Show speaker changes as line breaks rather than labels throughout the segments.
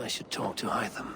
I should talk to Hytham.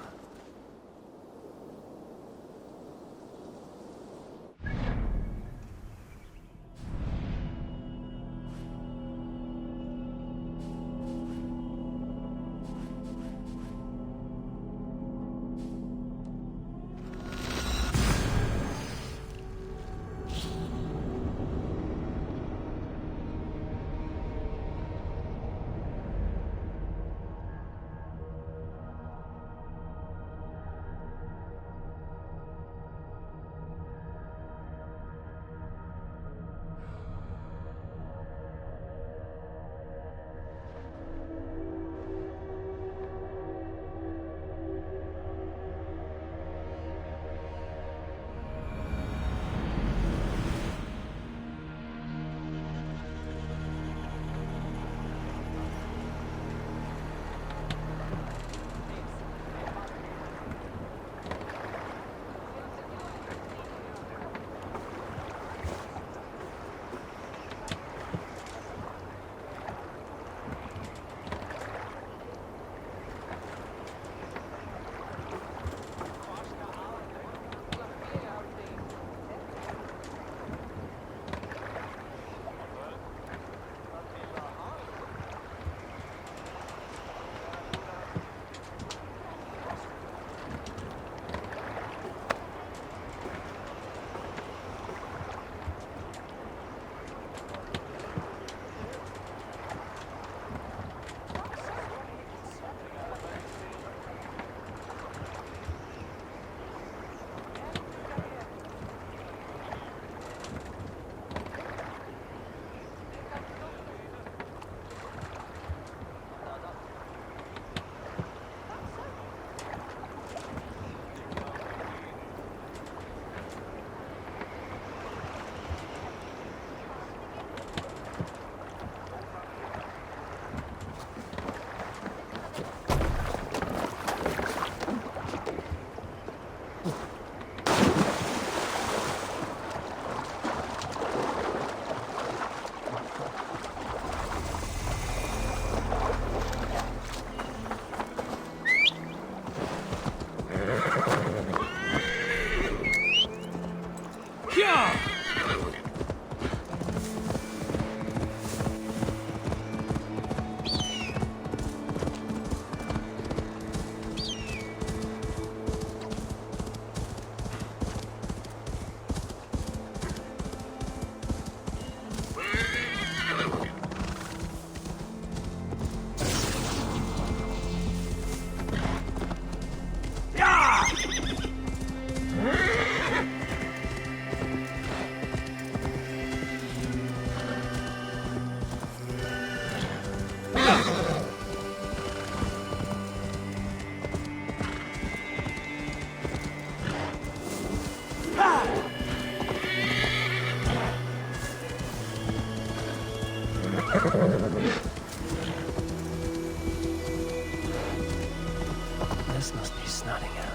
This must be Snottingham.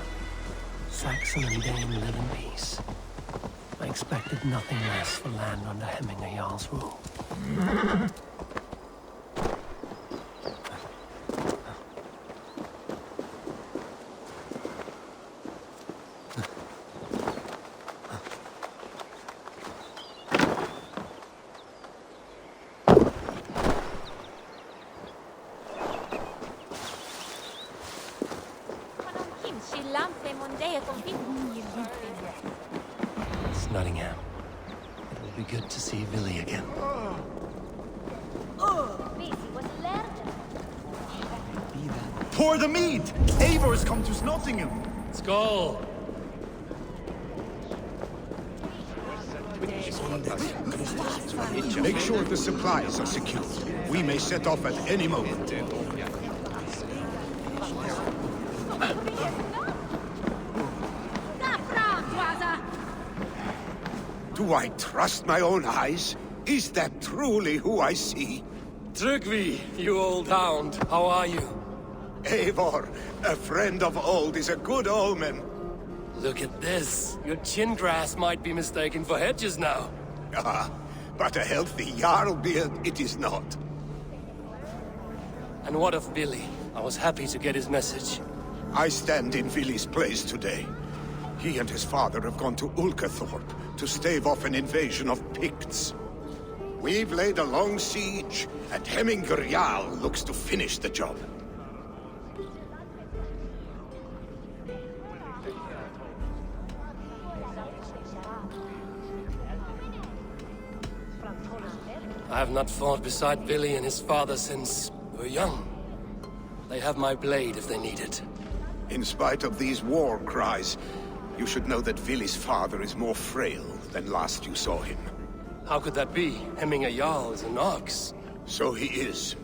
Saxon and Dane live in peace. I expected nothing less for land under Hemminger Jarl's rule. Nottingham. It will be good to see Villy again.
Pour the mead! Eivor has come to Nottingham!
Skull!
Make sure the supplies are secured. We may set off at any moment. Do I trust my own eyes? Is that truly who I see?
Trygvi, you old hound, how are you?
Eivor, a friend of old is a good omen.
Look at this. Your chin grass might be mistaken for hedges now.
Ah, but a healthy Jarl beard it is not.
And what of Billy? I was happy to get his message.
I stand in Vili's place today. He and his father have gone to Ulkathorpe to stave off an invasion of Picts. We've laid a long siege, and Hemminger Jarl looks to finish the job.
I have not fought beside Vili and his father since we were young. They have my blade if they need it.
In spite of these war cries, you should know that Vili's father is more frail than last you saw him.
How could that be? Hemminger Jarl is an ox.
So he is.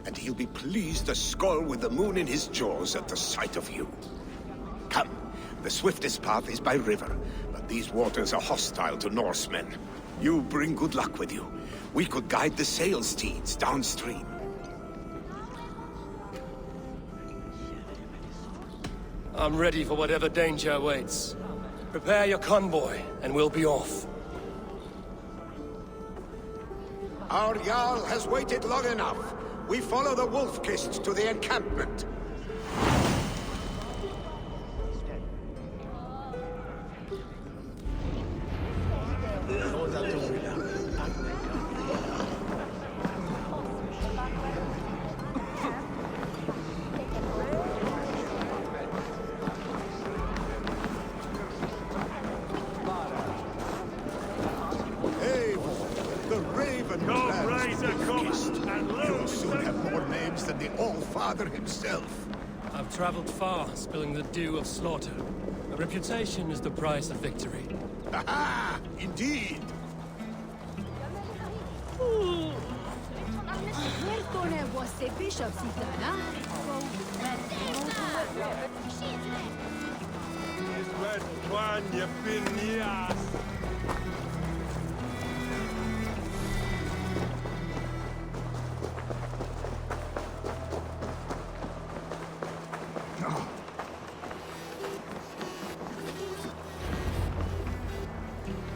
And he'll be pleased to skull with the moon in his jaws at the sight of you. Come, the swiftest path is by river, but these waters are hostile to Norsemen. You bring good luck with you. We could guide the sail steeds downstream.
I'm ready for whatever danger awaits. Prepare your convoy, and we'll be off.
Our Jarl has waited long enough. We follow the Wolf-Kist to the encampment. Himself.
I've traveled far, spilling the dew of slaughter. A reputation is the price of victory.
Aha! Indeed!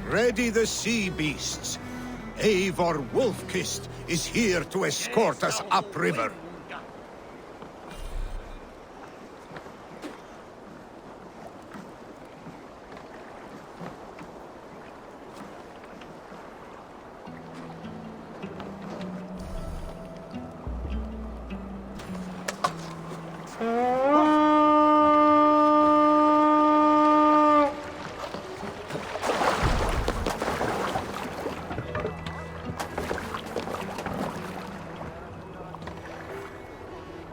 Ready the sea beasts. Eivor Wolf-Kist is here to escort us upriver.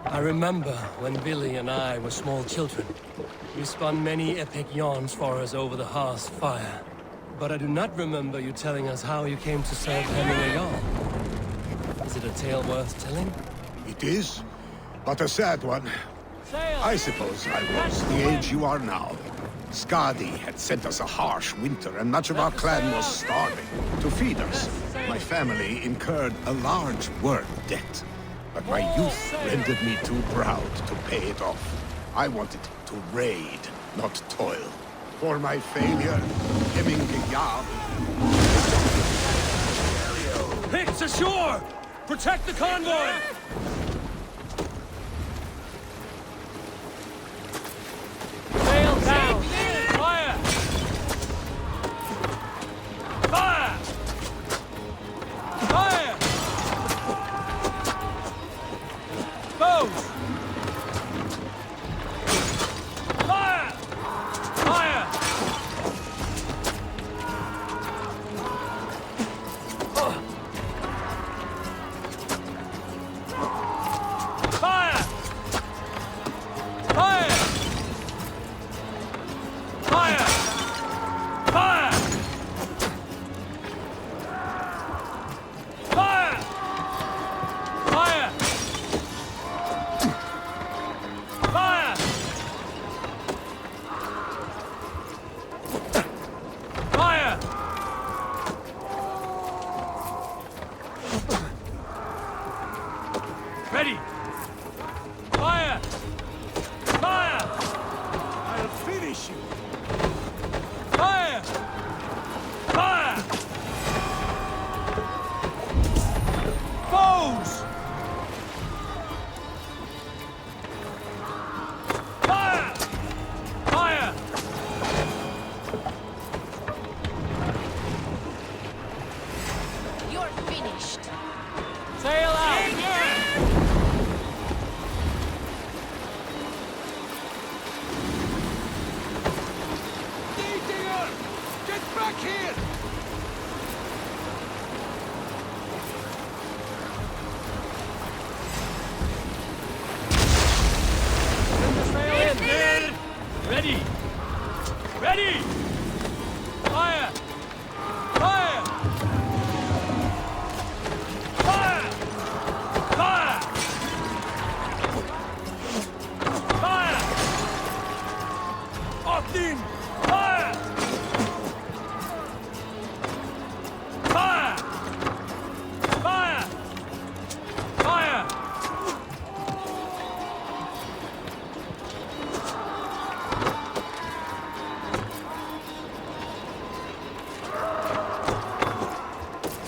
I remember when Vili and I were small children. You spun many epic yarns for us over the hearth's fire. But I do not remember you telling us how you came to serve Hemminger Jarl. Is it a tale worth telling?
It is, but a sad one. I suppose I was the age you are now. Skadi had sent us a harsh winter, and much of our clan was starving. To feed us, my family incurred a large word debt. But my youth rendered me too proud to pay it off. I wanted to raid, not toil. For my failure, Hemminger Jarl.
Picts ashore! Protect the convoy! Sail down! Fire! Fire! Fire! Bows! Fire! Fire! Fire! Fire! Fire! Fire! Fire! Fire! Fire! Fire! Ready! Fire! Fire!
I'll finish you!
Fire! Fire! Foes!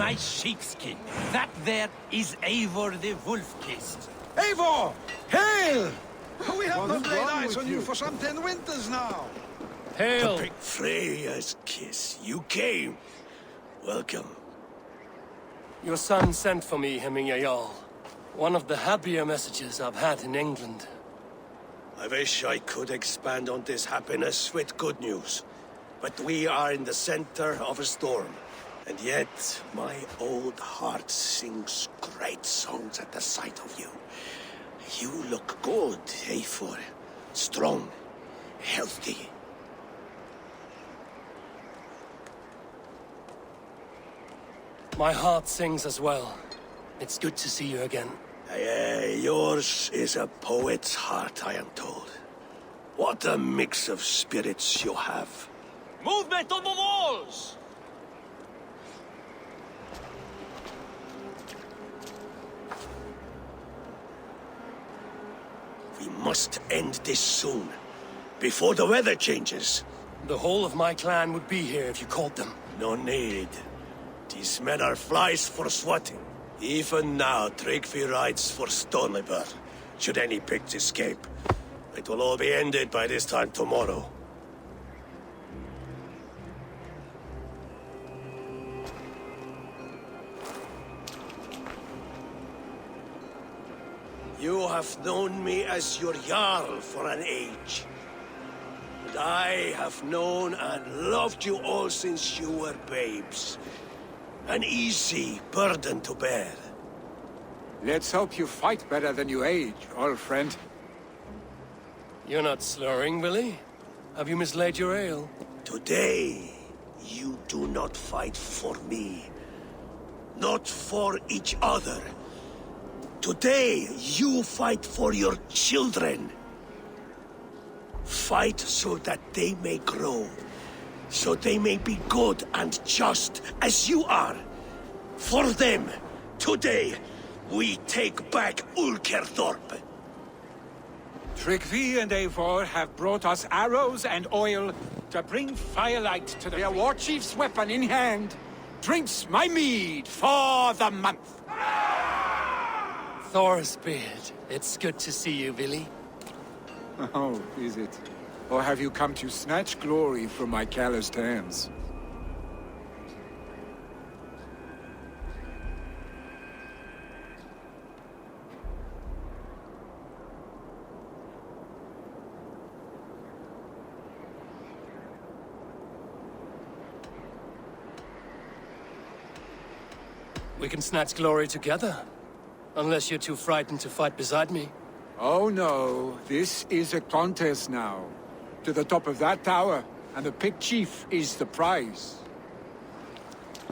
my sheepskin. That there is Eivor the Wolf-Kissed.
Eivor! Hail! We have
What
not
is
laid
wrong
eyes
with
on you
you?
for some 10 winters now.
Hail!
Freya's kiss. You came. Welcome.
Your son sent for me, Hemming Jarl. One of the happier messages I've had in England.
I wish I could expand on this happiness with good news. But we are in the center of a storm. And yet, my old heart sings great songs at the sight of you. You look good, Eivor. Strong, healthy.
My heart sings as well. It's good to see you again.
Yours is a poet's heart, I am told. What a mix of spirits you have.
Movement on the walls!
We must end this soon, before the weather changes.
The whole of my clan would be here if you called them.
No need. These men are flies for swatting. Even now, Tryggvi rides for Stonebur, should any picks escape. It will all be ended by this time tomorrow. You have known me as your Jarl for an age. And I have known and loved you all since you were babes. An easy burden to bear.
Let's hope you fight better than you age, old friend.
You're not slurring, Willie? Have you mislaid your ale?
Today, you do not fight for me. Not for each other. Today, you fight for your children. Fight so that they may grow. So they may be good and just as you are. For them, today, we take back Ulkerthorpe.
Tryggvi and Eivor have brought us arrows and oil to bring firelight to their war chief's weapon in hand. Drinks my mead for the month.
Thor's beard. It's good to see you, Willie.
Oh, is it? Or have you come to snatch glory from my calloused hands?
We can snatch glory together. Unless you're too frightened to fight beside me.
Oh no, this is a contest now. To the top of that tower, and the picked chief is the prize.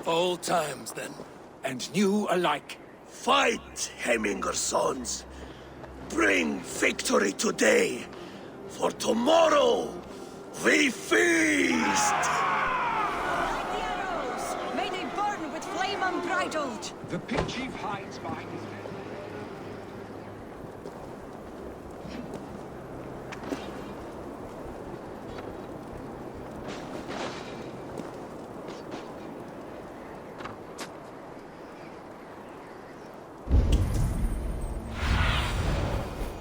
For old times, then.
And new alike.
Fight, Hemminger sons. Bring victory today. For tomorrow, we feast!
Light the arrows! May they burn with flame unbridled!
The picked chief hides behind his head.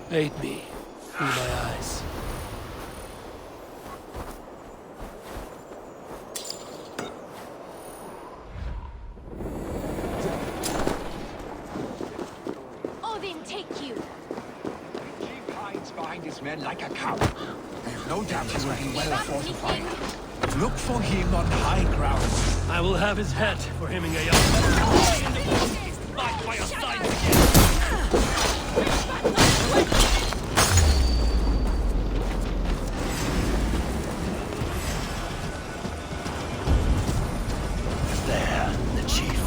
Aid me through my eyes.
Odin, take you!
The chief hides behind his men like a cow. I've no doubt he will be well fortified. Look for him on high ground.
I will have his head for him and Gaya.
By your side again!
There, the chief.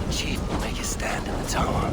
The chief will make his stand in the tower.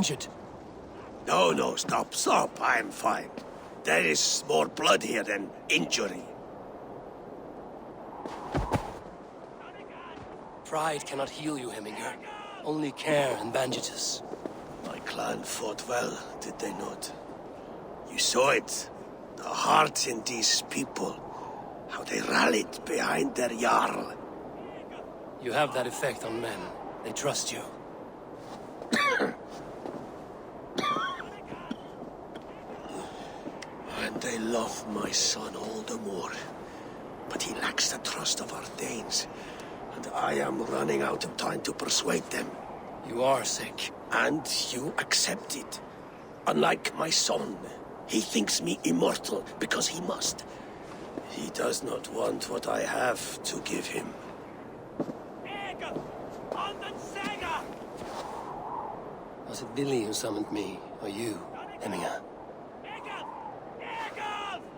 injured.
No, no, stop. I'm fine. There is more blood here than injury.
Pride cannot heal you, Hemminger. Only care and bandages.
My clan fought well, did they not? You saw it. The heart in these people. How they rallied behind their Jarl.
You have that effect on men. They trust you.
And they love my son all the more. But he lacks the trust of our Danes. And I am running out of time to persuade them.
You are sick.
And you accept it. Unlike my son, he thinks me immortal because he must. He does not want what I have to give him.
Was it Vili who summoned me, or you, Hemminger?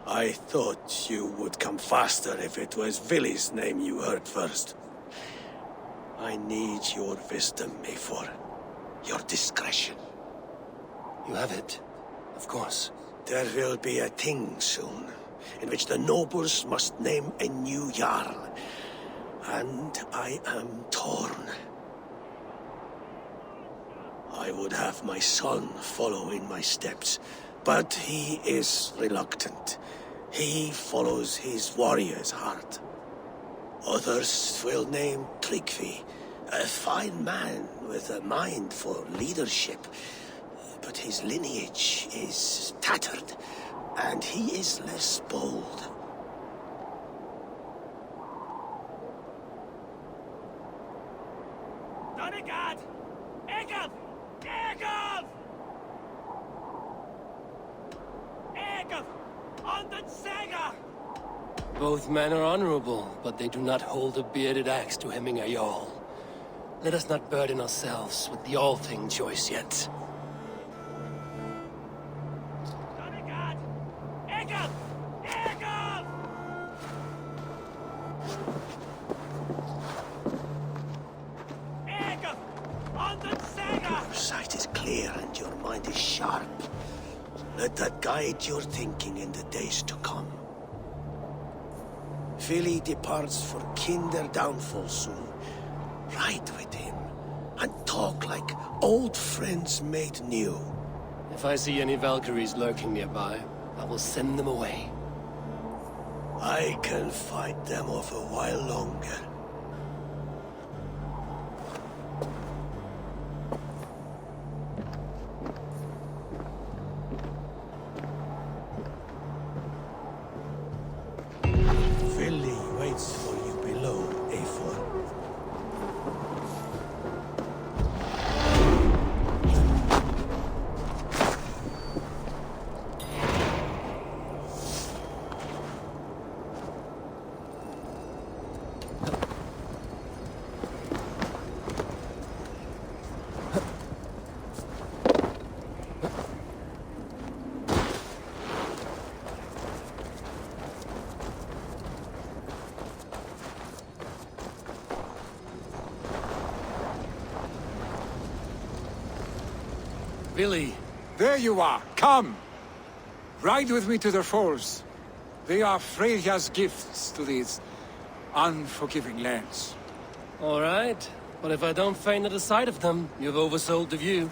I thought you would come faster if it was Vili's name you heard first. I need your wisdom, Eivor. Your discretion.
You have it, of course.
There will be a thing soon, in which the nobles must name a new Jarl. And I am torn. I would have my son follow in my steps, but he is reluctant. He follows his warrior's heart. Others will name Tryggvi, a fine man with a mind for leadership. But his lineage is tattered, and he is less bold.
Donegard! Egil! Egil! Egil! On the Saga!
Both men are honorable, but they do not hold a bearded axe to Hemminger Jarl. Let us not burden ourselves with the all-thing choice yet.
Donegard! Egil! Egil! Egil! On the Saga!
Your sight is clear and your mind is sharp. Let that guide your thinking in the days to come. Vili departs for Kinder downfall soon. Ride with him, and talk like old friends made new.
If I see any Valkyries lurking nearby, I will send them away.
I can fight them off a while longer. Vili waits for you below, Eivor.
Vili!
There you are. Come. Ride with me to the falls. They are Freya's gifts to these unforgiving lands.
All right, but if I don't faint at the sight of them, you've oversold the view.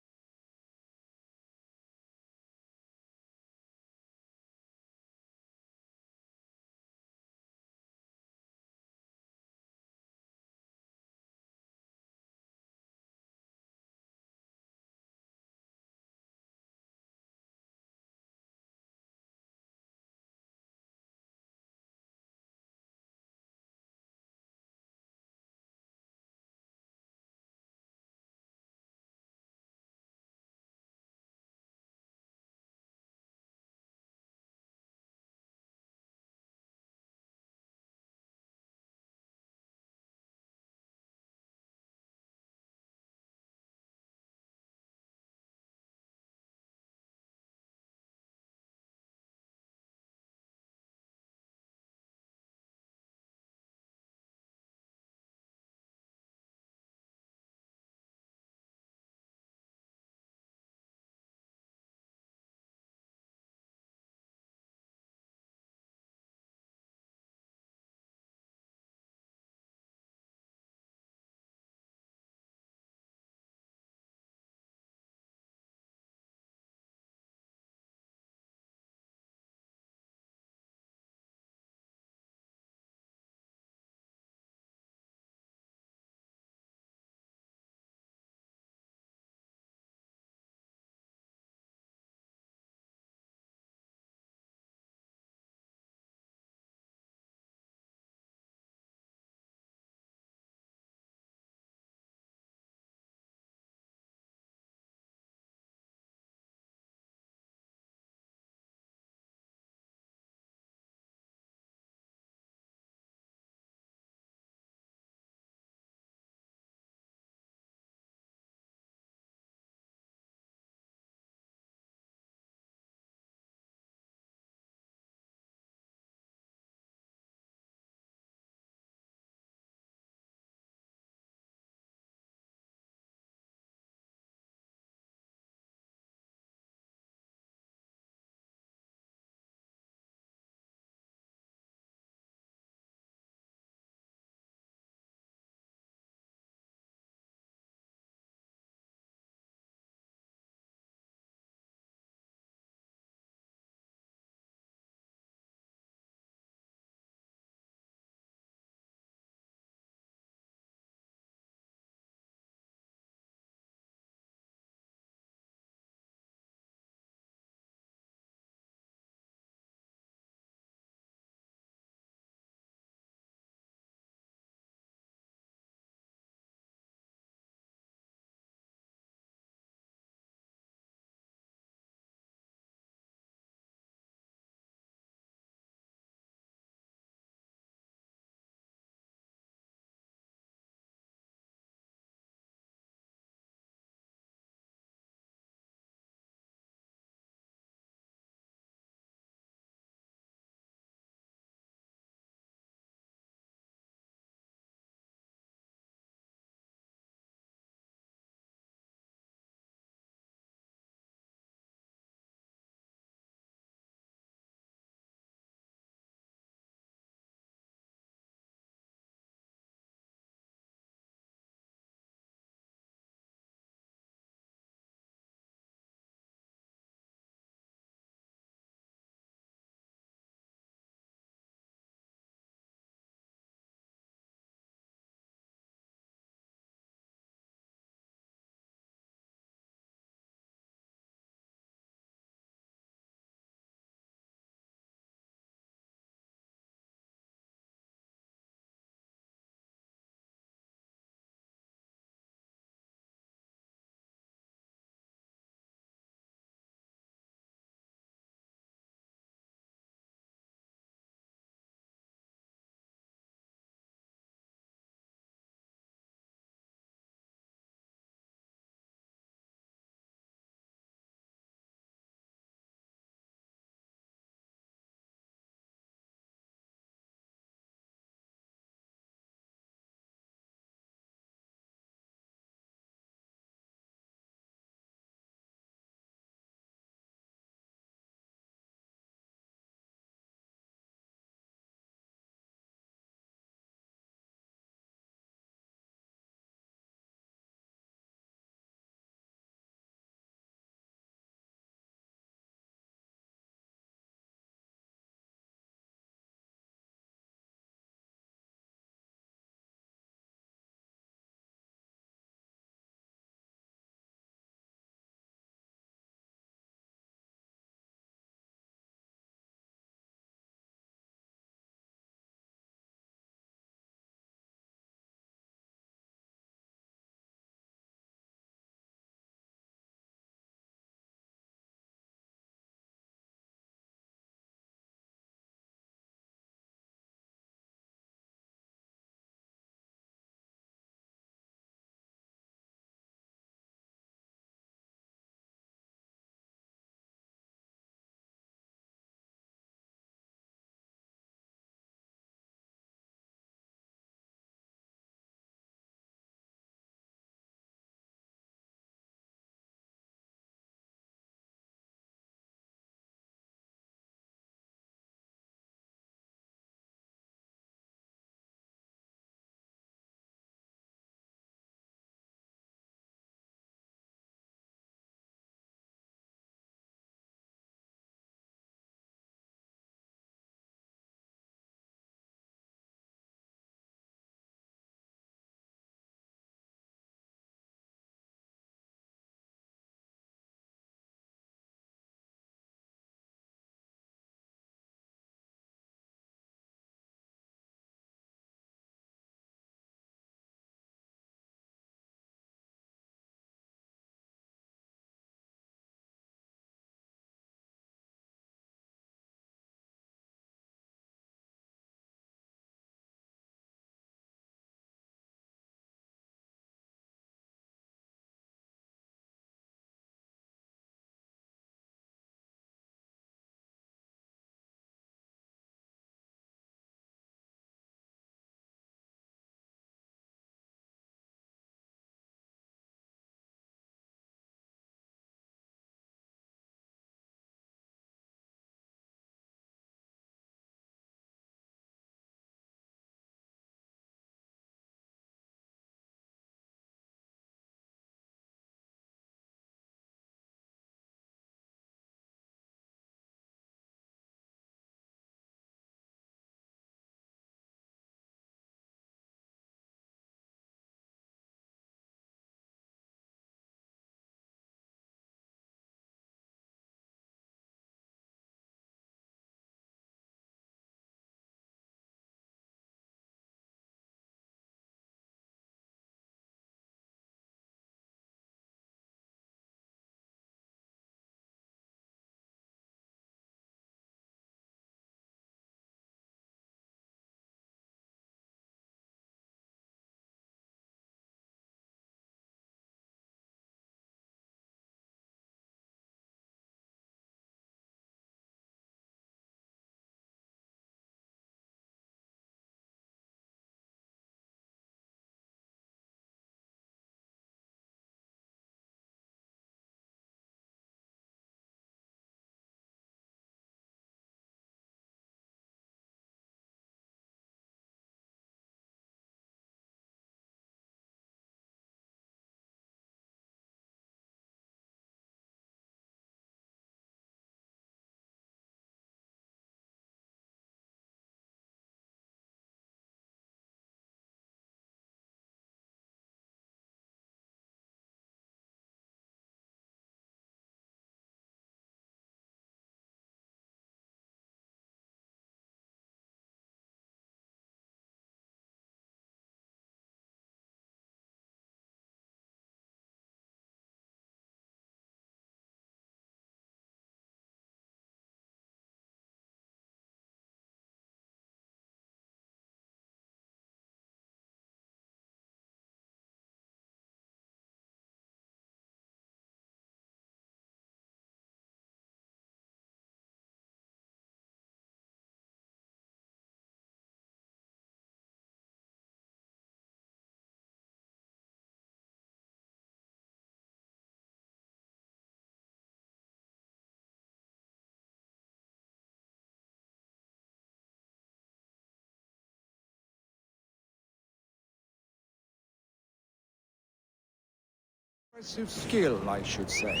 Impressive skill, I should say.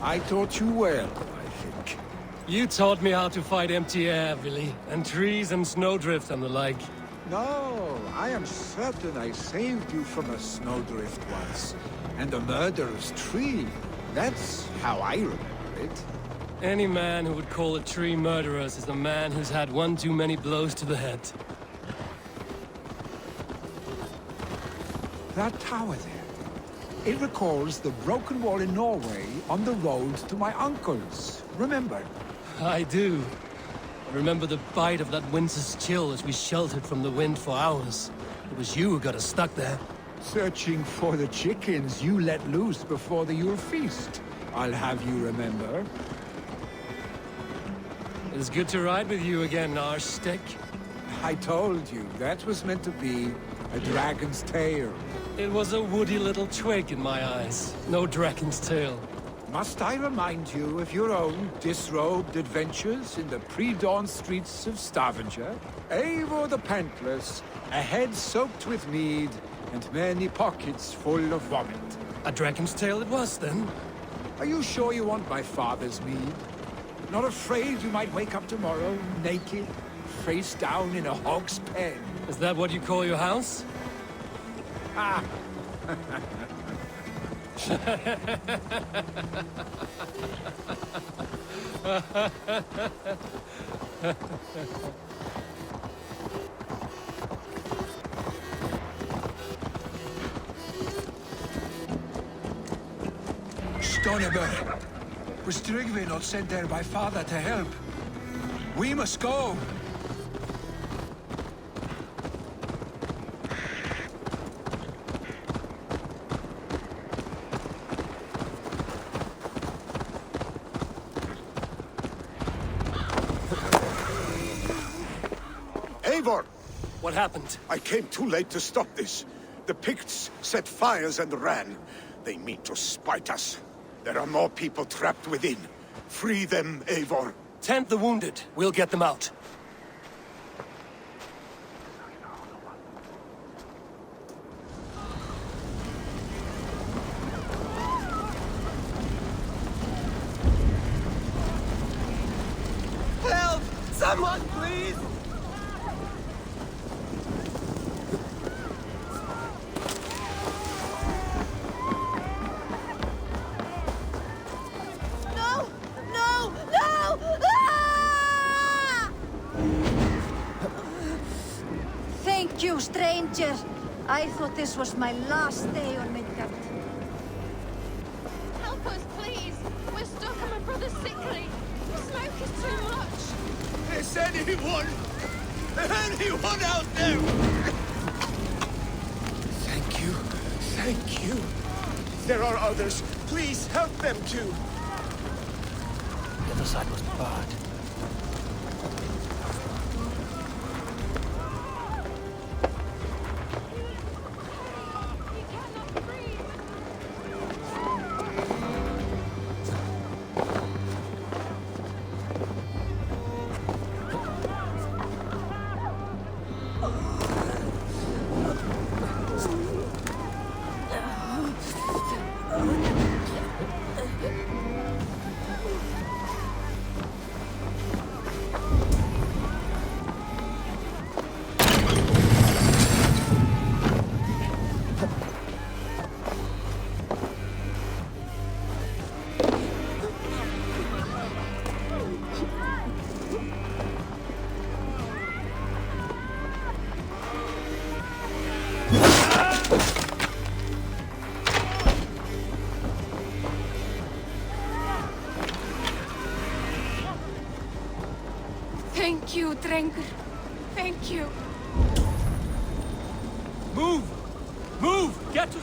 I taught you well, I think.
You taught me how to fight empty air, Billy, and trees and snowdrift and the like.
No, I am certain I saved you from a snowdrift once. And a murderous tree. That's how I remember it.
Any man who would call a tree murderous is a man who's had one too many blows to the head.
That tower there. It recalls the broken wall in Norway on the road to my uncle's. Remember?
I do. I remember the bite of that winter's chill as we sheltered from the wind for hours. It was you who got us stuck there.
Searching for the chickens you let loose before the Yule feast. I'll have you remember.
It's good to ride with you again, Arstick.
I told you, that was meant to be a dragon's tail.
It was a woody little twig in my eyes. No dragon's tail.
Must I remind you of your own disrobed adventures in the pre-dawn streets of Stavanger? Eivor the Pantless, a head soaked with mead, and many pockets full of vomit.
A dragon's tail it was, then?
Are you sure you want my father's mead? Not afraid you might wake up tomorrow, naked, face down in a hog's pen?
Is that what you call your house?
Ah!
Stoneberg, was Tryggvi not sent there by father to help? We must go!
Eivor!
What happened?
I came too late to stop this. The Picts set fires and ran. They mean to spite us. There are more people trapped within. Free them, Eivor.
Tend the wounded. We'll get them out.
Help! Someone, please!
No! No! No! Ah! Thank you, stranger. I thought this was my last day on Midgard.
Help us, please! We're stuck and my brother's sickly. The smoke is too much.
Is anyone out there?
Thank you. Thank you.
There are others. Please help them too.
The other side was barred.
He cannot breathe. Thank you, Drengur. Thank you.
Move! Move! Get to...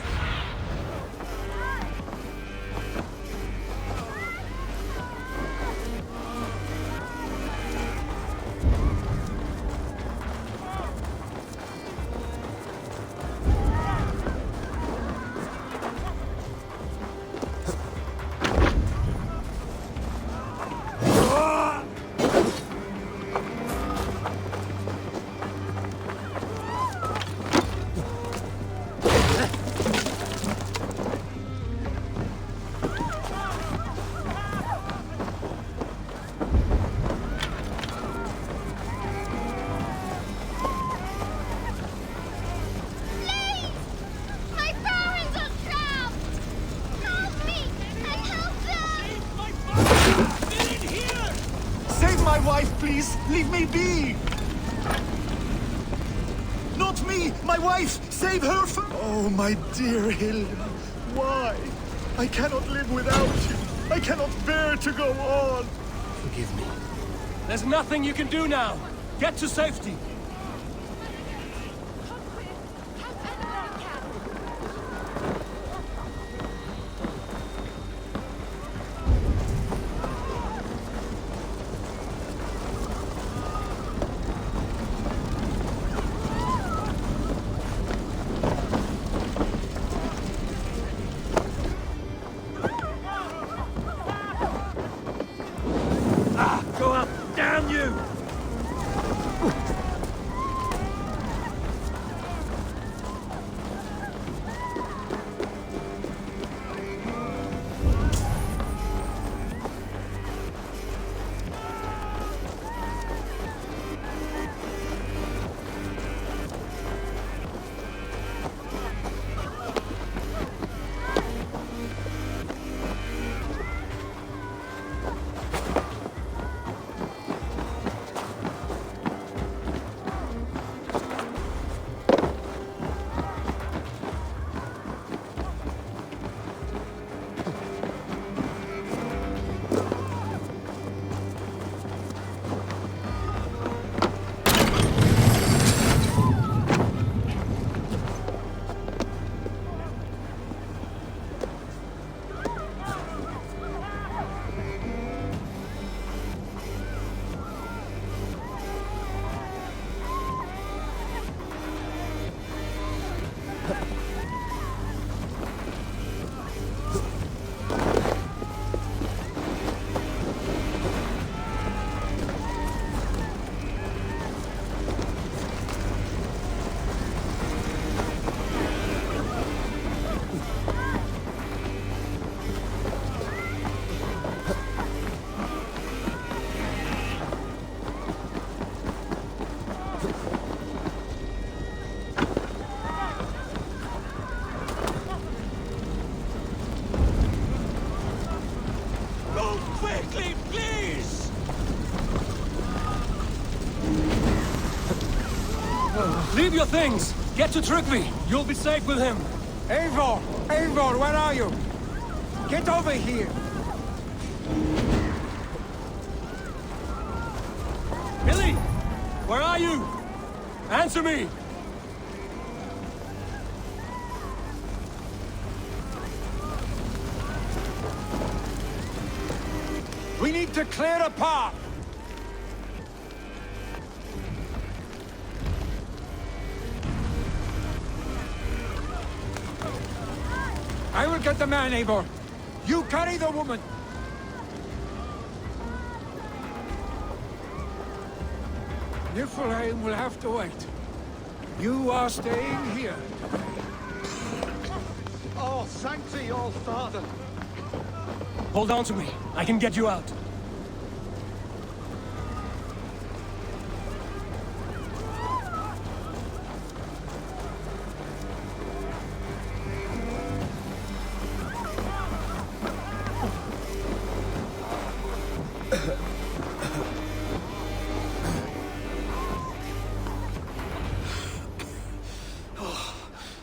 my wife, please! Leave me be! Not me! My wife! Save her for— Oh, my dear Hilda. Why? I cannot live without you. I cannot bear to go on.
Forgive me. There's nothing you can do now. Get to safety.
Go up! Damn you! Quickly, please!
Leave your things! Get to Tryggvi! You'll be safe with him!
Eivor! Eivor, where are you? Get over here!
Billy! Where are you? Answer me!
We need to clear a path! I will get the man, Eivor. You carry the woman. Niflheim will have to wait. You are staying here.
Oh, thank thee, all father.
Hold on to me. I can get you out.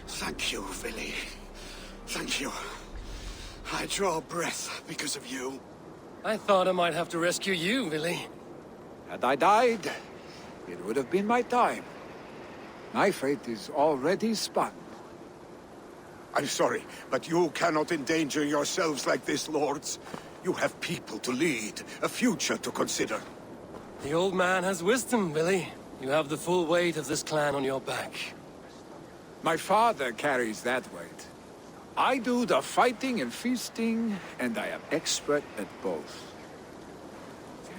Thank you, Billy. Thank you. I draw breath because of you.
I thought I might have to rescue you, Billy.
Had I died, it would have been my time. My fate is already spun.
I'm sorry, but you cannot endanger yourselves like this, lords. You have people to lead, a future to consider.
The old man has wisdom, Billy. You have the full weight of this clan on your back.
My father carries that weight. I do the fighting and feasting, and I am expert at both.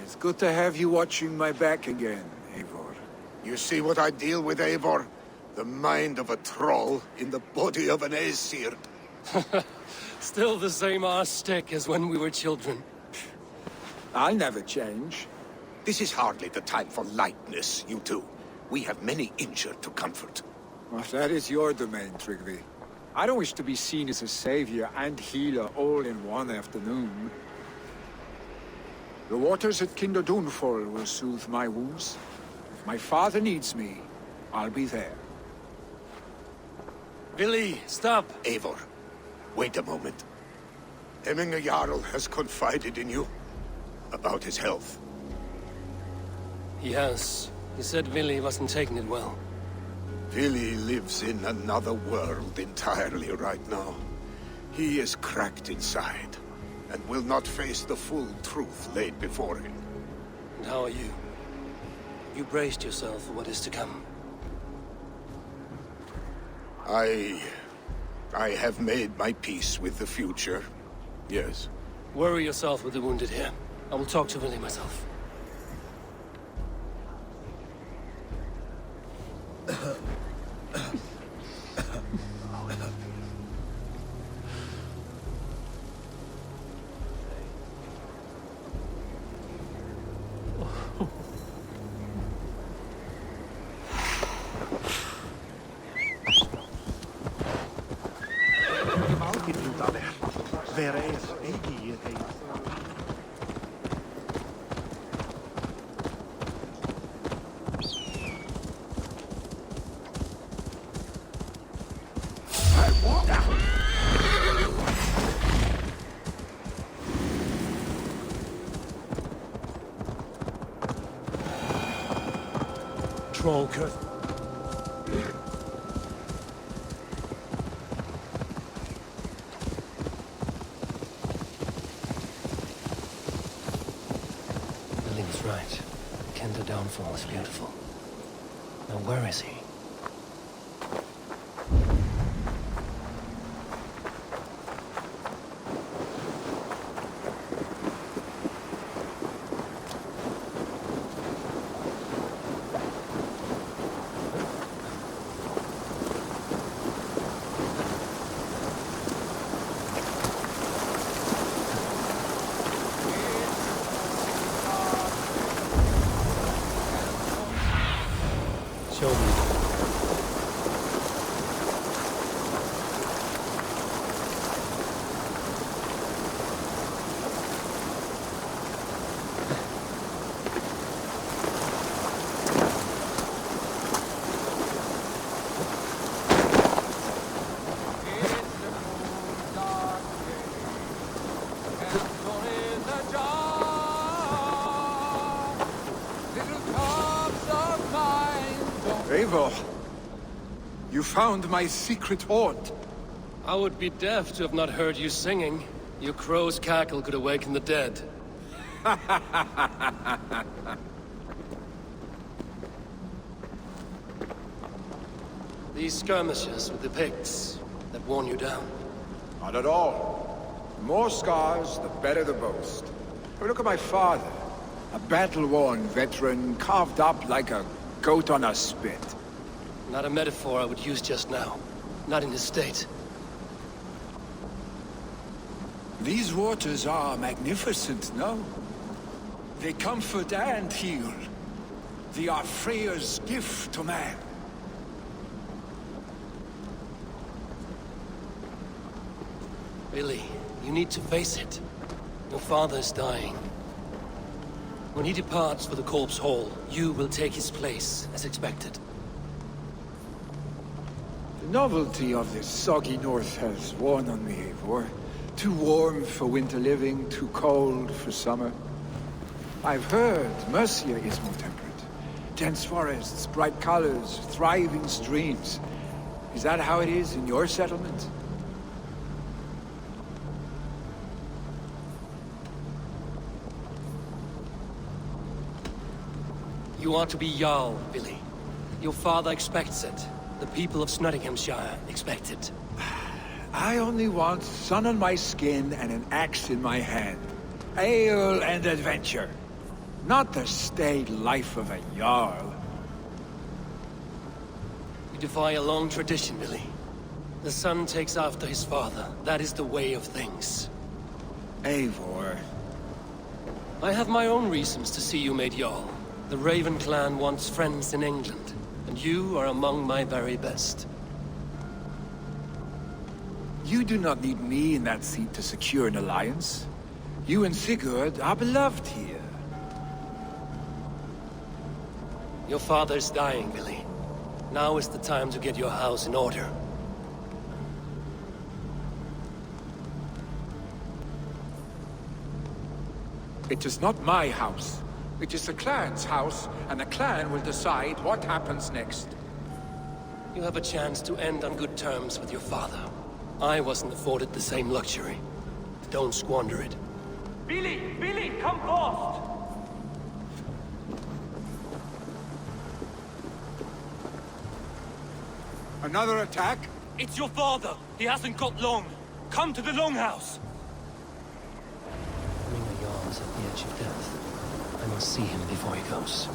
It's good to have you watching my back again, Eivor.
You see what I deal with, Eivor? The mind of a troll in the body of an Aesir.
Still the same arse stick as when we were children.
I'll never change.
This is hardly the time for lightness, you two. We have many injured to comfort.
Well, that is your domain, Tryggvi. I don't wish to be seen as a savior and healer all in one afternoon. The waters at Kindodunfol will soothe my wounds. If my father needs me, I'll be there.
Billy, stop!
Eivor, wait a moment. Emminga Jarl has confided in you about his health.
He has. He said Billy wasn't taking it well.
Billy lives in another world entirely right now. He is cracked inside, and will not face the full truth laid before him.
And how are you? You braced yourself for what is to come.
I have made my peace with the future. Yes.
Worry yourself with the wounded here. I will talk to Billy myself.
Trollker.
Billy was right. Kenda Downfall is beautiful. Now where is he? Show me.
Eivor, you found my secret haunt.
I would be deaf to have not heard you singing. Your crow's cackle could awaken the dead. These skirmishes with the Picts that worn you down.
Not at all. The more scars, the better the boast. But look at my father. A battle-worn veteran, carved up like a goat on a spit.
Not a metaphor I would use just now. Not in his state.
These waters are magnificent, no? They comfort and heal. They are Freya's gift to man.
Billy, you need to face it. Your father is dying. When he departs for the Corpse Hall, you will take his place, as expected.
The novelty of this soggy north has worn on me, Eivor. Too warm for winter living, too cold for summer. I've heard Mercia is more temperate. Dense forests, bright colors, thriving streams. Is that how it is in your settlement?
You are to be Jarl, Billy. Your father expects it. The people of Nottinghamshire expect it.
I only want sun on my skin and an axe in my hand. Ale and adventure. Not the staid life of a Jarl.
You defy a long tradition, Billy. The son takes after his father. That is the way of things.
Eivor.
I have my own reasons to see you made Jarl. The Raven clan wants friends in England, and you are among my very best.
You do not need me in that seat to secure an alliance. You and Sigurd are beloved here.
Your father's dying, Billy. Now is the time to get your house in order.
It is not my house. It is the clan's house, and the clan will decide what happens next.
You have a chance to end on good terms with your father. I wasn't afforded the same luxury. Don't squander it.
Billy! Billy, come fast!
Another attack?
It's your father! He hasn't got long! Come to the Longhouse!
Layla Jarl is at the edge of death. I must see him before he goes.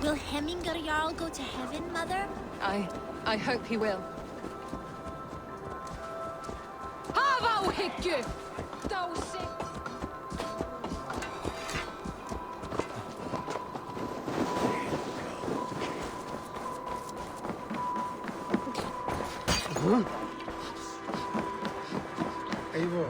Will Hemmingar Jarl go to heaven, Mother?
I hope he will. Hava higgju! Dósi!
Eivor.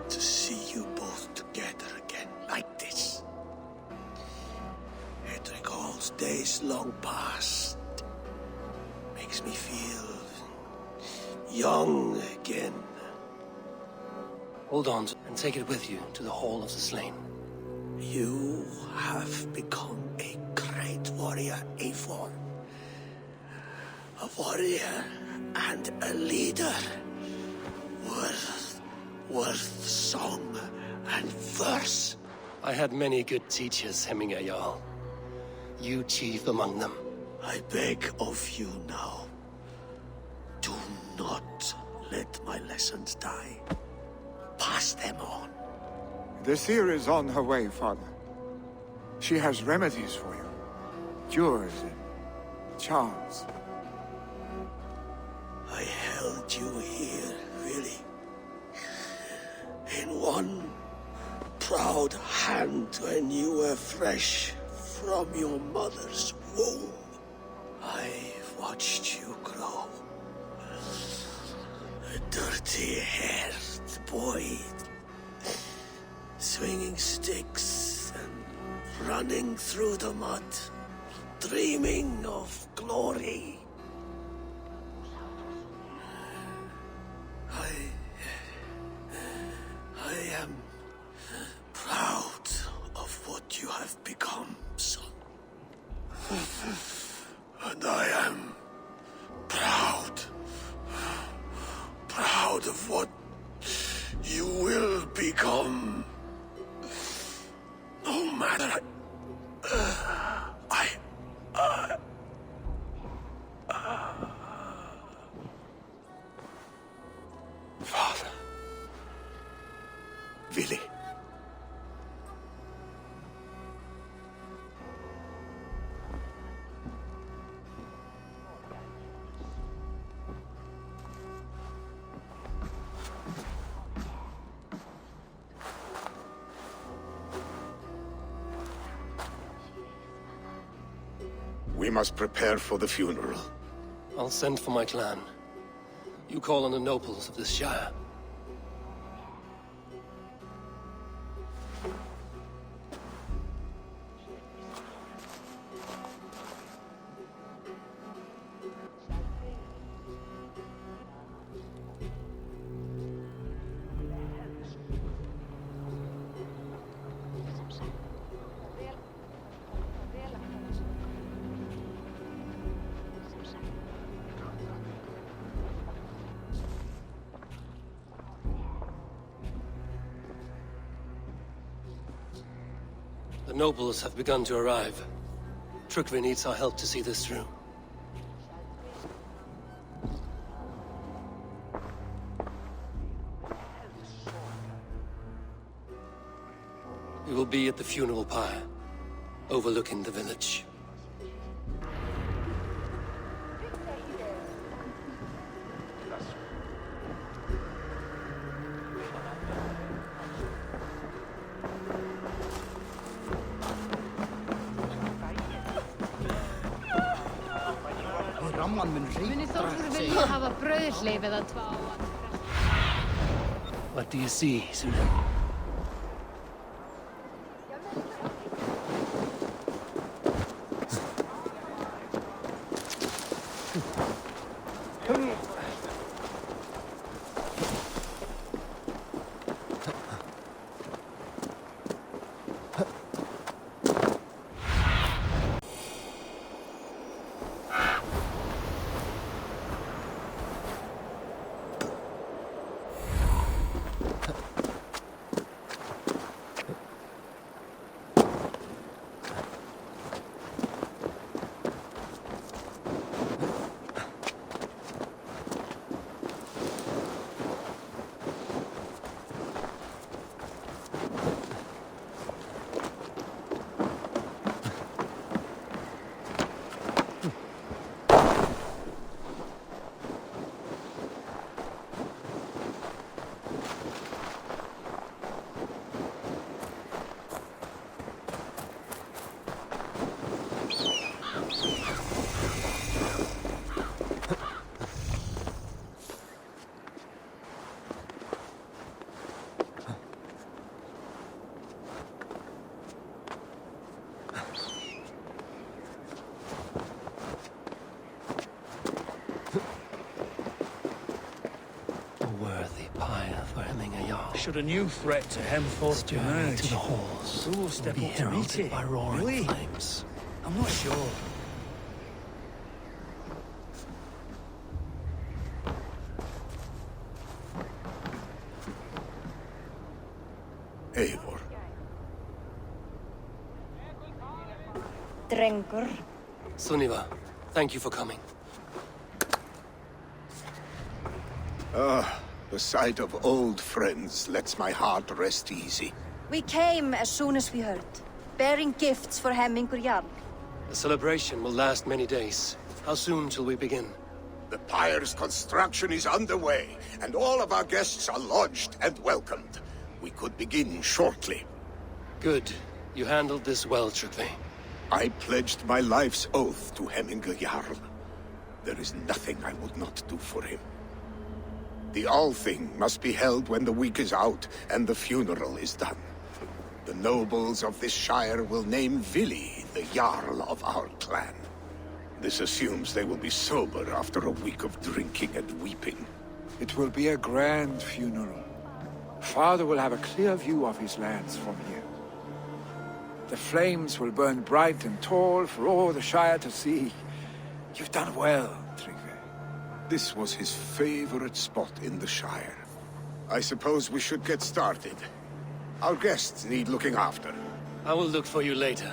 To see you both together again like this. It recalls days long past. Makes me feel young again.
Hold on and take it with you to the Hall of the Slain.
You have become a great warrior, Eivor. A warrior and a leader. Worth song and verse.
I had many good teachers, Hemmingar Jarl. You chief among them.
I beg of you now. Do not let my lessons die. Pass them on.
The seer is on her way, Father. She has remedies for you. Cures and charms.
I held you here, really. In one proud hand when you were fresh from your mother's womb. I've watched you grow. A dirty-haired boy, swinging sticks and running through the mud, dreaming of glory. I am proud of what you have become, son. And I am proud of what you will become. No matter.
Father.
Willi.
We must prepare for the funeral.
I'll send for my clan. You call on the nobles of this shire. nobles have begun to arrive. Trukvi needs our help to see this through. We will be at the funeral pyre, overlooking the village. What do you see, Sunan?
Should a new threat to Hemthorpe emerge,
to the halls,
who will step
be
up to meet
heralded
it?
by roaring
Really?
flames.
I'm not sure.
Eivor.
Drengur.
Sunniva, thank you for coming.
The sight of old friends lets my heart rest easy.
We came as soon as we heard, bearing gifts for Hemmingur Jarl.
The celebration will last many days. How soon shall we begin?
The pyre's construction is underway, and all of our guests are lodged and welcomed. We could begin shortly.
Good. You handled this well, Trukvi.
I pledged my life's oath to Hemmingur Jarl. There is nothing I would not do for him. The Althing must be held when the week is out and the funeral is done. The nobles of this shire will name Vili the Jarl of our clan. This assumes they will be sober after a week of drinking and weeping.
It will be a grand funeral. Father will have a clear view of his lands from here. The flames will burn bright and tall for all the Shire to see. You've done well, Trygve.
This was his favorite spot in the Shire. I suppose we should get started. Our guests need looking after.
I will look for you later,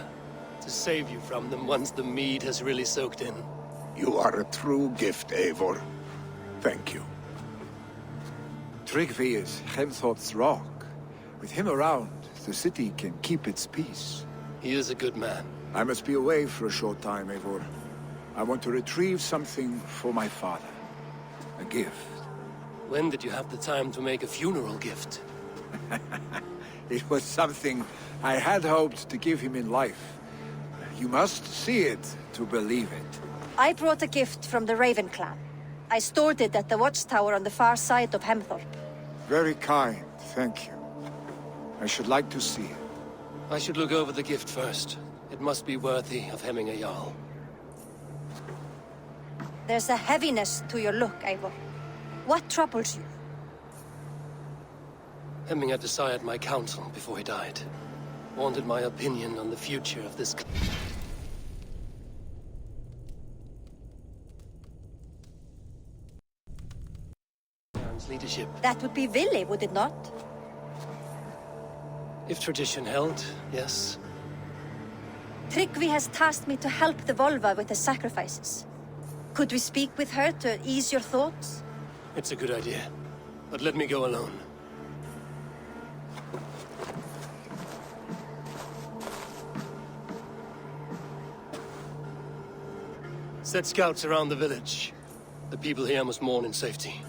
to save you from them once the mead has really soaked in.
You are a true gift, Eivor. Thank you.
Trygve is Hemthorpe's rock. With him around, the city can keep its peace.
He is a good man.
I must be away for a short time, Eivor. I want to retrieve something for my father. A gift.
When did you have the time to make a funeral gift?
It was something I had hoped to give him in life. You must see it to believe it.
I brought a gift from the Raven clan. I stored it at the watchtower on the far side of Hemthorpe.
Very kind, thank you. I should like to see it.
I should look over the gift first. It must be worthy of Hemmingur Jarl.
There's a heaviness to your look, Eivor. What troubles you?
Hemmingur desired my counsel before he died. Wanted my opinion on the future of this clan's leadership.
That would be Vili, would it not?
If tradition held, yes.
Tryggvi has tasked me to help the Volva with the sacrifices. Could we speak with her to ease your thoughts?
It's a good idea. But let me go alone. Set scouts around the village. The people here must mourn in safety.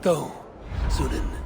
Go, Sunan.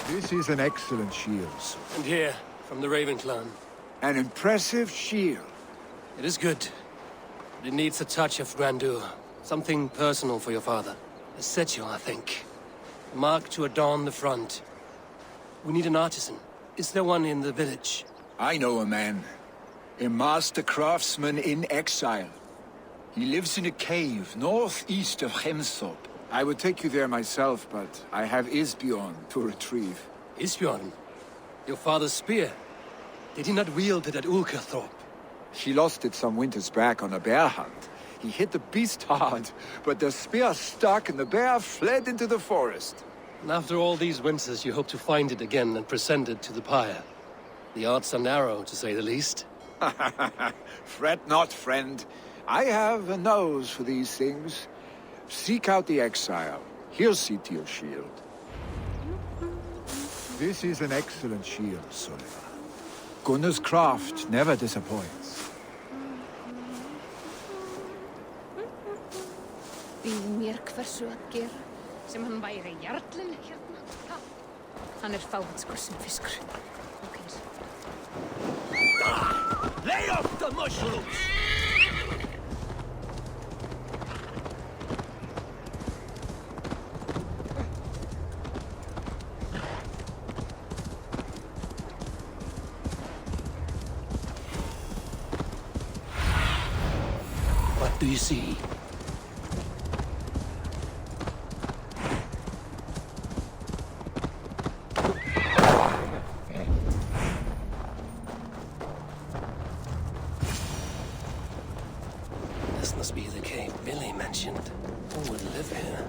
This is an excellent shield.
And here, from the Raven clan.
An impressive shield.
It is good. But it needs a touch of grandeur. Something personal for your father. A sigil, I think. A mark to adorn the front. We need an artisan. Is there one in the village?
I know a man. A master craftsman in exile. He lives in a cave northeast of Hemthorpe. I would take you there myself, but I have Isbjorn to retrieve.
Isbjorn? Your father's spear? Did he not wield it at Ulkerthorpe?
He lost it some winters back on a bear hunt. He hit the beast hard, but the spear stuck and the bear fled into the forest.
And after all these winters, you hope to find it again and present it to the pyre. The odds are narrow, to say the least.
Fret not, friend. I have a nose for these things. Seek out the exile. He'll see to your shield. This is an excellent shield, Sullivan. Gunnar's craft never disappoints.
Býð mér hversu að gera sem hann væri jarlinn hérna. Ha? Hann fávitskur sem fiskur. Okay.
Lay off the mushrooms!
What do you see? This must be the cave Billy mentioned. Who would live here?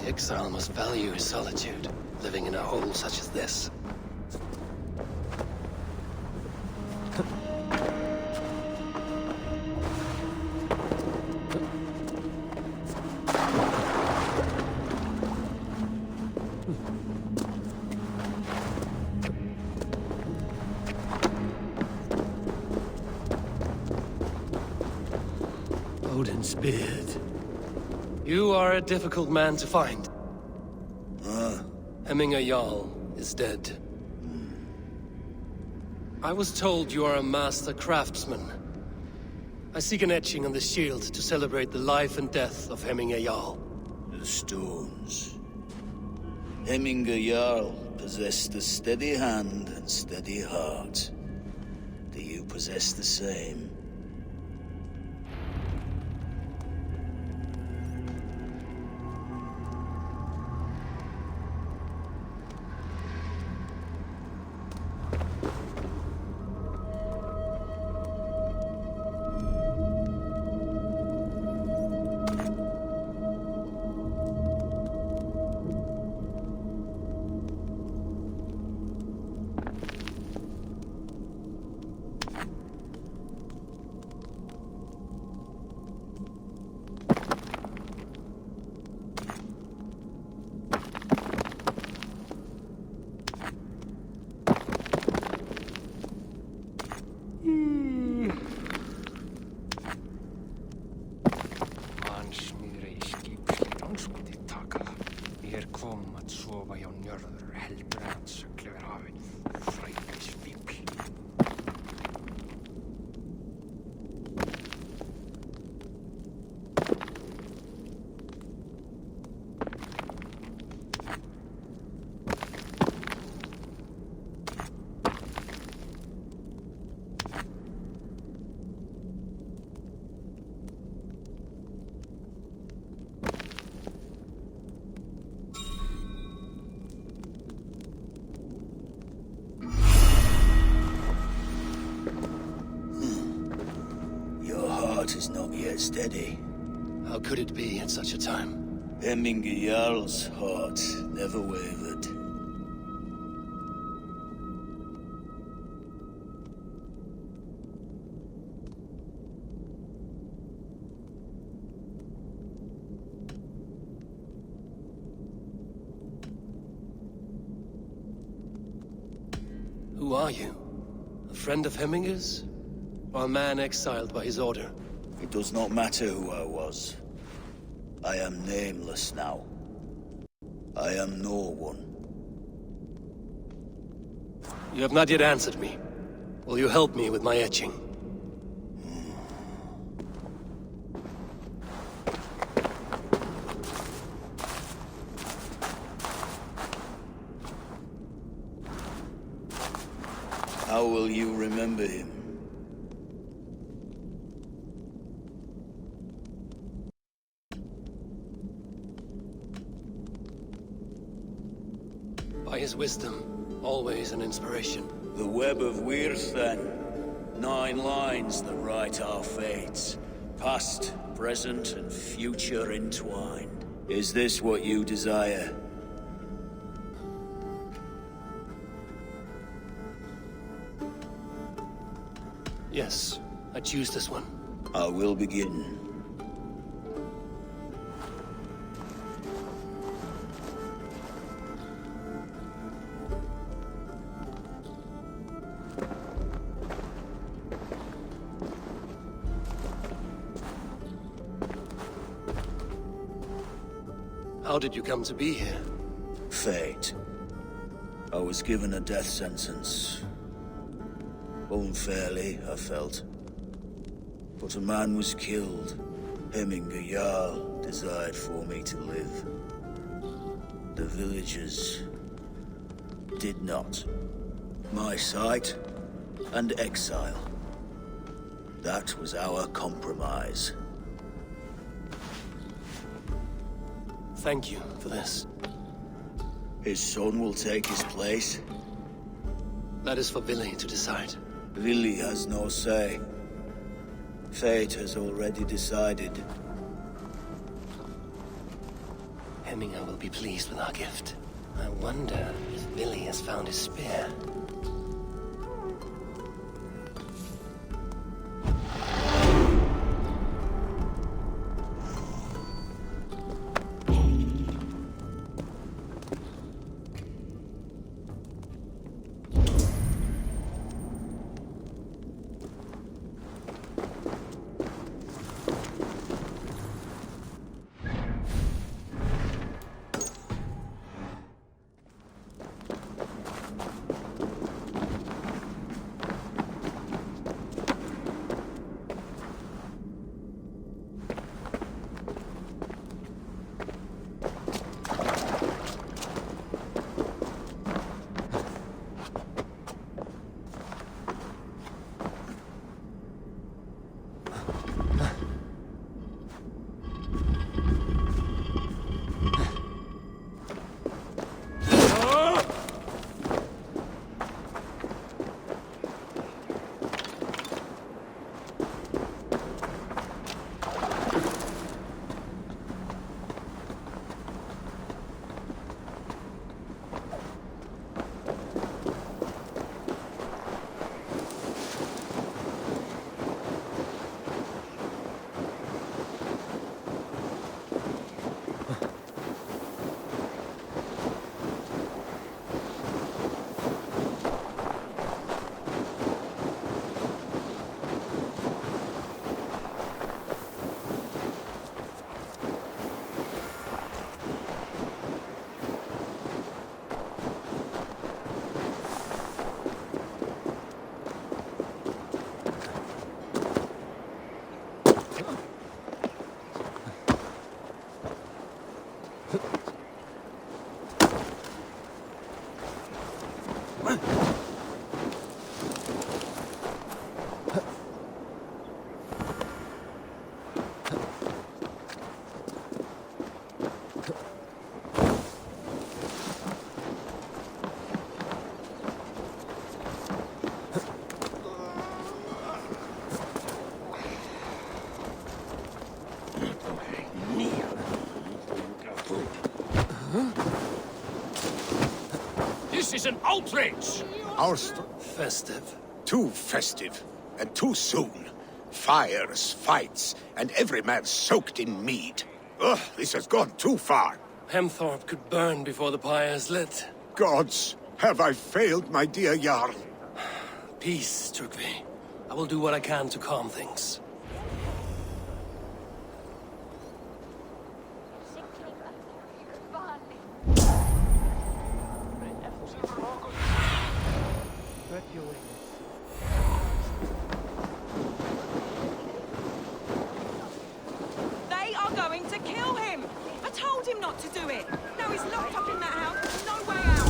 Exile must value his solitude, living in a hole such as this. Odin's beard. You are a difficult man to find. Hemminger Jarl is dead. I was told you are a master craftsman. I seek an etching on the shield to celebrate the life and death of Hemminger Jarl.
The stones. Hemminger Jarl possessed a steady hand and steady heart. Do you possess the same? heart is not yet steady.
How could it be at such a time?
Hemminger Jarl's heart never wavered.
Who are you? A friend of Hemminger's? Or a man exiled by his order?
It does not matter who I was. I am nameless now. I am no one.
You have not yet answered me. Will you help me with my etching?
How will you remember him?
By his wisdom, always an inspiration.
The web of Wirth, then. 9 lines that write our fates. Past, present, and future entwined. Is this what you desire?
Yes, I choose this one.
I will begin.
How did you come to be here?
Fate. I was given a death sentence. Unfairly, I felt. But a man was killed. Hemminger Jarl desired for me to live. The villagers did not. My sight and exile. That was our compromise.
Thank you for this.
His son will take his place.
That is for Billy to decide.
Billy has no say. Fate has already decided.
Hemminger will be pleased with our gift. I wonder if Billy has found his spear.
is an outrage!
Our
Festive.
too festive, and too soon. Fires, fights, and every man soaked in mead. Ugh, this has gone too far.
Hemthorpe could burn before the pyre's lit.
Gods, have I failed my dear Jarl?
Peace, Trugvi. I will do what I can to calm things.
They are going to kill him! I told him not to do it! Now he's locked up in that house, there's no way out!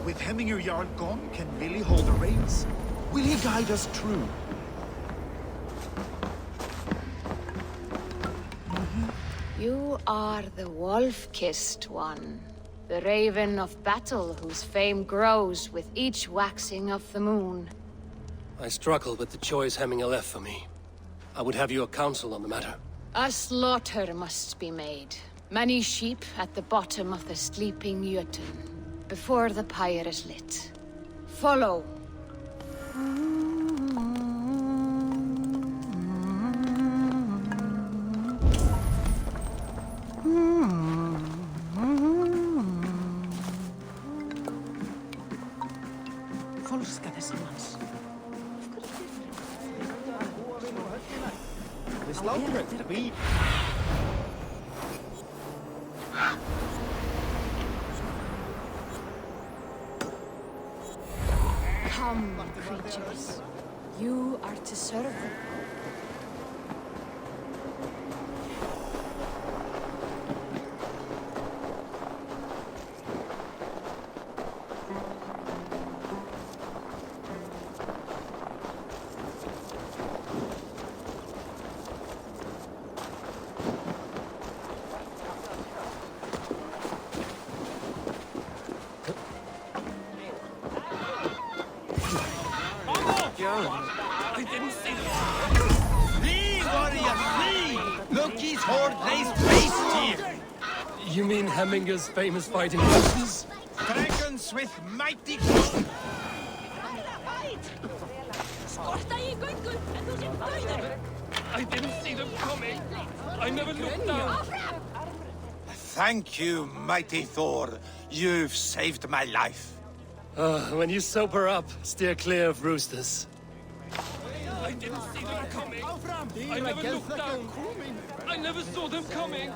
With Hemminger Jarl gone, can Willy hold the reins? Will he guide us true?
You are the wolf-kissed one. The raven of battle whose fame grows with each waxing of the moon.
I struggle with the choice Hemminger left for me. I would have your counsel on the matter.
A slaughter must be made. Many sheep at the bottom of the sleeping Jötun. Before the pyre is lit. Follow.
Fólska þessa manns.
Come, creatures. You are to serve them.
I didn't see them. Flee, warrior, flee! Loki's horde lays waste here.
You mean Hemminger's famous fighting horses?
Dragons with mighty...
I didn't see them coming. I never looked down.
Thank you, mighty Thor. You've saved my life.
When you sober up, steer clear of roosters.
I didn't see them coming.
I never looked down. I never saw them coming.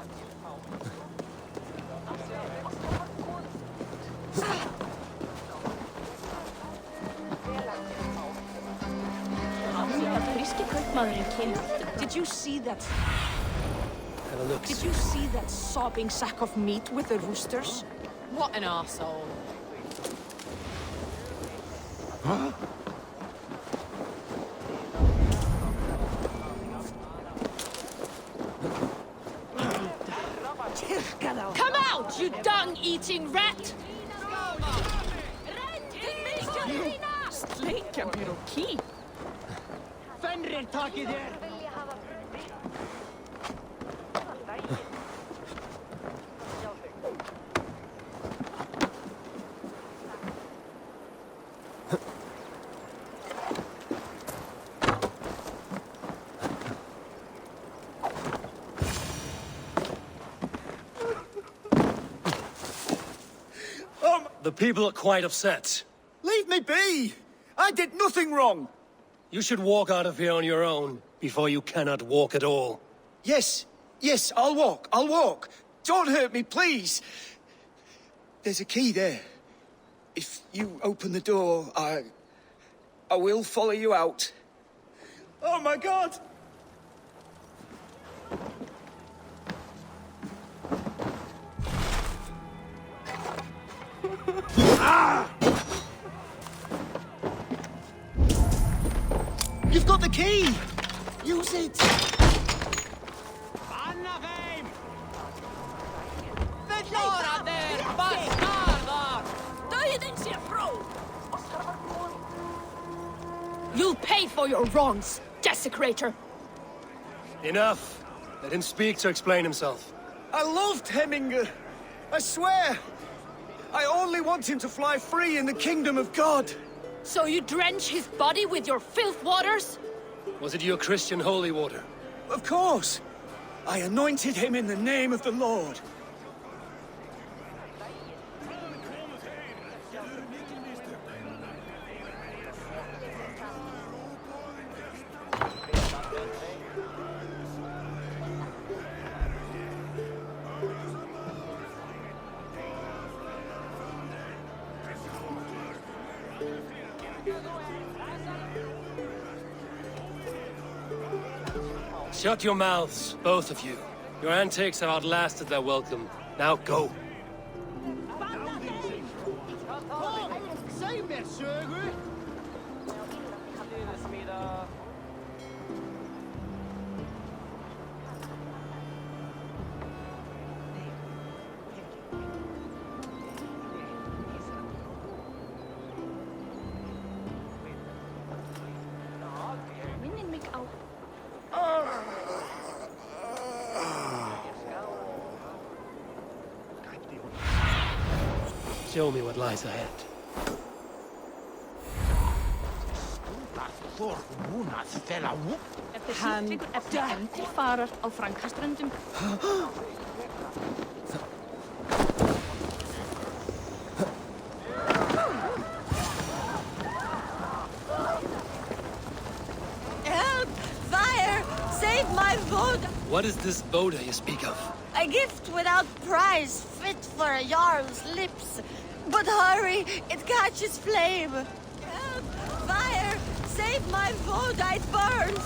Did you see that?
Have a look.
Did you see that sobbing sack of meat with the roosters?
What an arsehole.
Huh?
Come out, you dung-eating rat!
Sleikja mér og ký.
Fenrir takið þér!
The people are quite upset.
Leave me be! I did nothing wrong!
You should walk out of here on your own, before you cannot walk at all.
Yes, I'll walk. Don't hurt me, please. There's a key there. If you open the door, I will follow you out. Oh my God! got the key! Use it!
You'll pay for your wrongs, desecrator!
Enough! Let him speak to explain himself.
I loved Hemminger. I swear. I only want him to fly free in the kingdom of God.
So you drench his body with your filth waters?
Was it your Christian holy water?
Of course. I anointed him in the name of the Lord.
Shut your mouths, both of you. Your antics have outlasted their welcome. Now go. Show me what lies ahead.
Hann dæmdi farar á Frankaströndum.
Help! Fire! Save my Voda!
What is this Voda you speak of?
A gift without price, fit for a Jarl's lips. But hurry, it catches flame. Help! Fire! Save my Voda, it burns!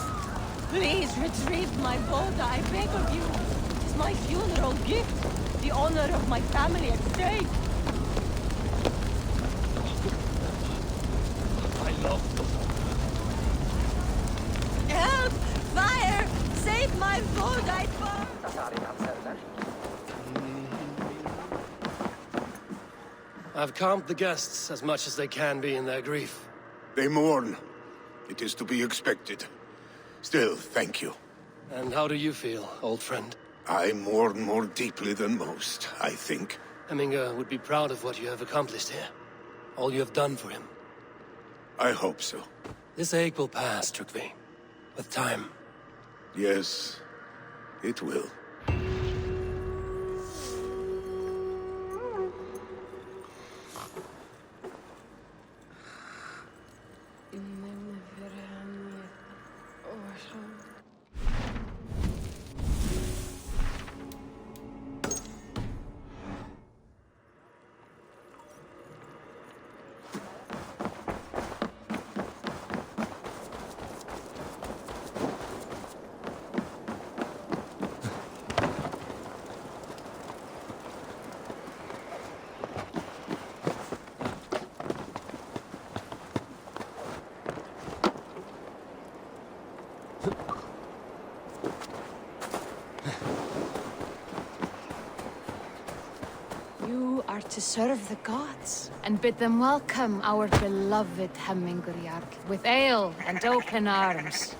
Please retrieve my Voda, I beg of you. It is my funeral gift, the honor of my family at stake.
I love
Help! Fire! Save my Voda, it burns!
I've calmed the guests as much as they can be in their grief.
They mourn. It is to be expected. Still, thank you.
And how do you feel, old friend?
I mourn more deeply than most, I think.
Hemminger would be proud of what you have accomplished here. All you have done for him.
I hope so.
This ache will pass, Trygve. With time.
Yes, it will.
You are to serve the gods and bid them welcome our beloved Hemminger Jarl with ale and open arms.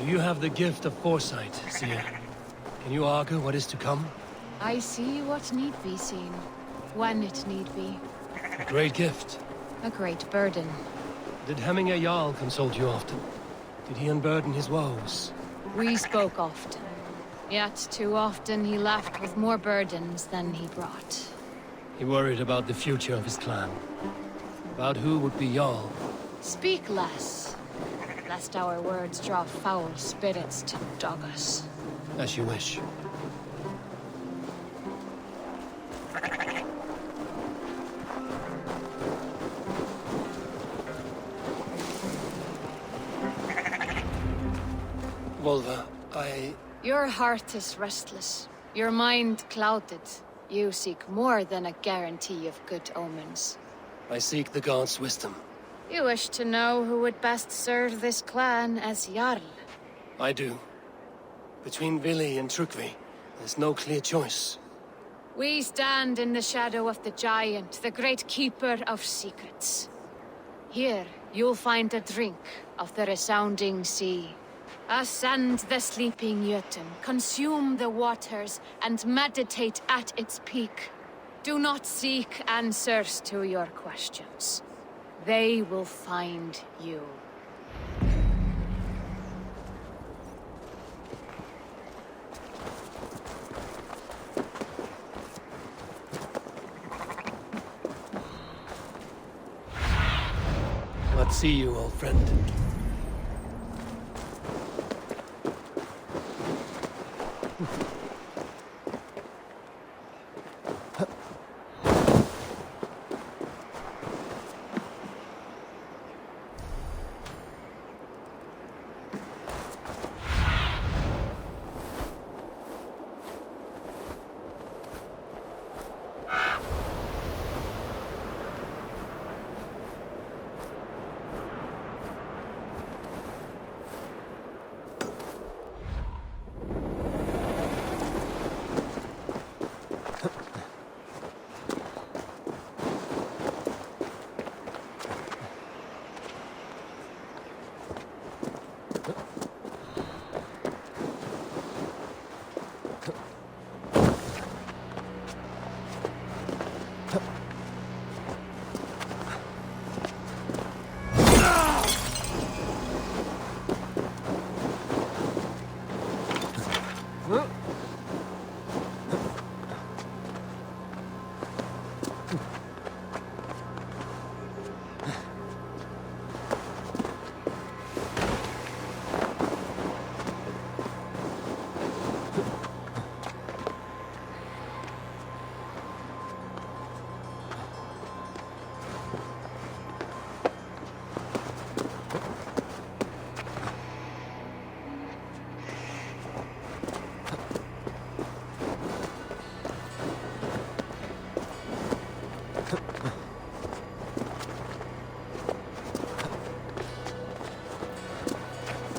You have the gift of foresight, Seer. Can you argue what is to come?
I see what need be seen, when it need be.
A great gift.
A great burden.
Did Hemminger Jarl consult you often? Did he unburden his woes?
We spoke often. Yet too often he left with more burdens than he brought.
He worried about the future of his clan. About who would be Jarl.
Speak less, lest our words draw foul spirits to dog us.
As you wish. Volva,
Your heart is restless. Your mind clouded. You seek more than a guarantee of good omens.
I seek the gods' wisdom.
You wish to know who would best serve this clan as Jarl.
I do. Between Vili and Trukvi, there's no clear choice.
We stand in the shadow of the giant, the great keeper of secrets. Here, you'll find a drink of the resounding sea. Ascend the sleeping Jötun, consume the waters, and meditate at its peak. Do not seek answers to your questions. They will find you.
Let's see you, old friend.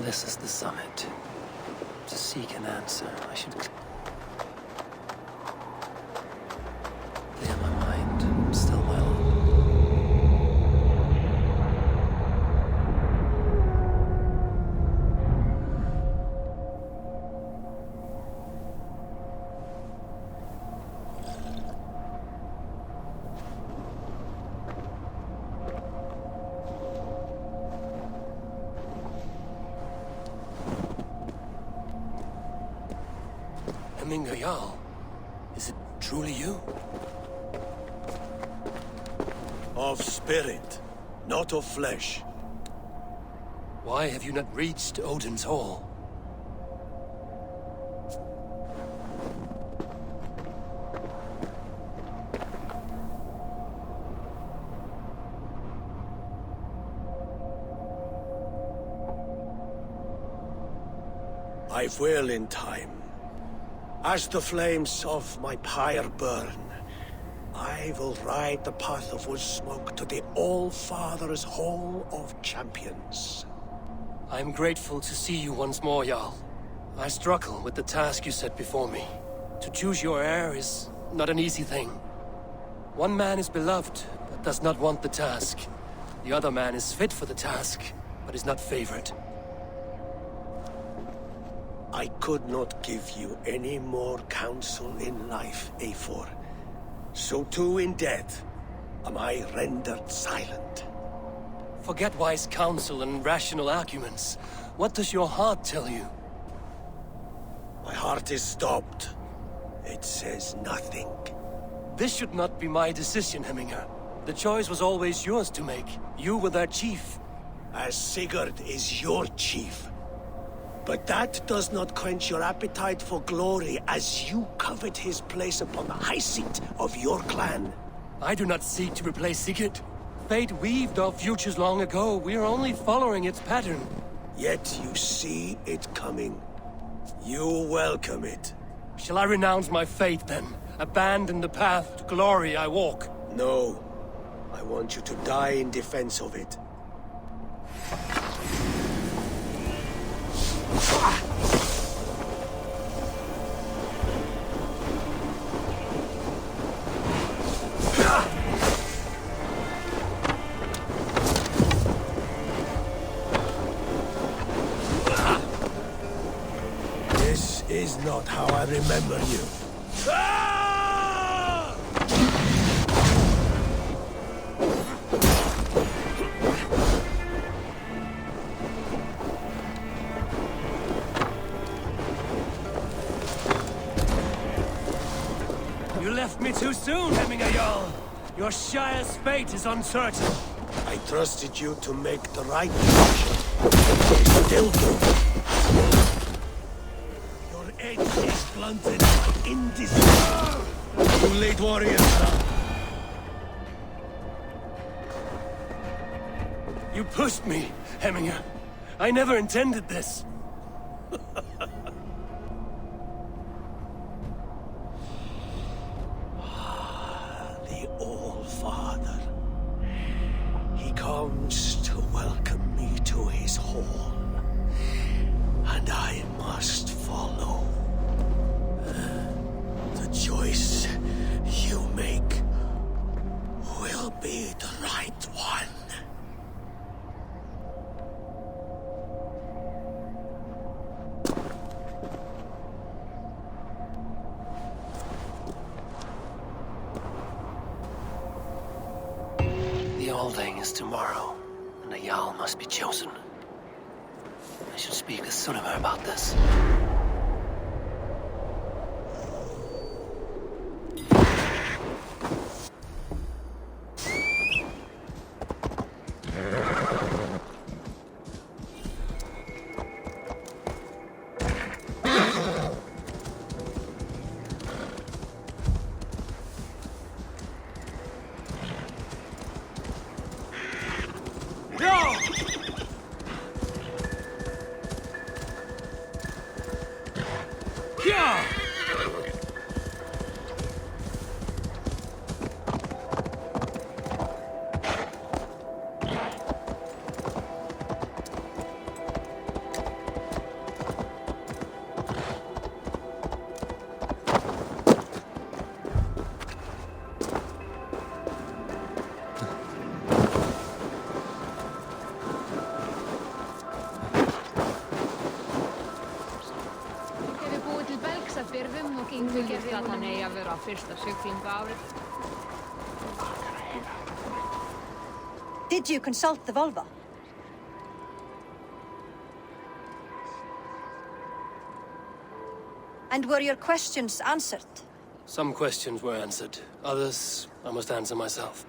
This is the summit. To seek an answer, I should clear my mind. Still my own. Jarl, is it truly you?
Of spirit, not of flesh.
Why have you not reached Odin's Hall?
I will in time. As the flames of my pyre burn, I will ride the path of wood smoke to the All-Father's Hall of Champions.
I'm grateful to see you once more, Jarl. I struggle with the task you set before me. To choose your heir is not an easy thing. One man is beloved, but does not want the task. The other man is fit for the task, but is not favored.
I could not give you any more counsel in life, Eivor. So too in death am I rendered silent.
Forget wise counsel and rational arguments. What does your heart tell you?
My heart is stopped. It says nothing.
This should not be my decision, Hemminger. The choice was always yours to make. You were their chief.
As Sigurd is your chief. But that does not quench your appetite for glory as you covet his place upon the high seat of your clan.
I do not seek to replace Sigurd. Fate weaved our futures long ago. We are only following its pattern.
Yet you see it coming. You welcome it.
Shall I renounce my fate then? Abandon the path to glory I walk?
No. I want you to die in defense of it. This is not how I remember you.
You left me too soon, Hemminger Jarl. Your Shire's fate is uncertain.
I trusted you to make the right decision. I still do. Your edge is blunted by indecision. Too late, warrior.
You pushed me, Hemminger. I never intended this.
The All-Father. He comes to welcome me to his hall. And I must follow. The choice you make will be the right one.
The Alding is tomorrow, and a Jarl must be chosen. I should speak to Sunnimer about this.
Að hann eigi að vera á fyrsta siglingu árið.
Did you consult the Volva? And were your questions answered?
Some questions were answered. Others, I must answer myself.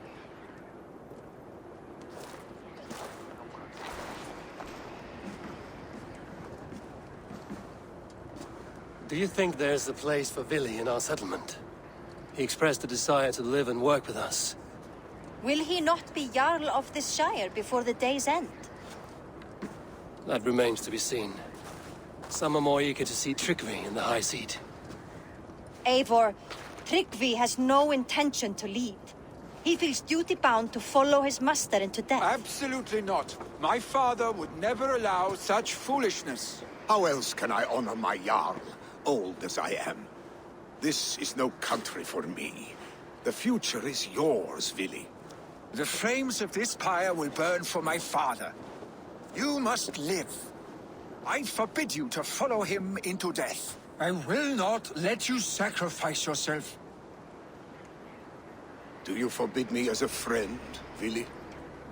Do you think there's a place for Vili in our settlement? He expressed a desire to live and work with us.
Will he not be Jarl of this Shire before the day's end?
That remains to be seen. Some are more eager to see Tryggvi in the High Seat.
Eivor, Tryggvi has no intention to lead. He feels duty-bound to follow his master into death.
Absolutely not. My father would never allow such foolishness.
How else can I honor my Jarl, old as I am? This is no country for me. The future is yours, Vili.
The flames of this pyre will burn for my father. You must live. I forbid you to follow him into death.
I will not let you sacrifice yourself.
Do you forbid me as a friend, Vili?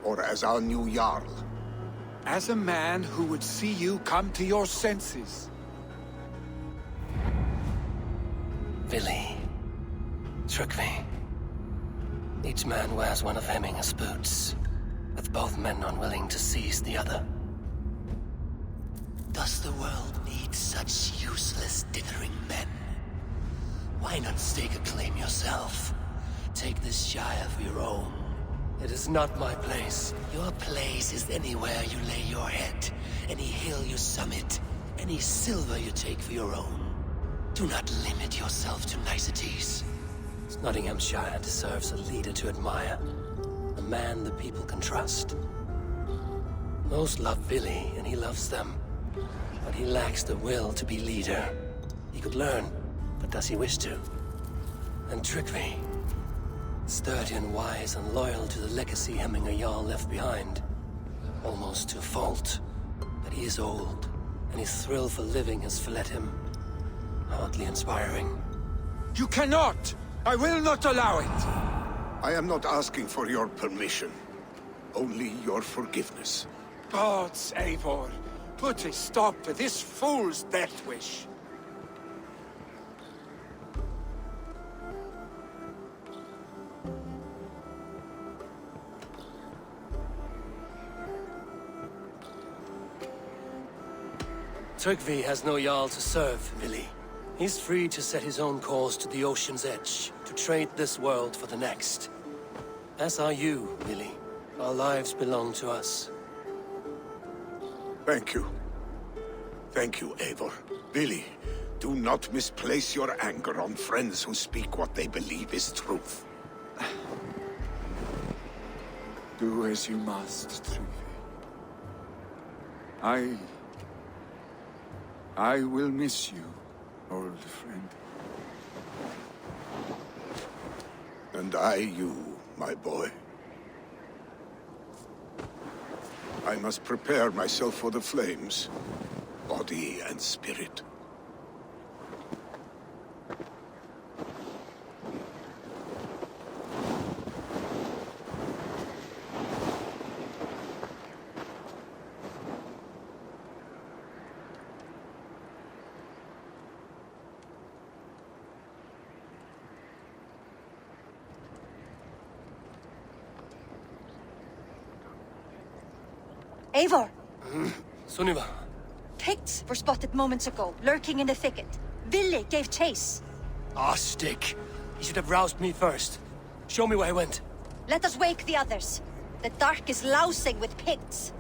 Or as our new Jarl?
As a man who would see you come to your senses.
Vili. Tryggvi. Each man wears one of Hemminger's boots, with both men unwilling to seize the other.
Does the world need such useless, dithering men? Why not stake a claim yourself? Take this Shire for your own.
It is not my place.
Your place is anywhere you lay your head.
any hill you summit, any silver you take for your own. Do not limit yourself to niceties. Nottinghamshire deserves a leader to admire. A man the people can trust. Most love Billy, and he loves them. But he lacks the will to be leader. He could learn, but does he wish to? And Tryggvi. Sturdy and wise and loyal to the legacy Hemminger Jarl left behind. Almost to a fault. But he is old, and his thrill for living has fled him. Hardly inspiring.
You cannot! I will not allow it!
I am not asking for your permission. Only your forgiveness.
Gods, Eivor, put a stop to this fool's death wish.
Tryggvi has no Jarl to serve, Vili. He's free to set his own course to the ocean's edge, to trade this world for the next. As are you, Vili. Our lives belong to us.
Thank you. Thank you, Eivor. Billy, do not misplace your anger on friends who speak what they believe is truth.
Do as you must, Tryggvi. I will miss you, old friend.
And I you, my boy. I must prepare myself for the flames, body and spirit.
Eivor!
Sunniva.
Picts were spotted moments ago, lurking in the thicket. Ville gave chase.
Ah, stick. He should have roused me first. Show me where he went.
Let us wake the others. The dark is lousing with Picts.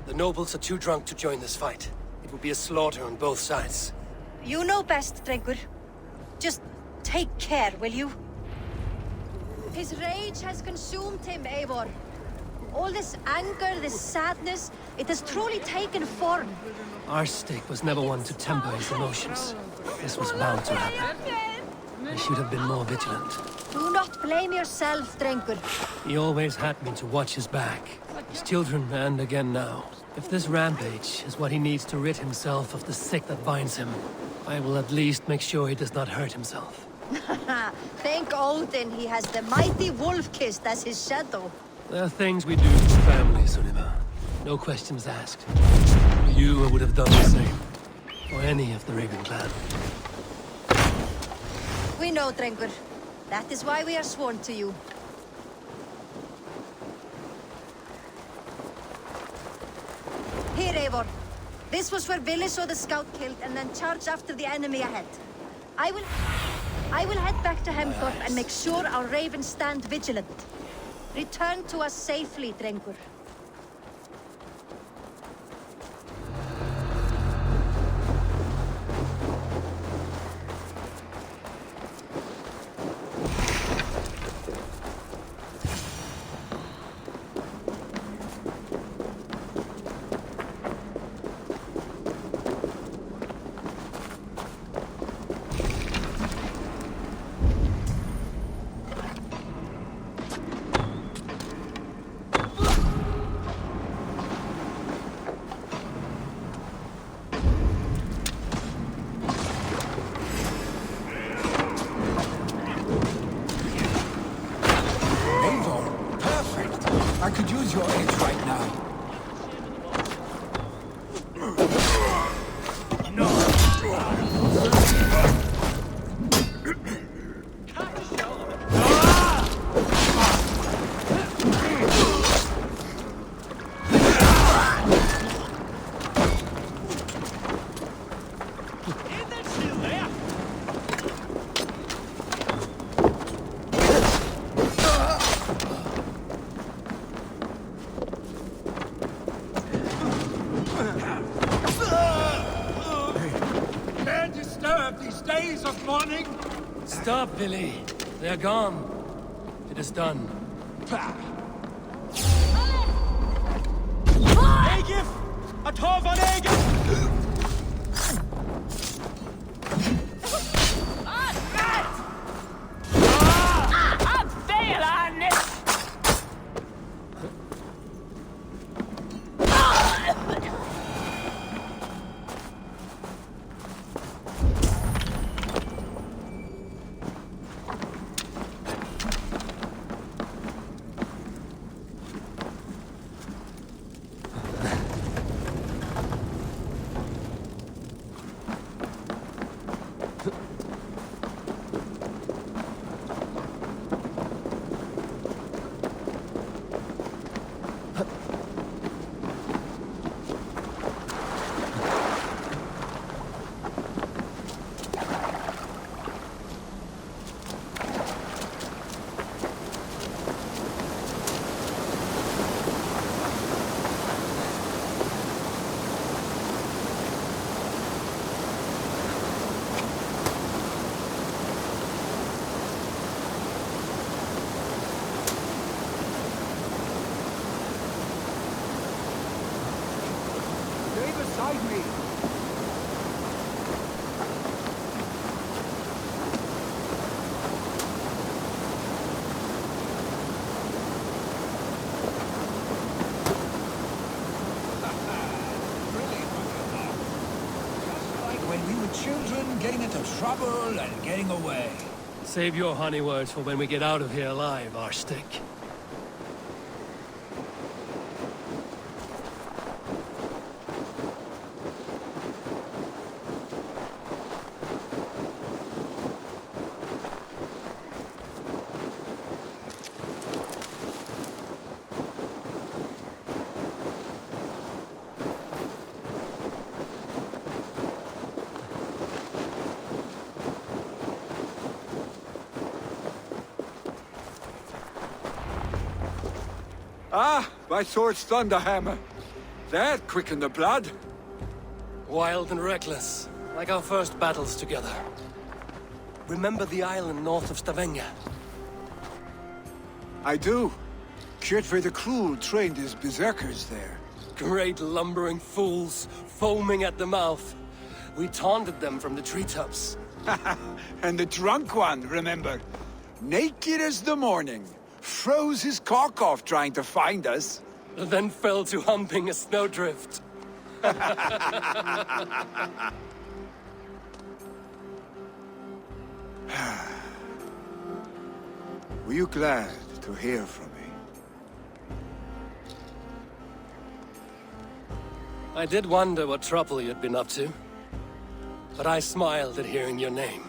The nobles are too drunk to join this fight. It would be a slaughter on both sides.
You know best, Drengur. Just take care, will you? His rage has consumed him, Eivor. All this anger, this sadness, it has truly taken form.
Our stick was never one to temper his emotions. This was bound to happen. I should have been more vigilant.
Do not blame yourself, Drengur.
He always had me to watch his back. His children, and again now. If this rampage is what he needs to rid himself of the sick that binds him, I will at least make sure he does not hurt himself.
Thank Odin he has the mighty Wolf-Kissed as his shadow.
There are things we do for family, Sunniva. No questions asked. You would have done the same. Or any of the Raven clan.
We know, Drengur. That is why we are sworn to you. Here, Eivor. This was where Ville saw the scout killed and then charged after the enemy ahead. I will head back to Hemthorpe and make sure our ravens stand vigilant. Return to us safely, Drengur.
I could use your aid right now.
Stop, Billy. They're gone. It is done.
Egif! At hov van Egif!
Children getting into trouble and getting away.
Save your honey words for when we get out of here alive, Arstick.
Ah, my sword's thunderhammer. That quickened the blood.
Wild and reckless, like our first battles together. Remember the island north of Stavanger?
I do. Kjotve the Cruel trained his berserkers there.
Great lumbering fools, foaming at the mouth. We taunted them from the treetops.
And the drunk one, remember? Naked as the morning. Froze his cock off trying to find us.
Then fell to humping a snowdrift.
Were you glad to hear from me?
I did wonder what trouble you'd been up to. But I smiled at hearing your name.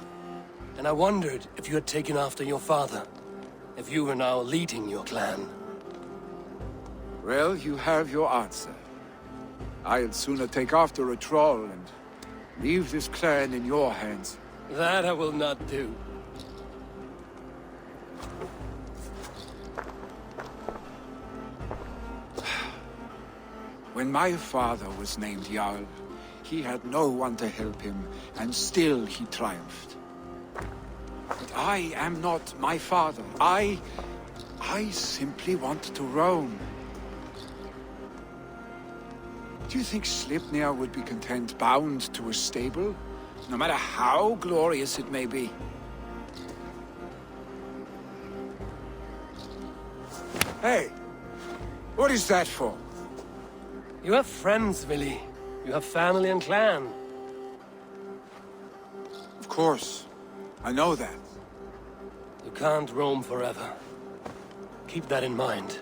And I wondered if you had taken after your father. If you were now leading your clan.
Well, you have your answer. I'd sooner take after a troll and leave this clan in your hands.
That I will not do.
When my father was named Jarl, he had no one to help him, and still he triumphed. But I am not my father. I simply want to roam. Do you think Sleipnir would be content bound to a stable? No matter how glorious it may be? Hey! What is that for?
You have friends, Willy. You have family and clan.
Of course. I know that.
You can't roam forever. Keep that in mind.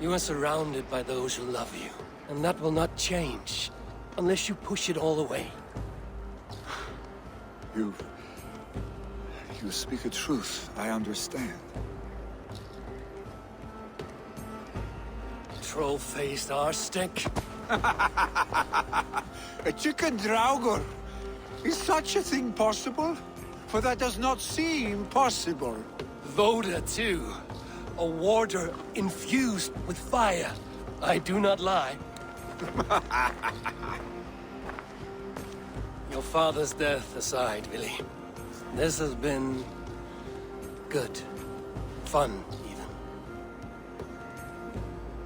You are surrounded by those who love you, and that will not change unless you push it all away.
You speak a truth, I understand.
Troll-faced arstick.
A chicken draugr. Is such a thing possible? For that does not seem possible.
Voda, too. A warder infused with fire. I do not lie. Your father's death aside, Willy. This has been... good. Fun, even.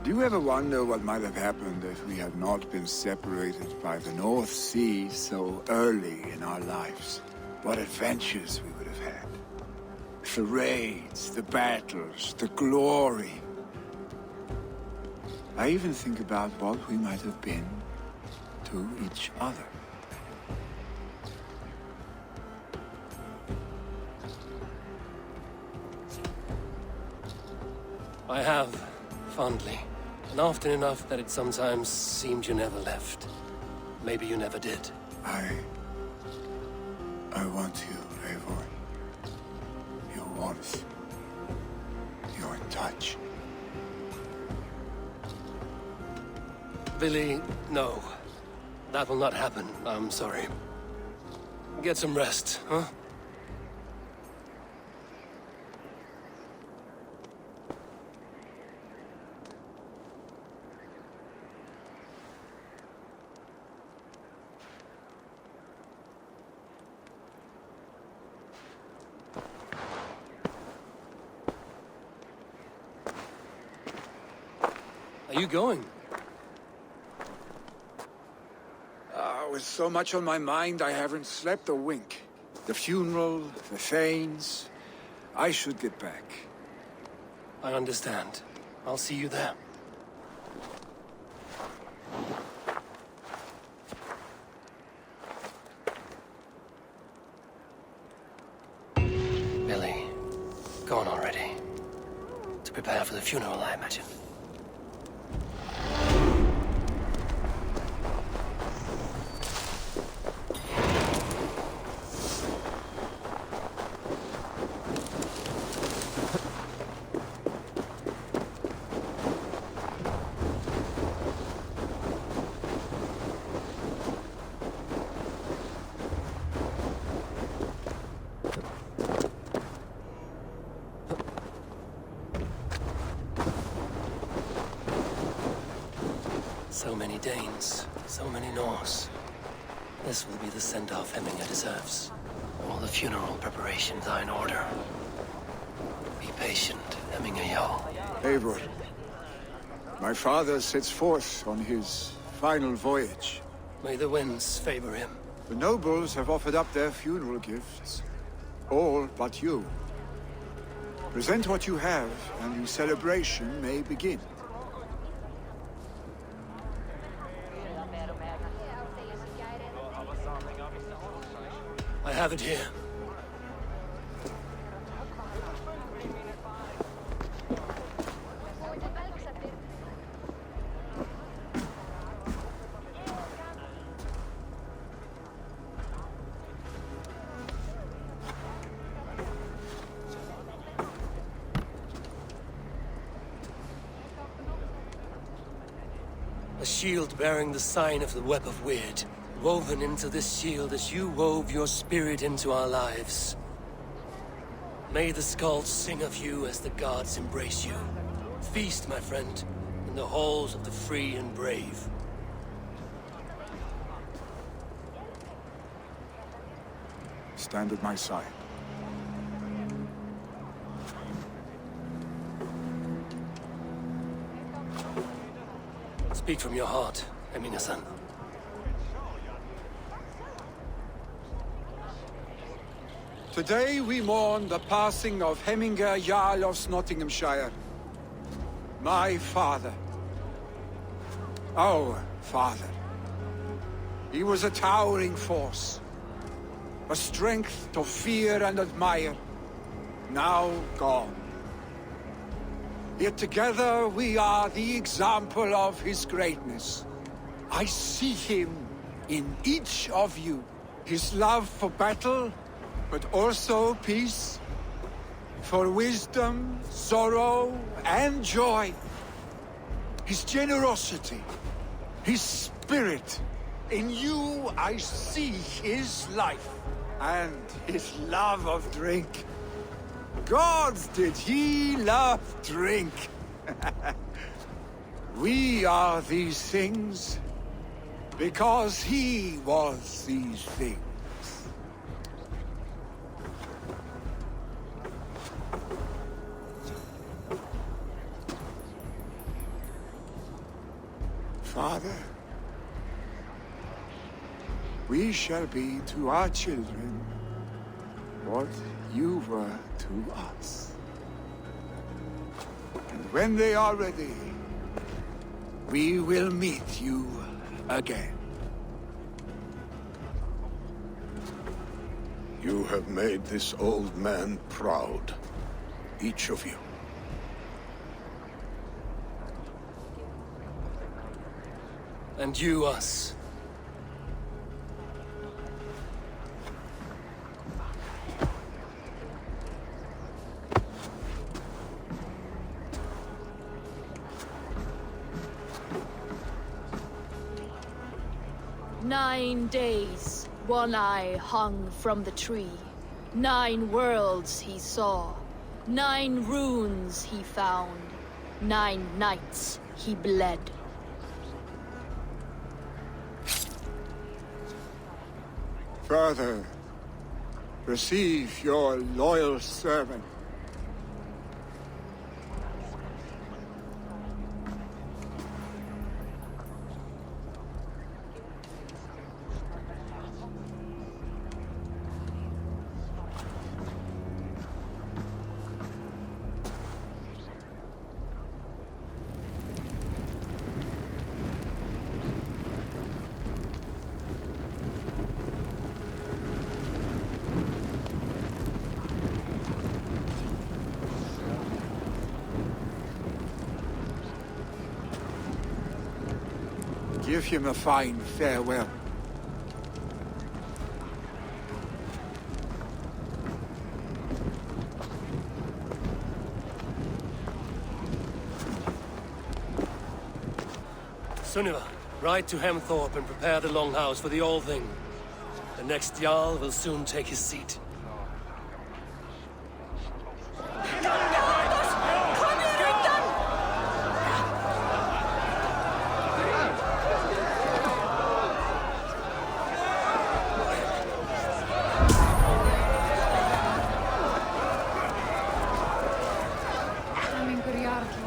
Do you ever wonder what might have happened if we had not been separated by the North Sea so early in our lives? What adventures we would have had. The raids, the battles, the glory. I even think about what we might have been to each other.
I have, fondly. And often enough that it sometimes seemed you never left. Maybe you never did.
I want you, Eivor. Your warmth. Your touch.
Billy, no. That will not happen. I'm sorry. Get some rest, huh? Are you going?
With so much on my mind, I haven't slept a wink. The funeral, the Thanes. I should get back.
I understand. I'll see you there. Billy, gone already. To prepare for the funeral, I imagine. So many Danes, so many Norse. This will be the send-off Hemminger deserves. All the funeral preparations are in order. Be patient, Hemminger Jarl.
Eivor, my father sets forth on his final voyage.
May the winds favor him.
The nobles have offered up their funeral gifts. All but you. Present what you have, and the celebration may begin.
I have it here. A shield bearing the sign of the Web of Weird. Woven into this shield as you wove your spirit into our lives. May the skulls sing of you as the gods embrace you. Feast, my friend, in the halls of the free and brave.
Stand at my side.
Speak from your heart, Hemminger-san.
Today we mourn the passing of Hemminger Jarl of Nottinghamshire. My father. Our father. He was a towering force. A strength to fear and admire. Now gone. Yet together we are the example of his greatness. I see him in each of you. His love for battle, but also peace, for wisdom, sorrow, and joy. His generosity, his spirit. In you I see his life, and his love of drink. Gods, did he love drink! We are these things, because he was these things. Father, we shall be to our children what you were to us. And when they are ready, we will meet you again.
You have made this old man proud. Each of you.
And you us.
"9 days, One Eye hung from the tree. 9 worlds he saw. 9 runes he found. 9 nights he bled."
Father, receive your loyal servant. Give him a fine farewell.
Sunniva, ride to Hemthorpe and prepare the Longhouse for the Althing. The next Jarl will soon take his seat.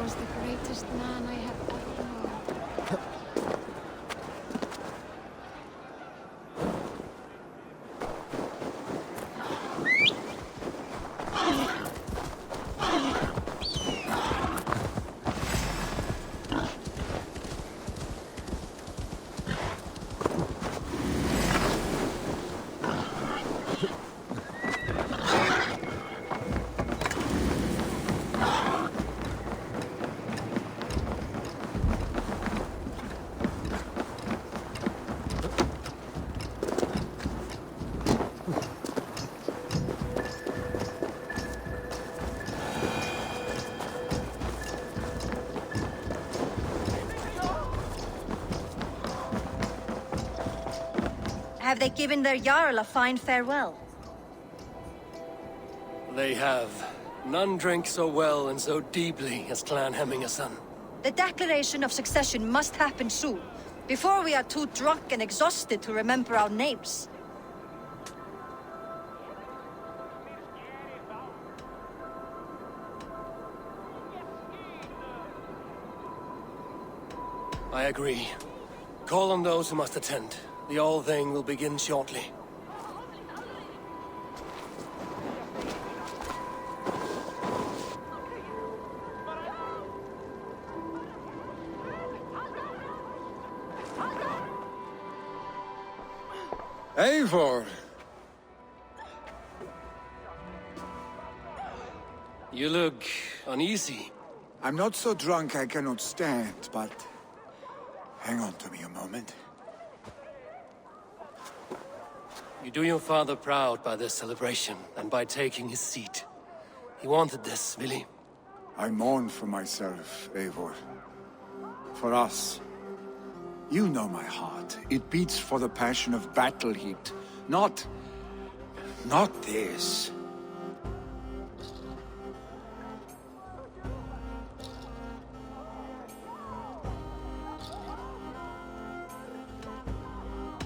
Was the greatest man I have ever known.
Have they given their Jarl a fine farewell?
They have. None drink so well and so deeply as Clan Hemmingason.
The declaration of succession must happen soon, before we are too drunk and exhausted to remember our names.
I agree. Call on those who must attend. The Althing will begin shortly.
Eivor!
You look uneasy.
I'm not so drunk I cannot stand, but hang on to me a moment.
You do your father proud by this celebration, and by taking his seat. He wanted this, Willi.
I mourn for myself, Eivor. For us. You know my heart. It beats for the passion of battle heat. Not this.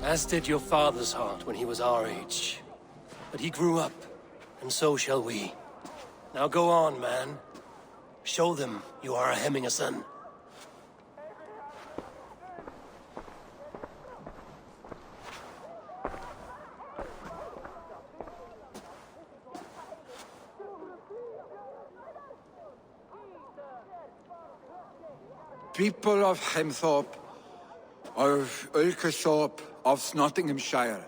As did your father's heart when he was our age. But he grew up, and so shall we. Now go on, man. Show them you are a Hemmingason.
people of Hemthorpe, of Ulkerthorpe, of Nottinghamshire.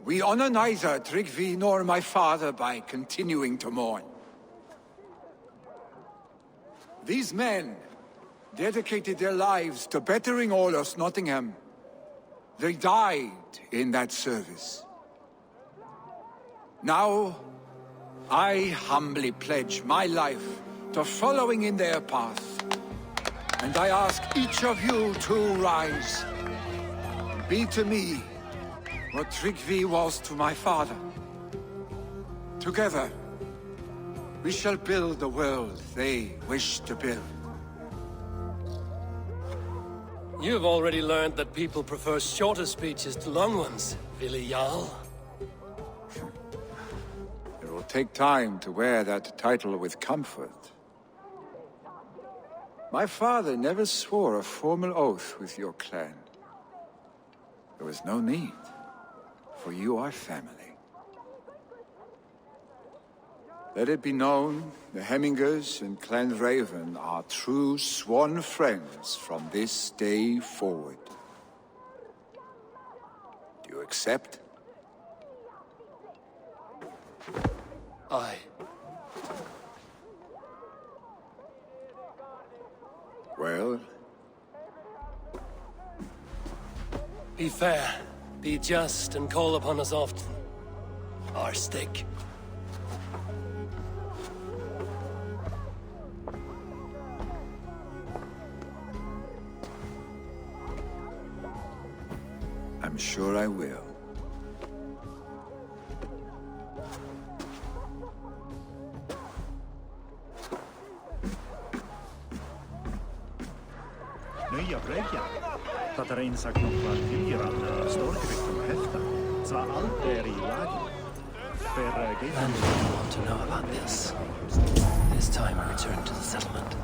We honor neither Tryggvi nor my father by continuing to mourn. These men dedicated their lives to bettering all of Nottingham. They died in that service. Now, I humbly pledge my life to following in their path. And I ask each of you to rise. Be to me what Tryggvi was to my father. Together, we shall build the world they wish to build.
You've already learned that people prefer shorter speeches to long ones, Vili Jarl.
It will take time to wear that title with comfort. My father never swore a formal oath with your clan. There was no need, for you are family. Let it be known, the Hemmingers and Clan Raven are true sworn friends from this day forward. Do you accept?
Aye.
Well?
Be fair, be just, and call upon us often. Our stick.
I'm sure I will.
Nya Breja. Tatarin kvartirande storkryptum häfta. Så allt är i lagen.
And we want to know about this. This time I return to the settlement.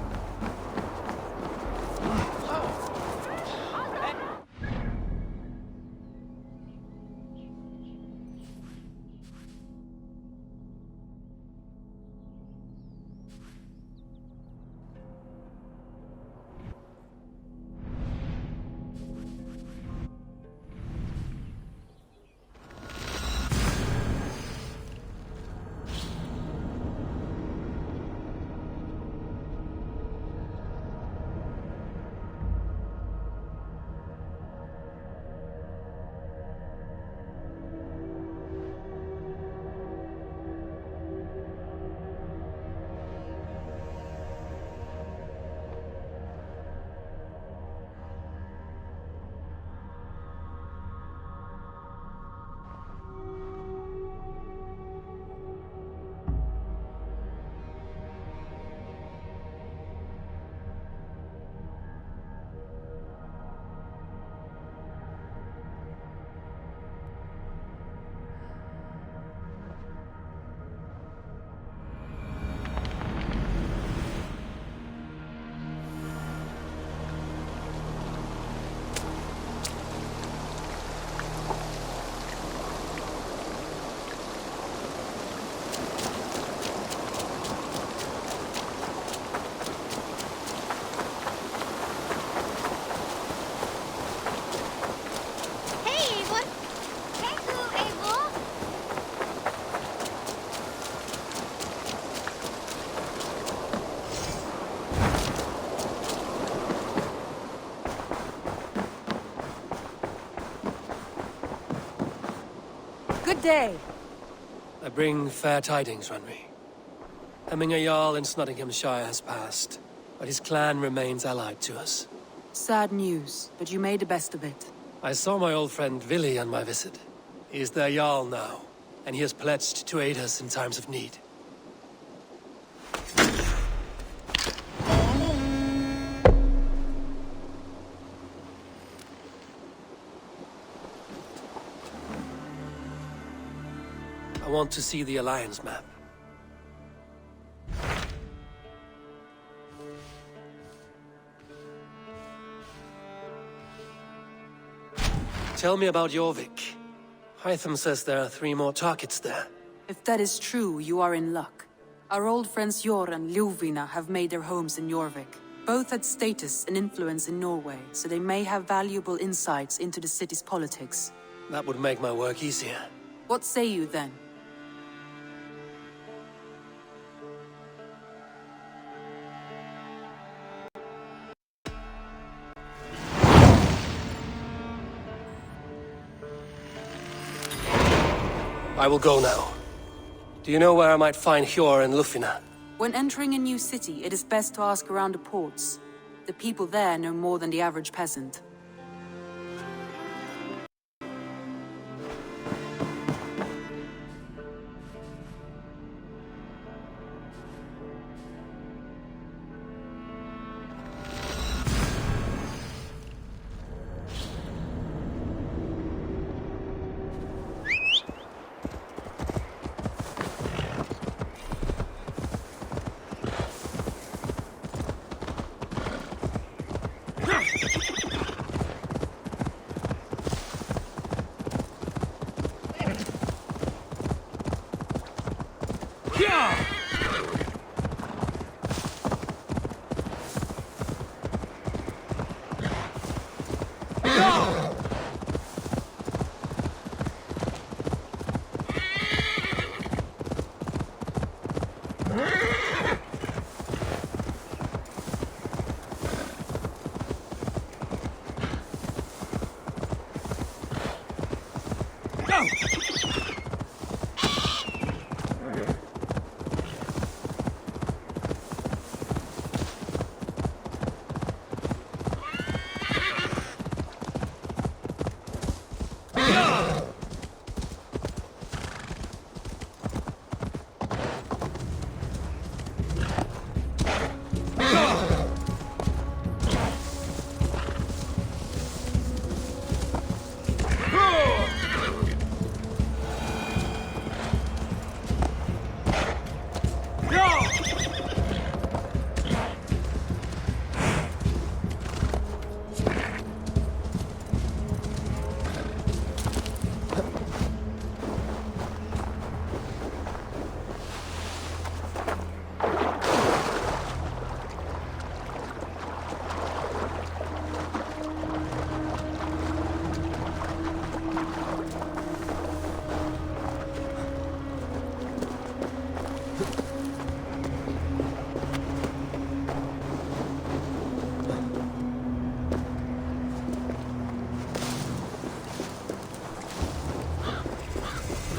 Good day.
I bring fair tidings, Runry. Hemminger Jarl in Nottinghamshire has passed, but his clan remains allied to us.
Sad news, but you made the best of it.
I saw my old friend Vili on my visit. He is their Jarl now, and he has pledged to aid us in times of need. I want to see the Alliance map. Tell me about Jorvik. Hytham says there are 3 more targets there.
If that is true, you are in luck. Our old friends Jor and Ljuvina have made their homes in Jorvik. Both had status and influence in Norway, so they may have valuable insights into the city's politics.
That would make my work easier.
What say you then?
I will go now. Do you know where I might find Hjor and Lufina?
When entering a new city, it is best to ask around the ports. The people there know more than the average peasant.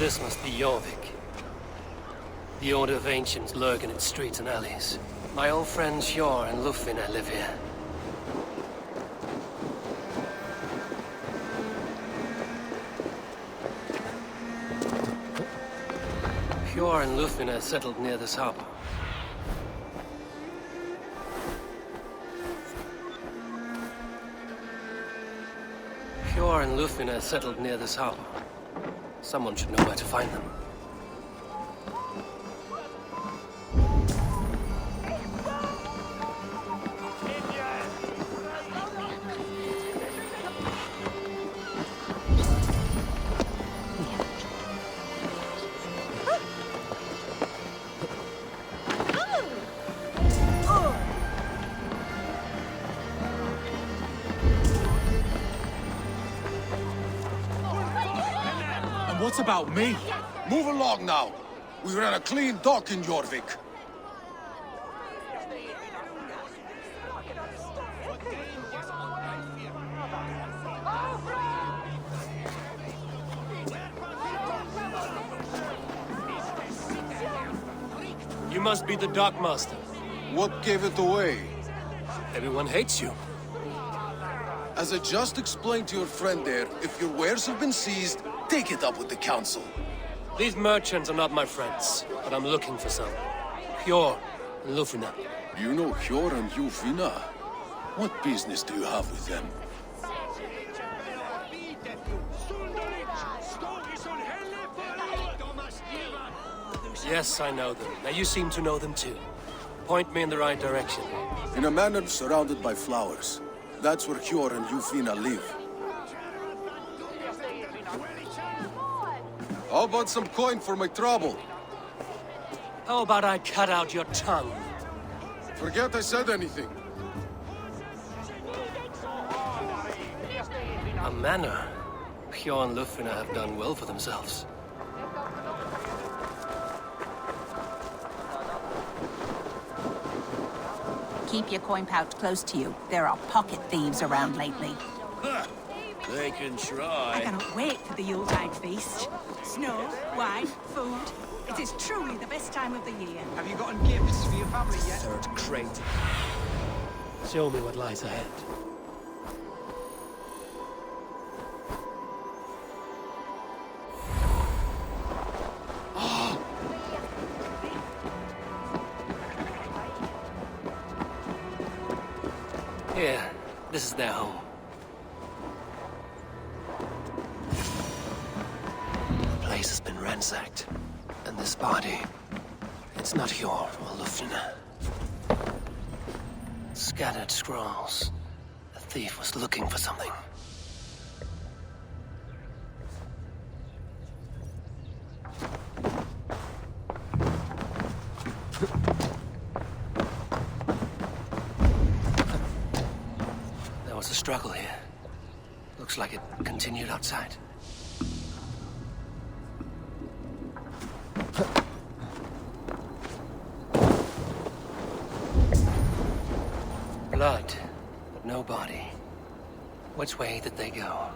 This must be Jorvik. The Order of Ancients lurk in its streets and alleys. My old friends Hjor and Lufina live here. Hjor and Lufina settled near this harbor. Hjor and Lufina settled near this harbor. Someone should know where to find them.
What about me?
Move along now. We ran a clean dock in Jorvik.
You must be the dockmaster.
What gave it away?
Everyone hates you.
As I just explained to your friend there, if your wares have been seized, take it up with the council.
These merchants are not my friends, but I'm looking for some. Hjor and Lufina.
You know Hjor and Lufina? What business do you have with them?
Yes, I know them. Now you seem to know them too. Point me in the right direction.
In a manor surrounded by flowers. That's where Hjor and Lufina live. How about some coin for my trouble?
How about I cut out your tongue?
Forget I said anything.
manor. Hjorn and Lufina have done well for themselves.
Keep your coin pouch close to you. There are pocket thieves around lately.
They can try.
I cannot wait for the Yuletide feast. Snow, wine, food. It is truly the best time of the year.
Have you gotten gifts for your family yet?
Third crate. Show me what lies ahead. Here, this is their home. The place has been ransacked. And this body, it's not Hjor or Lufina. Scattered scrolls. The thief was looking for something. There was a struggle here. Looks like it continued outside. Blood, but no body. Which way did they go?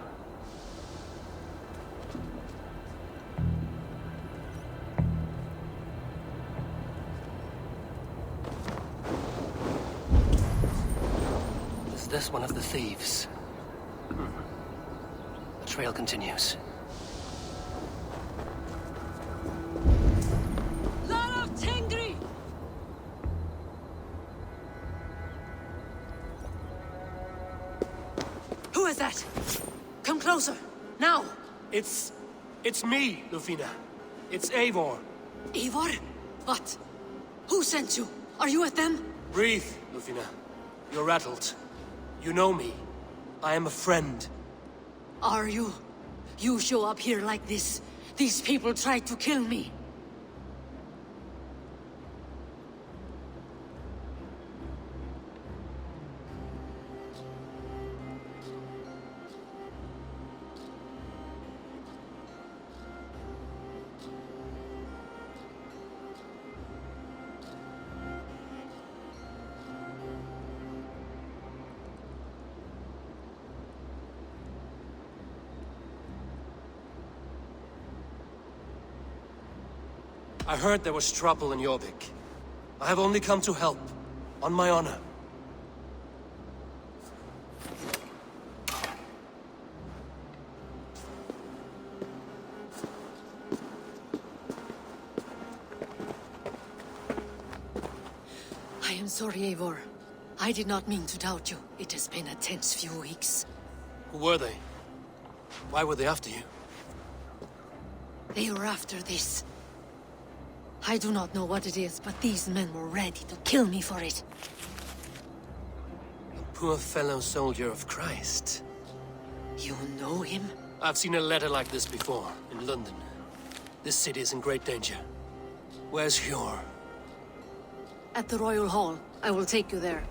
Is this one of the thieves? The trail continues.
Who is that? Come closer, now!
It's me, Lufina. It's Eivor.
Eivor? What? Who sent you? Are you with them?
Breathe, Lufina. You're rattled. You know me. I am a friend.
Are you? You show up here like this. These people tried to kill me.
I heard there was trouble in Jorvik. I have only come to help, on my honor.
I am sorry, Eivor. I did not mean to doubt you. It has been a tense few weeks.
Who were they? Why were they after you?
They were after this. I do not know what it is, but these men were ready to kill me for it.
A poor fellow soldier of Christ.
You know him?
I've seen a letter like this before, in London. This city is in great danger. Where's Hjor?
At the Royal Hall. I will take you there.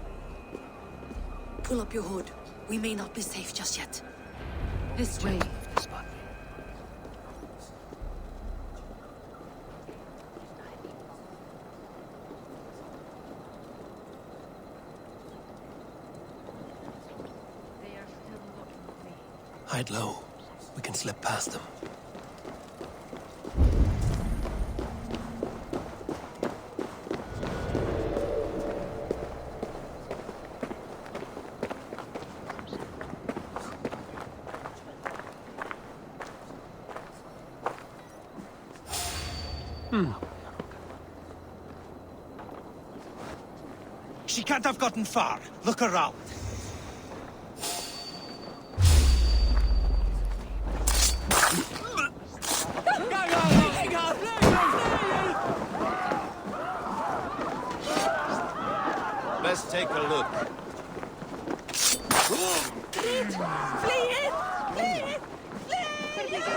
Pull up your hood. We may not be safe just yet. This way.
Hide low. We can slip past them.
She can't have gotten far. Look around. Let's take a look.
Flee it! Flee it! Flee it!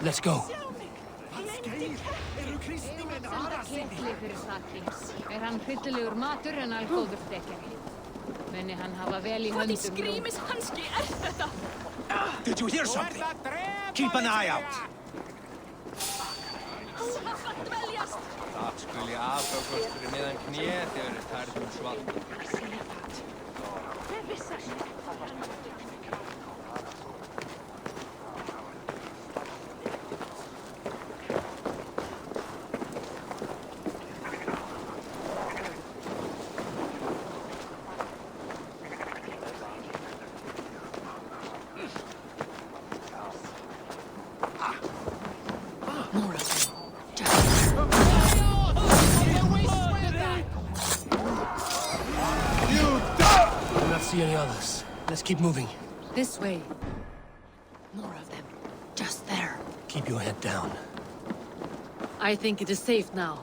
Let's go.
Er hann hryllilegur matur en algóður þekjari. Muni hann hafa vel í
What
höndum nú.
skrýmishanski er þetta?
Did you hear something? Keep an eye out.
Það skuli aðfrákost fyrir neðan kné þegar tærðum svalt.
See any others? Let's keep moving.
This way. More of them. Just there.
Keep your head down.
I think it is safe now.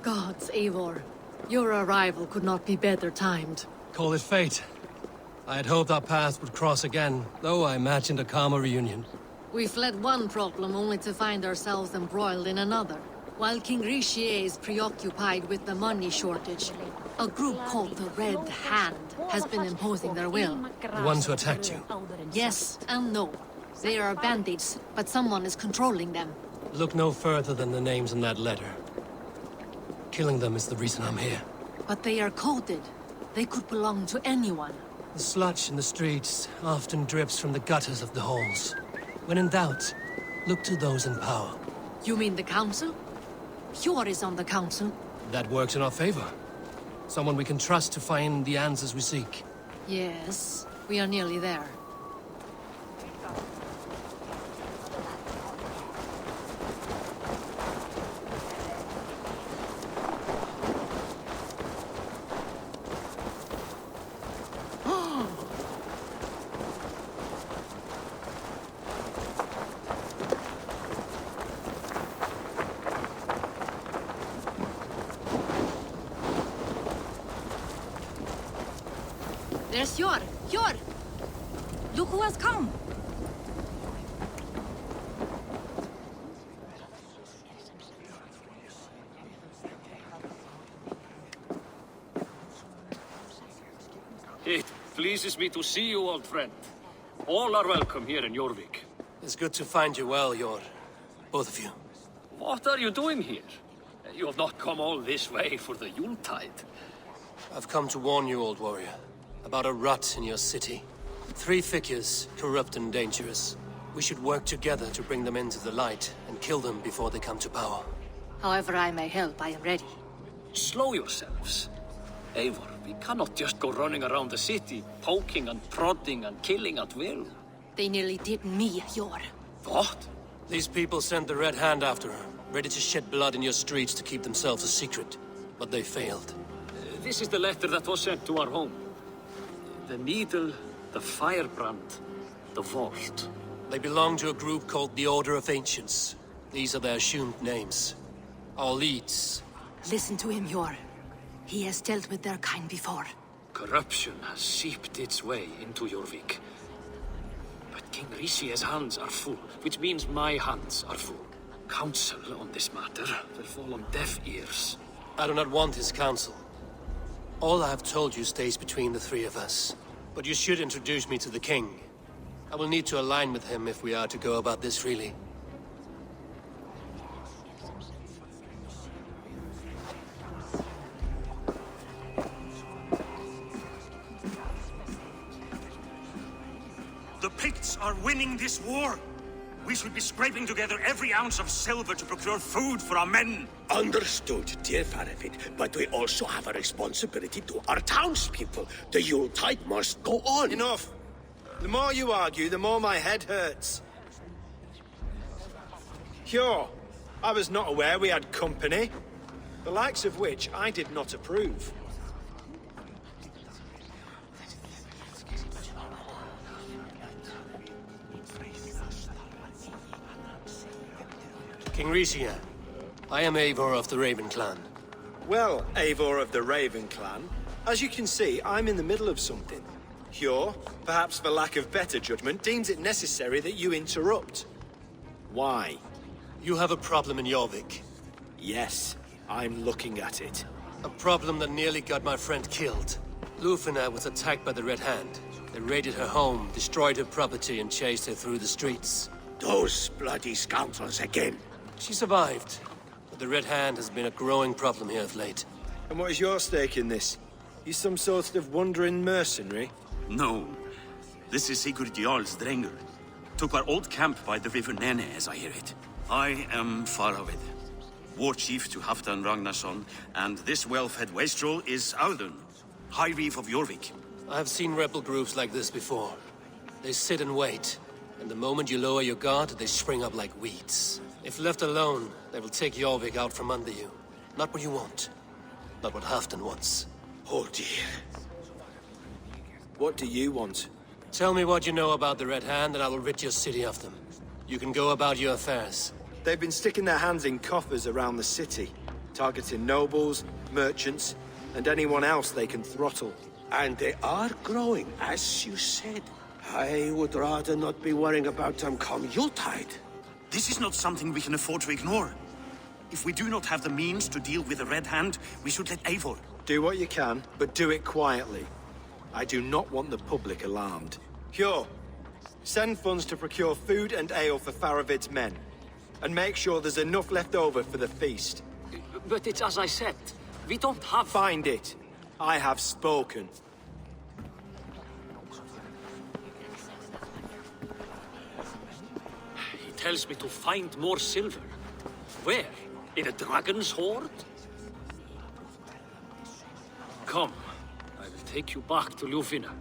Gods, Eivor. Your arrival could not be better timed.
Call it fate. I had hoped our paths would cross again, though I imagined a calmer reunion.
We fled one problem only to find ourselves embroiled in another. While King Richier is preoccupied with the money shortage, a group called the Red Hand has been imposing their will.
The ones who attacked you?
Yes and no. They are bandits, but someone is controlling them.
Look no further than the names in that letter. Killing them is the reason I'm here.
But they are coded. They could belong to anyone.
The sludge in the streets often drips from the gutters of the halls. When in doubt, look to those in power.
You mean the council? Hjor is on the council.
That works in our favor. Someone we can trust to find the answers we seek.
Yes, we are nearly there.
There's Hjor! Hjor! Look who has come!
It pleases me to see you, old friend. All are welcome here in Jorvik.
It's good to find you well, Hjor. Both of you.
What are you doing here? You have not come all this way for the Yuletide.
I've come to warn you, old warrior, about a rot in your city. 3 figures, corrupt and dangerous. We should work together to bring them into the light and kill them before they come to power.
However I may help, I am ready.
Slow yourselves. Eivor, we cannot just go running around the city, poking and prodding and killing at will.
They nearly did me, Hjor.
What?
These people sent the Red Hand after her, ready to shed blood in your streets to keep themselves a secret. But they failed.
This is the letter that was sent to our home. The needle, the firebrand, the vault.
They belong to a group called the Order of Ancients. These are their assumed names. Our leads.
Listen to him, Hjor. He has dealt with their kind before.
Corruption has seeped its way into Jorvik. But King Richier's hands are full, which means my hands are full. Counsel on this matter will fall on deaf ears.
I do not want his counsel. All I have told you stays between the 3 of us. But you should introduce me to the king. I will need to align with him if we are to go about this freely.
The Picts are winning this war. We should be scraping together every ounce of silver to procure food for our men.
Understood, dear Faravit, but we also have a responsibility to our townspeople. The Yuletide must go on.
Enough. The more you argue, the more my head hurts. Hjor, I was not aware we had company, the likes of which I did not approve.
King Richier, I am Eivor of the Raven Clan.
Well, Eivor of the Raven Clan, as you can see, I'm in the middle of something. Hjor, perhaps for lack of better judgment, deems it necessary that you interrupt. Why?
You have a problem in Jorvik.
Yes, I'm looking at it.
A problem that nearly got my friend killed. Lufina was attacked by the Red Hand. They raided her home, destroyed her property, and chased her through the streets.
Those bloody scoundrels again.
She survived, but the Red Hand has been a growing problem here of late.
And what is your stake in this? You some sort of wandering mercenary?
No. This is Sigurd Jarl's Drenger. Took our old camp by the river Nene, as I hear it. I am Faravid, war chief to Halfdan Ragnarsson, and this well-fed wastrel is Audun, High Reeve of Jorvik.
I have seen rebel groups like this before. They sit and wait, and the moment you lower your guard, they spring up like weeds. If left alone, they will take Jorvik out from under you. Not what you want. Not what Halfdan wants.
Oh dear.
What do you want?
Tell me what you know about the Red Hand, and I will rid your city of them. You can go about your affairs.
They've been sticking their hands in coffers around the city, targeting nobles, merchants, and anyone else they can throttle.
And they are growing, as you said. I would rather not be worrying about them come Yuletide.
This is not something we can afford to ignore. If we do not have the means to deal with the Red Hand, we should let Eivor.
Do what you can, but do it quietly. I do not want the public alarmed. Hjor, send funds to procure food and ale for Faravid's men. And make sure there's enough left over for the feast.
But it's as I said, we don't have...
Find it. I have spoken.
He tells me to find more silver. Where? In a dragon's hoard? Come, I will take you back to Lufina.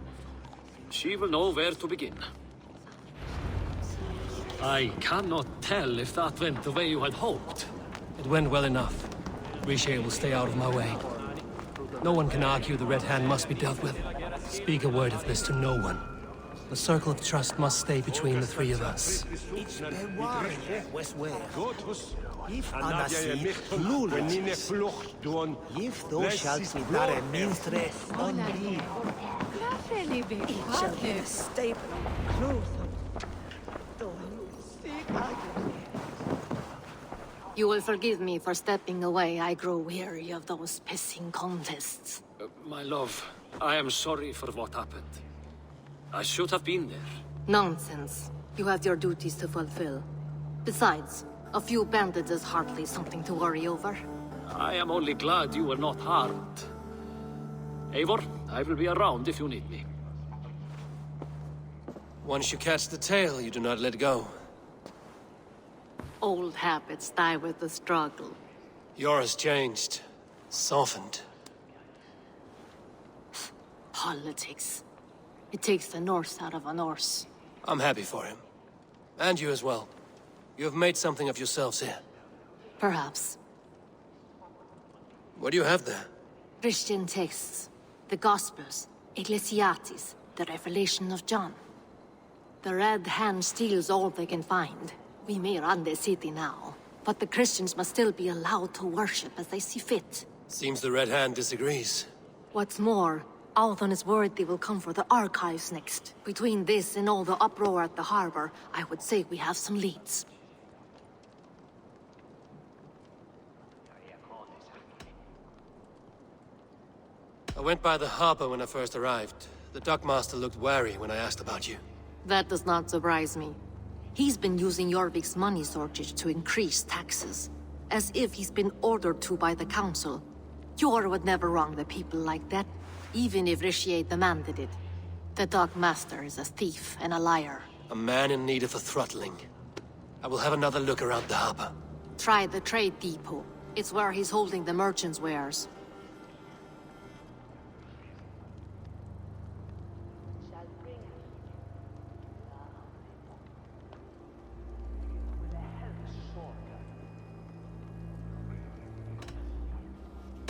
She will know where to begin. I cannot tell if that went the way you had hoped.
It went well enough. Riche will stay out of my way. No one can argue the Red Hand must be dealt with. Speak a word of this to no one. The circle of trust must stay between the three of us.
If Anasi clueless, if thou shalt be there minstre on me, it shall be a staple cloth.
You will forgive me for stepping away. I grow weary of those pissing contests.
My love, I am sorry for what happened. I should have been there.
Nonsense. You have your duties to fulfill. Besides, a few bandits is hardly something to worry over.
I am only glad you were not harmed. Eivor, I will be around if you need me.
Once you catch the tail, you do not let go.
Old habits die with the struggle.
Yours changed. Softened.
Politics. It takes the Norse out of a Norse.
I'm happy for him. And you as well. You have made something of yourselves here.
Perhaps.
What do you have there?
Christian texts. The Gospels. Ecclesiastes. The Revelation of John. The Red Hand steals all they can find. We may run the city now, but the Christians must still be allowed to worship as they see fit.
Seems the Red Hand disagrees.
What's more, Althon is worried they will come for the archives next. Between this and all the uproar at the harbor, I would say we have some leads.
I went by the harbor when I first arrived. The dockmaster looked wary when I asked about you.
That does not surprise me. He's been using Jorvik's money shortage to increase taxes. As if he's been ordered to by the council. Jor would never wrong the people like that, even if Riche demanded it. The dockmaster is a thief and a liar.
A man in need of a throttling. I will have another look around the harbor.
Try the trade depot. It's where he's holding the merchants' wares.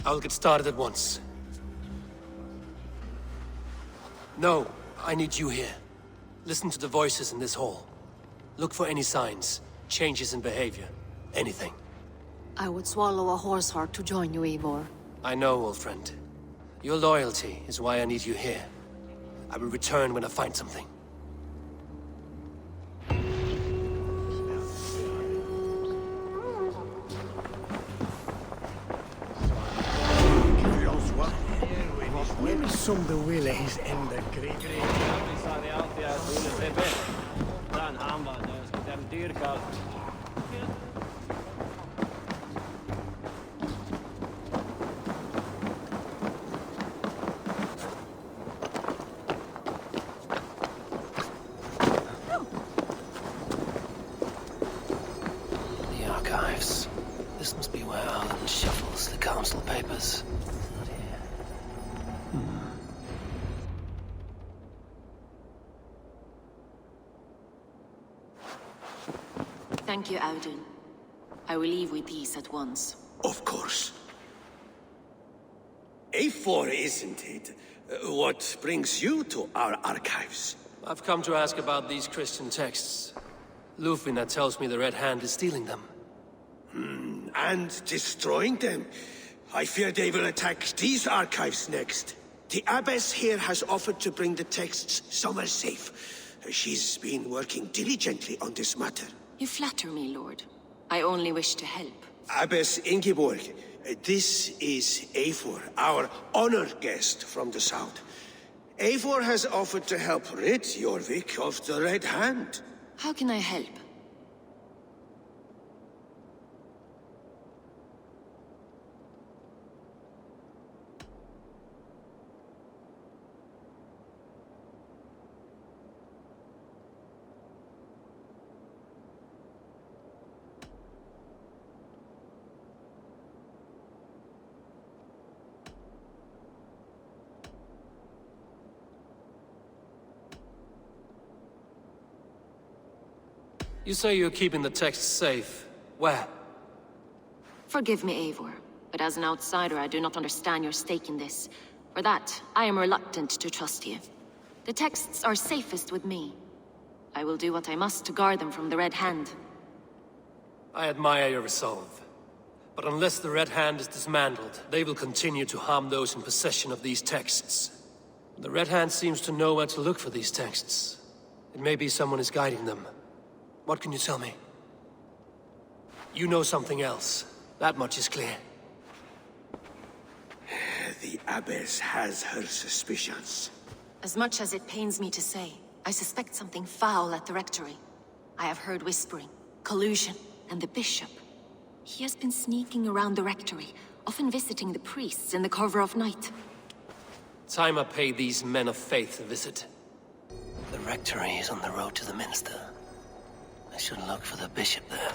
I'll get started at once. No, I need you here. Listen to the voices in this hall. Look for any signs, changes in behavior, anything.
I would swallow a horse heart to join you, Eivor.
I know, old friend. Your loyalty is why I need you here. I will return when I find something.
som du ville his enda krig.
The archives. This must be where Arlen shuffles the council papers. Not here.
Thank you, Audun. I will leave with these at once.
Of course. A4, isn't it? What brings you to our archives?
I've come to ask about these Christian texts. Lufina tells me the Red Hand is stealing them.
And destroying them. I fear they will attack these archives next. The abbess here has offered to bring the texts somewhere safe. She's been working diligently on this matter.
You flatter me, Lord. I only wish to help.
Abbess Ingeborg, this is Eivor, our honored guest from the south. Eivor has offered to help rid Jorvik of the Red Hand.
How can I help?
You say you're keeping the texts safe. Where?
Forgive me, Eivor, but as an outsider, I do not understand your stake in this. For that, I am reluctant to trust you. The texts are safest with me. I will do what I must to guard them from the Red Hand.
I admire your resolve. But unless the Red Hand is dismantled, they will continue to harm those in possession of these texts. The Red Hand seems to know where to look for these texts. It may be someone is guiding them. What can you tell me? You know something else. That much is clear.
The abbess has her suspicions.
As much as it pains me to say, I suspect something foul at the rectory. I have heard whispering, collusion, and the bishop. He has been sneaking around the rectory, often visiting the priests in the cover of night.
Time I pay these men of faith a visit. The rectory is on the road to the minster. I should look for the bishop there.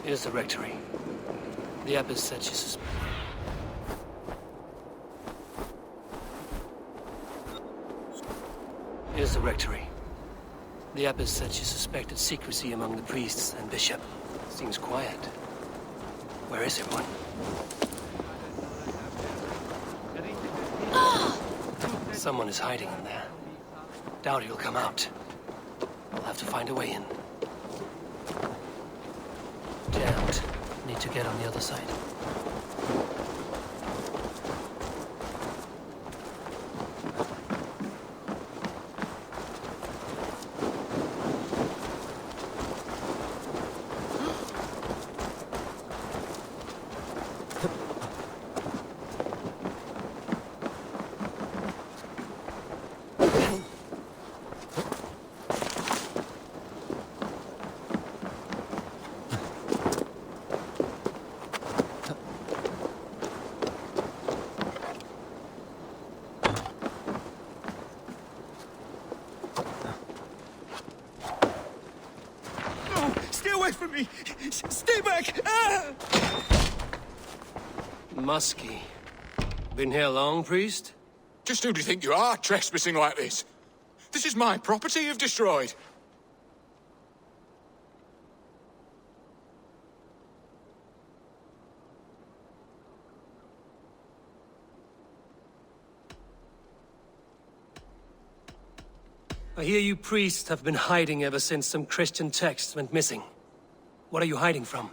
Here's the rectory. The abbess said she suspected. Here's the rectory. The abbess said she suspected secrecy among the priests and bishop. Seems quiet. Where is everyone? Someone is hiding in there. Doubt he'll come out. I'll have to find a way in. Jammed. Need to get on the other side. Muskie. Been here long, priest?
Just who do you think you are, trespassing like this? This is my property you've destroyed.
I hear you priests have been hiding ever since some Christian texts went missing. What are you hiding from?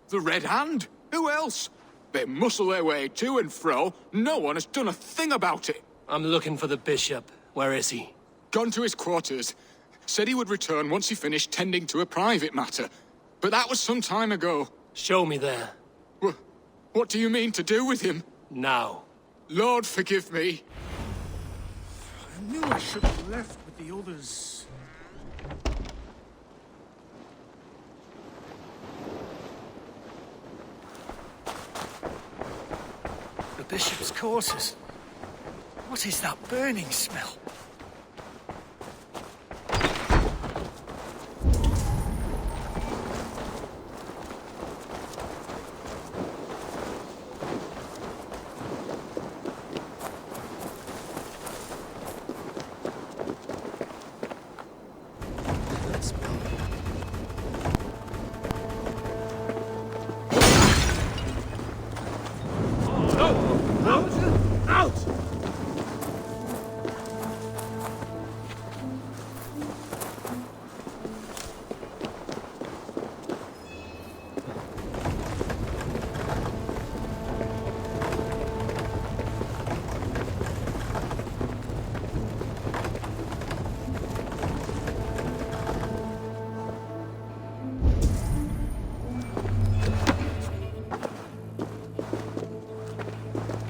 The Red Hand? Who else? They muscle their way to and fro. No one has done a thing about it.
I'm looking for the bishop. Where is he?
Gone to his quarters. Said he would return once he finished tending to a private matter. But that was some time ago.
Show me there.
What do you mean to do with him?
Now.
Lord, forgive me.
I knew I should have left with the others.
The bishop's quarters. What is that burning smell?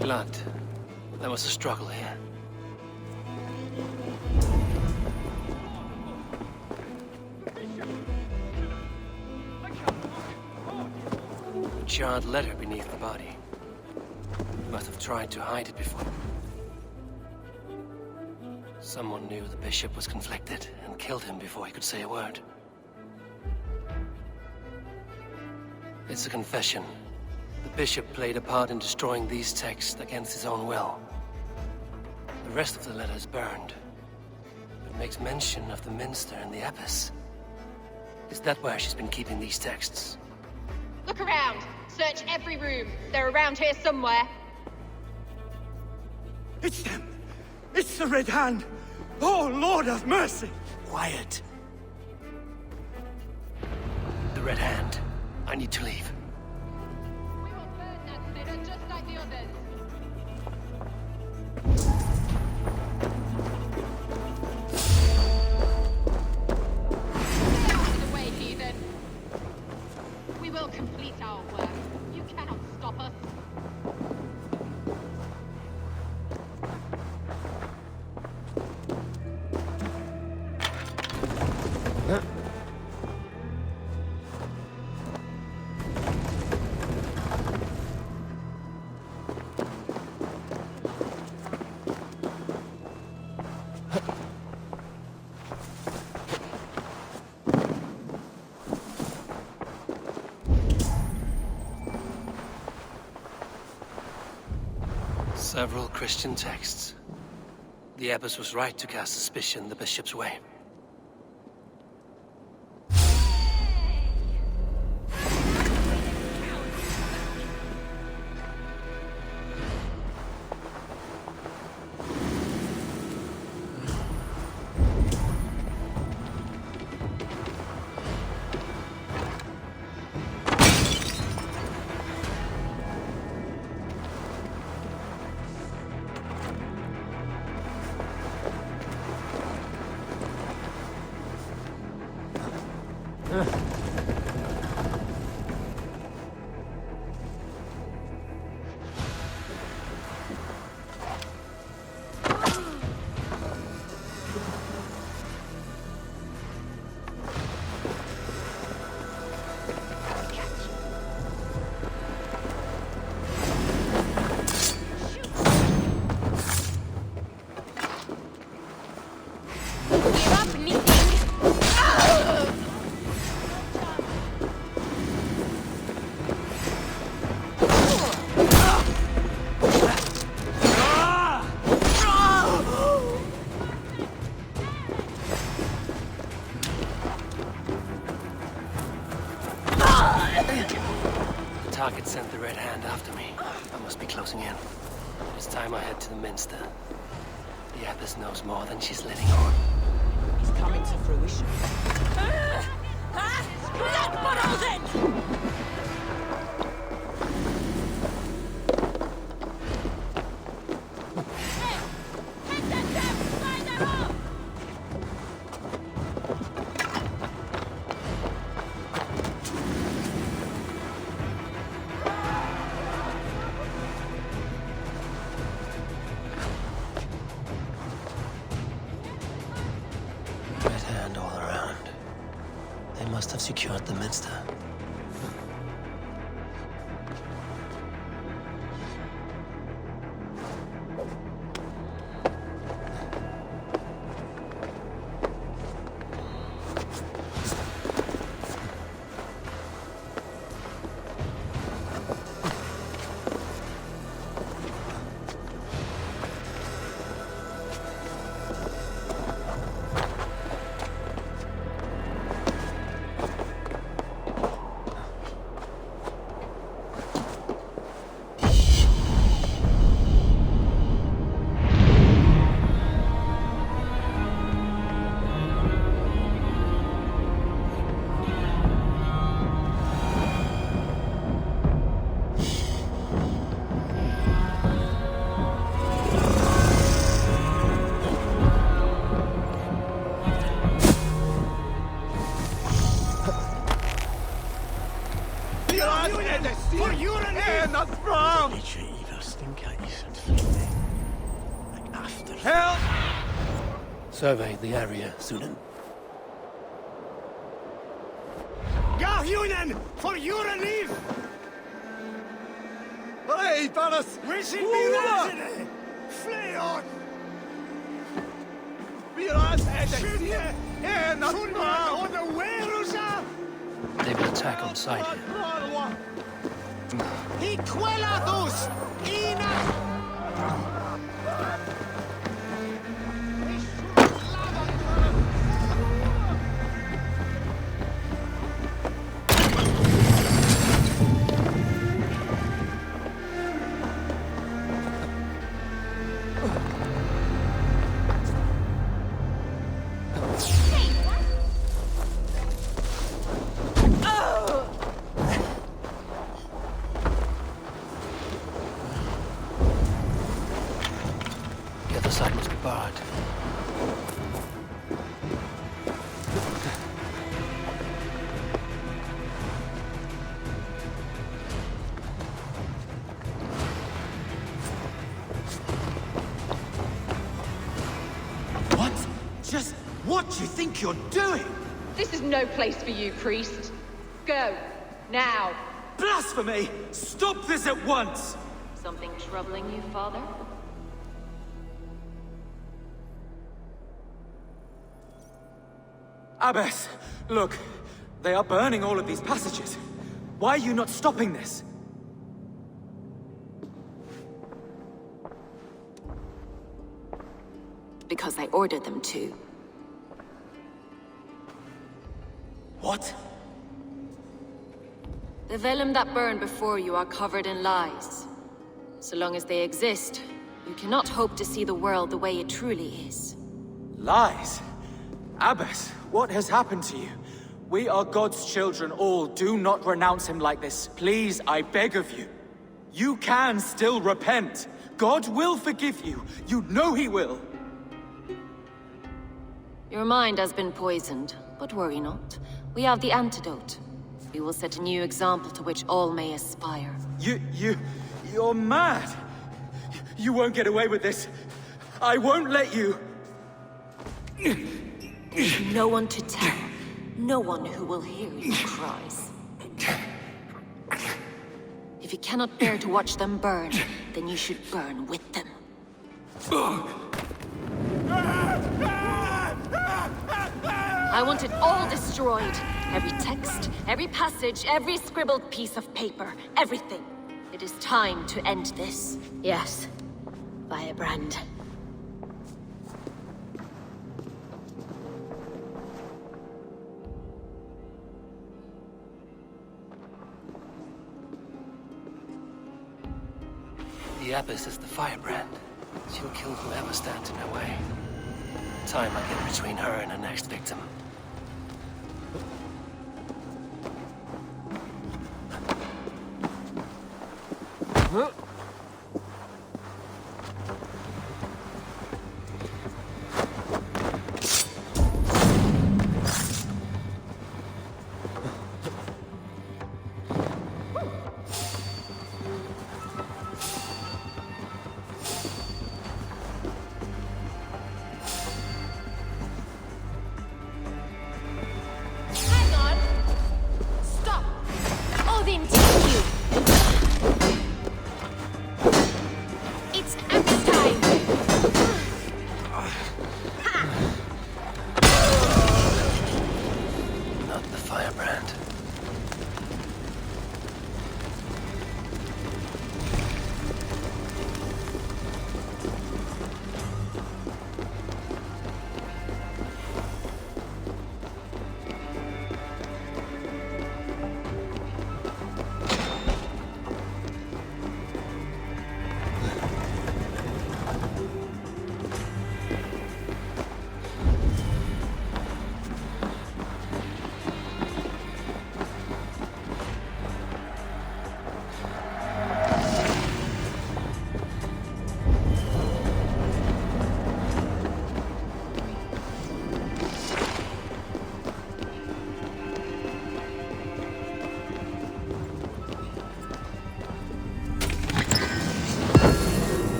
Blood. There was a struggle here. A charred letter beneath the body. He must have tried to hide it before. Someone knew the bishop was conflicted and killed him before he could say a word. It's a confession. The bishop played a part in destroying these texts against his own will. The rest of the letter is burned. It makes mention of the minster and the abbess. Is that where she's been keeping these texts?
Look around. Search every room. They're around here somewhere.
It's them! It's the Red Hand! Oh, Lord have mercy!
Quiet. The Red Hand. I need to leave.
Just like the others. Stay out of the way, heathen. We will complete our work. You cannot stop us.
Several Christian texts. The abbess was right to cast suspicion the bishop's way. target sent the Red Hand after me. I must be closing in. It's time I head to the Minster. The Abbess knows more than she's letting on.
It's coming to fruition.
Red Hand all around. They must have secured the Minster. Survey the area, Sunan.
Garhunen, for your relief! Hey, Balas!
We should be ready! Flee on!
They will attack on sight. The other side must be barred.
What? Just what do you think you're doing?
This is no place for you, priest. Go. Now.
Blasphemy! Stop this at once!
Something troubling you, Father?
Abbess, look. They are burning all of these passages. Why are you not stopping this?
Because I ordered them to.
What?
The vellum that burned before you are covered in lies. So long as they exist, you cannot hope to see the world the way it truly is.
Lies? Abbess, what has happened to you? We are God's children all. Do not renounce him like this. Please, I beg of you. You can still repent. God will forgive you. You know he will.
Your mind has been poisoned, but worry not. We have the antidote. We will set a new example to which all may aspire.
You're mad. You won't get away with this. I won't let you.
No one to tell. No one who will hear your cries. If you cannot bear to watch them burn, then you should burn with them. I want it all destroyed. Every text, every passage, every scribbled piece of paper. Everything. It is time to end this. Yes. Firebrand.
the Abyss is the firebrand. She'll kill whoever stands in her way. Time I get between her and her next victim. Huh?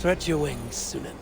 Stretch your wings, Sunan.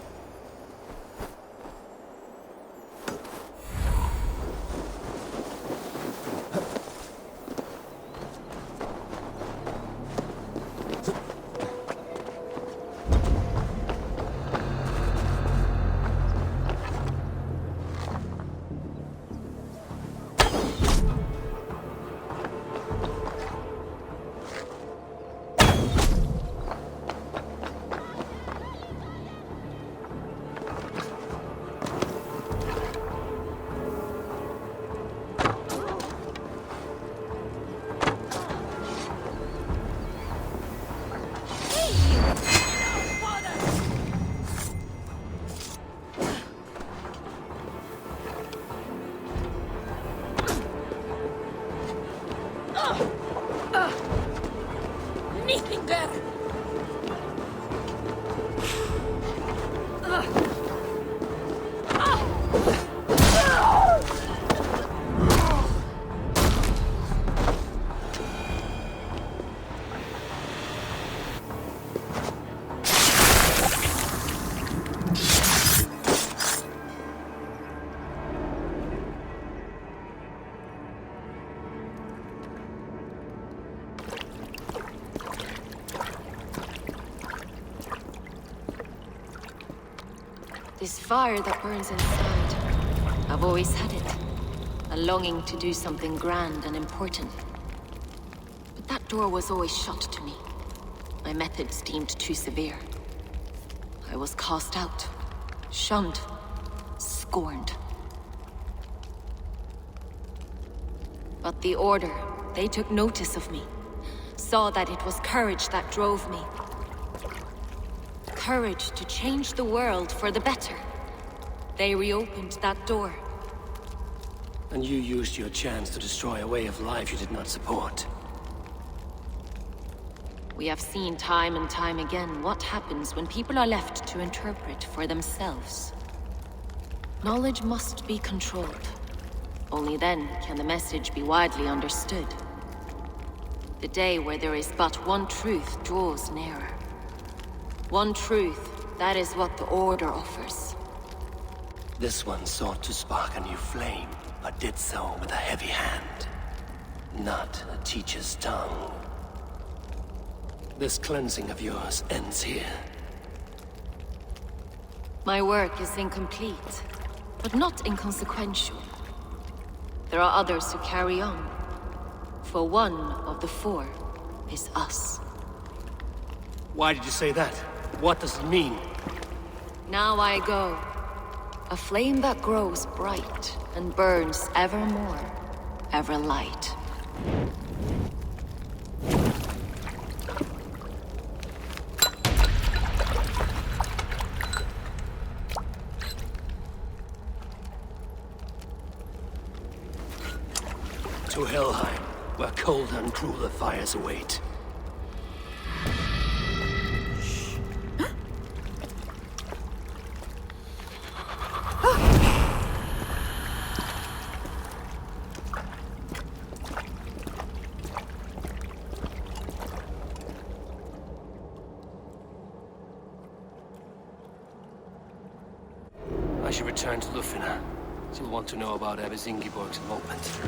This fire that burns inside, I've always had it. A longing to do something grand and important. But that door was always shut to me. My methods deemed too severe. I was cast out, shunned, scorned. But the Order, they took notice of me. Saw that it was courage that drove me. Courage to change the world for the better. They reopened that door.
And you used your chance to destroy a way of life you did not support.
We have seen time and time again what happens when people are left to interpret for themselves. Knowledge must be controlled. Only then can the message be widely understood. The day where there is but one truth draws nearer. One truth, that is what the Order offers.
This one sought to spark a new flame, but did so with a heavy hand, not a teacher's tongue. This cleansing of yours ends here.
My work is incomplete, but not inconsequential. There are others who carry on. For one of the four is us.
Why did you say that? What does it mean?
Now I go. A flame that grows bright and burns ever more, ever light.
To Helheim, where cold and crueler fires await. I should return to Lufina. She'll want to know about Abbess Ingeborg's involvement.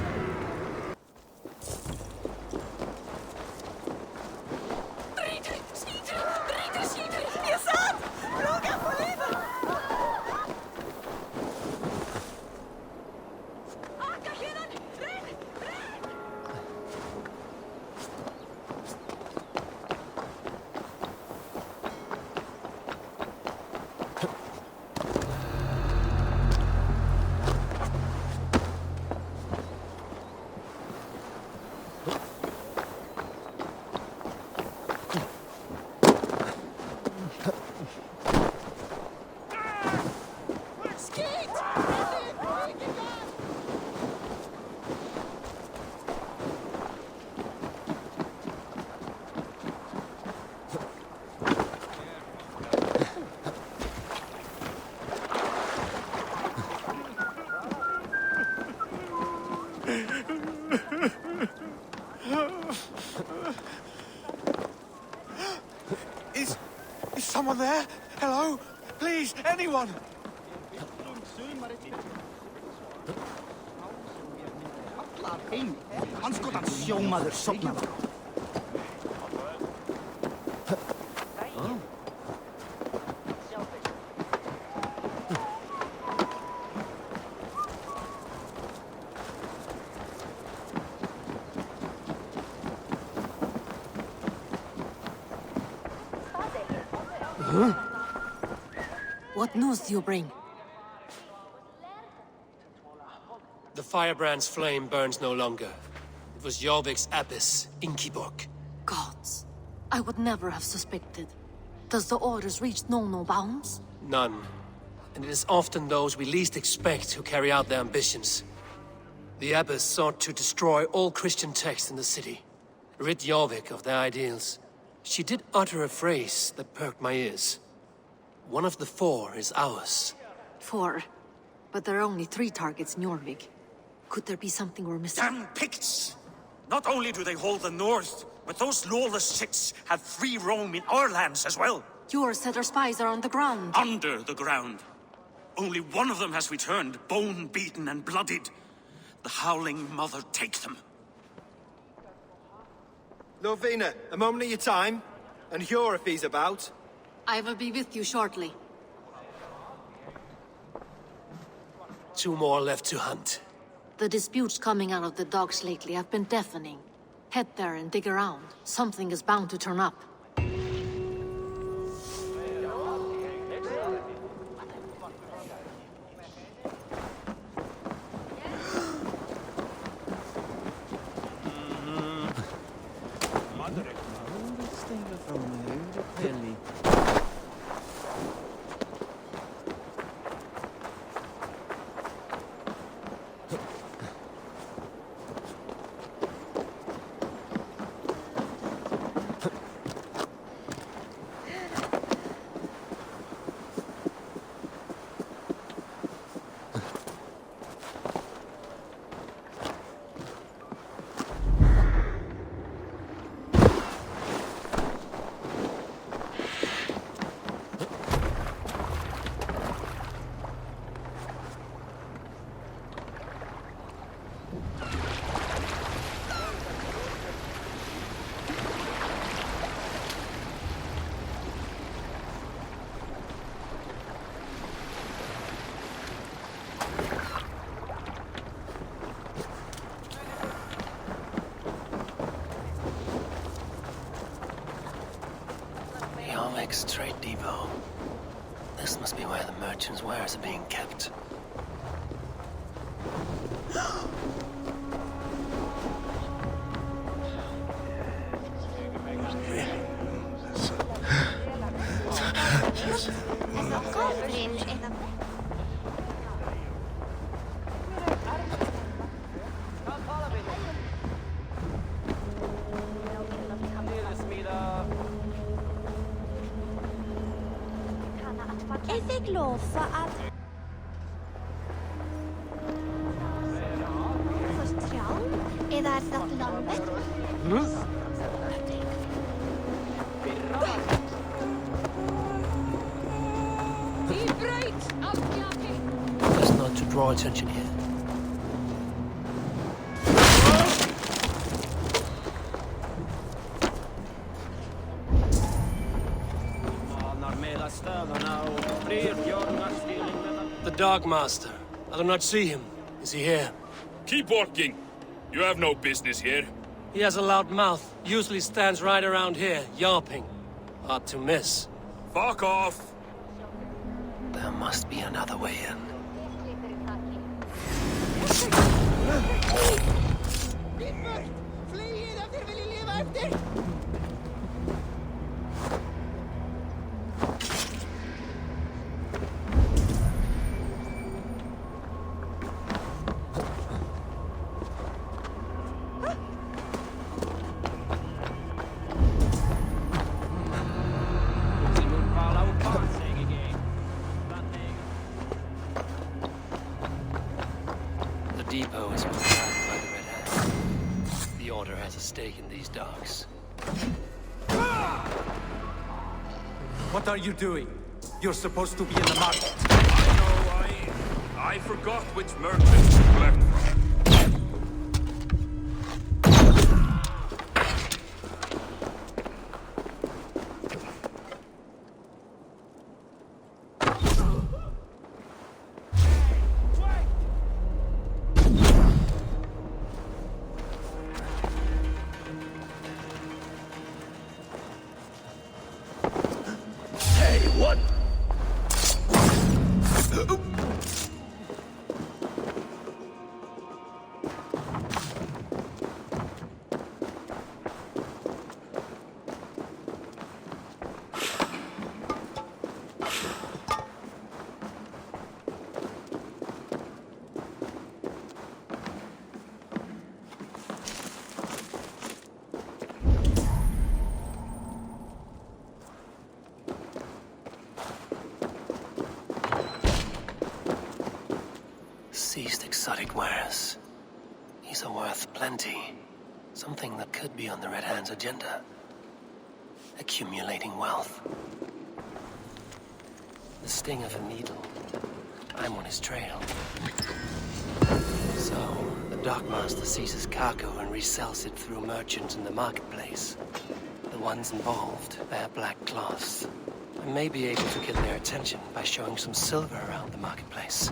Is someone there? Hello? Please, anyone!
Han skulle han sjómaður sofnaður.
What news do you bring?
The firebrand's flame burns no longer. It was Jorvik's abbess, Ingeborg.
Gods, I would never have suspected. Does the Order's reach know no bounds?
None. And it is often those we least expect who carry out their ambitions. The abbess sought to destroy all Christian texts in the city, rid Jorvik of their ideals. She did utter a phrase that perked my ears. One of the four is ours.
4. But there are only 3 targets in Jorvik. Could there be something we're missing?
Damn Picts! Not only do they hold the north, but those lawless shits have free roam in our lands as well.
Yours said our spies are on the ground.
Under the ground. Only one of them has returned, bone-beaten and bloodied. The Howling Mother take them.
Lorvina, a moment of your time. And Hjor if he's about.
I will be with you shortly.
2 more left to hunt.
The disputes coming out of the docks lately have been deafening. Head there and dig around. Something is bound to turn up.
next trade depot. This must be where the merchants' wares are being kept.
Is ik lofa att... Montreal? Är det landet?
Best not to draw attention here. The Dark Master. I do not see him. Is he here?
Keep walking. You have no business here.
He has a loud mouth. Usually stands right around here, yawping. Hard to miss.
Fuck off!
There must be another way in. The depot is run by the Red Hand. The Order has a stake in these docks.
What are you doing? You're supposed to be in the market.
I forgot which merchants you left from. Seized exotic wares. These are worth plenty. Something that could be on the Red Hand's agenda. Accumulating wealth. The sting of a needle. I'm on his trail. So, the Dockmaster seizes cargo and resells it through merchants in the marketplace. The ones involved wear black cloths. I may be able to get their attention by showing some silver around the marketplace.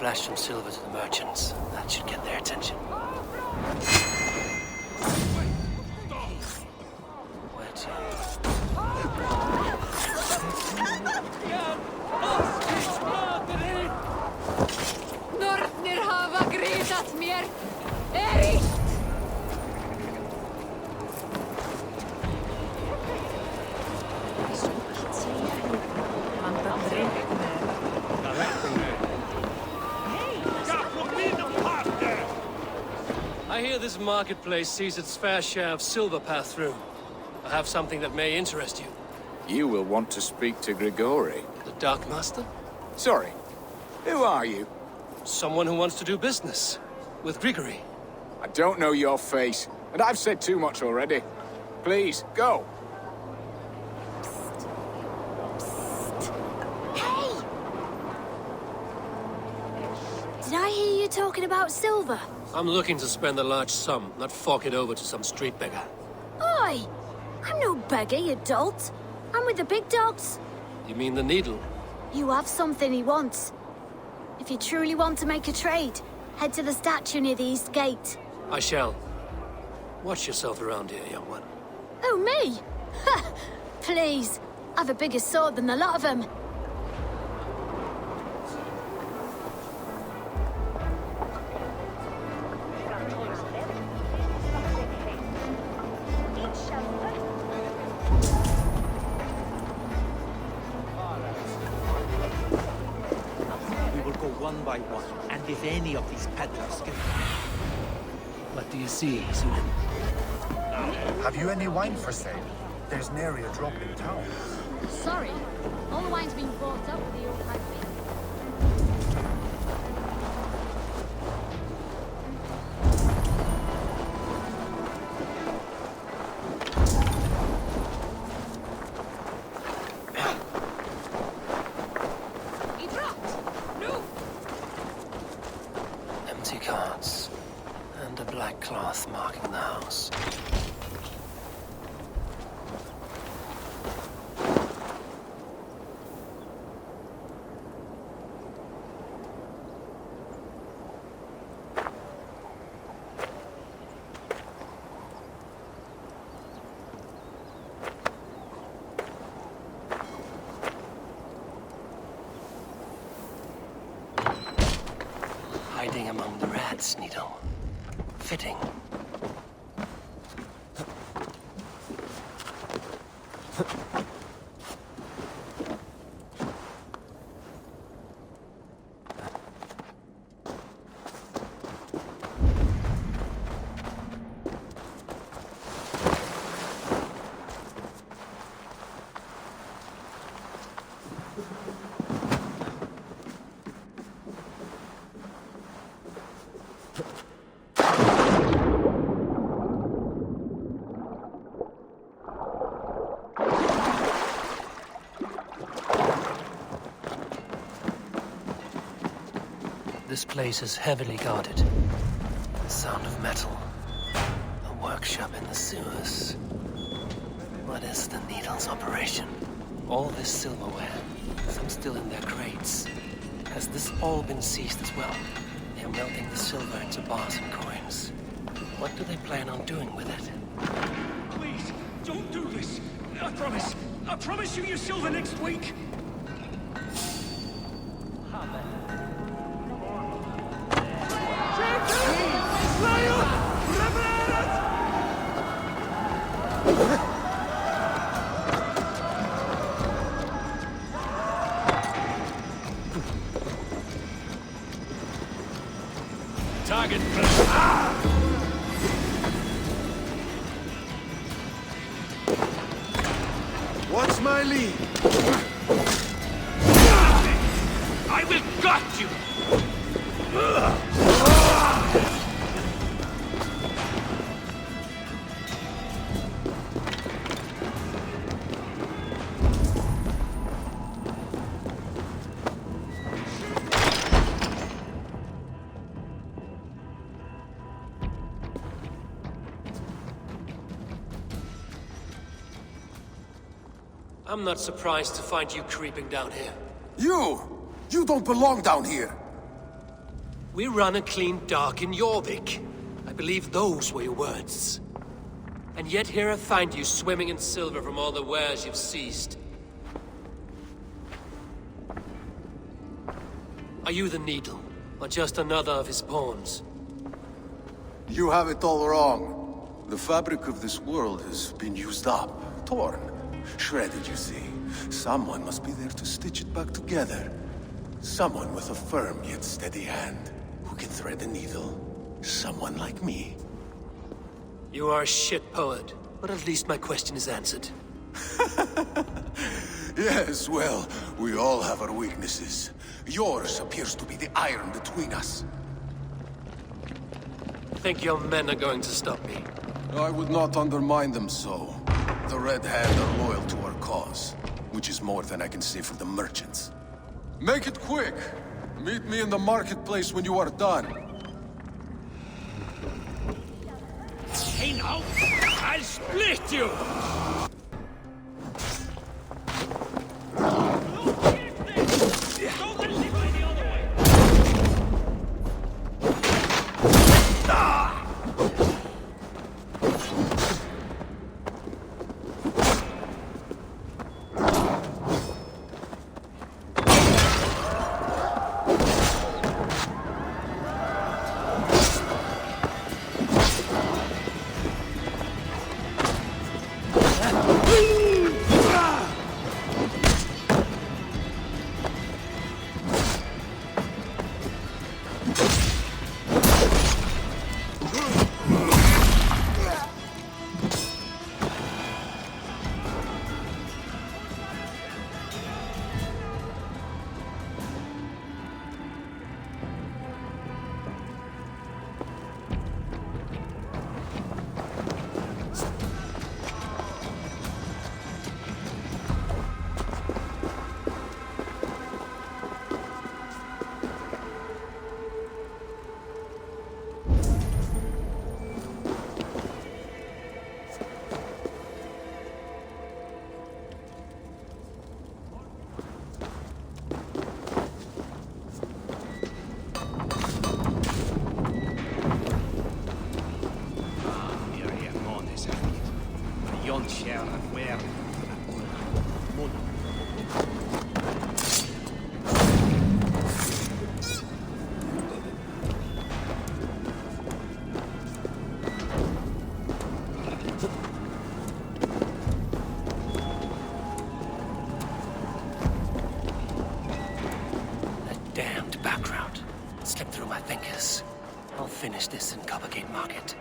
flash some silver to the merchants. That should get their attention. Where to?
Nornir hafa gritat mér. Eri!
I hear this marketplace sees its fair share of silver pass through. I have something that may interest you.
You will want to speak to Grigori.
The Dark Master?
Sorry. Who are you?
Someone who wants to do business. With Grigori.
I don't know your face, and I've said too much already. Please, go.
Hey! Did I hear you talking about silver?
I'm looking to spend a large sum, not fork it over to some street beggar.
Oi! I'm no beggar, you dolt. I'm with the big dogs.
You mean the needle?
You have something he wants. If you truly want to make a trade, head to the statue near the east gate.
I shall. Watch yourself around here, young one.
Oh, me? Ha! Please. I've a bigger sword than the lot of them.
We will go one by one, and if any of these peddlers get...
What do you see, Sunan?
Have you any wine for sale? There's nary a drop in town.
Sorry. All the wine's been bought up with the old highway.
Empty carts. And a black cloth marking the house. Hiding among the rats, Needle. Fitting. This place is heavily guarded. The sound of metal. A workshop in the sewers. What is the Needle's operation? All this silverware, some still in their crates. Has this all been seized as well? They are melting the silver into bars and coins. What do they plan on doing with it?
Please, don't do this. I promise. I promise you your silver next week.
Target.
What's my lead?
I will gut you!
I'm not surprised to find you creeping down here.
You! You don't belong down here!
We run a clean dock in Jorvik. I believe those were your words. And yet here I find you swimming in silver from all the wares you've seized. Are you the Needle, or just another of his pawns?
You have it all wrong. The fabric of this world has been used up, torn, shredded, you see. Someone must be there to stitch it back together. Someone with a firm yet steady hand, who can thread a needle. Someone like me.
You are a shit poet, but at least my question is answered.
Yes, well, we all have our weaknesses. Yours appears to be the iron between us.
Think your men are going to stop me?
I would not undermine them so. The Red Hand are loyal to our cause, which is more than I can say for the merchants. Make it quick! Meet me in the marketplace when you are done.
Hey now! I'll split you!
Finish this in Coppergate Market.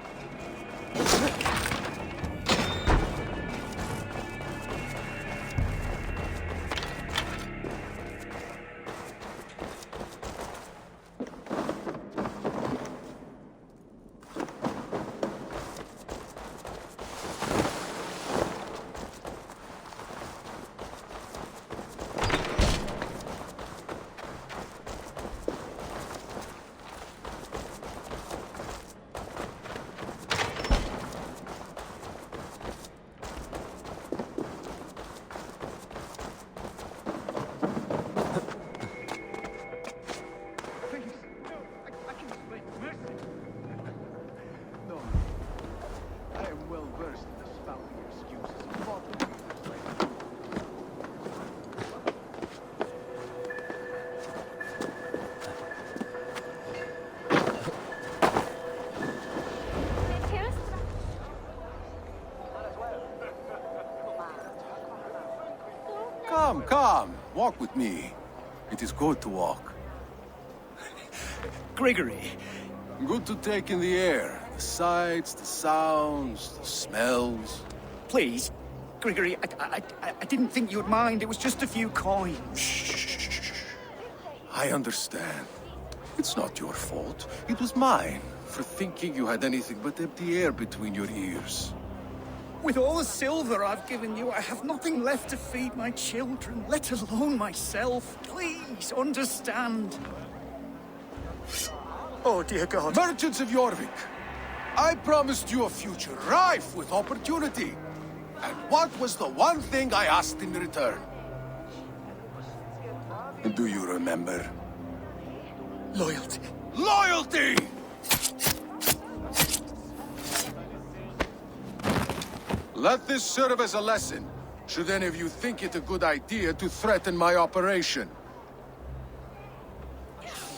Come, walk with me. It is good to walk.
Gregory.
Good to take in the air. The sights, the sounds, the smells.
Please, Gregory, I didn't think you'd mind. It was just a few coins.
Shh. I understand. It's not your fault. It was mine, for thinking you had anything but empty air between your ears.
With all the silver I've given you, I have nothing left to feed my children, let alone myself. Please, understand. Oh, dear God.
Merchants of Jorvik, I promised you a future rife with opportunity. And what was the one thing I asked in return? Do you remember?
Loyalty.
Loyalty! Let this serve as a lesson, should any of you think it a good idea to threaten my operation.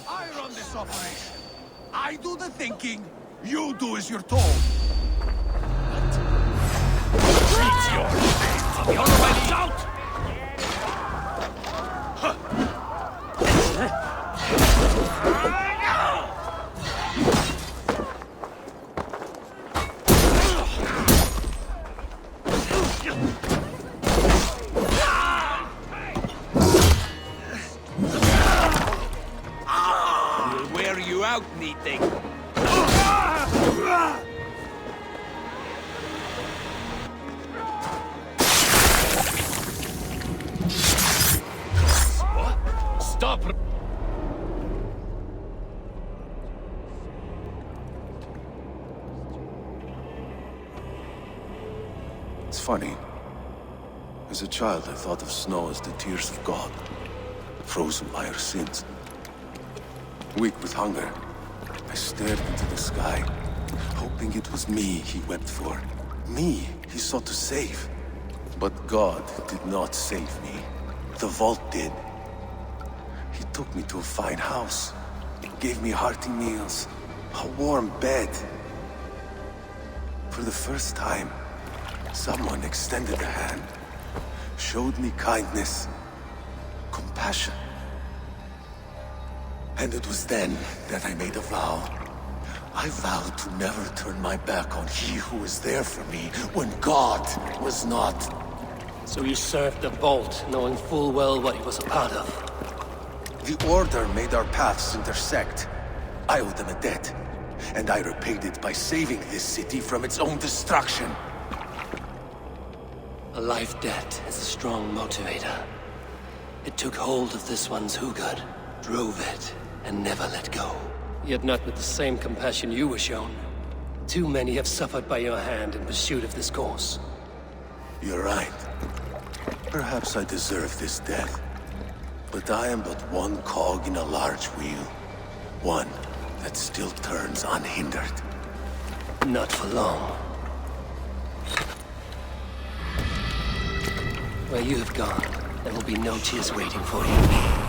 I run this operation. I do the thinking. You do as you're told.
Treat your fate! You're already out!
We'll wear you out, meeting.
Stop!
It's funny. As a child, I thought of snow as the tears of God, frozen by our sins. Weak with hunger, I stared into the sky, hoping it was me he wept for. Me he sought to save. But God did not save me. The vault did. He took me to a fine house, gave me hearty meals, a warm bed. For the first time, someone extended a hand, showed me kindness, compassion. And it was then that I made a vow. I vowed to never turn my back on he who was there for me when God was not.
So you served the Vault, knowing full well what he was a part of.
The Order made our paths intersect. I owed them a debt, and I repaid it by saving this city from its own destruction.
A life debt is a strong motivator. It took hold of this one's Hugad, drove it, and never let go. Yet not with the same compassion you were shown. Too many have suffered by your hand in pursuit of this cause.
You're right. Perhaps I deserve this death. But I am but one cog in a large wheel. One that still turns unhindered.
Not for long. Where you have gone, there will be no tears waiting for you.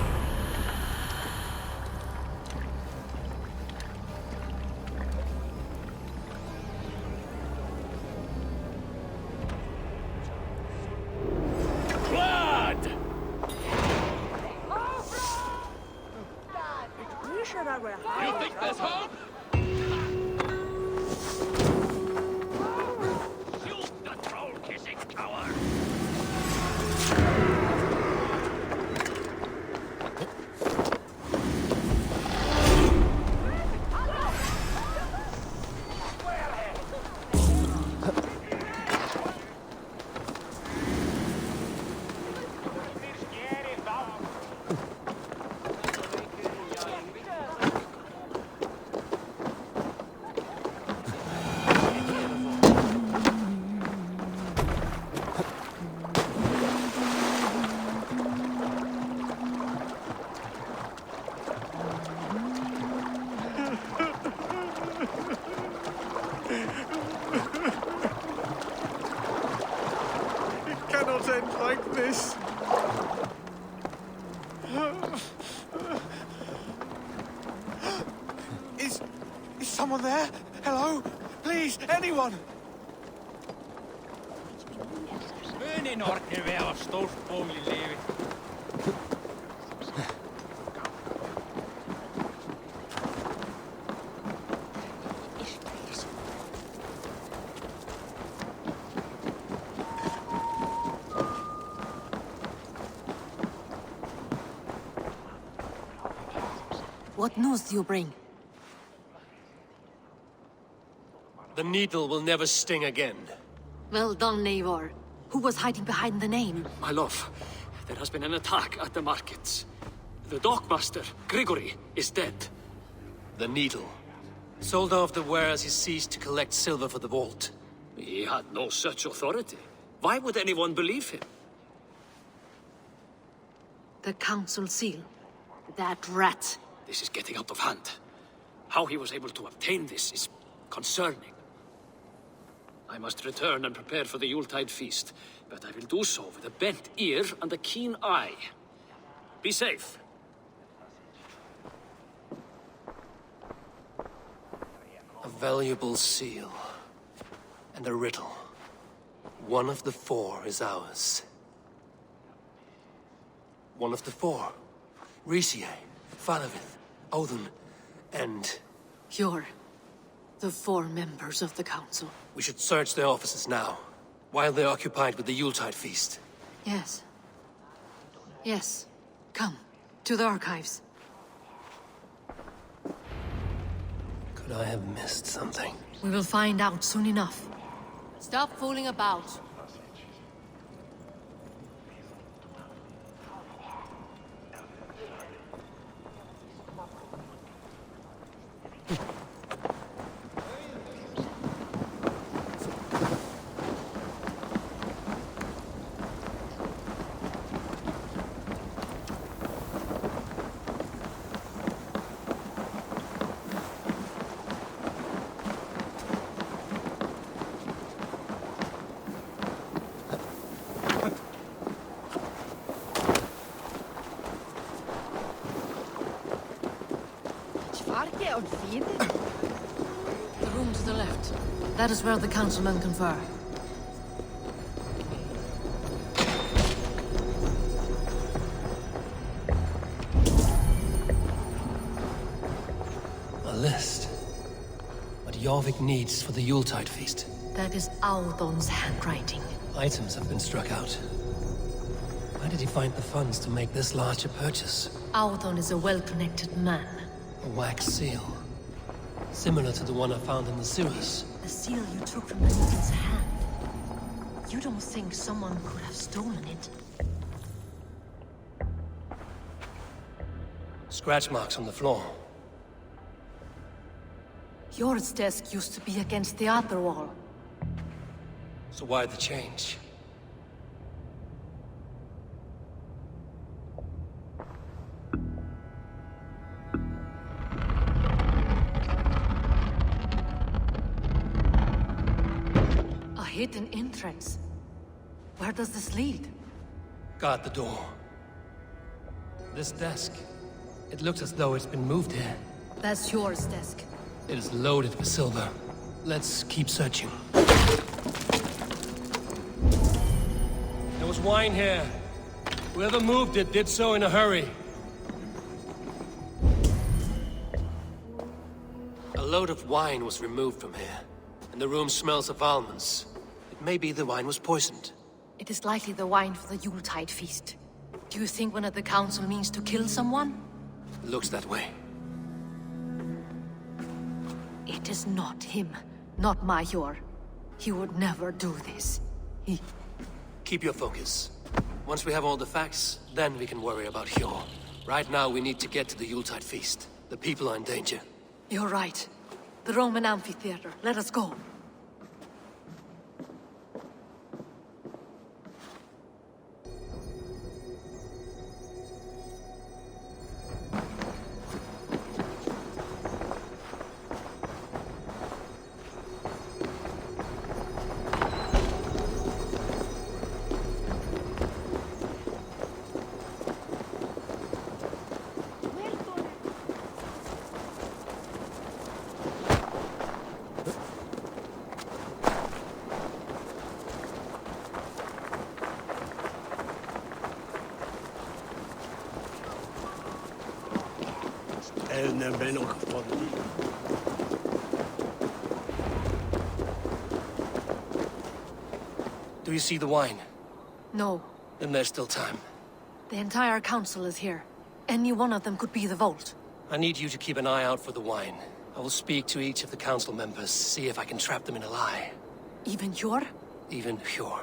You think there's hope? Shoot the troll-kissing coward!
End like this. Is someone there? Hello? Please, anyone?
What news do you bring?
The needle will never sting again.
Well done, Eivor. Who was hiding behind the name?
My love, there has been an attack at the markets. The dockmaster, Grigory, is dead.
The needle. Sold off the wares he ceased to collect silver for the vault.
He had no such authority. Why would anyone believe him?
The council seal. That rat.
This is getting out of hand. How he was able to obtain this is concerning. I must return and prepare for the Yuletide feast, but I will do so with a bent ear and a keen eye. Be safe.
A valuable seal. And a riddle. One of the four is ours. One of the four. Risie, Falavith, Odin, and...
You're the four members of the council.
We should search their offices now, while they're occupied with the Yuletide feast.
Yes. Yes. Come, to the archives.
Could I have missed something?
We will find out soon enough. Stop fooling about. The room to the left. That is where the councilmen confer.
A list. What Jorvik needs for the Yuletide feast.
That is Audon's handwriting.
Items have been struck out. Where did he find the funds to make this large a purchase?
Audon is a well-connected man.
A wax seal. Similar to the one I found in the sewers.
The seal you took from the Negan's hand. You don't think someone could have stolen it?
Scratch marks on the floor.
Yours desk used to be against the other wall.
So why the change?
A hidden entrance. Where does this lead?
Guard the door. This desk. It looks as though it's been moved here.
That's yours desk.
It is loaded with silver. Let's keep searching. There was wine here. Whoever moved it did so in a hurry. A load of wine was removed from here, and the room smells of almonds. It may be the wine was poisoned.
It is likely the wine for the Yuletide feast. Do you think one of the council means to kill someone?
Looks that way.
It is not him, not Major. He would never do this. He...
Keep your focus. Once we have all the facts, then we can worry about Hjor. Right now, we need to get to the Yuletide feast. The people are in danger.
You're right. The Roman amphitheater. Let us go.
Do you see the wine?
No.
Then there's still time.
The entire council is here. Any one of them could be the vault.
I need you to keep an eye out for the wine. I will speak to each of the council members, see if I can trap them in a lie.
Even Hjor?
Even Hjor.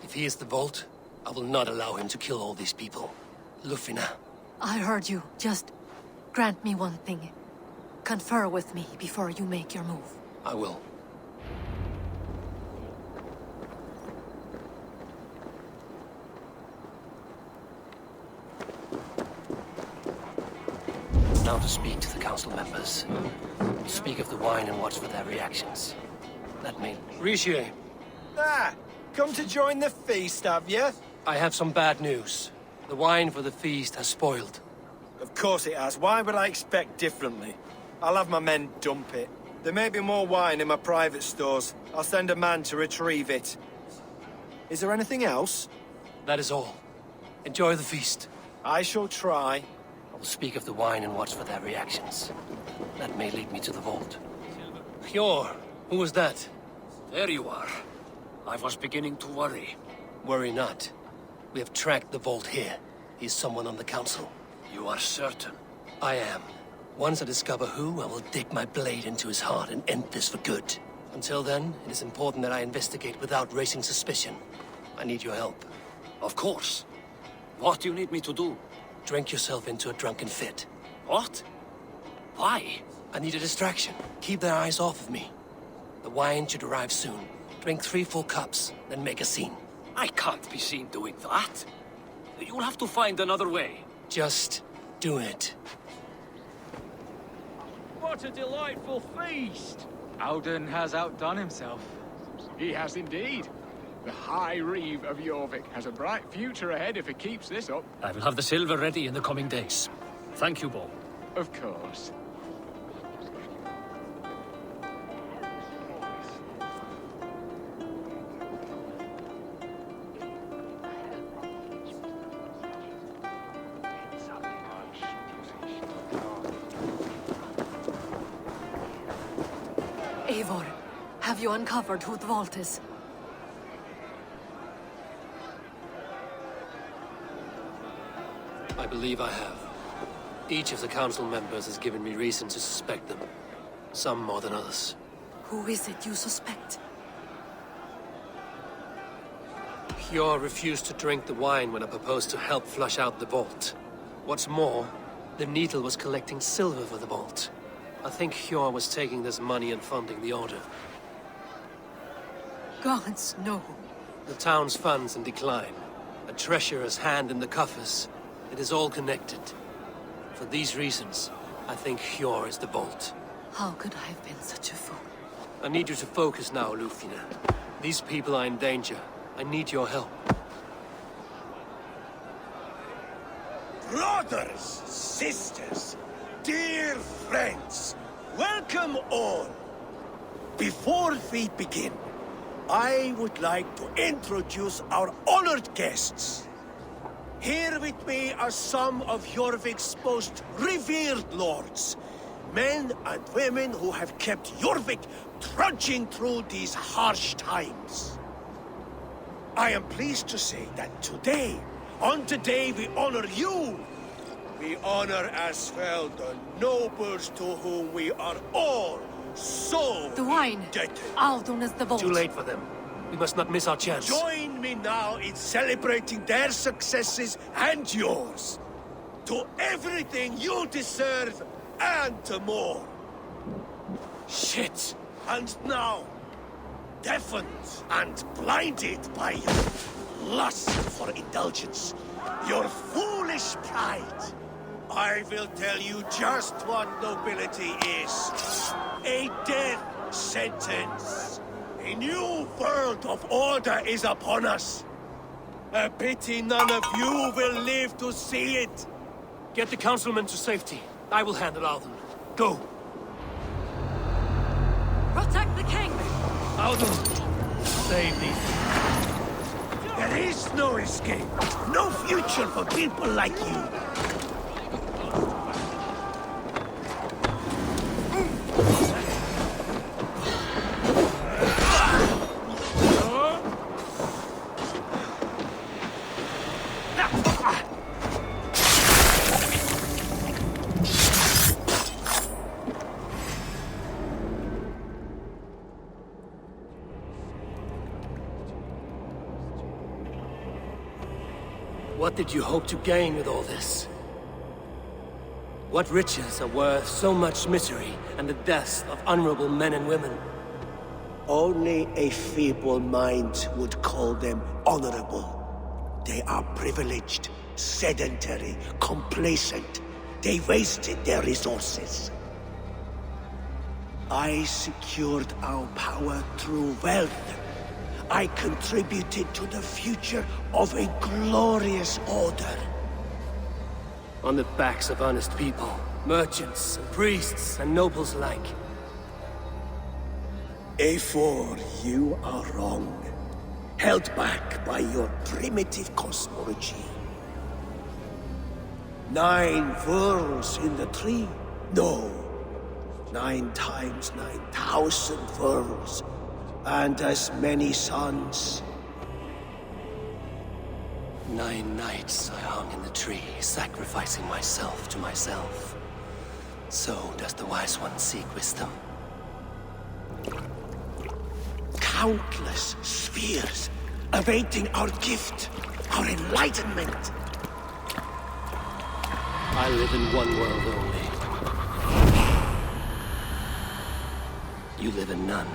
If he is the vault, I will not allow him to kill all these people. Lufina.
I heard you. Just grant me one thing. Confer with me before you make your move.
I will. now to speak to the council members. Speak of the wine and watch for their reactions. Let me...
Richier. Ah, come to join the feast, have you?
I have some bad news. The wine for the feast has spoiled.
Of course it has. Why would I expect differently? I'll have my men dump it. There may be more wine in my private stores. I'll send a man to retrieve it. Is there anything else?
That is all. Enjoy the feast.
I shall try.
I will speak of the wine and watch for their reactions. That may lead me to the vault. Hjor, who was that?
There you are. I was beginning to worry.
Worry not. We have tracked the vault here. He is someone on the council.
You are certain?
I am. Once I discover who, I will dig my blade into his heart and end this for good. Until then, it is important that I investigate without raising suspicion. I need your help.
Of course. What do you need me to do?
Drink yourself into a drunken fit.
What? Why?
I need a distraction. Keep their eyes off of me. The wine should arrive soon. Drink 3 full cups, then make a scene.
I can't be seen doing that. You'll have to find another way.
Just do it.
What a delightful feast! Alden has outdone himself.
He has indeed. The High Reeve of Jorvik has a bright future ahead if he keeps this up.
I will have the silver ready in the coming days. Thank you, Bo.
Of course.
Eivor, have you uncovered who the vault is?
I believe I have. Each of the council members has given me reason to suspect them. Some more than others.
Who is it you suspect?
Hjor refused to drink the wine when I proposed to help flush out the vault. What's more, the Needle was collecting silver for the vault. I think Hjor was taking this money and funding the Order.
Gods, no.
The town's funds in decline. A treasurer's hand in the coffers. It is all connected. For these reasons, I think Hjor is the vault.
How could I have been such a fool?
I need you to focus now, Lufina. These people are in danger. I need your help.
Brothers, sisters, dear friends, welcome all. Before we begin, I would like to introduce our honored guests. Here with me are some of Jorvik's most revered lords. Men and women who have kept Jorvik trudging through these harsh times. I am pleased to say that today, on the day we honor you, we honor as well the nobles to whom we are all so
the wine.
indebted.
Aldon is the vault.
Too late for them. We must not miss our chance.
Join me now in celebrating their successes and yours. To everything you deserve and more.
Shit!
And now, deafened and blinded by your lust for indulgence, your foolish pride, I will tell you just what nobility is. A death sentence. A new world of order is upon us. A pity none of you will live to see it.
Get the councilmen to safety. I will handle Alden. Go!
Protect the king!
Alden! Save these.
There is no escape. No future for people like you.
What did you hope to gain with all this? What riches are worth so much misery and the deaths of honorable men and women?
Only a feeble mind would call them honorable. They are privileged, sedentary, complacent. They wasted their resources. I secured our power through wealth. I contributed to the future of a glorious order.
On the backs of honest people, merchants, and priests, and nobles alike.
Eivor, you are wrong. Held back by your primitive cosmology. 9 worlds in the tree? No. 9 times 9,000 worlds. And as many suns.
9 nights I hung in the tree, sacrificing myself to myself. So does the wise one seek wisdom.
Countless spheres, awaiting our gift, our enlightenment.
I live in one world only. You live in none.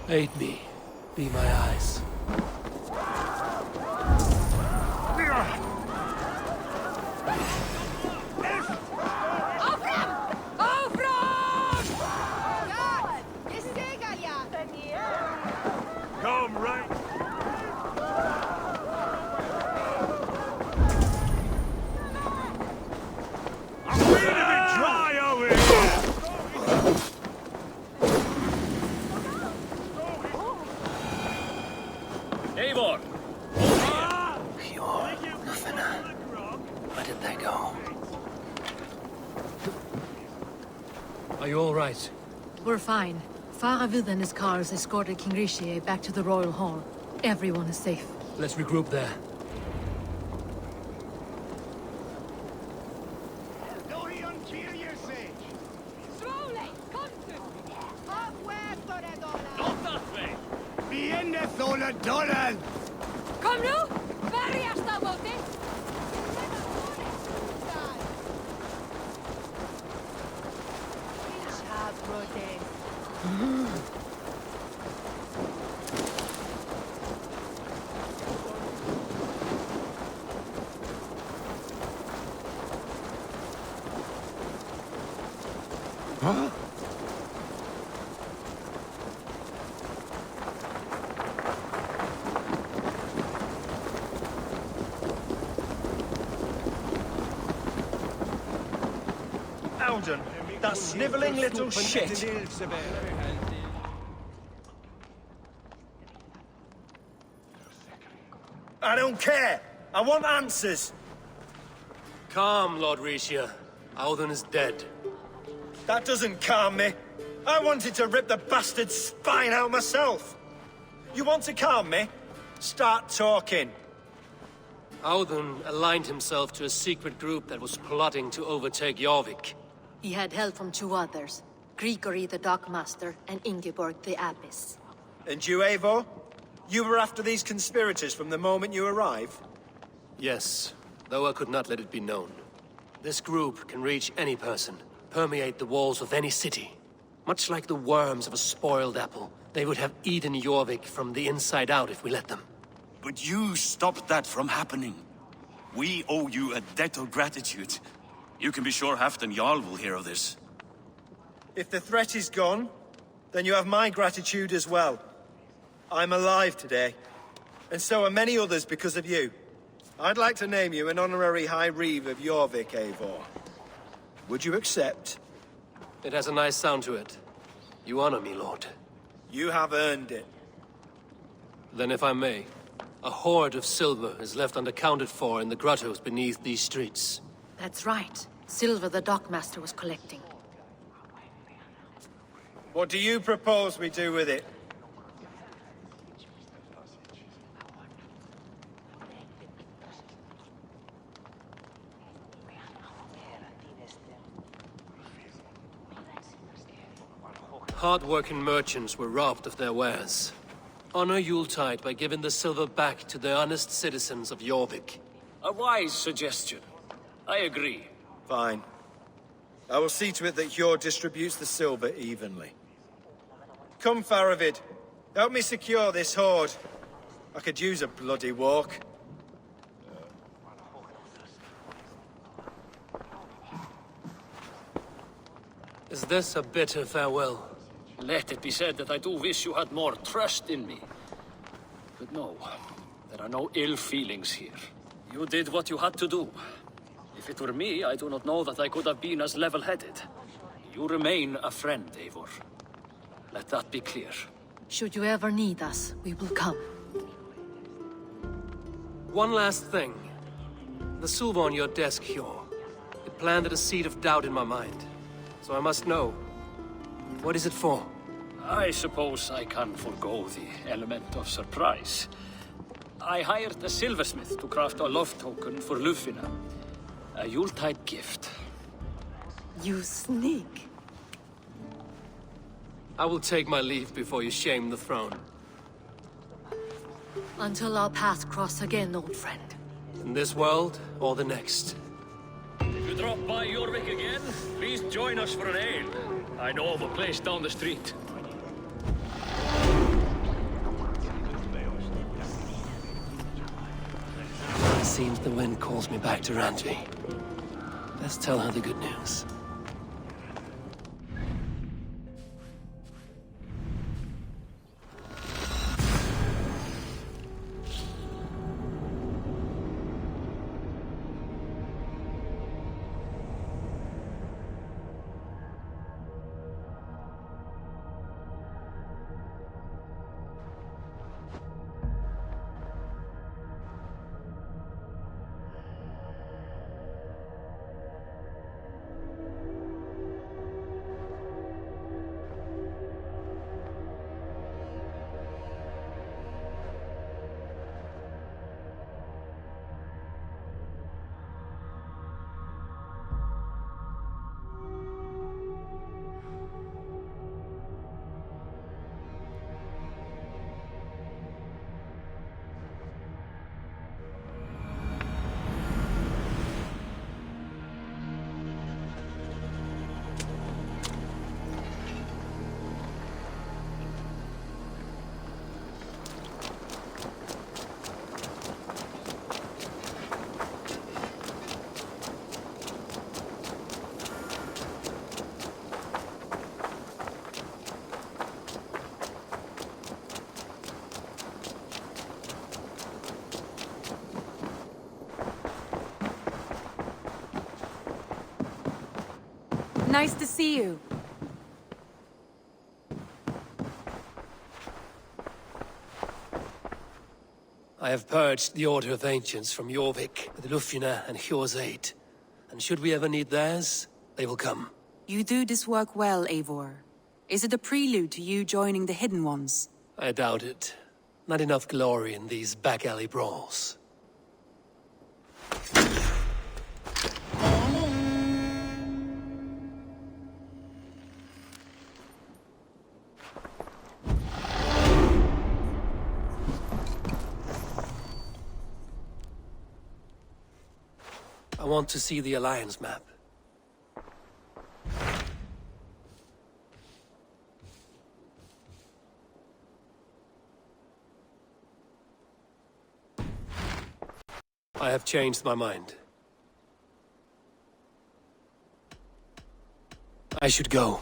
Aid me. Be my eyes.
Come right. I'm feeling a bit dry over here. Eivor!
Pure Nufina. Where did they go? Are you all right?
We're fine. Faravid and his cars escorted King Rishi back to the Royal Hall. Everyone is safe.
Let's regroup there.
Kom nu! Värja staboten!
Huh?
Alden, that snivelling little shit. I don't care. I want answers.
Calm, Lord Rishia. Alden is dead.
That doesn't calm me. I wanted to rip the bastard's spine out myself. You want to calm me? Start talking.
Alden aligned himself to a secret group that was plotting to overtake Jorvik.
He had help from 2 others. Grigory the Dockmaster and Ingeborg the Abbess.
And you, Eivor? You were after these conspirators from the moment you arrived?
Yes, though I could not let it be known. This group can reach any person, permeate the walls of any city. Much like the worms of a spoiled apple, they would have eaten Jorvik from the inside out if we let them.
But you stopped that from happening. We owe you a debt of gratitude. You can be sure Halfdan Jarl will hear of this.
If the threat is gone, then you have my gratitude as well. I'm alive today, and so are many others because of you. I'd like to name you an honorary High Reeve of Jorvik, Eivor. Would you accept?
It has a nice sound to it. You honor me, Lord.
You have earned it.
Then if I may, a hoard of silver is left unaccounted for in the grottos beneath these streets.
That's right. Silver the dockmaster was collecting.
What do you propose we do with it?
Hard-working merchants were robbed of their wares. Honor Yuletide by giving the silver back to the honest citizens of Jorvik.
A wise suggestion. I agree.
Fine. I will see to it that Hjord distributes the silver evenly. Come, Faravid. Help me secure this hoard. I could use a bloody walk.
Is this a bitter farewell?
Let it be said that I do wish you had more trust in me. But no, there are no ill feelings here. You did what you had to do. If it were me, I do not know that I could have been as level-headed. You remain a friend, Eivor. Let that be clear.
Should you ever need us, we will come.
One last thing. The silver on your desk, Hjord. It planted a seed of doubt in my mind. So I must know. What is it for?
I suppose I can forgo the element of surprise. I hired a silversmith to craft a love token for Lufina. A Yuletide gift.
You sneak.
I will take my leave before you shame the throne.
Until our paths cross again, old friend.
In this world, or the next.
If you drop by Jorvik again, please join us for an ale. I know of a place down the street.
It seems the wind calls me back to Randvi. Let's tell her the good news.
Nice to see you.
I have purged the Order of Ancients from Jorvik with Lufina and Hjord's aid. And should we ever need theirs, they will come.
You do this work well, Eivor. Is it a prelude to you joining the Hidden Ones?
I doubt it. Not enough glory in these back-alley brawls. I want to see the Alliance map.
I have changed my mind. I should go.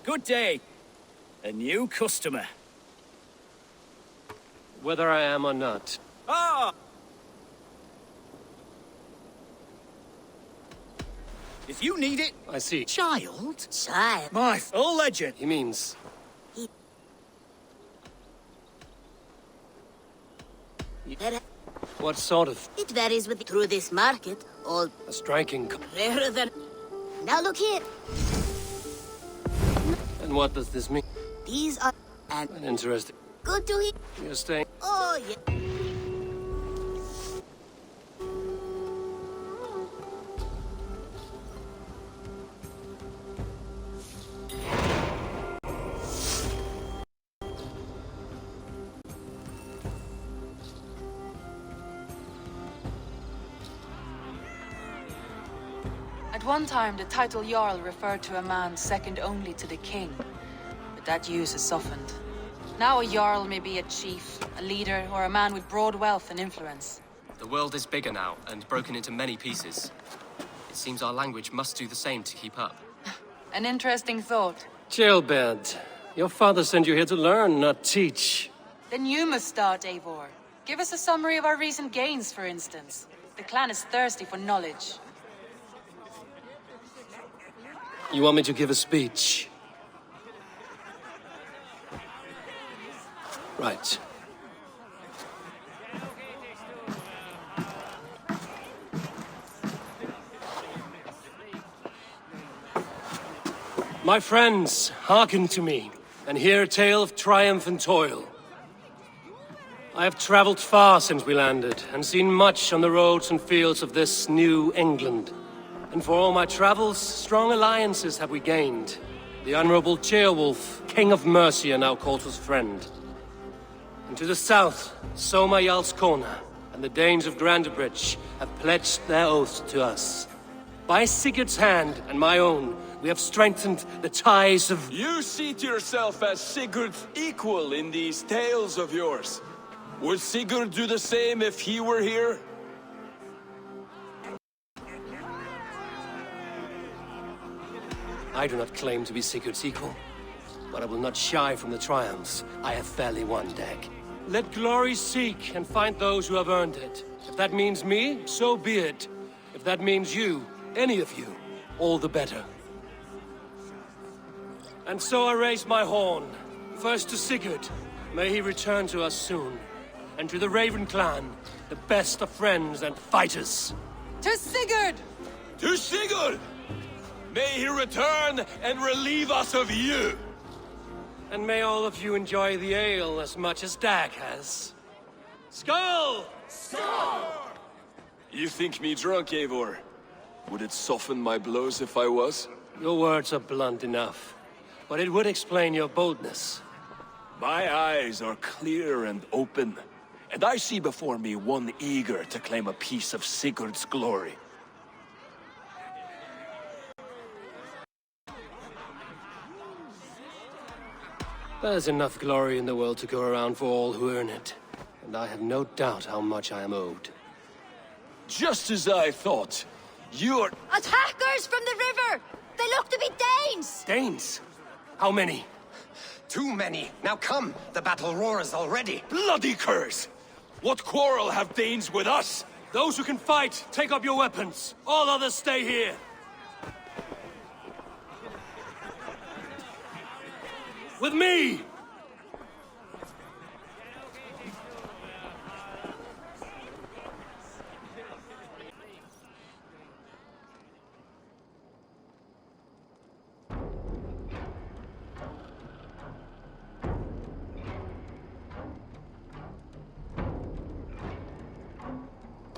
Good day. A new customer.
Whether I am or not.
Ah! If you need it...
I see.
Child?
Child?
My full legend.
He means... What sort of...
It varies with through this market, all
A striking...
rarer than... Now look here.
And what does this mean?
These are... and
Interesting.
good to hear.
You're staying...
Oh, yeah.
At one time, the title Jarl referred to a man second only to the king. But that use has softened. Now a Jarl may be a chief, a leader, or a man with broad wealth and influence.
The world is bigger now, and broken into many pieces. It seems our language must do the same to keep up.
An interesting thought.
Chill, Bed. Your father sent you here to learn, not teach.
Then you must start, Eivor. Give us a summary of our recent gains, for instance. The clan is thirsty for knowledge.
You want me to give a speech? Right. My friends, hearken to me, and hear a tale of triumph and toil. I have traveled far since we landed, and seen much on the roads and fields of this new England. And for all my travels, strong alliances have we gained. The Honorable Ceolwulf, King of Mercia, now calls us friend. And to the south, Soma Jarl's Corner, and the Danes of Grandebridge have pledged their oaths to us. By Sigurd's hand and my own, we have strengthened the ties of...
You see to yourself as Sigurd's equal in these tales of yours. Would Sigurd do the same if he were here?
I do not claim to be Sigurd's equal, but I will not shy from the triumphs I have fairly won, Dag. Let glory seek and find those who have earned it. If that means me, so be it. If that means you, any of you, all the better. And so I raise my horn, first to Sigurd, may he return to us soon, and to the Raven clan, the best of friends and fighters.
To Sigurd!
To Sigurd! May he return and relieve us of you!
And may all of you enjoy the ale as much as Dag has. Skull!
Skull! You think me drunk, Eivor? Would it soften my blows if I was?
Your words are blunt enough, but it would explain your boldness.
My eyes are clear and open, and I see before me one eager to claim a piece of Sigurd's glory.
There's enough glory in the world to go around for all who earn it, and I have no doubt how much I am owed.
Just as I thought. You're...
Attackers from the river! They look to be Danes!
Danes? How many?
Too many. Now come, the battle roars already.
Bloody curse! What quarrel have Danes with us?
Those who can fight, take up your weapons. All others stay here. With me!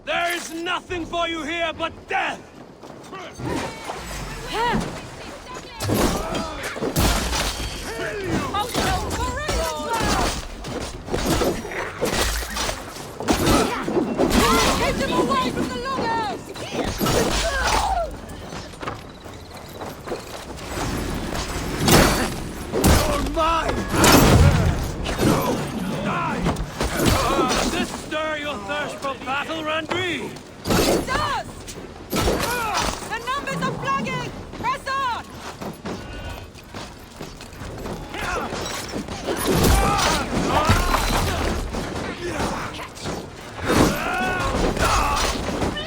There is nothing for you here but death!
Keep them away from the longhouse!
You're mine! Die! Does this stir your thirst for battle, Randri?
It does! The numbers are flagging! Press on!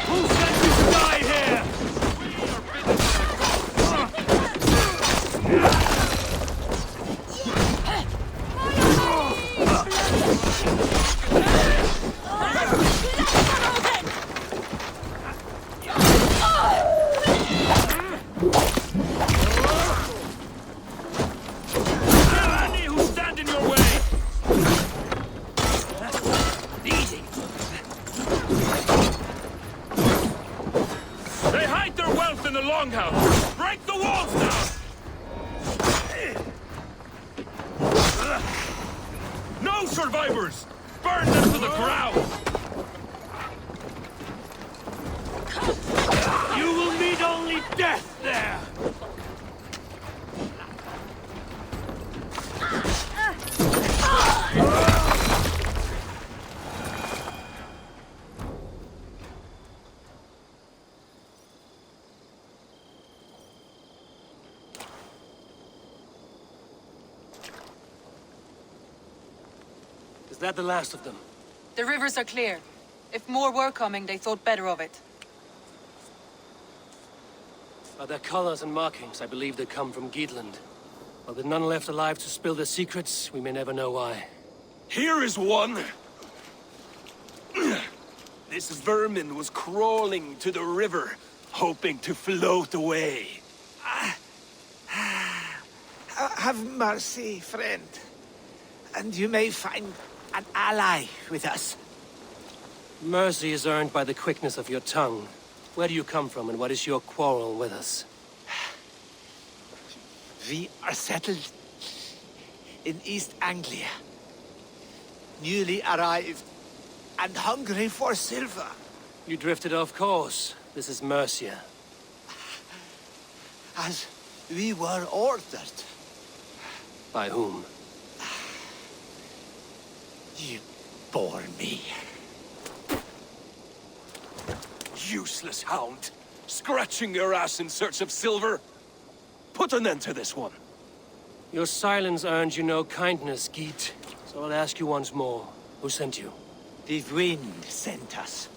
Who sent you to die here? Any who stand in your way! Easy! They hide their wealth in the longhouse! Break the walls down! No survivors! Burn them to the ground! You will meet only death there! Is that the last of them?
The rivers are clear. If more were coming, they thought better of it.
By their colors and markings, I believe they come from Geatland. But with none left alive to spill their secrets, we may never know why.
Here is one. This vermin was crawling to the river, hoping to float away.
Have mercy, friend. And you may find an ally with us.
Mercy is earned by the quickness of your tongue. Where do you come from, and what is your quarrel with us?
We are settled in East Anglia. Newly arrived and hungry for silver.
You drifted off course. This is Mercia.
As we were ordered.
By whom?
You bore me.
Useless hound! Scratching your ass in search of silver! Put an end to this one!
Your silence earned you no kindness, Geet. So I'll ask you once more. Who sent you?
The wind sent us.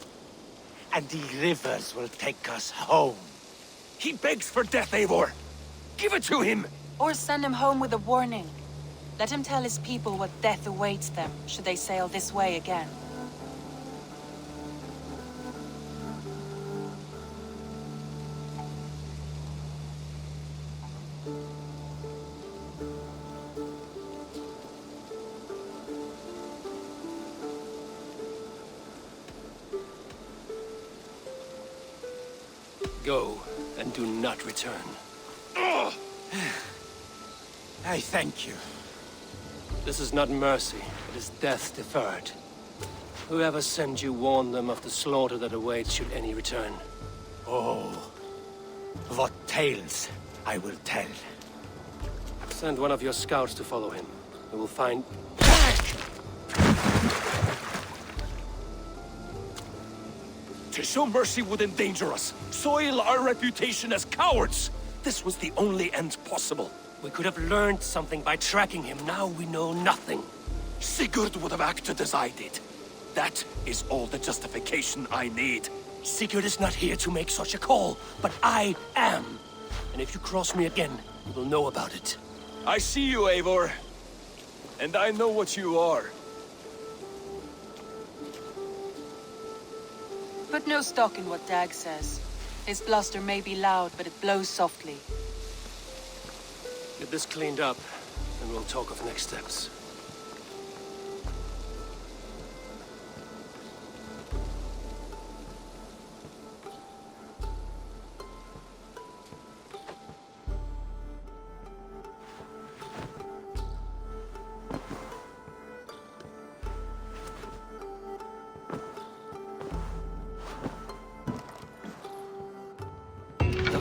And the rivers will take us home.
He begs for death, Eivor! Give it to him!
Or send him home with a warning. Let him tell his people what death awaits them, should they sail this way again.
Go, and do not return.
I thank you.
This is not mercy, it is death deferred. Whoever sent you warned them of the slaughter that awaits should any return.
Oh, what tales I will tell.
Send one of your scouts to follow him. We will find...
To show mercy would endanger us, soil our reputation as cowards. This was the only end possible.
We could have learned something by tracking him. Now we know nothing.
Sigurd would have acted as I did. That is all the justification I need.
Sigurd is not here to make such a call, but I am. And if you cross me again, you will know about it.
I see you, Eivor. And I know what you are.
Put no stock in what Dag says. His bluster may be loud, but it blows softly.
Get this cleaned up, and we'll talk of next steps.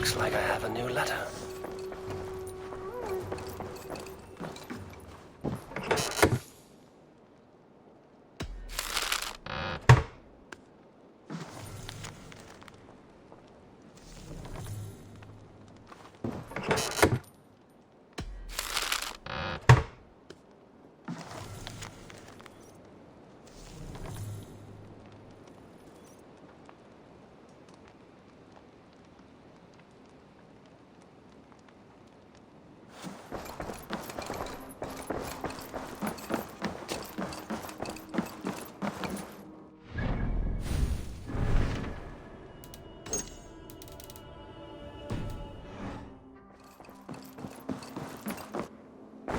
Looks like I have a new letter.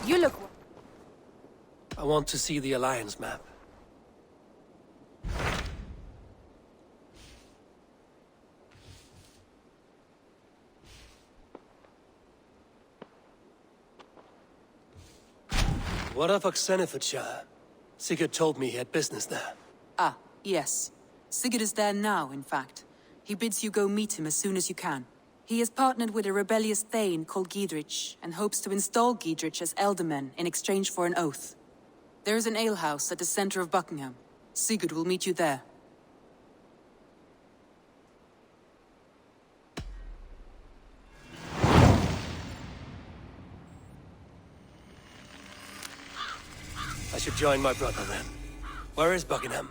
You look...
I want to see the Alliance map. What of Oxenfordshire? Sigurd told me he had business there.
Ah, yes. Sigurd is there now, in fact. He bids you go meet him as soon as you can. He has partnered with a rebellious Thane called Giedrich, and hopes to install Giedrich as Elderman in exchange for an oath. There is an alehouse at the center of Buckingham. Sigurd will meet you there.
I should join my brother then. Where is Buckingham?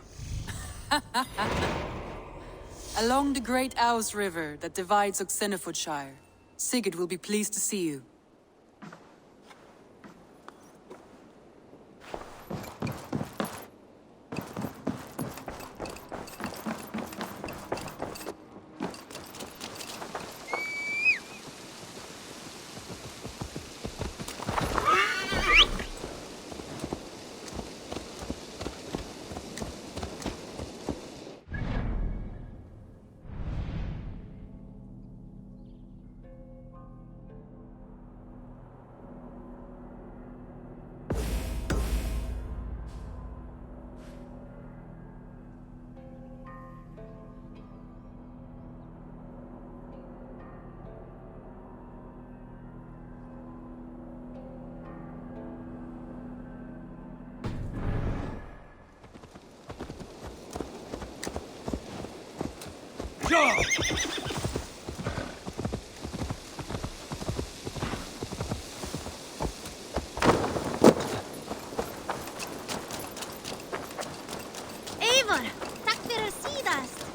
Along the great Ouse River that divides Oxenfordshire. Sigurd will be pleased to see you.
Eivor, tack för sidast.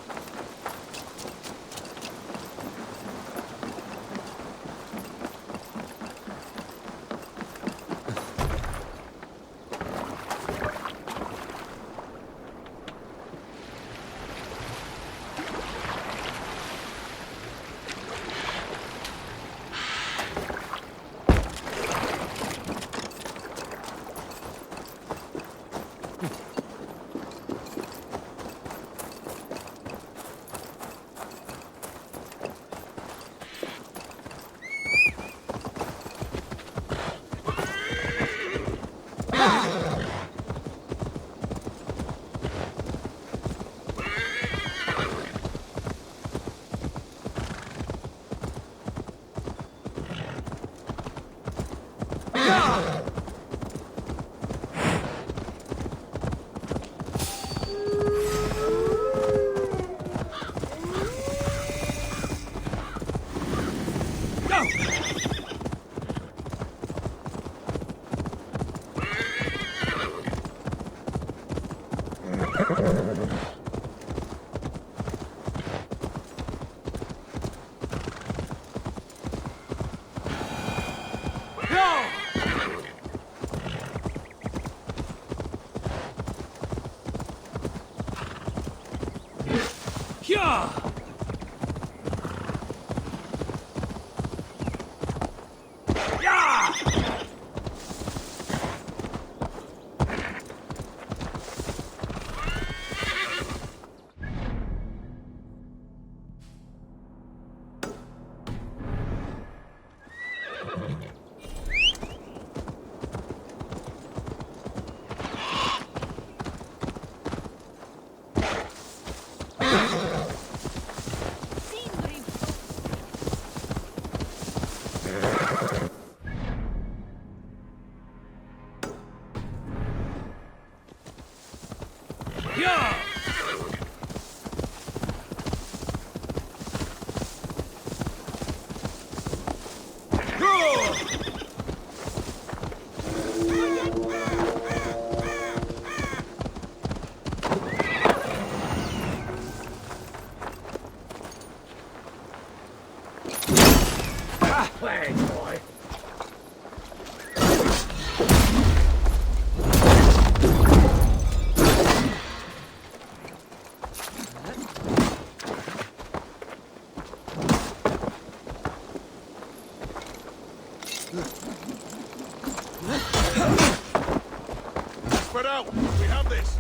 Spread out! We have this!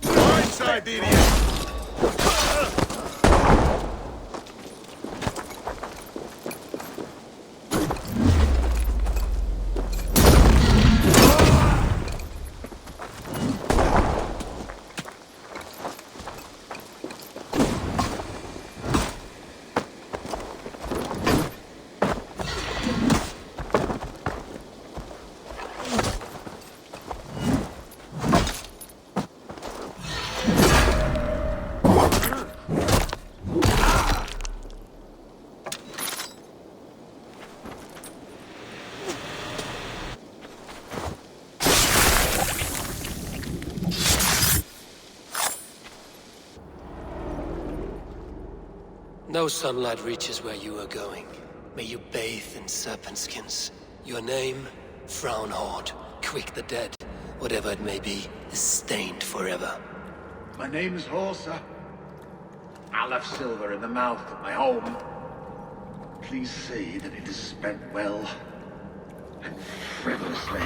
Right side, the idiot!
No sunlight reaches where you are going. May you bathe in serpent skins. Your name, Frown Horde, Quick the Dead, whatever it may be, is stained forever.
My name is Horsa. I'll have silver in the mouth of my home. Please say that it is spent well and frivolously.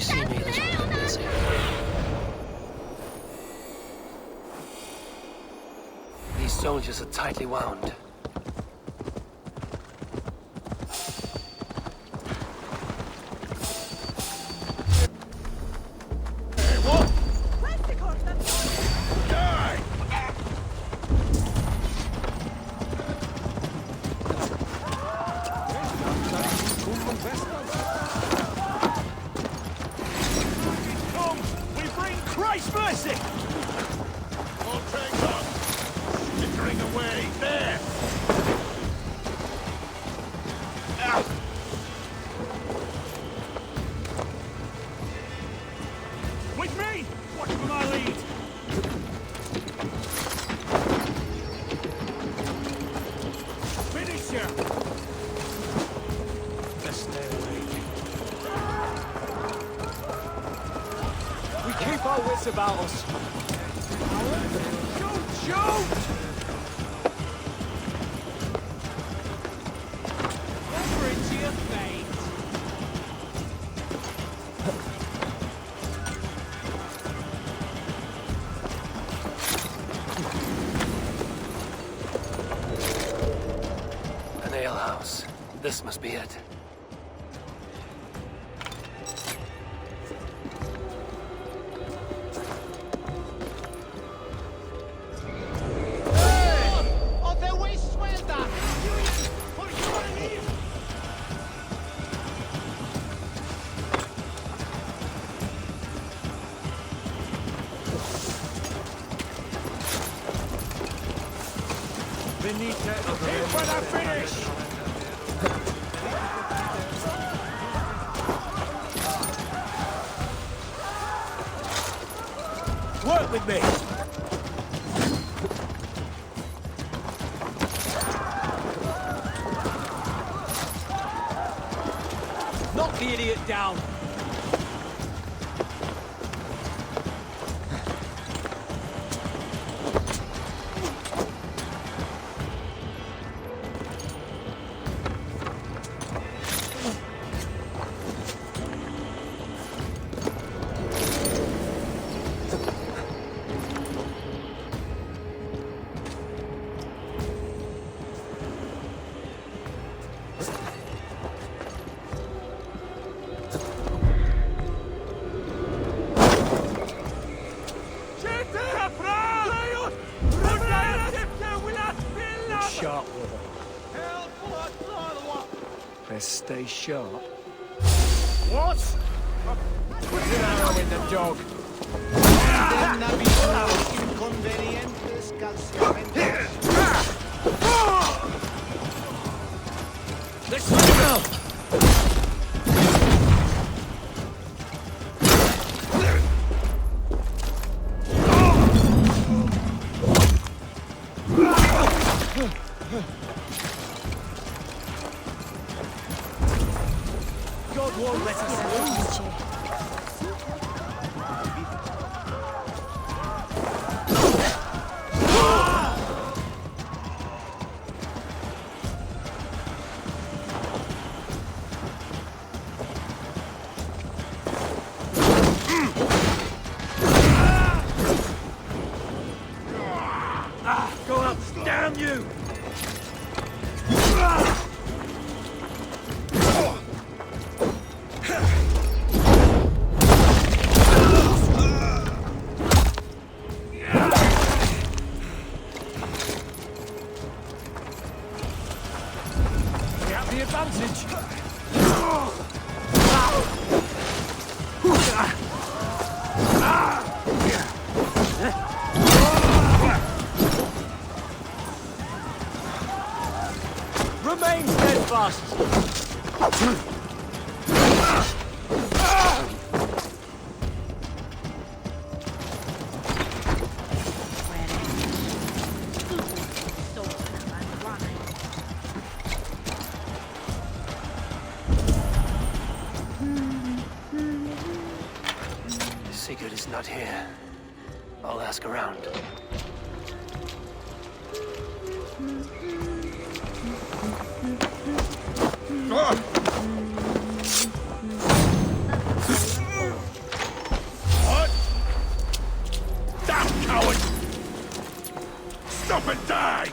see me, this will be busy. These soldiers are tightly wound.
About us. Shoot! Over into your face.
An alehouse. This must be it.
Work with me! Knock the idiot down! Stay sharp.
What?
Put an arrow in the dog. Let's go! God won't let us lose.
Go up! Damn you!
The advantage. Remain steadfast.
Sigurd is not here. I'll ask around.
up and die!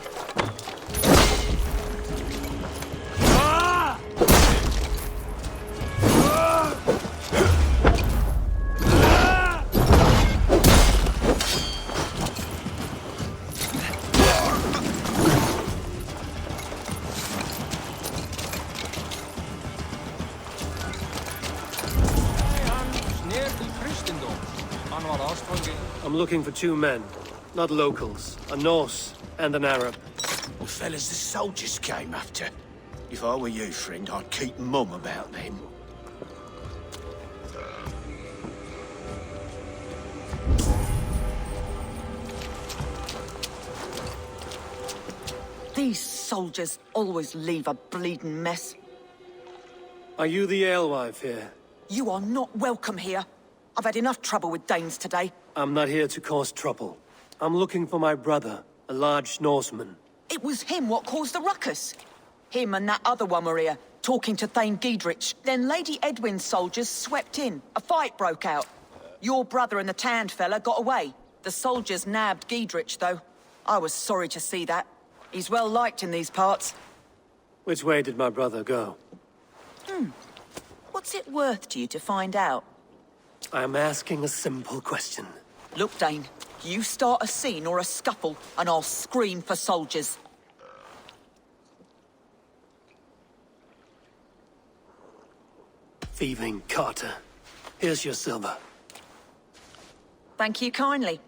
I'm looking for 2 men, not locals. A Norse and an Arab.
The fellas the soldiers came after. If I were you, friend, I'd keep mum about them.
These soldiers always leave a bleeding mess.
Are you the alewife here?
You are not welcome here. I've had enough trouble with Danes today.
I'm not here to cause trouble. I'm looking for my brother, a large Norseman.
It was him what caused the ruckus. Him and that other one were here, talking to Thane Giedrich. Then Lady Edwin's soldiers swept in. A fight broke out. Your brother and the tanned fella got away. The soldiers nabbed Giedrich, though. I was sorry to see that. He's well liked in these parts.
Which way did my brother go?
What's it worth to you to find out?
I'm asking a simple question.
Look, Dane, you start a scene or a scuffle, and I'll scream for soldiers.
Thieving Carter. Here's your silver.
Thank you kindly.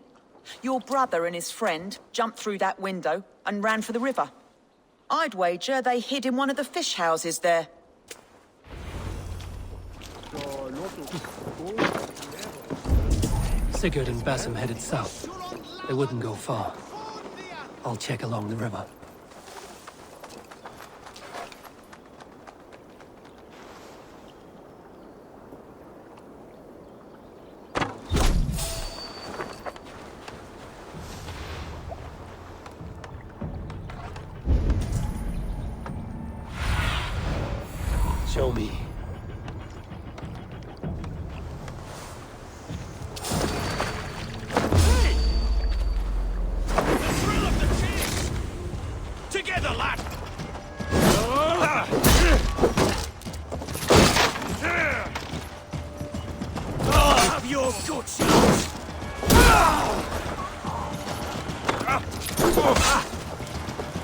Your brother and his friend jumped through that window and ran for the river. I'd wager they hid in one of the fish houses there.
Sigurd and Basim headed south. They wouldn't go far. I'll check along the river. Show me.
Together, lad! I'll have your guts out!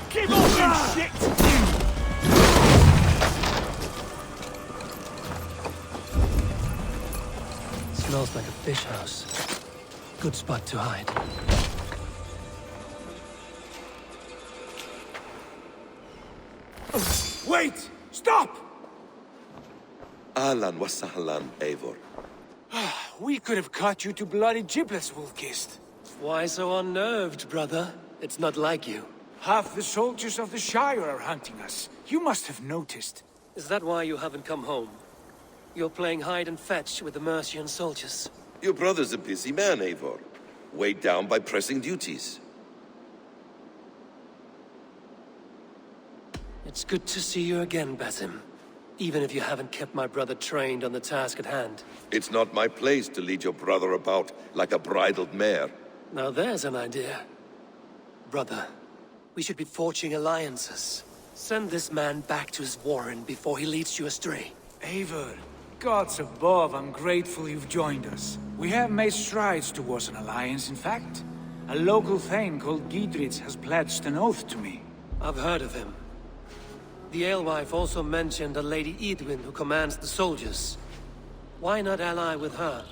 Keep off, you shit!
Smells like a fish house. Good spot to hide.
Wait! Stop!
Ahlan wa sahlan, Eivor.
We could have cut you to bloody giblets, Wolfkist.
Why so unnerved, brother? It's not like you.
Half the soldiers of the Shire are hunting us. You must have noticed.
Is that why you haven't come home? You're playing hide and fetch with the Mercian soldiers.
Your brother's a busy man, Eivor. Weighed down by pressing duties.
It's good to see you again, Basim. Even if you haven't kept my brother trained on the task at hand.
It's not my place to lead your brother about like a bridled mare.
Now there's an idea. Brother, we should be forging alliances. Send this man back to his warren before he leads you astray.
Eivor, gods above, I'm grateful you've joined us. We have made strides towards an alliance, in fact. A local thane called Giedrich has pledged an oath to me.
I've heard of him. The alewife also mentioned a Lady Edwin who commands the soldiers. Why not ally with her?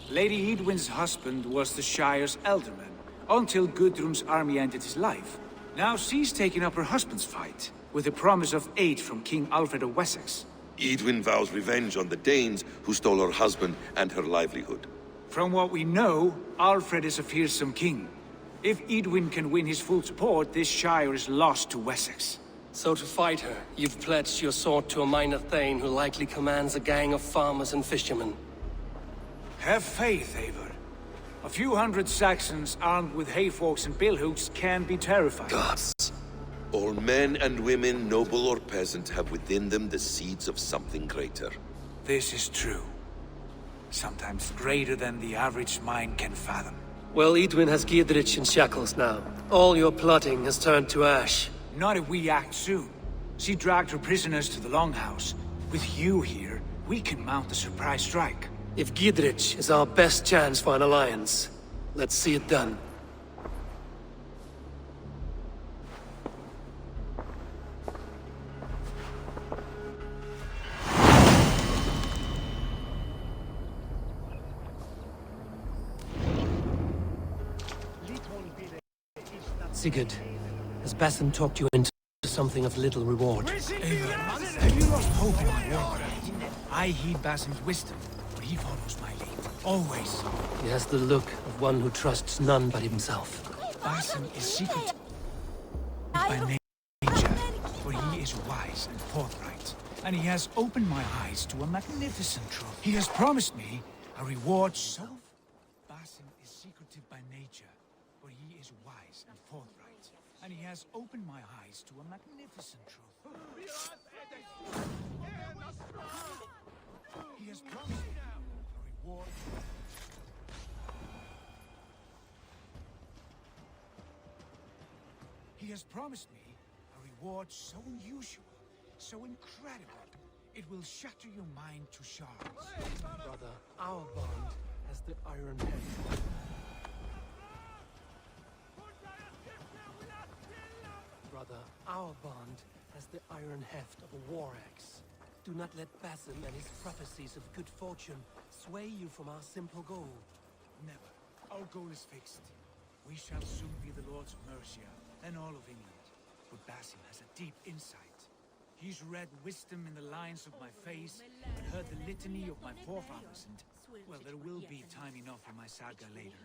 Lady Edwin's husband was the Shire's elderman, until Gudrun's army ended his life. Now she's taken up her husband's fight, with the promise of aid from King Alfred of Wessex.
Edwin vows revenge on the Danes who stole her husband and her livelihood.
From what we know, Alfred is a fearsome king. If Edwin can win his full support, this Shire is lost to Wessex.
So to fight her, you've pledged your sword to a minor thane who likely commands a gang of farmers and fishermen.
Have faith, Eivor. A few hundred Saxons armed with hayforks and billhooks can be terrifying.
Gods. All men and women, noble or peasant, have within them the seeds of something greater.
This is true. Sometimes greater than the average mind can fathom.
Well, Edwin has Giedrich in shackles now. All your plotting has turned to ash.
Not if we act soon. She dragged her prisoners to the Longhouse. With you here, we can mount a surprise strike.
If Giedrich is our best chance for an alliance, let's see it done. Sigurd, has Basim talked you into something of little reward?
Eivor, have you lost hope in my warcraft? I heed Basim's wisdom, but he follows my lead. Always.
He has the look of one who trusts none but himself.
Basim is secret by nature, but he is wise and forthright. And he has opened my eyes to a magnificent truth. He has promised me a reward so... Basim is secretive by nature, but he is wise and forthright. And he has opened my eyes to a magnificent truth. He has promised me a reward... He has promised me a reward so unusual, so incredible, it will shatter your mind to shards.
Brother, our bond has the iron head. Brother, our bond has the iron heft of a war axe. Do not let Basim and his prophecies of good fortune sway you from our simple goal.
Never. Our goal is fixed. We shall soon be the Lords of Mercia, and all of England. But Basim has a deep insight. He's read wisdom in the lines of my face, and heard the litany of my forefathers, and... well, there will be time enough in my saga later.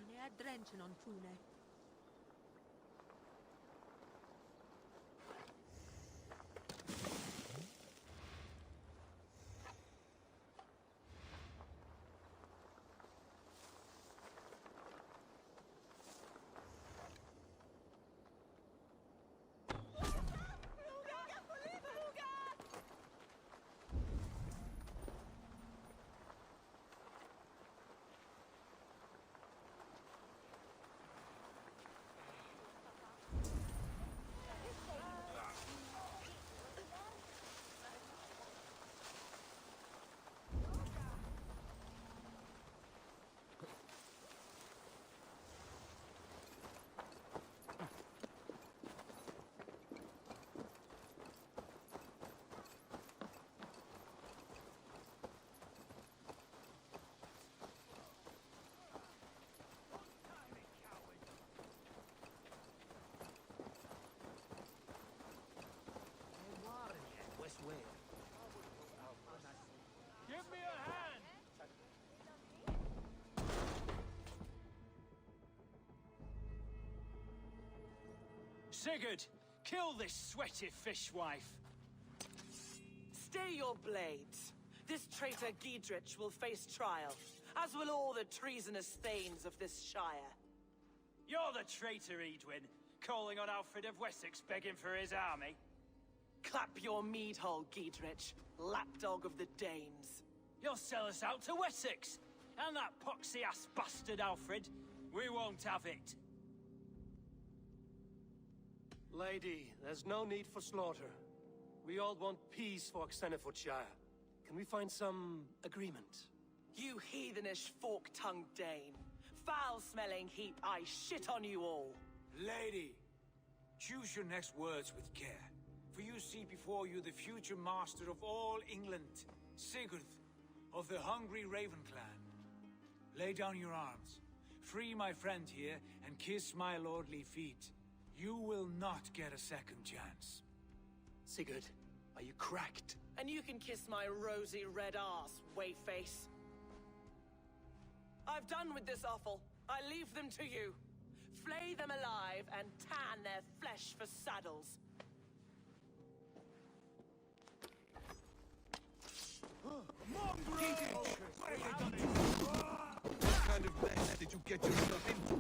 Give me a hand! Sigurd, kill this sweaty fishwife.
Stay your blades. This traitor Giedrich will face trial, as will all the treasonous thanes of this shire.
You're the traitor, Edwin, calling on Alfred of Wessex begging for his army.
Clap your mead hole, Giedrich, lapdog of the Danes.
You'll sell us out to Wessex, and that poxy-ass bastard Alfred. We won't have it.
Lady, there's no need for slaughter. We all want peace for Xenofordshire. Can we find some agreement?
You heathenish fork-tongued Dane. Foul-smelling heap, I shit on you all.
Lady, choose your next words with care. For you see before you the future master of all England, Sigurd of the hungry Raven clan. Lay down your arms, free my friend here, and kiss my lordly feet. You will not get a second chance.
Sigurd, are you cracked?
And you can kiss my rosy red arse, wayface. I've done with this offal. I leave them to you. Flay them alive and tan their flesh for saddles.
What kind of mess did you get yourself into?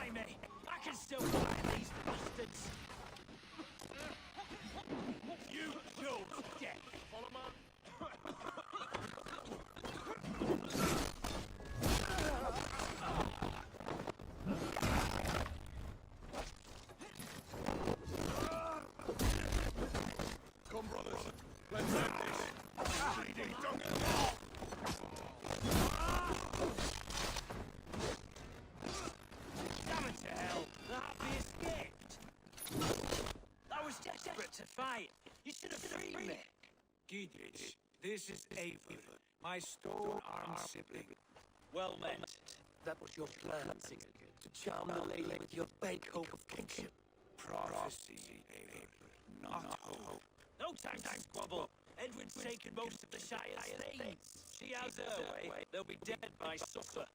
Blimey! I can still find these bastards! You killed death! Follow my... Damn it to hell! The happy escaped! I was desperate to fight. You should have freed me.
Giedrich, this is Eivor, my stone-armed sibling.
Well met. That was your plan, Sigurd. To charm the lady with your fake hope of kingship.
Prophecy, Eivor, not hope.
No time to squabble. Edwin's taken most of the Shire's things. She has her way. They'll be dead by supper.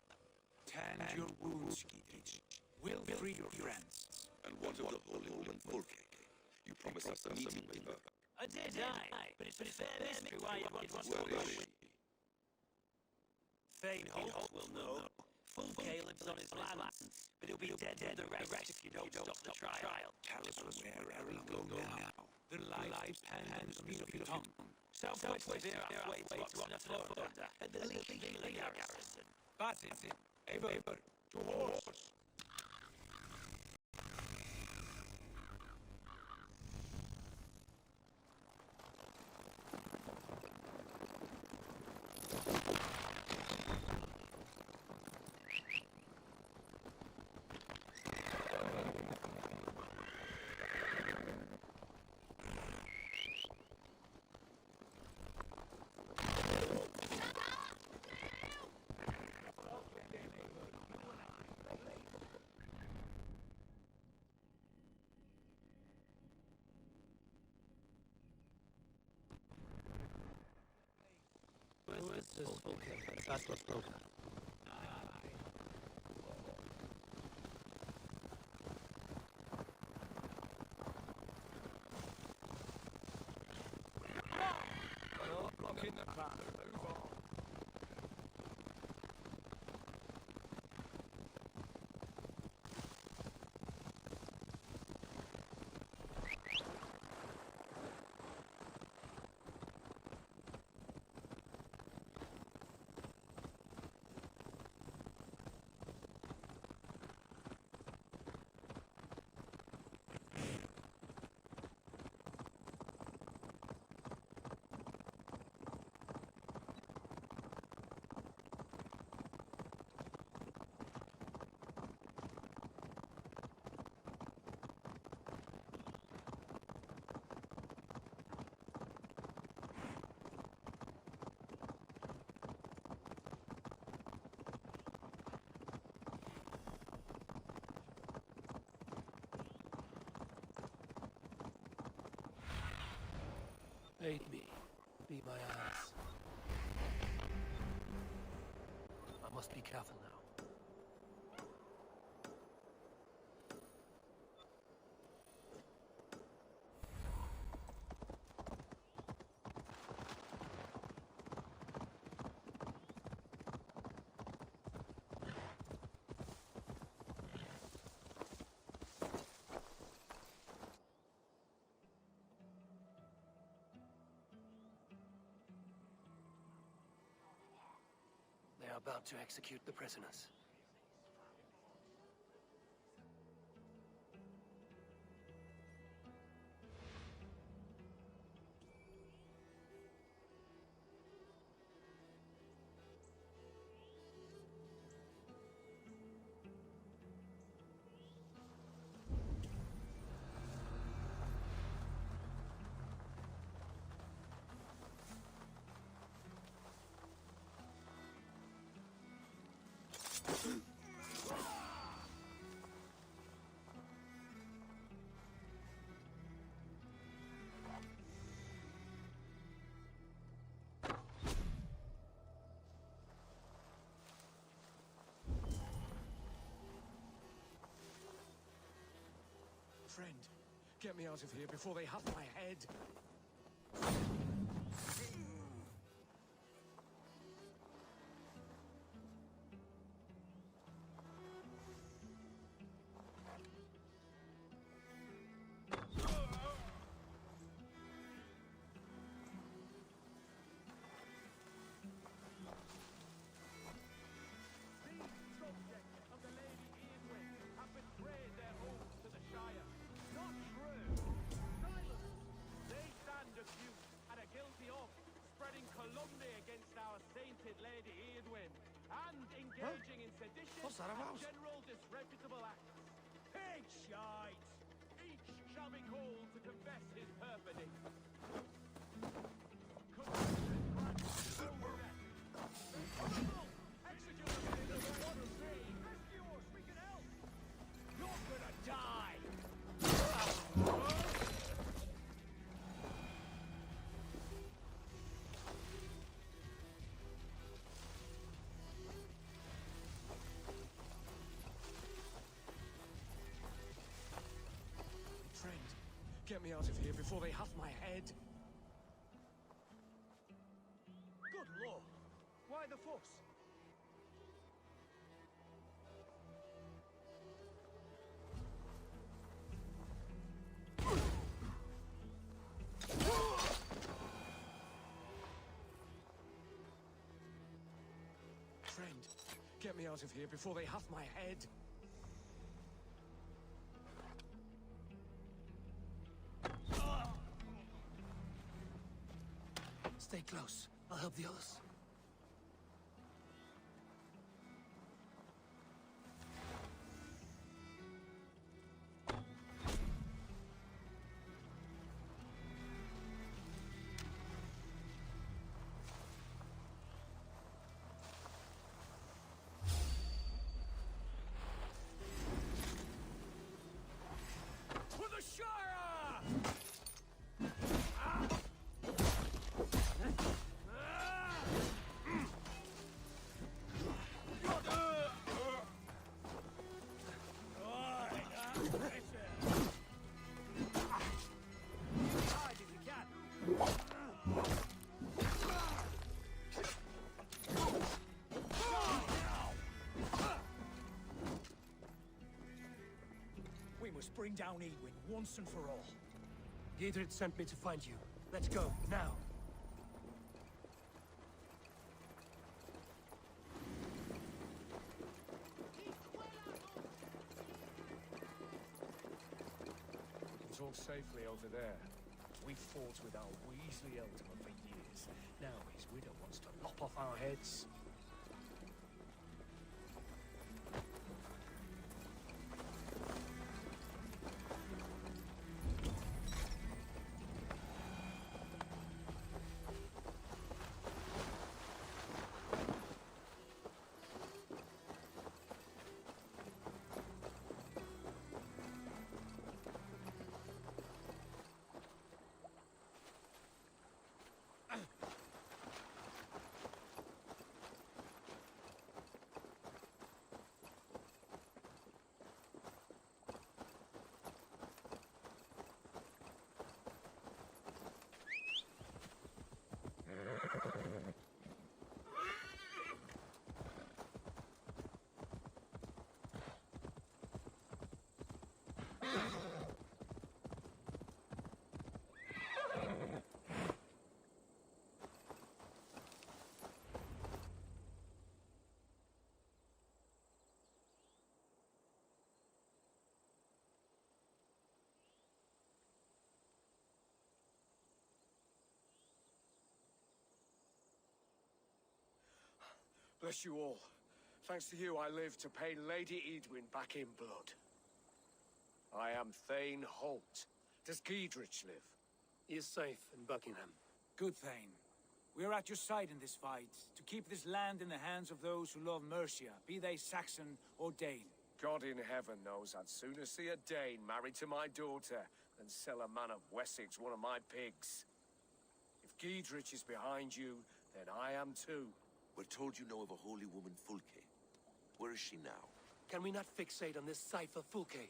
Tend your wounds, Giedrich. We'll free your friends.
And what of the holy woman Volke? You promised us a meeting with her.
I did, but it's a fair mystery why you want us to
Where is she?
Fane Holt will know. Fulke lives on his lands, but he'll be dead the rest if you don't stop the trial.
Tell us where we go now. The lives and speed of your tongue.
Southwest of here, halfway to Odyssey at the leaking garrison.
That's it. Eivor, to horse.
Who is this Fulke? That's what's broken.
Blocking the path. Move on.
Aid me. Be my eyes. I must be careful now. They are about to execute the prisoners.
Friend, get me out of here before they have my head.
They stand accused at a guilt General disreputable acts. Pig shite! Each shall be called to confess his perfidy. Execute them in the water sea! Rescue us! We can help! You're gonna die!
Friend, get me out of here before they huff my head.
Good lord! Why the fuss?
Friend, get me out of here before they huff my head.
Stay close. I'll help the others.
For the Shire! Hide if you can.
We must bring down Eidwin once and for all.
Giedrich sent me to find you. Let's go, now.
We can talk safely over there. We fought with our Weasley elder for years. Now his widow wants to lop off our heads. Bless you all. Thanks to you, I live to pay Lady Eidwin back in blood. I am Thane Holt. Does Giedrich live?
He is safe in Buckingham.
Good, Thane. We are at your side in this fight, to keep this land in the hands of those who love Mercia, be they Saxon or Dane.
God in heaven knows I'd sooner see a Dane married to my daughter than sell a man of Wessex one of my pigs. If Giedrich is behind you, then I am too.
We're told you know of a holy woman, Fulke. Where is she now?
Can we not fixate on this cipher, Fulke?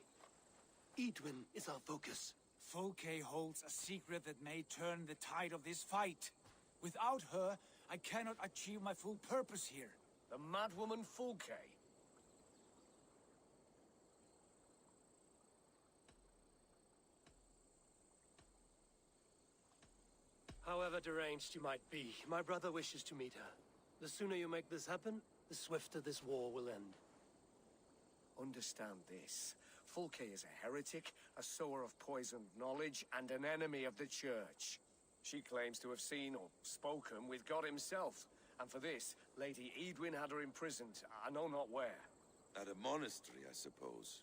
Eidwin is our focus.
Fulke holds a secret that may turn the tide of this fight. Without her, I cannot achieve my full purpose here.
The madwoman Fulke?
However deranged you might be, my brother wishes to meet her. The sooner you make this happen, the swifter this war will end.
Understand this. Fulke is a heretic, a sower of poisoned knowledge, and an enemy of the Church. She claims to have seen or spoken with God himself. And for this, Lady Eidwin had her imprisoned, I know not where.
At a monastery, I suppose.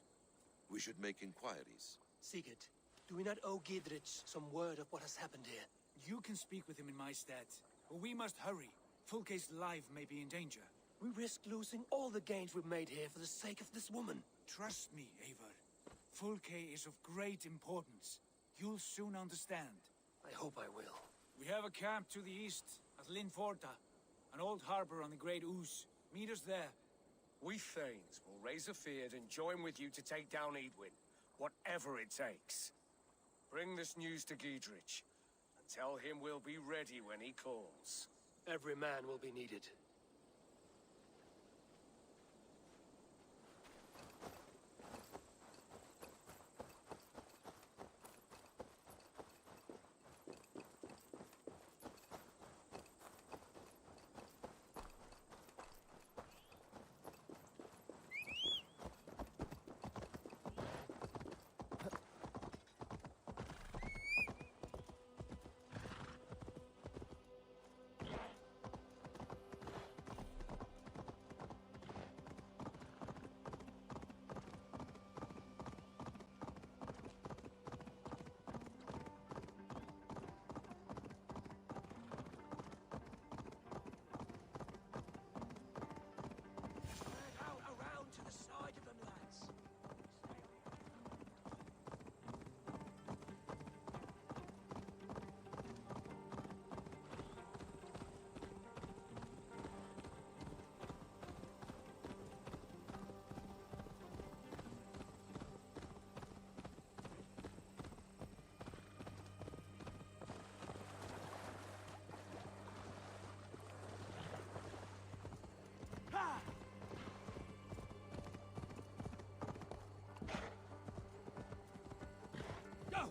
We should make inquiries.
Sigurd, do we not owe Gidrich some word of what has happened here?
You can speak with him in my stead. But we must hurry. Fulke's life may be in danger.
We risk losing all the gains we've made here for the sake of this woman.
Trust me, Eivor. Fulke is of great importance. You'll soon understand.
I hope I will.
We have a camp to the east, at Linforta. An old harbor on the Great Ouse. Meet us there.
We Thanes will raise a feard and join with you to take down Eadwyn. Whatever it takes. Bring this news to Gidrich. And tell him we'll be ready when he calls.
Every man will be needed.
Go!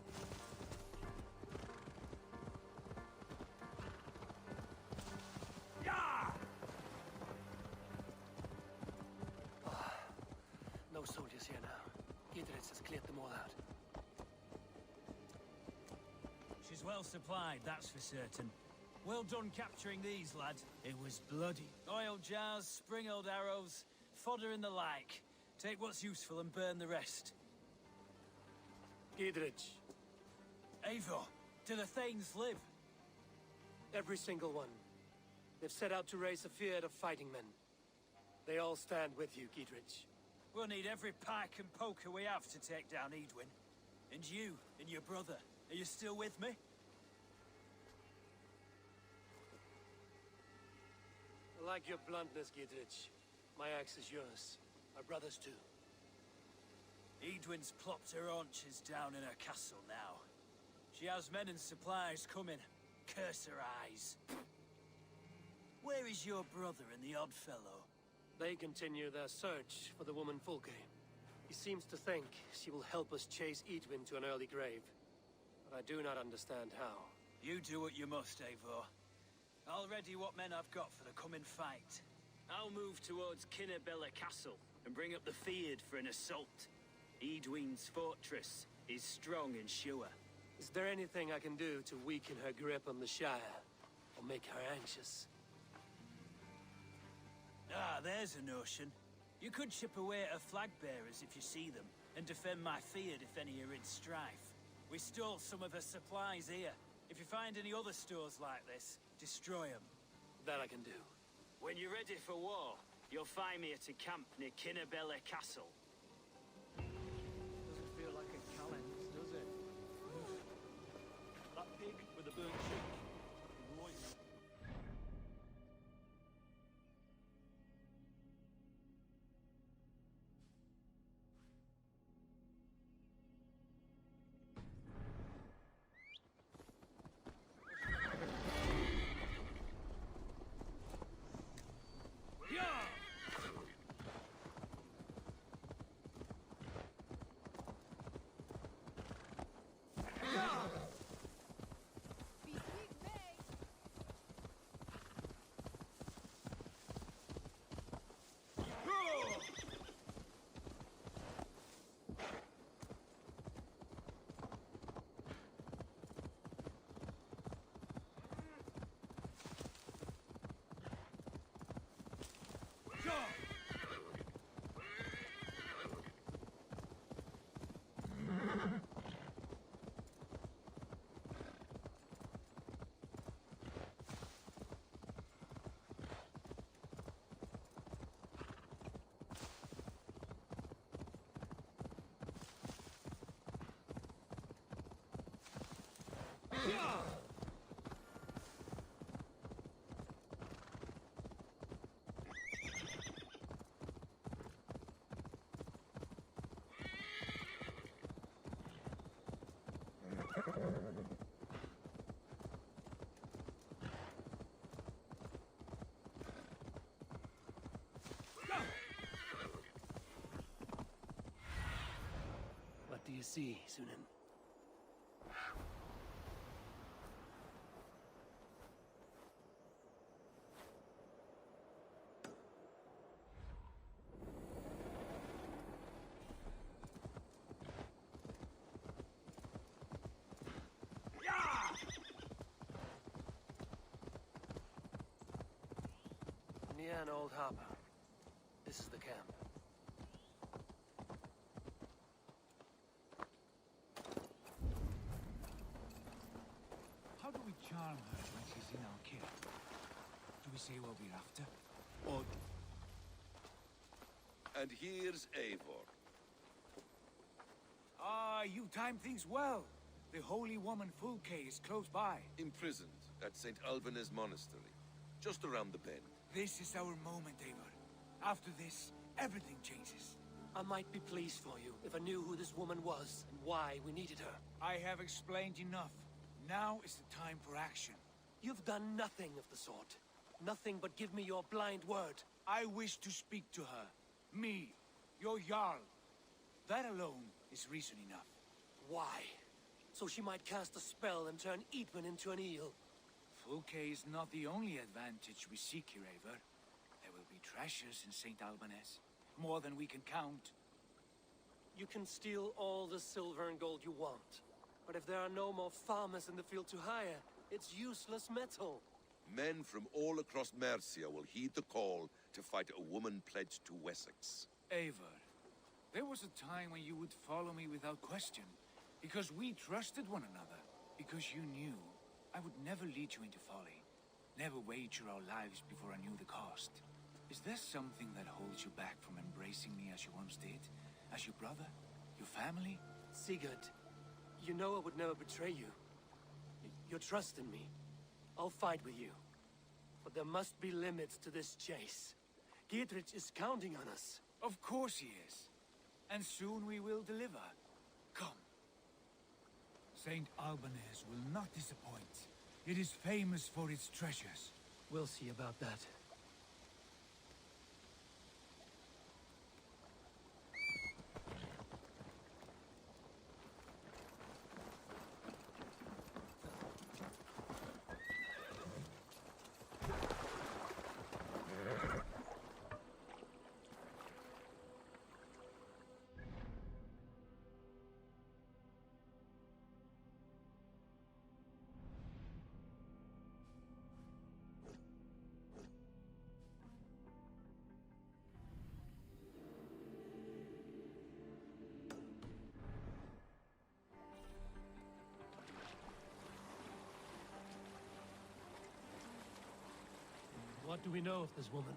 No soldiers here now. Gidrich has cleared them all out.
She's well supplied, that's for certain. Well done capturing these, lad. It was bloody. Oil jars, spring-old arrows, fodder and the like. Take what's useful and burn the rest.
Gidrich.
Eivor, do the Thanes live?
Every single one. They've set out to raise a fear of fighting men. They all stand with you, Gidrich.
We'll need every pike and poker we have to take down Eadwyn. And you, and your brother, are you still with me?
I like your bluntness, Gidrich. My axe is yours. My brother's too.
Eadwyn's plopped her haunches down in her castle now. She has men and supplies coming. Curse her eyes. Where is your brother and the odd fellow?
They continue their search for the woman Fulke. He seems to think she will help us chase Eadwyn to an early grave. But I do not understand how.
You do what you must, Eivor. I'll ready what men I've got for the coming fight. I'll move towards Kinnabella Castle and bring up the feared for an assault. Eadwyn's fortress is strong and sure.
Is there anything I can do to weaken her grip on the Shire? Or make her anxious?
Ah, there's a notion. You could chip away at her flag-bearers if you see them, and defend my feared if any are in strife. We stole some of her supplies here. If you find any other stores like this, destroy them.
That I can do.
When you're ready for war, you'll find me at a camp near Kinnabella Castle.
Doesn't feel like a calendar, does it? That pig with a burnt cheek. Royce.
What do you see, Sunan? Near an old harbor. This is the camp.
How do we charm her when she's in our care? Do we say what we're after? Or...
And here's Eivor.
Ah, you timed things well. The holy woman Fulke is close by.
Imprisoned at St. Alban's monastery, just around the bend.
This is our moment, Eivor. After this, everything changes.
I might be pleased for you if I knew who this woman was and why we needed her.
I have explained enough. Now is the time for action.
You've done nothing of the sort. Nothing but give me your blind word.
I wish to speak to her. Me, your Jarl. That alone is reason enough.
Why? So she might cast a spell and turn Eidwin into an eel.
Fulke is not the only advantage we seek here, Eivor. There will be treasures in St. Alban's. More than we can count.
You can steal all the silver and gold you want. But if there are no more farmers in the field to hire, it's useless metal.
Men from all across Mercia will heed the call to fight a woman pledged to Wessex.
Eivor, there was a time when you would follow me without question. Because we trusted one another. Because you knew I would never lead you into folly. Never wager our lives before I knew the cost. Is there something that holds you back from embracing me as you once did? As your brother? Your family?
Sigurd, you know I would never betray you. Your trust in me. I'll fight with you. But there must be limits to this chase. Giedrich is counting on us.
Of course he is. And soon we will deliver. Come. St. Alban's will not disappoint. It is famous for its treasures.
We'll see about that. What do we know of this woman?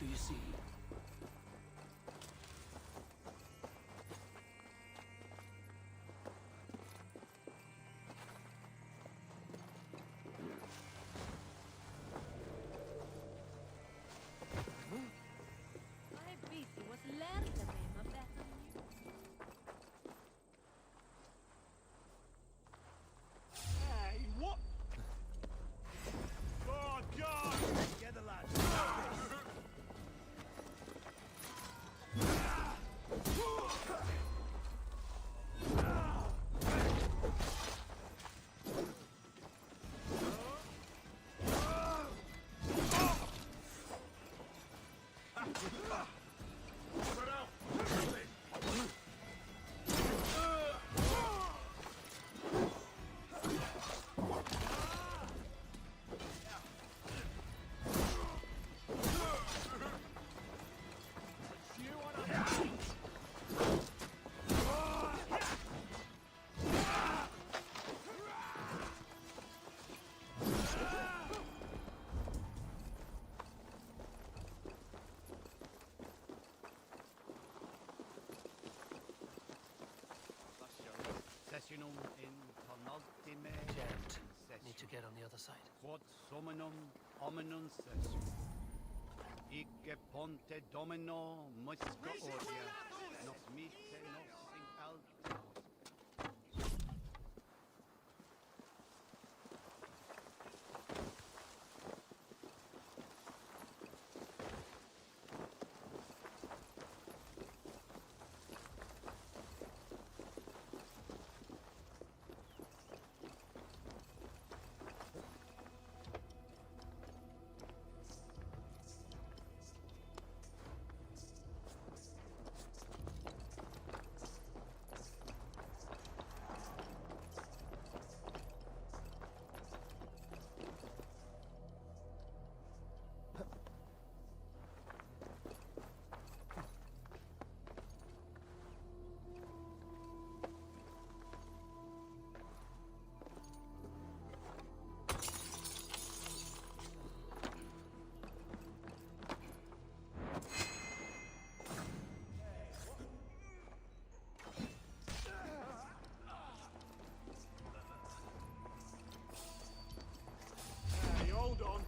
do you see?
Hey, what? Oh, God! Get the lads.
Jammed. Need to get on the other side.
Quod summonum hominum sessu. Icke ponte domino musca odia. Nos mite nos in alto. Hold on.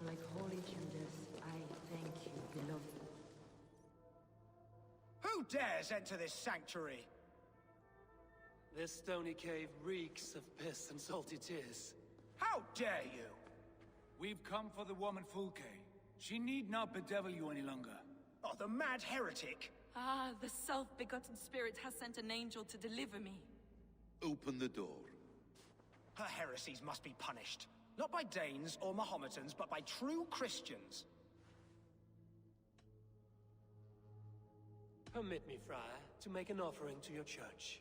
Like holy Judas, I thank you, beloved.
Who dares enter this sanctuary?
This stony cave reeks of piss and salty tears.
How dare you?
We've come for the woman Fulke. She need not bedevil you any longer.
Oh, the mad heretic!
Ah, the self-begotten spirit has sent an angel to deliver me.
Open the door.
Her heresies must be punished. Not by Danes or Mahometans, but by true Christians.
Permit me, Friar, to make an offering to your church.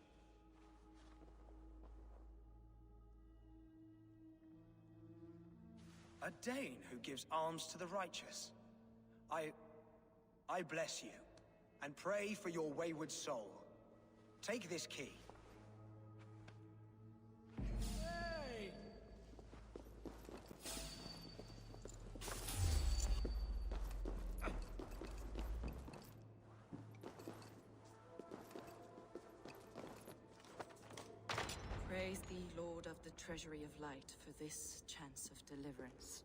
A Dane who gives alms to the righteous. I bless you, and pray for your wayward soul. Take this key.
Hey!
Praise thee, Lord of the Treasury of Light, for this chance of deliverance.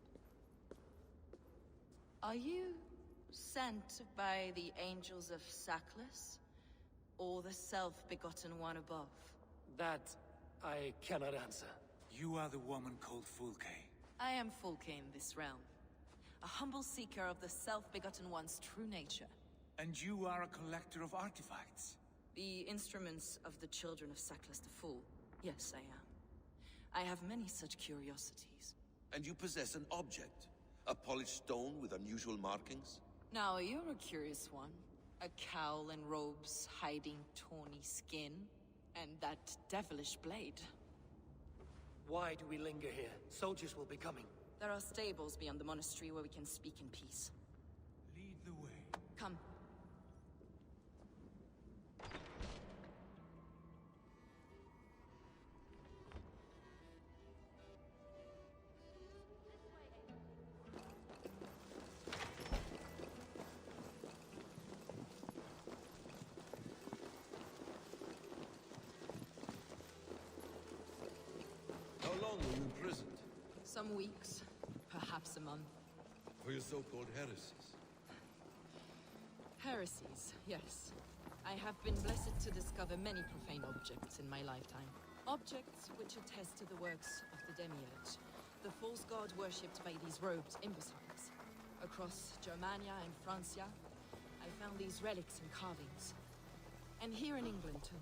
Are you sent by the angels of Sackless, or the self-begotten one above?
That I cannot answer.
You are the woman called Fulke.
I am Fulke in this realm. A humble seeker of the self-begotten one's true nature.
And you are a collector of artifacts?
The instruments of the children of Sackless the Fool. Yes, I am. I have many such curiosities.
And you possess an object? A polished stone with unusual markings?
Now, you're a curious one. A cowl and robes hiding tawny skin. And that devilish blade.
Why do we linger here? Soldiers will be coming.
There are stables beyond the monastery where we can speak in peace.
Lead the way.
Come.
How long were you imprisoned?
Some weeks, perhaps a month.
For your so-called heresies?
Heresies, yes. I have been blessed to discover many profane objects in my lifetime. Objects which attest to the works of the Demiurge, the false god worshipped by these robed imbeciles. Across Germania and Francia, I found these relics and carvings. And here in England, too.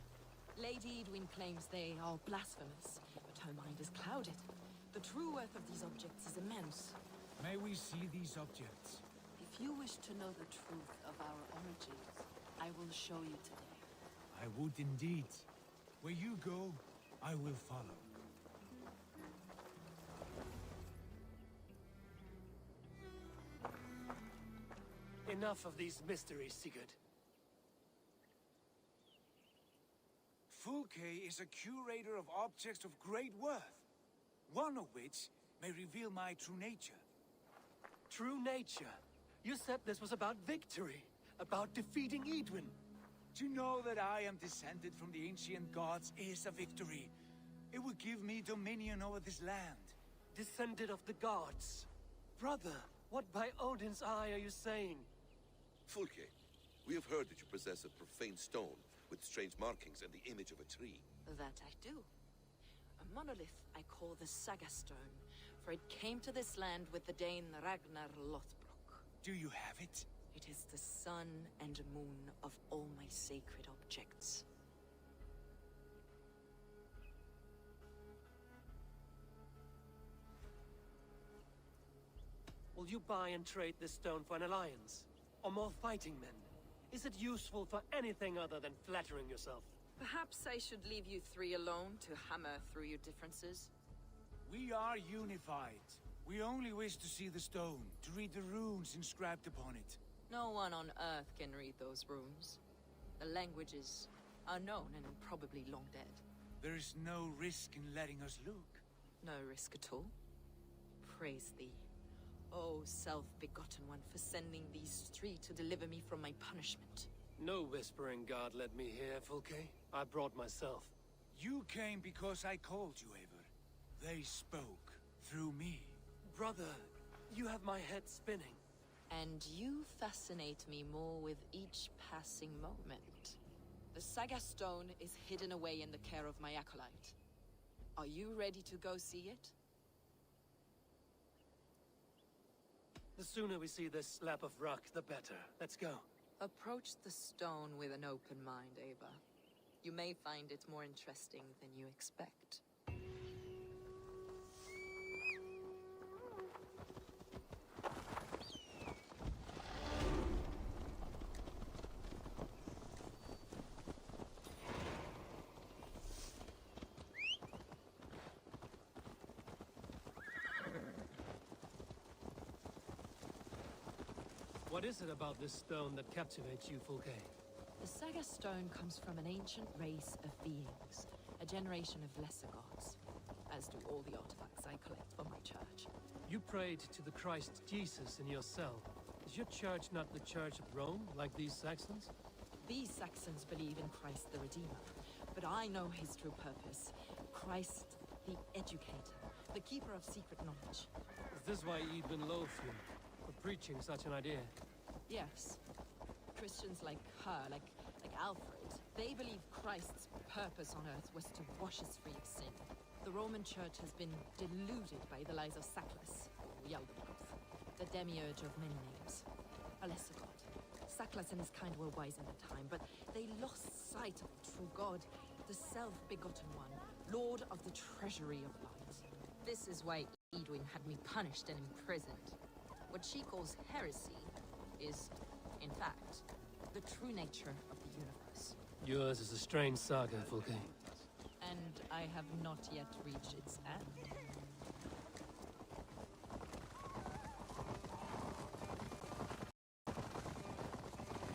Lady Edwin claims they are blasphemous, but her mind is clouded. The true worth of these objects is immense.
May we see these objects?
If you wish to know the truth of our origins, I will show you today.
I would indeed. Where you go, I will follow.
Enough of these mysteries, Sigurd.
Fulke is a curator of objects of great worth, one of which may reveal my true nature.
True nature? You said this was about victory, about defeating Edwin.
To know that I am descended from the ancient gods is a victory. It will give me dominion over this land.
Descended of the gods? Brother, what by Odin's eye are you saying?
Fulke, we have heard that you possess a profane stone with strange markings and the image of a tree.
That I do. A monolith I call the Saga Stone, for it came to this land with the Dane Ragnar Lothbrok.
Do you have it?
It is the sun and moon of all my sacred objects.
Will you buy and trade this stone for an alliance? Or more fighting men? Is it useful for anything other than flattering yourself?
Perhaps I should leave you three alone to hammer through your differences?
We are unified. We only wish to see the stone, to read the runes inscribed upon it.
No one on Earth can read those runes. The languages are known and probably long dead.
There is no risk in letting us look.
No risk at all. Praise thee, O self-begotten one, for sending these three to deliver me from my punishment.
No whispering god led me here, Fulke. I brought myself.
You came because I called you, Eivor. They spoke through me.
Brother, you have my head spinning.
And you fascinate me more with each passing moment. The Saga Stone is hidden away in the care of my acolyte. Are you ready to go see it?
The sooner we see this slab of rock, the better. Let's go.
Approach the stone with an open mind, Eivor. You may find it more interesting than you expect.
What is it about this stone that captivates you, Fulke?
The Saga Stone comes from an ancient race of beings, a generation of lesser gods, as do all the artifacts I collect for my church.
You prayed to the Christ Jesus in your cell. Is your church not the Church of Rome, like these Saxons?
These Saxons believe in Christ the Redeemer, but I know his true purpose. Christ the Educator, the keeper of secret knowledge.
Is this why Edwin loathes you, for preaching such an idea?
Yes. Christians like her, like Alfred, they believe Christ's purpose on Earth was to wash us free of sin. The Roman Church has been deluded by the lies of Sackless, or Yaldabaoth, the demiurge of many names. A lesser god. Sackless and his kind were wise in the time, but they lost sight of the true god, the self-begotten one, lord of the treasury of light. This is why Eidwin had me punished and imprisoned. What she calls heresy is, in fact, the true nature of the universe.
Yours is a strange saga, Fulke.
And I have not yet reached its end.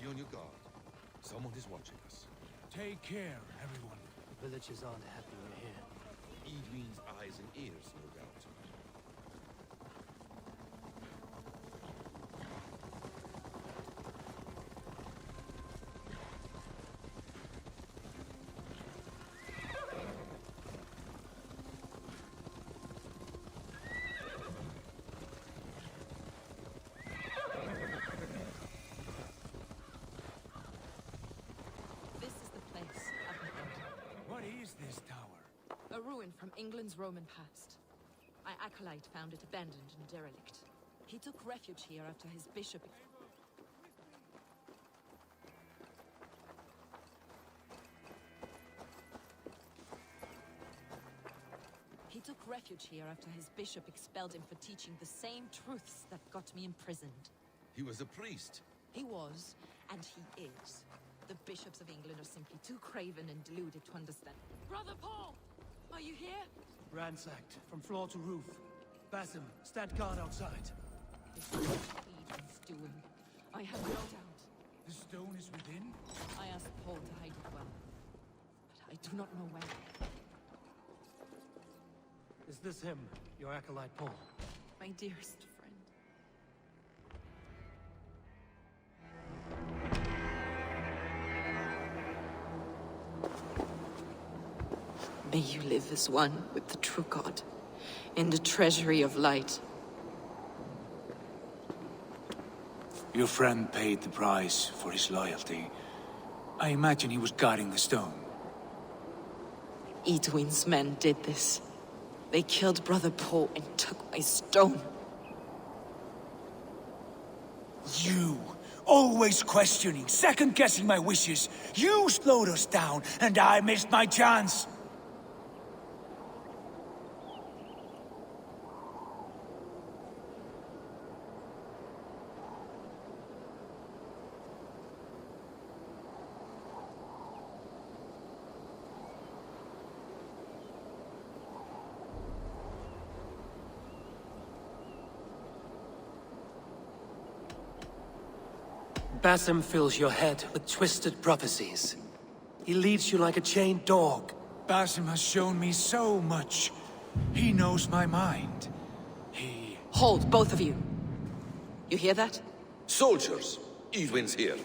Be on your guard. Someone is watching us.
Take care, everyone.
The villagers aren't happy we're here.
Eidwin's eyes and ears, no doubt.
This is the place of the dead.
What is this tower?
A ruin from England's Roman past. My acolyte found it abandoned and derelict. He took refuge here after his bishop... He took refuge here after his bishop expelled him for teaching the same truths that got me imprisoned.
He was a priest.
He was, and he is. The bishops of England are simply too craven and deluded to understand. Brother Paul! Are you here?
Ransacked, from floor to roof. Basim, stand guard outside.
This is what Eidwin's doing. I have no doubt.
The stone is within?
I asked Paul to hide it well, but I do not know where.
Is this him, your acolyte Paul?
My dearest friend. May you live as one with the true God, in the treasury of light.
Your friend paid the price for his loyalty. I imagine he was guarding the stone.
Eidwin's men did this. They killed Brother Paul and took my stone.
You! Always questioning, second-guessing my wishes. You slowed us down, and I missed my chance.
Basim fills your head with twisted prophecies. He leads you like a chained dog.
Basim has shown me so much. He knows my mind.
Hold, both of you. You hear that?
Soldiers! Eidwin's here.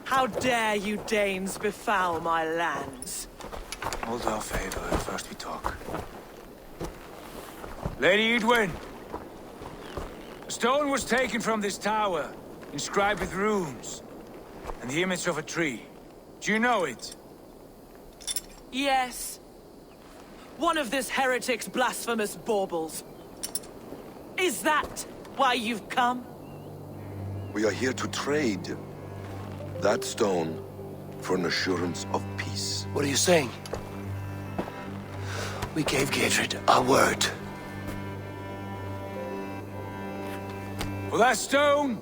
How dare you Danes befoul my lands?
Hold off, Eivor. First we talk. Lady Eidwin! A stone was taken from this tower, inscribed with runes, and the image of a tree. Do you know it?
Yes. One of this heretic's blasphemous baubles. Is that why you've come?
We are here to trade. That stone for an assurance of peace.
What are you saying? We gave Gatred our word.
For that stone,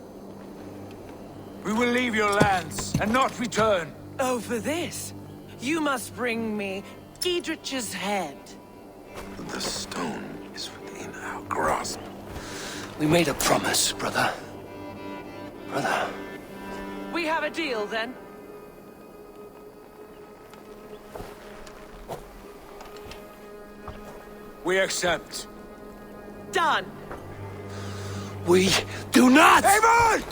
we will leave your lands and not return.
Oh, for this? You must bring me Giedrich's head.
The stone is within our grasp.
We made a promise, brother. Brother.
We have a deal, then?
We accept.
Done!
We do not!
Eivor!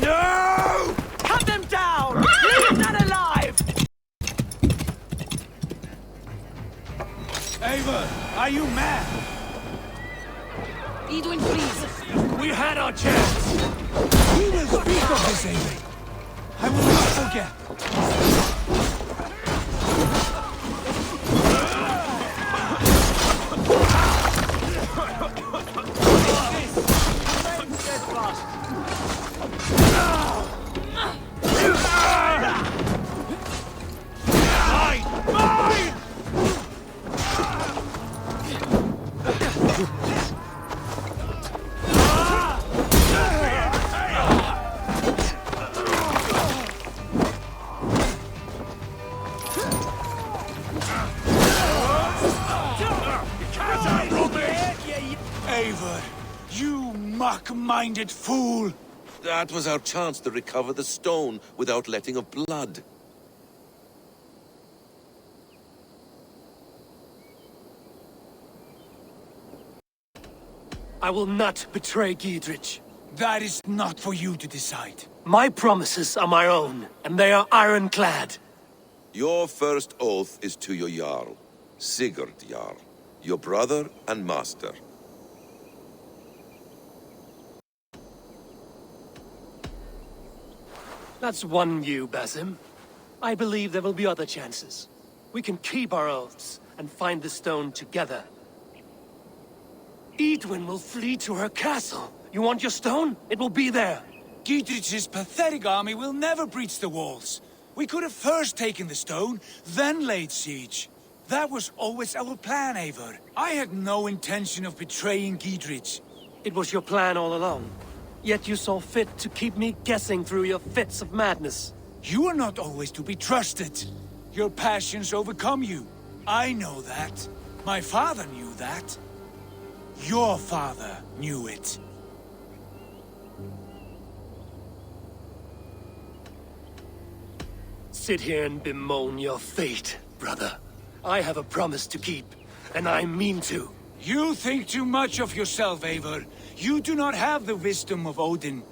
No!
Cut them down! Leave none alive!
Eivor, are you mad?
Edwin, please.
We had our chance. We will speak of this, Eivor. I will not forget. Eivor, you mock-minded fool!
That was our chance to recover the stone without letting of blood.
I will not betray Giedrich.
That is not for you to decide.
My promises are my own, and they are ironclad.
Your first oath is to your Jarl, Sigurd Jarl, your brother and master.
That's one view, Basim. I believe there will be other chances. We can keep our oaths and find the stone together. Edwin will flee to her castle. You want your stone? It will be there.
Giedrich's pathetic army will never breach the walls. We could have first taken the stone, then laid siege. That was always our plan, Eivor. I had no intention of betraying Giedrich.
It was your plan all along. Yet you saw fit to keep me guessing through your fits of madness.
You are not always to be trusted. Your passions overcome you. I know that. My father knew that. Your father knew it.
Sit here and bemoan your fate, brother. I have a promise to keep, and I mean to.
You think too much of yourself, Eivor. You do not have the wisdom of Odin.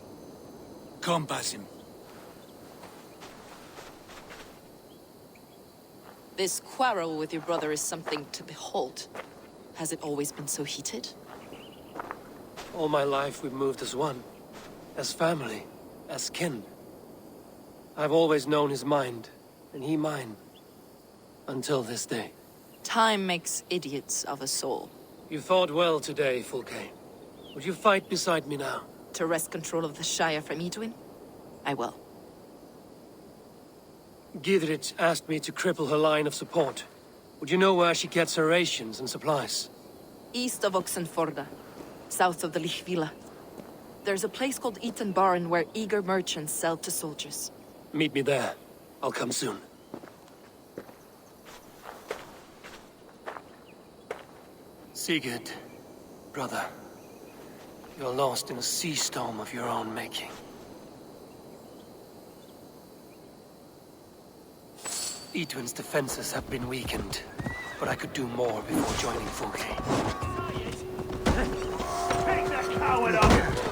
Come, Basim.
This quarrel with your brother is something to behold. Has it always been so heated?
All my life we've moved as one. As family. As kin. I've always known his mind, and he mine. Until this day.
Time makes idiots of us all.
You fought well today, Fulke. Would you fight beside me now?
To wrest control of the Shire from Edwin? I will.
Giedrich asked me to cripple her line of support. Would you know where she gets her rations and supplies?
East of Oxenforda, south of the Lichvila. There's a place called Eaton Barn where eager merchants sell to soldiers.
Meet me there. I'll come soon. Sigurd, brother. You're lost in a sea storm of your own making. Edwin's defenses have been weakened, but I could do more before joining Fulke.
Take that coward up!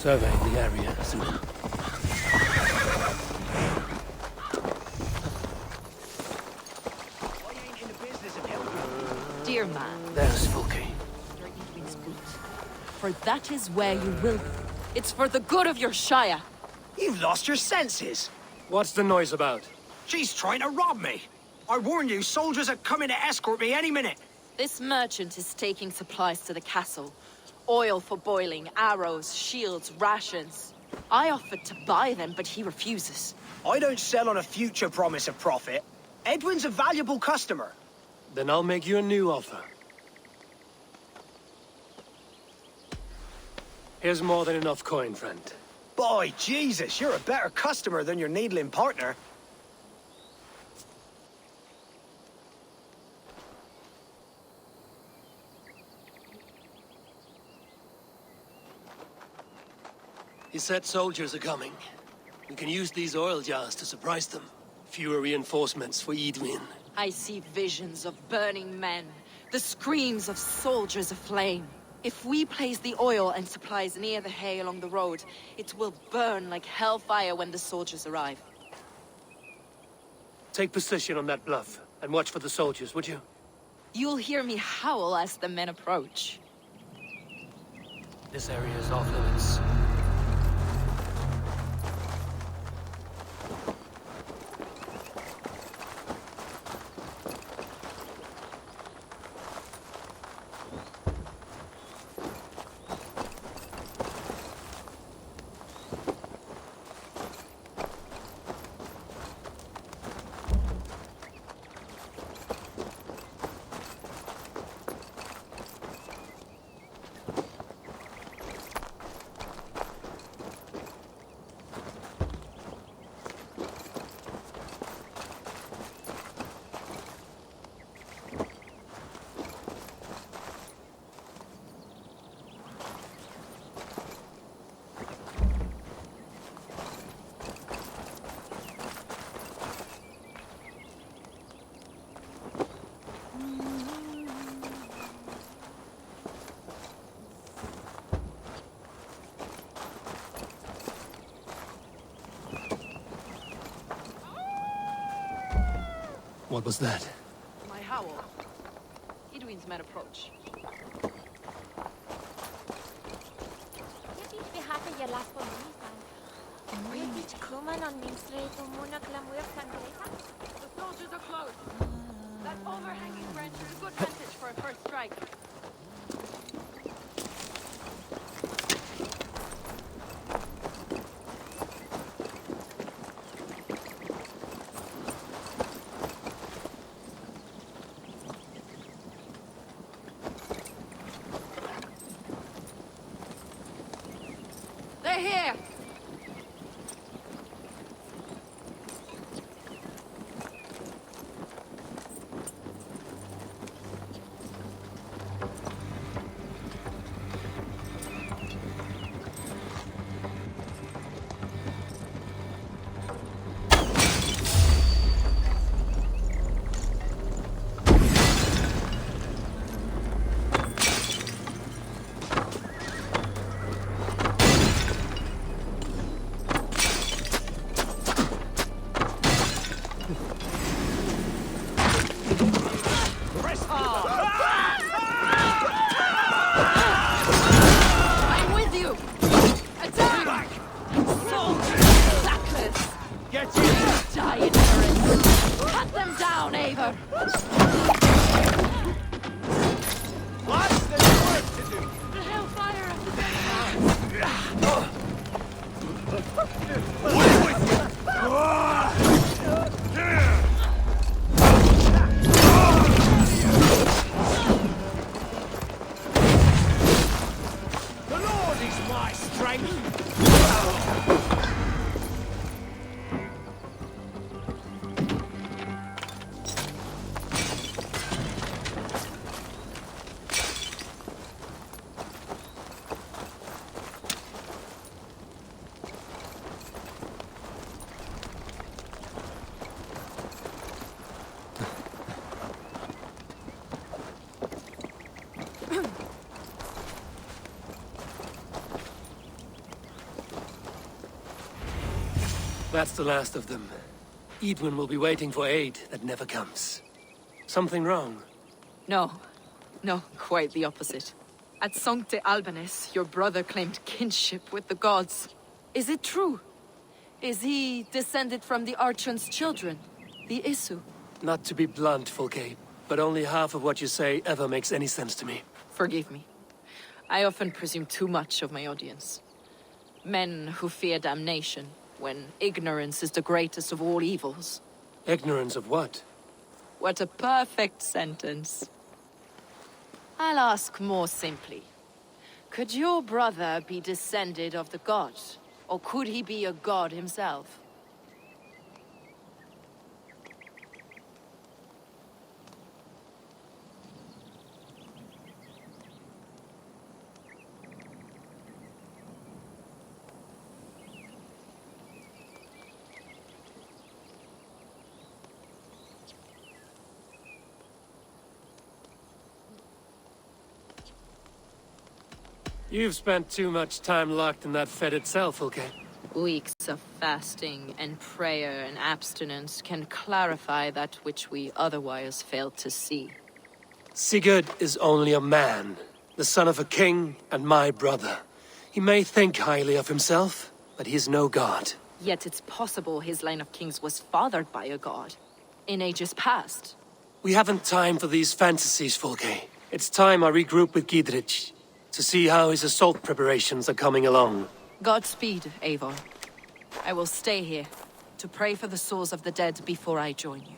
surveying the area soon.
Dear man,
There's Fulke.
for that is where you will be. It's for the good of your Shire.
You've lost your senses.
What's the noise about?
She's trying to rob me. I warn you, soldiers are coming to escort me any minute.
This merchant is taking supplies to the castle. Oil for boiling, arrows, shields, rations. I offered to buy them, but he refuses.
I don't sell on a future promise of profit. Edwin's a valuable customer.
Then I'll make you a new offer. Here's more than enough coin, friend.
Boy, Jesus, you're a better customer than your needling partner.
He said soldiers are coming. We can use these oil jars to surprise them. Fewer reinforcements for Eidwin.
I see visions of burning men, the screams of soldiers aflame. If we place the oil and supplies near the hay along the road, it will burn like hellfire when the soldiers arrive.
Take position on that bluff, and watch for the soldiers, would you?
You'll hear me howl as the men approach.
This area is off limits. What was that?
My howl. Eidwin's men approach. The soldiers are close. That overhanging branch is a good vantage for a first strike. They're here! I'm with you! Attack! Soldiers! Sackers!
Get in!
Die in ignorance! Cut them down, Eivor!
What? There's work to do!
The hellfire of the
The Lord is my strength!
That's the last of them. Edwin will be waiting for aid that never comes. Something wrong?
No. No, quite the opposite. At Sancte Albanus, your brother claimed kinship with the gods. Is it true? Is he descended from the Archon's children, the Isu?
Not to be blunt, Fulke, but only half of what you say ever makes any sense to me.
Forgive me. I often presume too much of my audience. Men who fear damnation, when ignorance is the greatest of all evils.
Ignorance of what?
What a perfect sentence. I'll ask more simply. Could your brother be descended of the gods? Or could he be a god himself?
You've spent too much time locked in that fed itself, Fulke.
Weeks of fasting and prayer and abstinence can clarify that which we otherwise fail to see.
Sigurd is only a man, the son of a king and my brother. He may think highly of himself, but he is no god.
Yet it's possible his line of kings was fathered by a god, in ages past.
We haven't time for these fantasies, Fulke. It's time I regroup with Gidrich, to see how his assault preparations are coming along.
Godspeed, Eivor. I will stay here, to pray for the souls of the dead before I join you.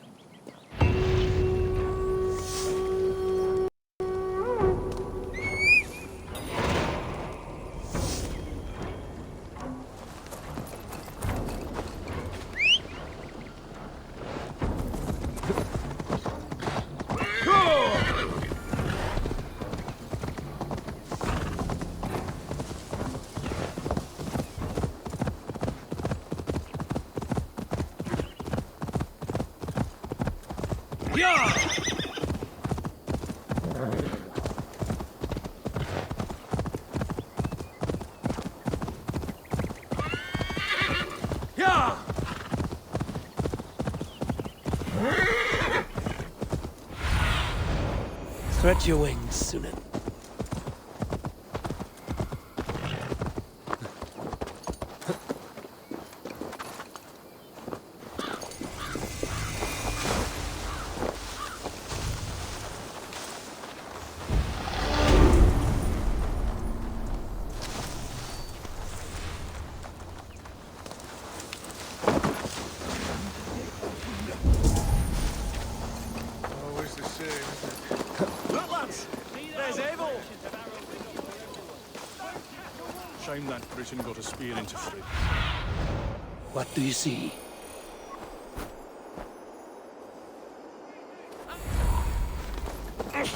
Stretch your wings, Sunan.
Always the same. Look, lads! There's Eivor! Shame that Britain got a spear into Frid.
What do you see?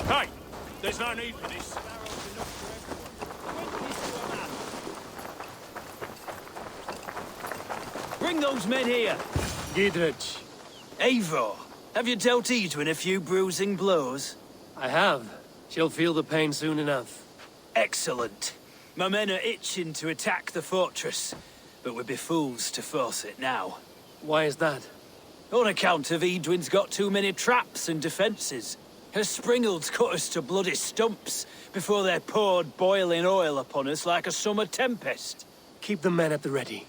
Hey! There's no need for this.
Bring those men here!
Gidrich.
Eivor, have you dealt Edwin a few bruising blows?
I have. She'll feel the pain soon enough.
Excellent. My men are itching to attack the fortress, but we'd be fools to force it now.
Why is that?
On account of Edwin's got too many traps and defences. Her springalds cut us to bloody stumps before they poured boiling oil upon us like a summer tempest.
Keep the men at the ready.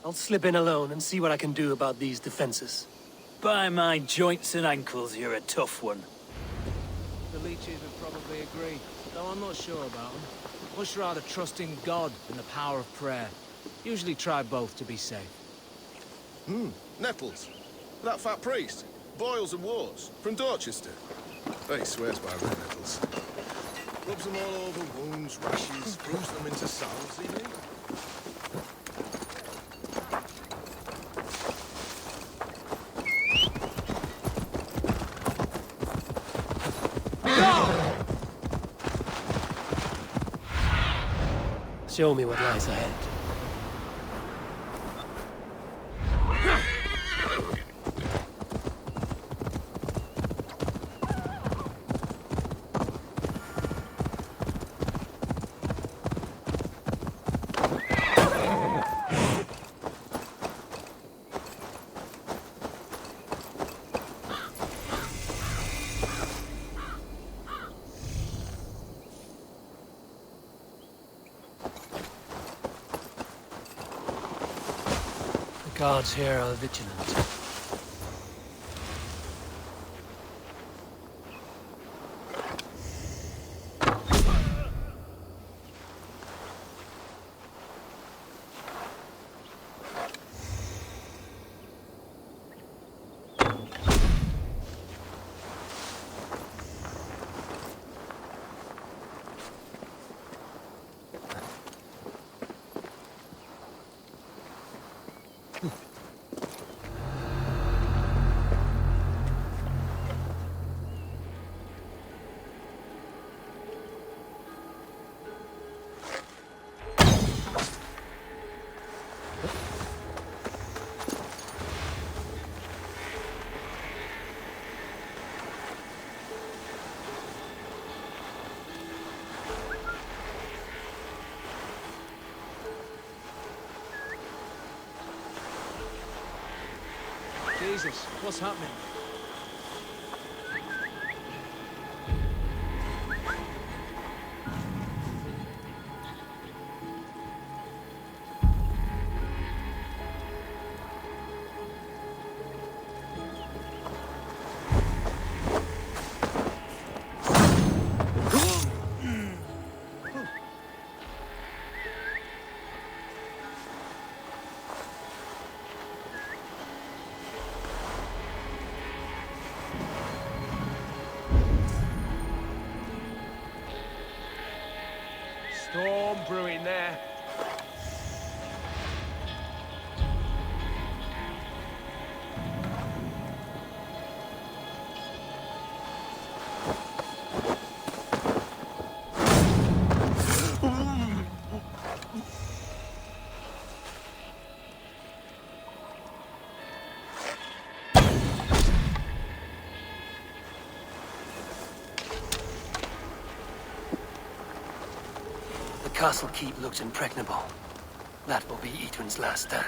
I'll slip in alone and see what I can do about these defences.
By my joints and ankles, you're a tough one.
The leeches would probably agree, though I'm not sure about them. Much rather trust in God than the power of prayer. Usually try both to be safe.
Nettles. That fat priest. Boils and Wars. From Dorchester. He swears by red nettles. Rubs them all over wounds, rashes, brews them into salves, you mean?
Show me what lies ahead.
Guards here are vigilant.
Jesus, what's happening?
Storm brewing there.
The castle keep looks impregnable. That will be Eadwin's last stand.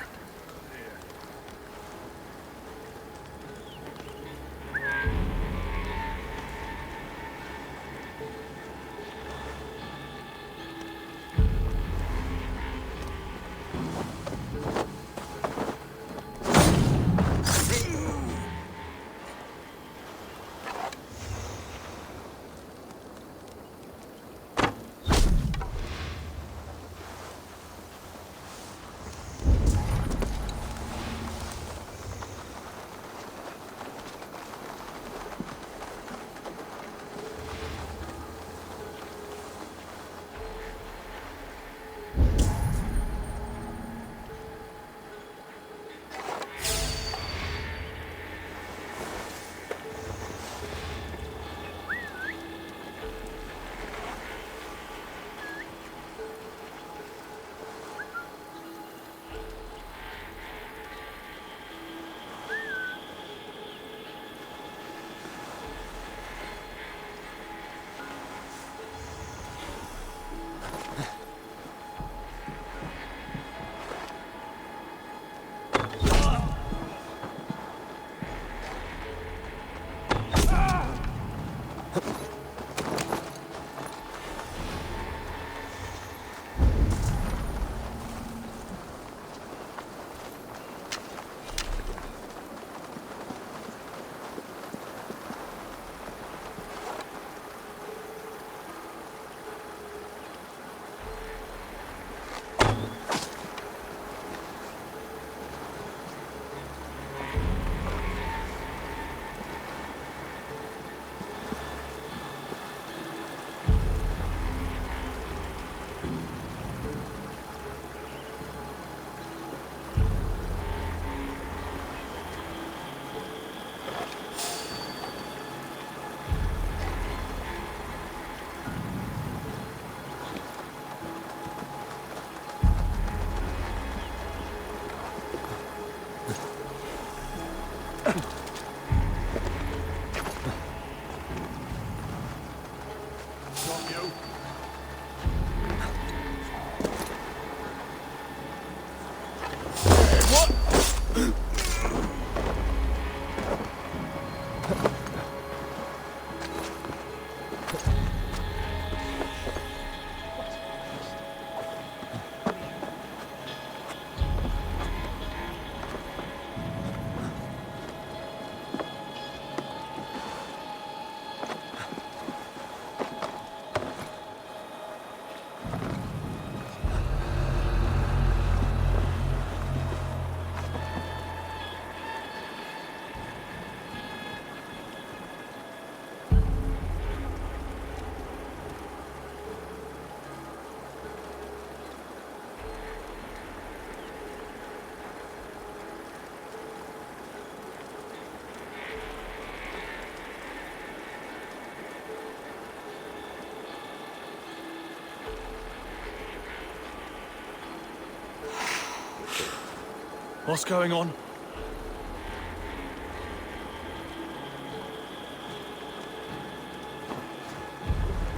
What's going on?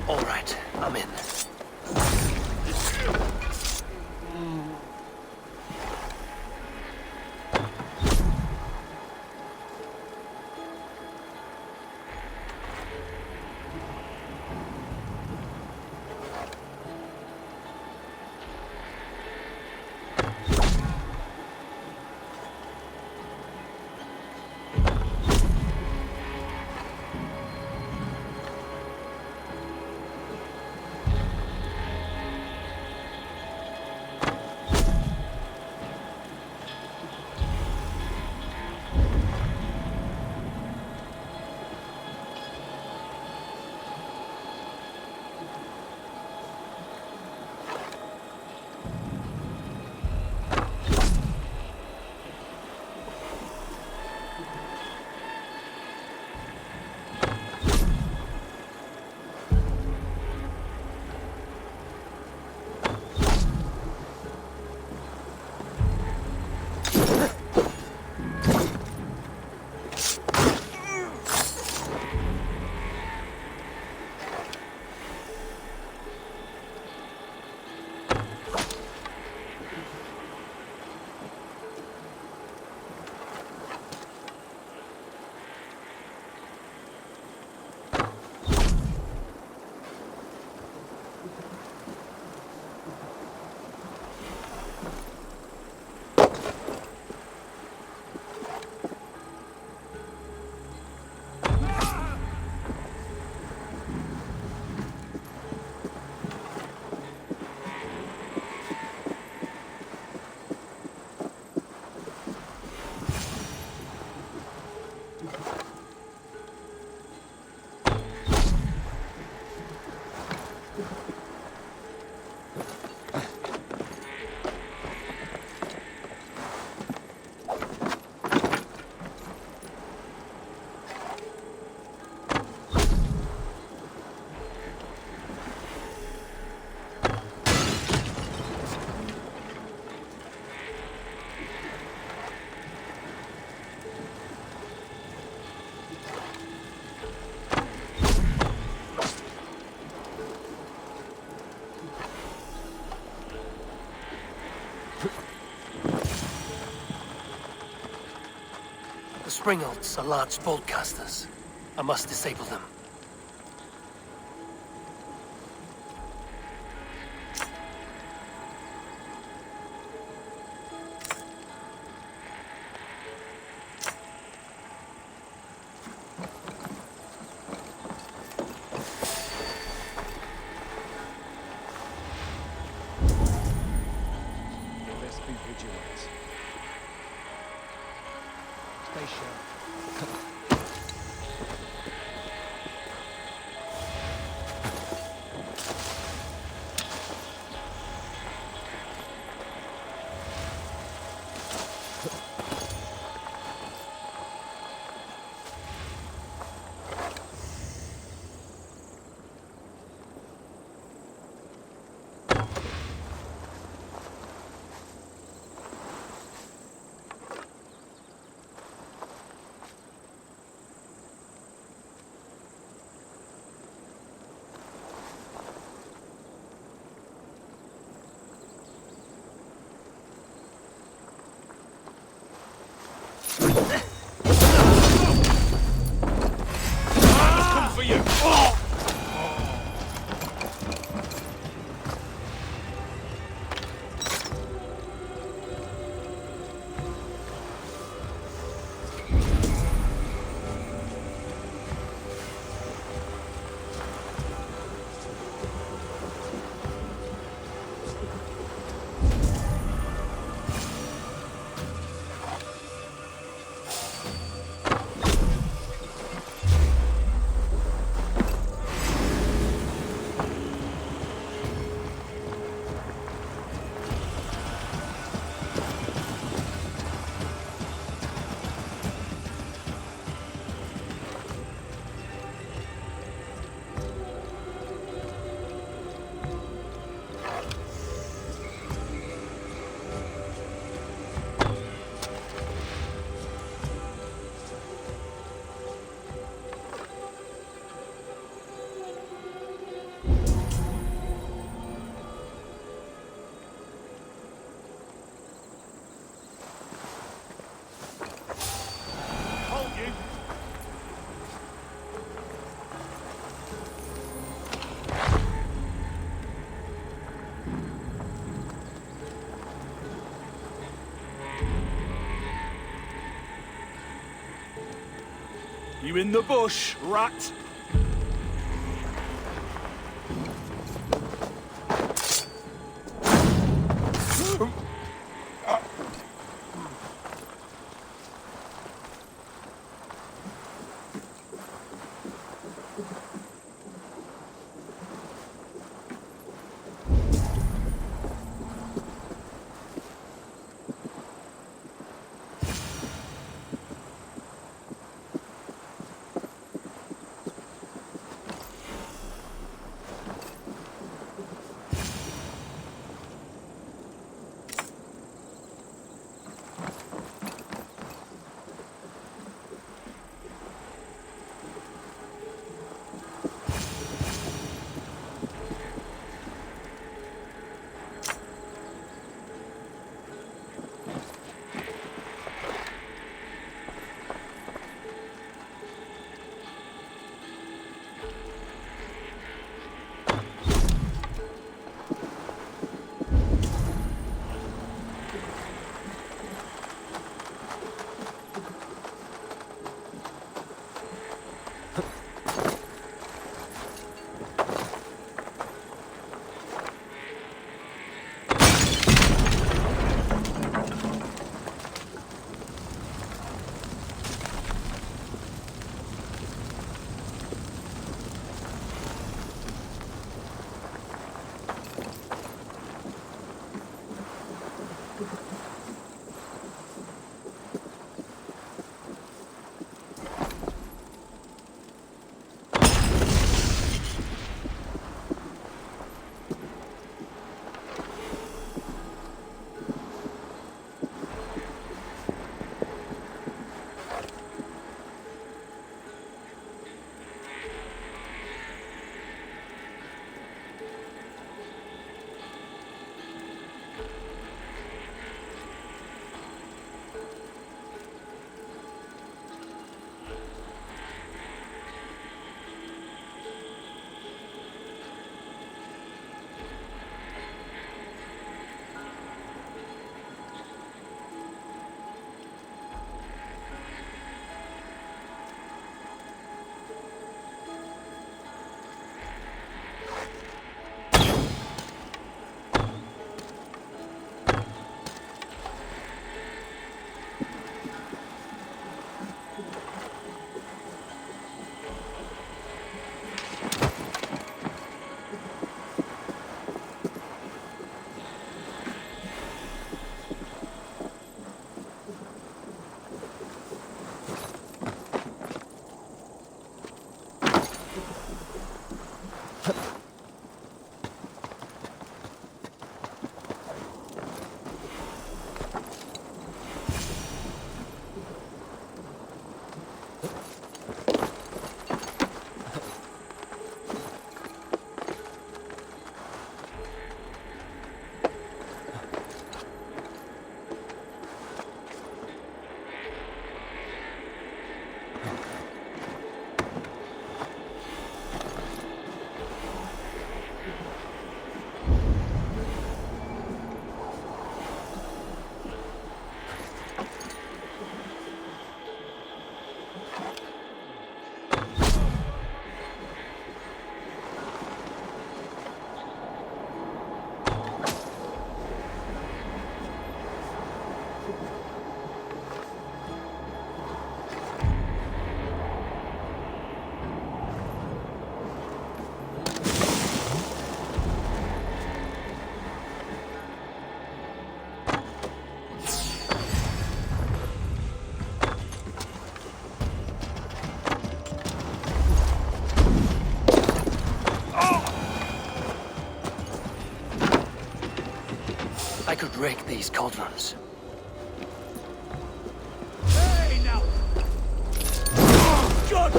All right, I'm in. The Springolds are large bolt casters. I must disable them.
Let's be vigilant. Stay sharp.
You in the bush, rat?
I could wreck these cauldrons.
Hey, now! Oh, God!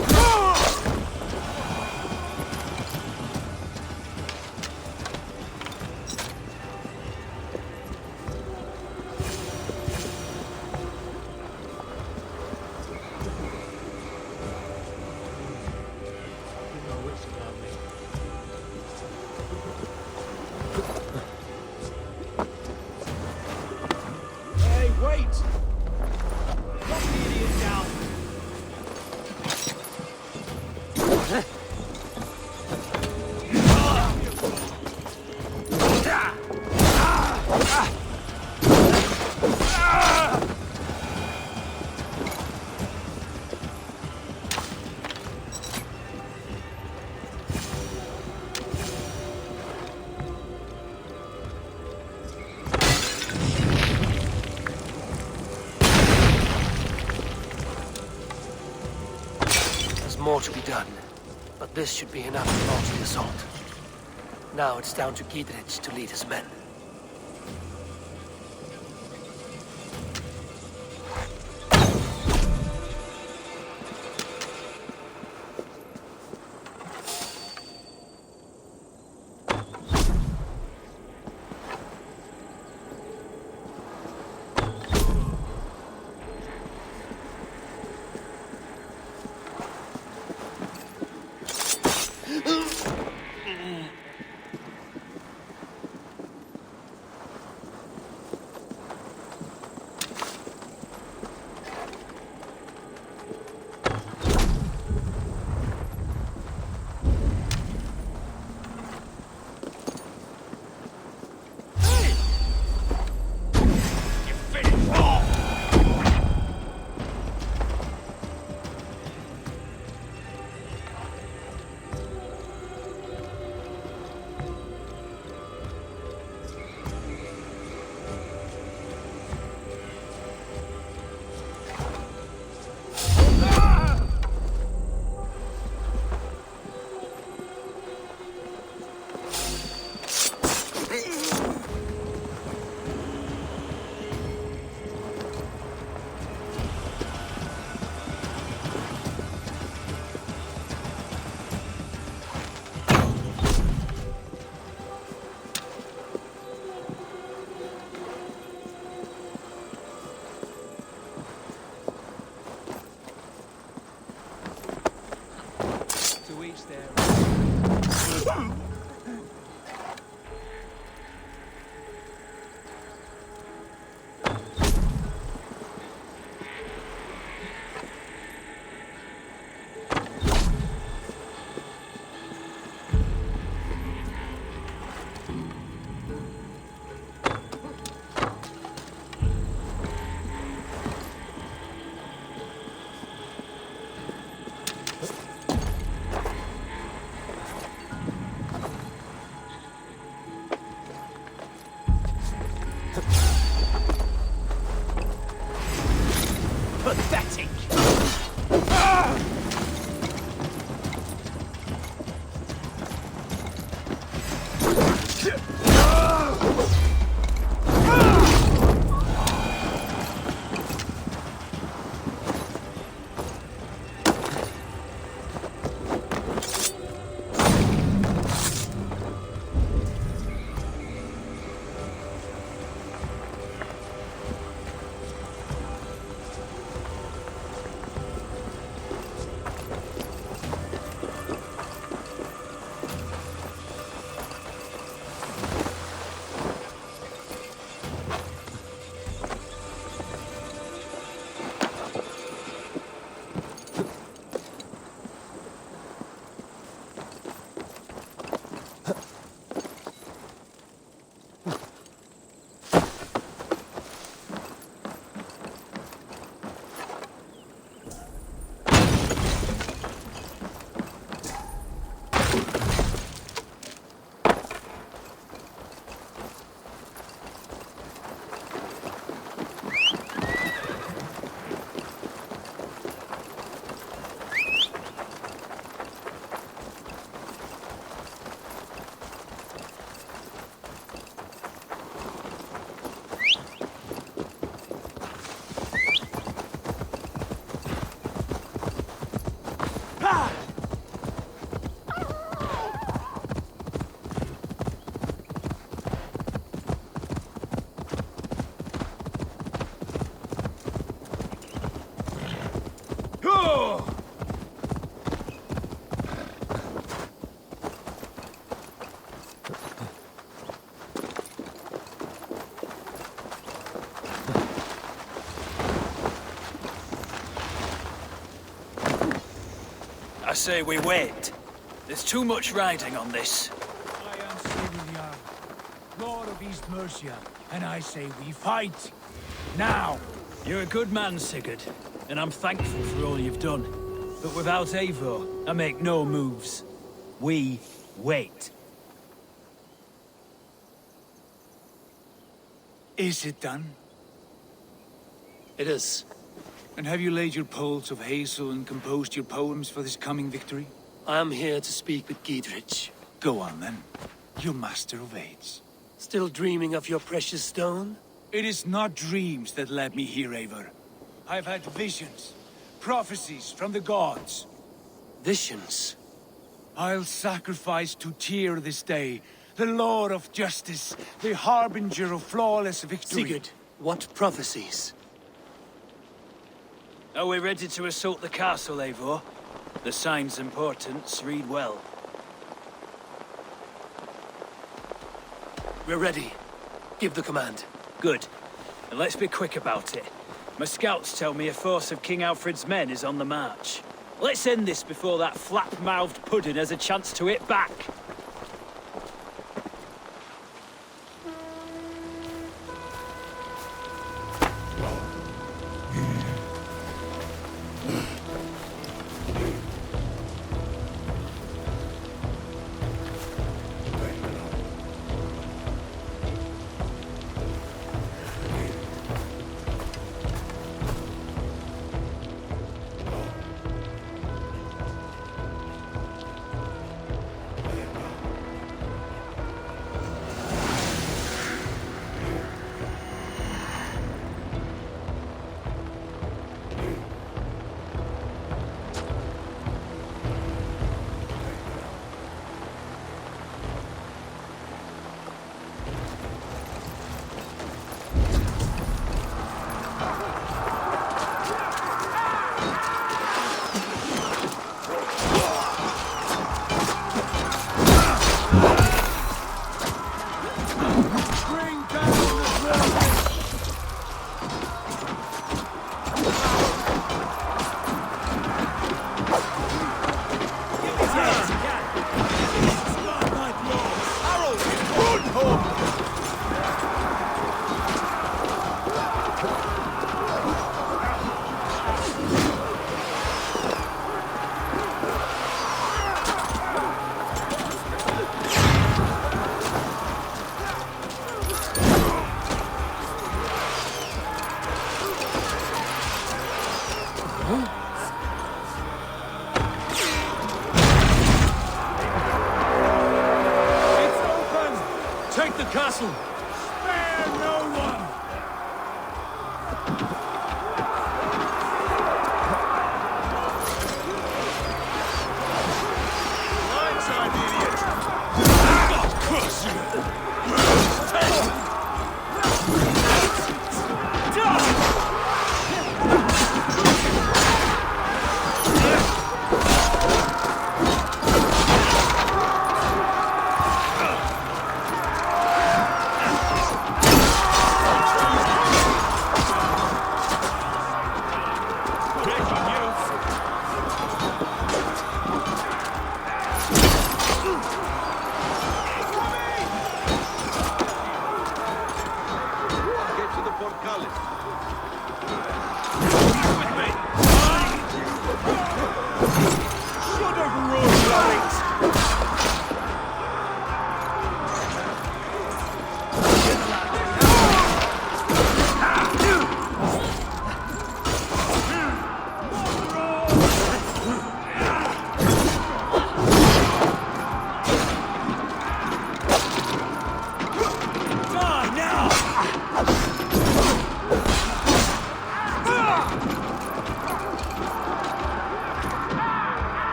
Hey, wait! Knock the idiot down!
more to be done, but this should be enough to launch the assault. Now it's down to Giedrich to lead his men.
Pathetic! I say we wait. There's too much riding on this.
I am Sigurd Lord of East Mercia, and I say we fight. Now!
You're a good man, Sigurd, and I'm thankful for all you've done. But without Eivor, I make no moves. We wait.
Is it done?
It is.
And have you laid your poles of hazel and composed your poems for this coming victory?
I am here to speak with Giedrich.
Go on, then. Your master of aids.
Still dreaming of your precious stone?
It is not dreams that led me here, Eivor. I've had visions, prophecies from the gods.
Visions?
I'll sacrifice to Tyr this day, the Lord of Justice, the harbinger of flawless victory.
Sigurd, what prophecies?
Are we ready to assault the castle, Eivor? The signs and portents read well.
We're ready. Give the command.
Good. And let's be quick about it. My scouts tell me a force of King Alfred's men is on the march. Let's end this before that flap-mouthed pudding has a chance to hit back.
Castle!
Spare no one!
Blindside, idiot!
God curse you!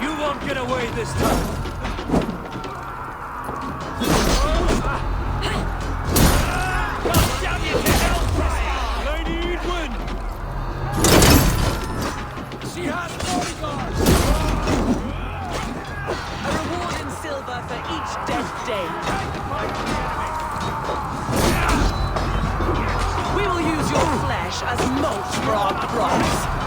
You won't get away this time! Lady Edwin!
She has bodyguards!
A reward in silver for each death day. We will use use your flesh as mulch for our crops.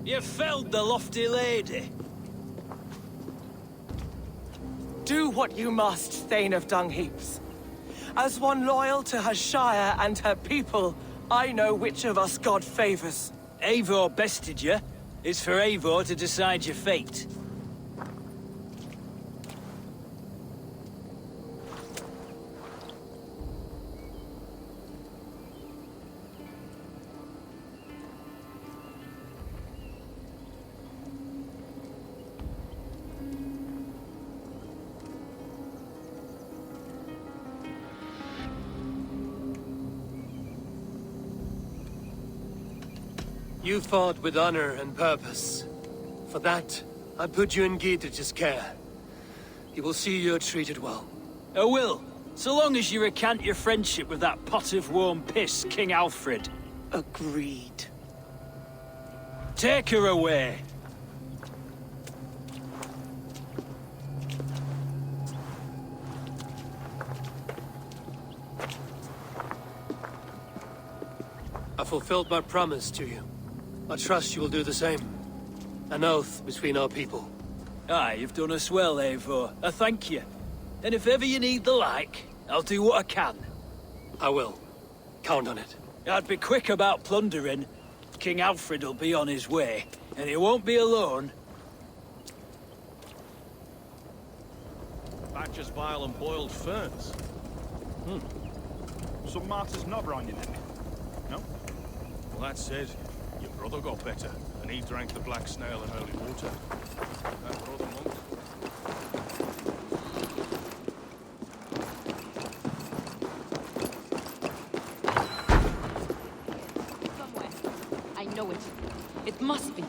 You felled the lofty lady.
Do what you must, Thane of Dungheaps. As one loyal to her shire and her people, I know which of us God favors.
Eivor bested you. It's for Eivor to decide your fate.
You fought with honor and purpose. For that, I put you in Giedrich's care. He will see you're treated well.
I will, so long as you recant your friendship with that pot of warm piss, King Alfred.
Agreed.
Take her away.
I fulfilled my promise to you. I trust you will do the same. An oath between our people.
Aye, you've done us well, Eivor. I thank you. And if ever you need the like, I'll do what I can.
I will. Count on it.
I'd be quick about plundering. King Alfred will be on his way, and he won't be alone.
Badger's vile and boiled ferns. Some martyr's knobber on your neck. No? Well, that's it. Your brother got better, and he drank the black snail and holy water. That brother monk.
Somewhere. I know it. It must be.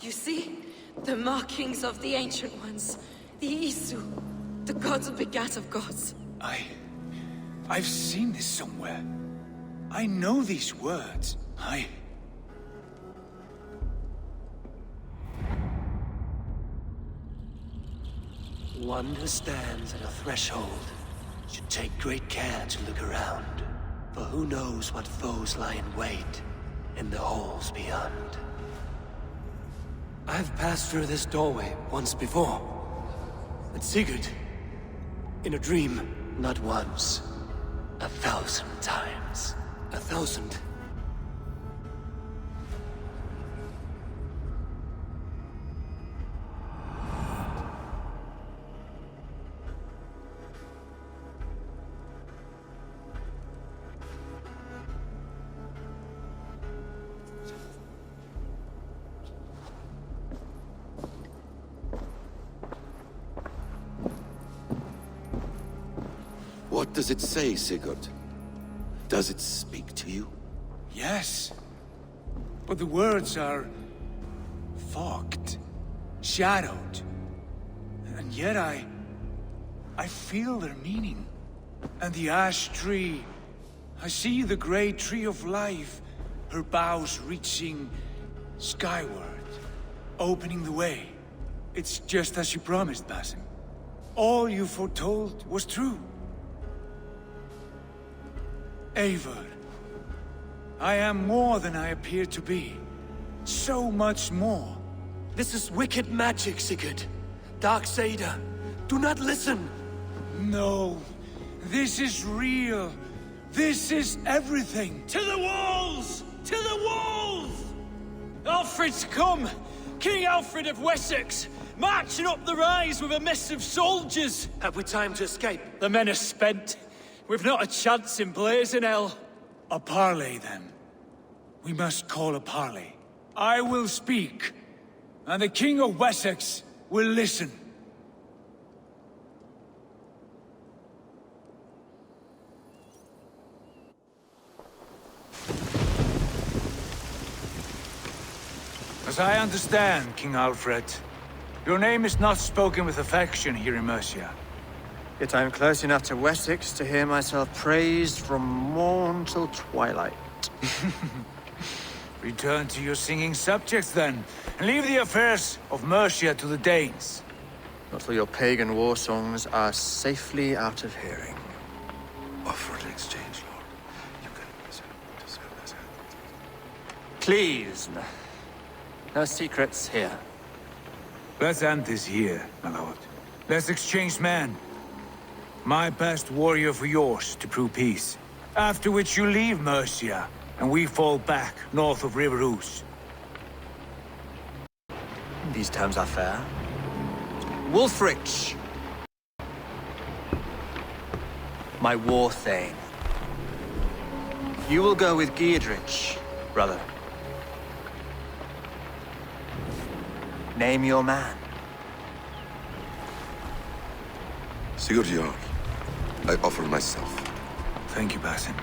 You see? The markings of the Ancient Ones. The Isu. The gods who begat of gods.
I've seen this somewhere. I know these words.
One who stands at a threshold should take great care to look around. For who knows what foes lie in wait in the halls beyond. I've passed through this doorway once before. With Sigurd. In a dream. Not once. 1,000 times. 1,000.
What does it say, Sigurd? Does it speak to you?
Yes. But the words are... fogged. Shadowed. And yet I feel their meaning. And the ash tree... I see the great tree of life. Her boughs reaching... skyward. Opening the way. It's just as you promised, Basim. All you foretold was true. Eivor, I am more than I appear to be. So much more.
This is wicked magic, Sigurd. Darksader. Do not listen.
No. This is real. This is everything.
To the walls! To the walls! Alfred's come! King Alfred of Wessex! Marching up the rise with a mess of soldiers!
Have we time to escape?
The men are spent. We've not a chance in blazing hell.
A parley, then. We must call a parley. I will speak, and the King of Wessex will listen. As I understand, King Alfred, your name is not spoken with affection here in Mercia.
Yet I am close enough to Wessex to hear myself praised from morn till twilight.
Return to your singing subjects, then, and leave the affairs of Mercia to the Danes.
Not till your pagan war songs are safely out of hearing.
Offer an exchange, Lord. You can...
Please, no secrets here.
Let's end this here, my lord. Let's exchange men. My best warrior for yours to prove peace. After which you leave Mercia, and we fall back north of River Ouse.
These terms are fair. Wulfrich! My war thane. You will go with Giedrich, brother. Name your man.
Sigurd Jarl, I offer myself.
Thank you, Basin.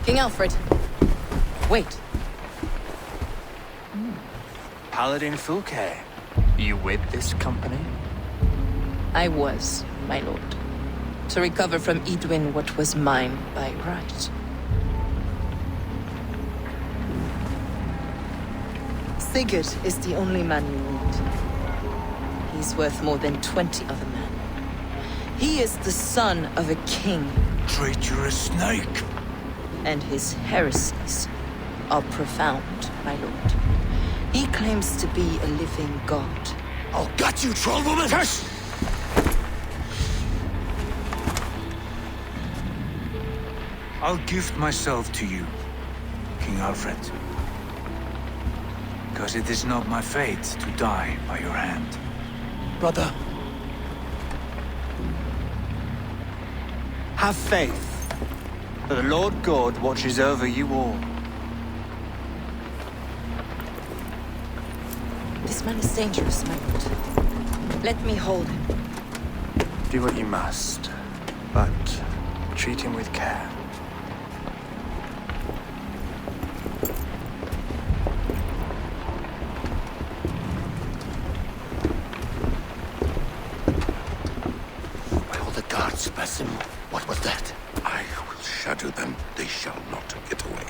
King Alfred. Wait.
Paladin Fulke, you with this company?
I was, my lord. To recover from Edwin what was mine by right. Sigurd is the only man you need. He's worth more than 20 other men. He is the son of a king.
Traitorous snake!
And his heresies are profound, my lord. He claims to be a living god.
I'll gut you, troll woman! Hush! I'll gift myself to you, King Alfred. Because it is not my fate to die by your hand.
Brother. Have faith that the Lord God watches over you all.
This man is dangerous, my lord. Let me hold him.
Do what you must, but treat him with care.
Basim, what was that? I will shadow them. They shall not get away.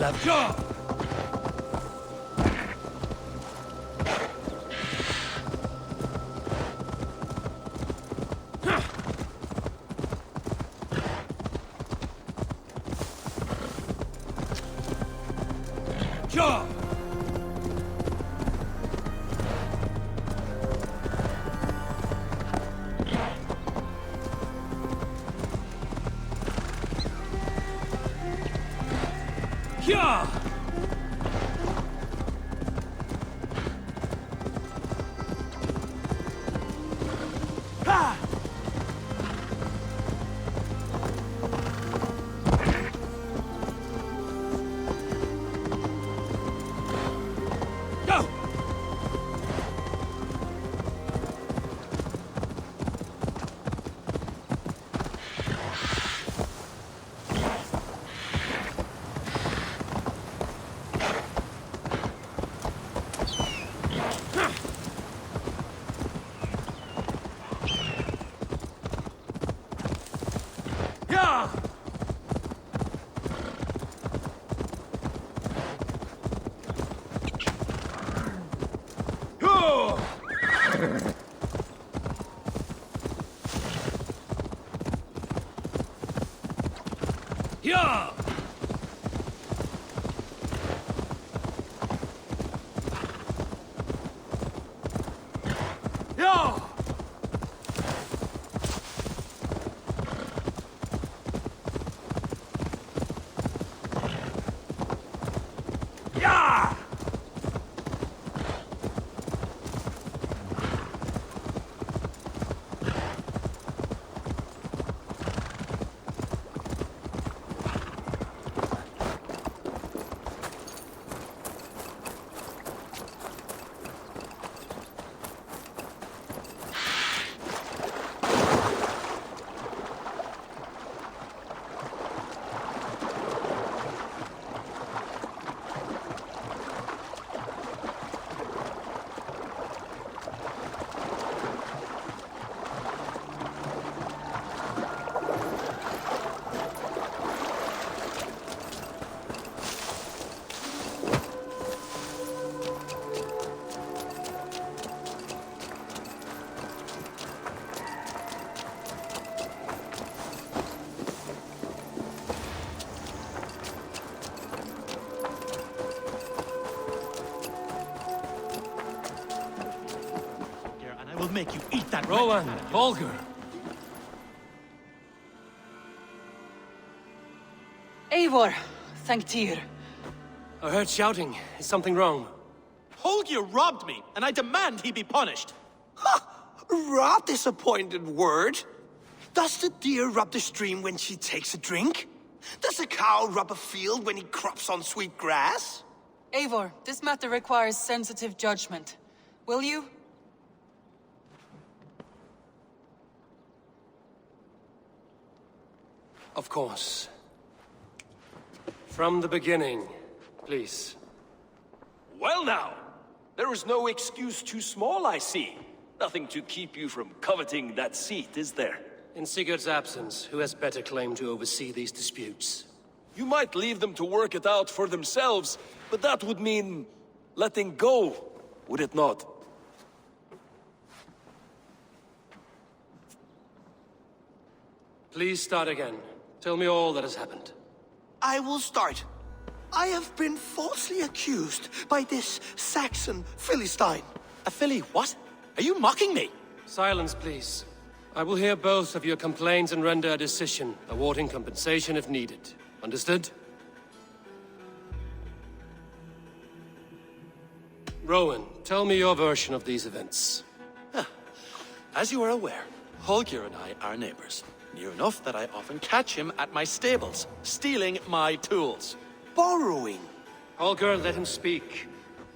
Left jaw! Jaw! Yeah! Ha! Go! Yeah! Yeah! Yeah!
Will make you eat that.
Rowan, Volker.
Eivor, thank Tyr.
I heard shouting. Is something wrong?
Holger robbed me, and I demand he be punished.
Rot disappointed word. Does the deer rub the stream when she takes a drink? Does a cow rub a field when he crops on sweet grass?
Eivor, this matter requires sensitive judgment. Will you?
Of course. From the beginning, please.
Well now, there is no excuse too small, I see. Nothing to keep you from coveting that seat, is there?
In Sigurd's absence, who has better claim to oversee these disputes?
You might leave them to work it out for themselves, but that would mean letting go, would it not?
Please start again. Tell me all that has happened.
I will start. I have been falsely accused by this Saxon Philistine.
A Philly what? Are you mocking me?
Silence, please. I will hear both of your complaints and render a decision, awarding compensation if needed. Understood? Rowan, tell me your version of these events.
As you are aware, Holger and I are neighbors. Near enough that I often catch him at my stables, stealing my tools.
Borrowing.
Holger, let him speak.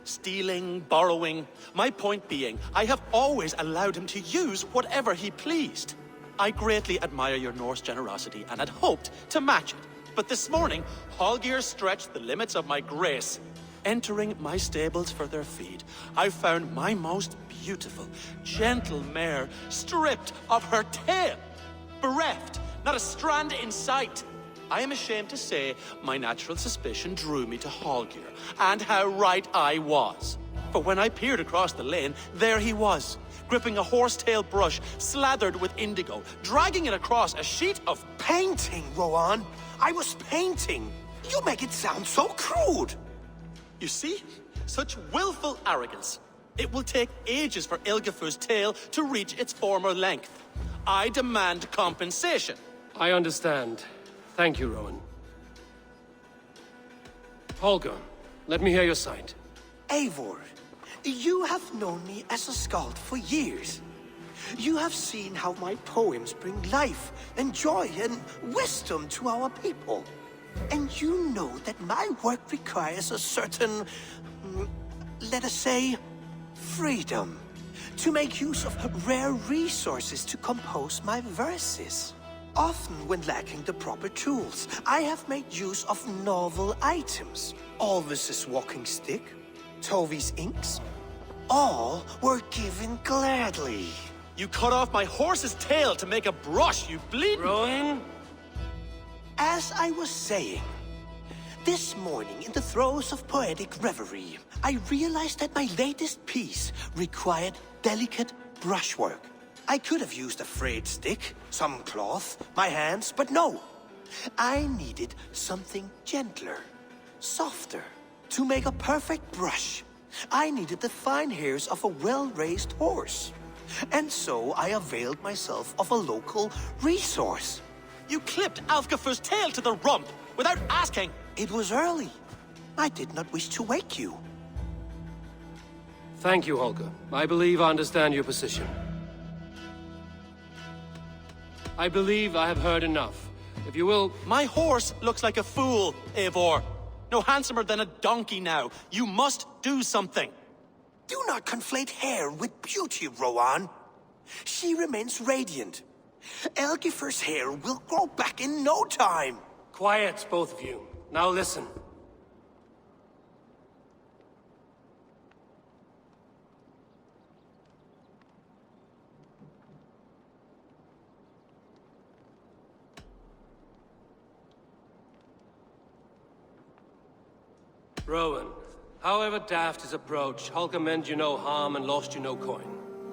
Stealing, borrowing. My point being, I have always allowed him to use whatever he pleased. I greatly admire your Norse generosity and had hoped to match it. But this morning, Holger stretched the limits of my grace. Entering my stables for their feed, I found my most beautiful, gentle mare stripped of her tail. Bereft, not a strand in sight. I am ashamed to say my natural suspicion drew me to Holger, and how right I was. For when I peered across the lane, there he was, gripping a horsetail brush slathered with indigo, dragging it across a sheet of
painting, Rowan. I was painting. You make it sound so crude.
You see? Such willful arrogance. It will take ages for Ilgafur's tail to reach its former length. I demand compensation.
I understand. Thank you, Rowan. Holger, let me hear your side.
Eivor, you have known me as a skald for years. You have seen how my poems bring life and joy and wisdom to our people. And you know that my work requires a certain, let us say, freedom. To make use of rare resources to compose my verses. Often when lacking the proper tools, I have made use of novel items. Alvis's walking stick, Tovi's inks, all were given gladly.
You cut off my horse's tail to make a brush, you bleed.
Rowan?
As I was saying, this morning in the throes of poetic reverie, I realized that my latest piece required delicate brushwork. I could have used a frayed stick, some cloth, my hands, but no. I needed something gentler, softer. To make a perfect brush, I needed the fine hairs of a well-raised horse. And so I availed myself of a local resource.
You clipped Alfgafur's tail to the rump without asking.
It was early. I did not wish to wake you.
Thank you, Holger. I believe I understand your position. I believe I have heard enough. If you will...
My horse looks like a fool, Eivor. No handsomer than a donkey now. You must do something.
Do not conflate hair with beauty, Rowan. She remains radiant. Elgifur's hair will grow back in no time.
Quiet, both of you. Now listen. Rowan, however daft his approach, Holger meant you no harm and lost you no coin.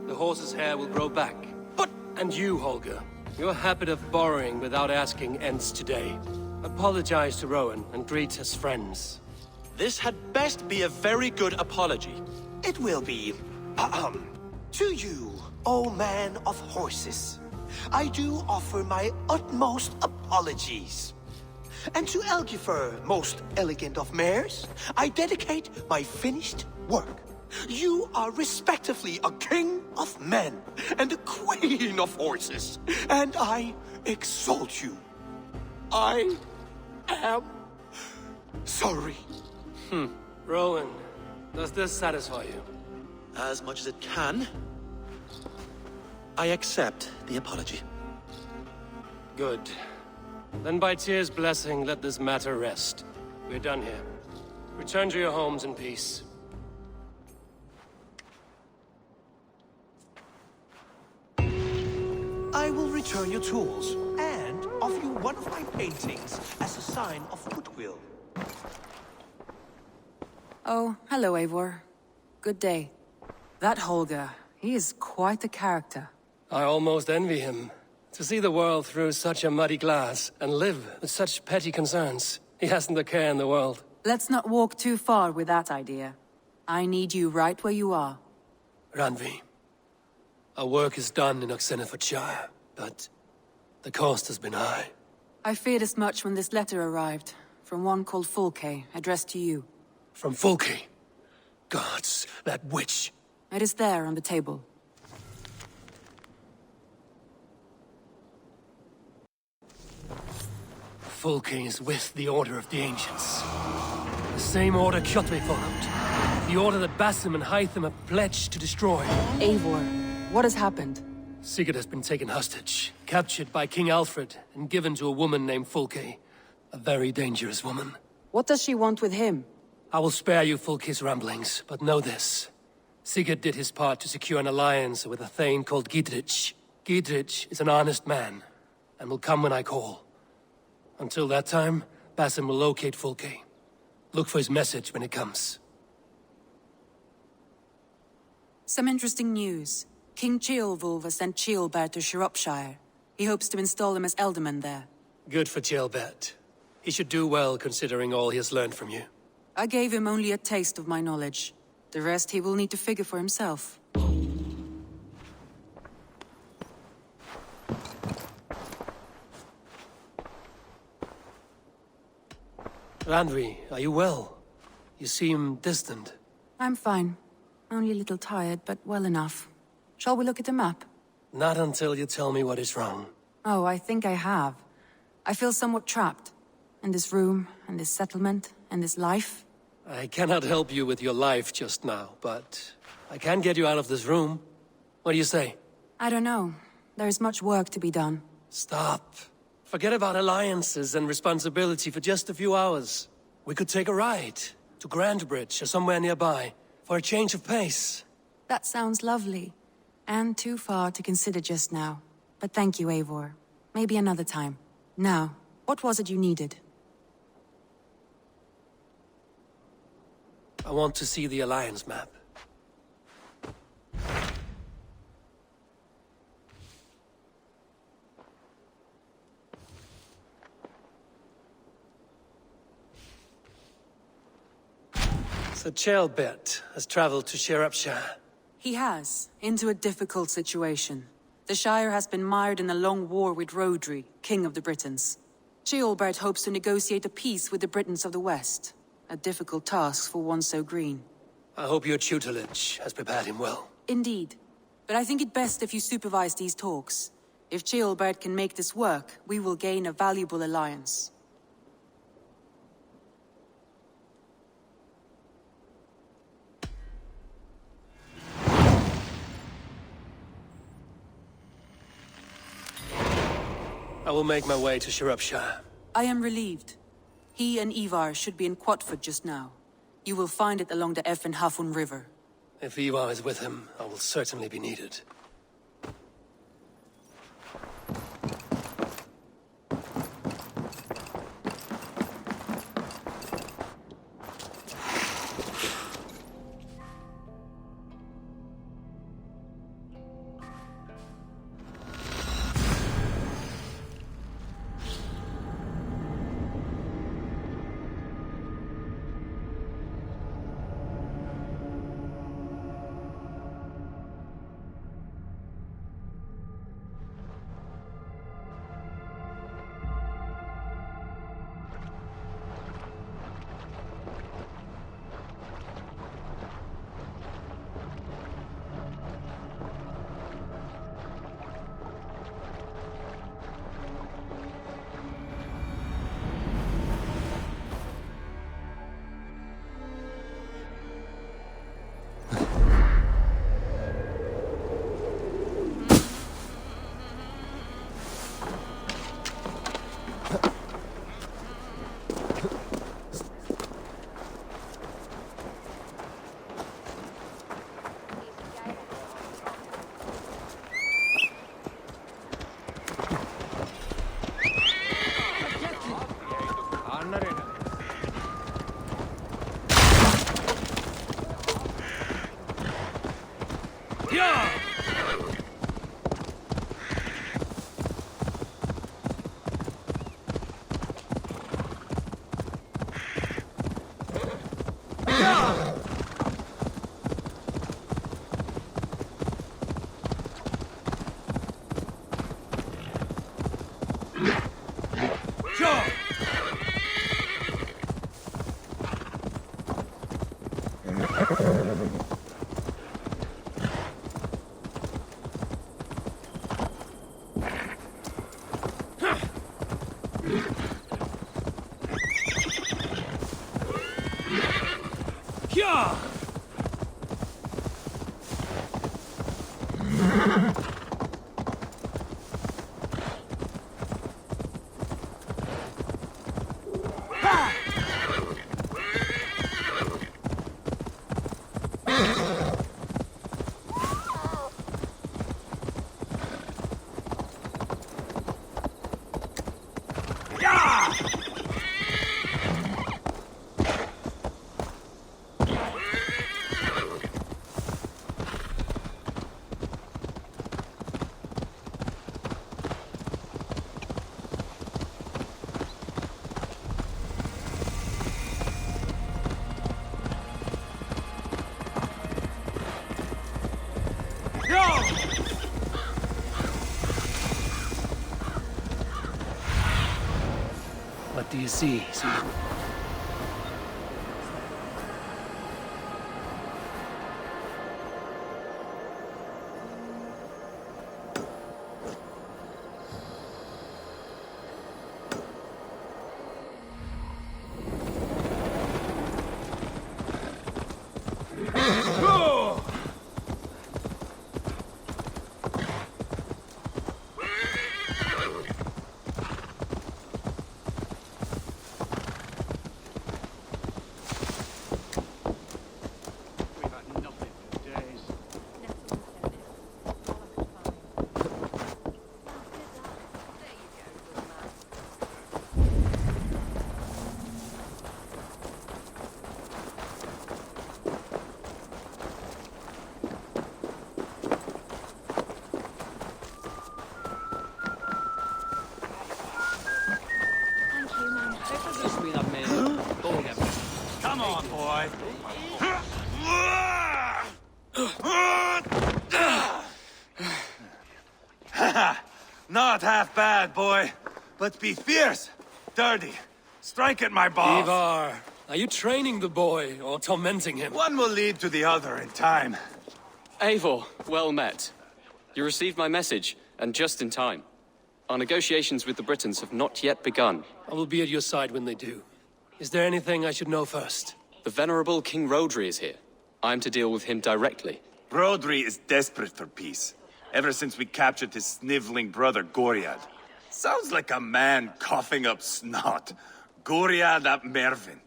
The horse's hair will grow back.
But...
And you, Holger, your habit of borrowing without asking ends today. Apologize to Rowan and greet as friends.
This had best be a very good apology.
It will be. To you, O man of horses, I do offer my utmost apologies. And to Elgifur, most elegant of mares, I dedicate my finished work. You are respectively a king of men and a queen of horses, and I exalt you. I am sorry.
Rowan, does this satisfy you?
As much as it can. I accept the apology.
Good. Then by Tyr's blessing, let this matter rest. We're done here. Return to your homes in peace.
I will return your tools, and offer you one of my paintings as a sign of goodwill.
Oh, hello, Eivor. Good day. That Holger, he is quite the character.
I almost envy him. To see the world through such a muddy glass, and live with such petty concerns. He hasn't a care in the world.
Let's not walk too far with that idea. I need you right where you are.
Randvi, our work is done in Oxenfordshire, but the cost has been high.
I feared as much when this letter arrived, from one called Fulke, addressed to you.
From Fulke? Gods, that witch!
It is there on the table.
Fulke is with the Order of the Ancients. The same order Kjotve followed. The order that Basim and Hytham have pledged to destroy.
Eivor, what has happened?
Sigurd has been taken hostage, captured by King Alfred, and given to a woman named Fulke. A very dangerous woman.
What does she want with him?
I will spare you Fulke's ramblings, but know this. Sigurd did his part to secure an alliance with a thane called Gidrich. Gidrich is an honest man, and will come when I call. Until that time, Basim will locate Fulke. Look for his message when it comes.
Some interesting news. King Ceolwulf has sent Ceolbert to Shropshire. He hopes to install him as Elderman there.
Good for Ceolbert. He should do well considering all he has learned from you.
I gave him only a taste of my knowledge. The rest he will need to figure for himself.
Randvi, are you well? You seem distant.
I'm fine. Only a little tired, but well enough. Shall we look at the map?
Not until you tell me what is wrong.
Oh, I think I have. I feel somewhat trapped. In this room, and this settlement, and this life.
I cannot help you with your life just now, but I can get you out of this room. What do you say?
I don't know. There is much work to be done.
Stop. Forget about alliances and responsibility for just a few hours. We could take a ride to Grandbridge or somewhere nearby for a change of pace.
That sounds lovely. And too far to consider just now. But thank you, Eivor. Maybe another time. Now, what was it you needed?
I want to see the Alliance map. So Ceolbert has traveled to Shropshire.
He has, into a difficult situation. The Shire has been mired in a long war with Rhodri, King of the Britons. Ceolbert hopes to negotiate a peace with the Britons of the West. A difficult task for one so green.
I hope your tutelage has prepared him well.
Indeed. But I think it best if you supervise these talks. If Ceolbert can make this work, we will gain a valuable alliance.
I will make my way to Shropshire.
I am relieved. He and Ivar should be in Quatford just now. You will find it along the Eff and Hafun River.
If Ivar is with him, I will certainly be needed.
What do you see, Susan?
Come on, boy. Not half bad, boy. But be fierce, dirty. Strike at my balls.
Eivor, are you training the boy or tormenting him?
One will lead to the other in time.
Eivor, well met. You received my message, and just in time. Our negotiations with the Britons have not yet begun.
I will be at your side when they do. Is there anything I should know first?
The venerable King Rodri is here. I'm to deal with him directly.
Rodri is desperate for peace, ever since we captured his sniveling brother Goriad. Sounds like a man coughing up snot. Goriad ap Mervin.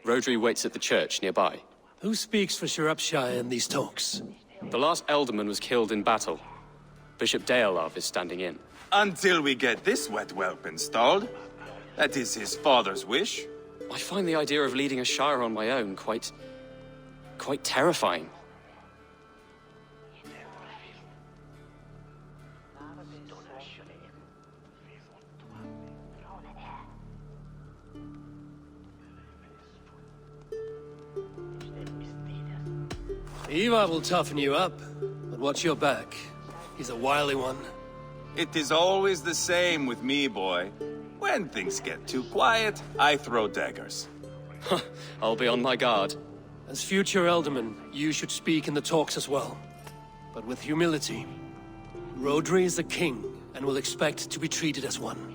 Rodri waits at the church nearby.
Who speaks for Shropshire in these talks?
The last alderman was killed in battle. Bishop Deolav is standing in.
Until we get this wet whelp installed. That is his father's wish.
I find the idea of leading a shire on my own quite terrifying.
Eivor will toughen you up, but watch your back. He's a wily one.
It is always the same with me, boy. When things get too quiet, I throw daggers.
I'll be on my guard.
As future Elderman, you should speak in the talks as well. But with humility. Rodri is the king, and will expect to be treated as one.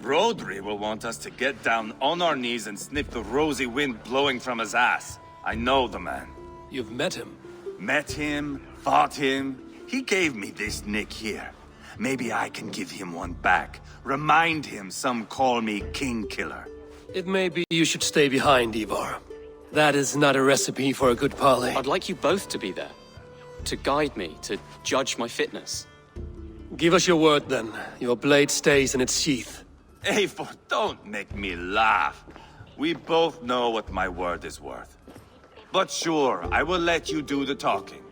Rodri will want us to get down on our knees and sniff the rosy wind blowing from his ass. I know the man.
You've met him?
Met him, fought him. He gave me this nick here. Maybe I can give him one back. Remind him some call me King Killer.
It may be you should stay behind, Eivor. That is not a recipe for a good parley.
I'd like you both to be there. To guide me, to judge my fitness.
Give us your word, then. Your blade stays in its sheath.
Eivor, don't make me laugh. We both know what my word is worth. But sure, I will let you do the talking.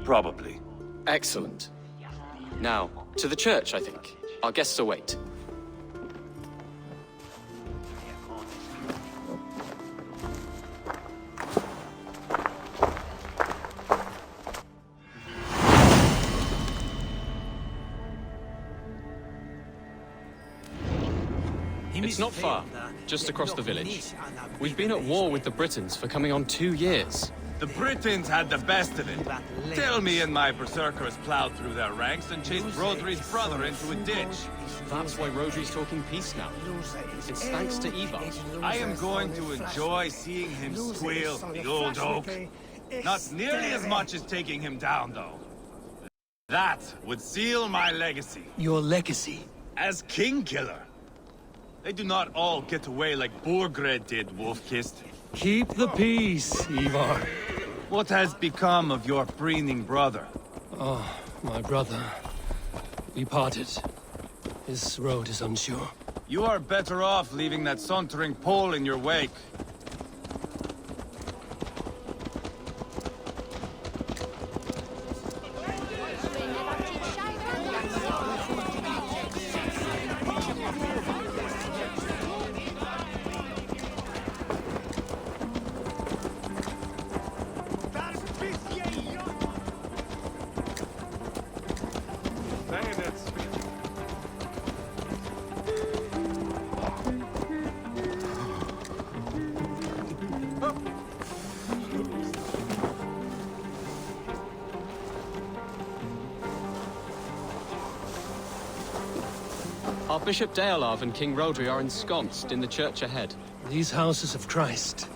probably.
Excellent. Now, to the church, I think. Our guests await. It's not far, just across the village. We've been at war with the Britons for coming on 2 years.
The Britons had the best of it. Tell me and my berserkers plowed through their ranks and chased Rodri's brother into a ditch.
That's why Rodri's talking peace now. It's thanks to Eivor.
I am going to enjoy seeing him squeal, the old oak. Not nearly as much as taking him down, though. That would seal my legacy.
Your legacy?
As King Killer. They do not all get away like Borgred did, Wolfkist.
Keep the peace, Eivor.
What has become of your breathing brother?
Oh, my brother. We parted. His road is unsure.
You are better off leaving that sauntering Pole in your wake.
Our Bishop Deolav and King Rodri are ensconced in the church ahead.
These houses of Christ,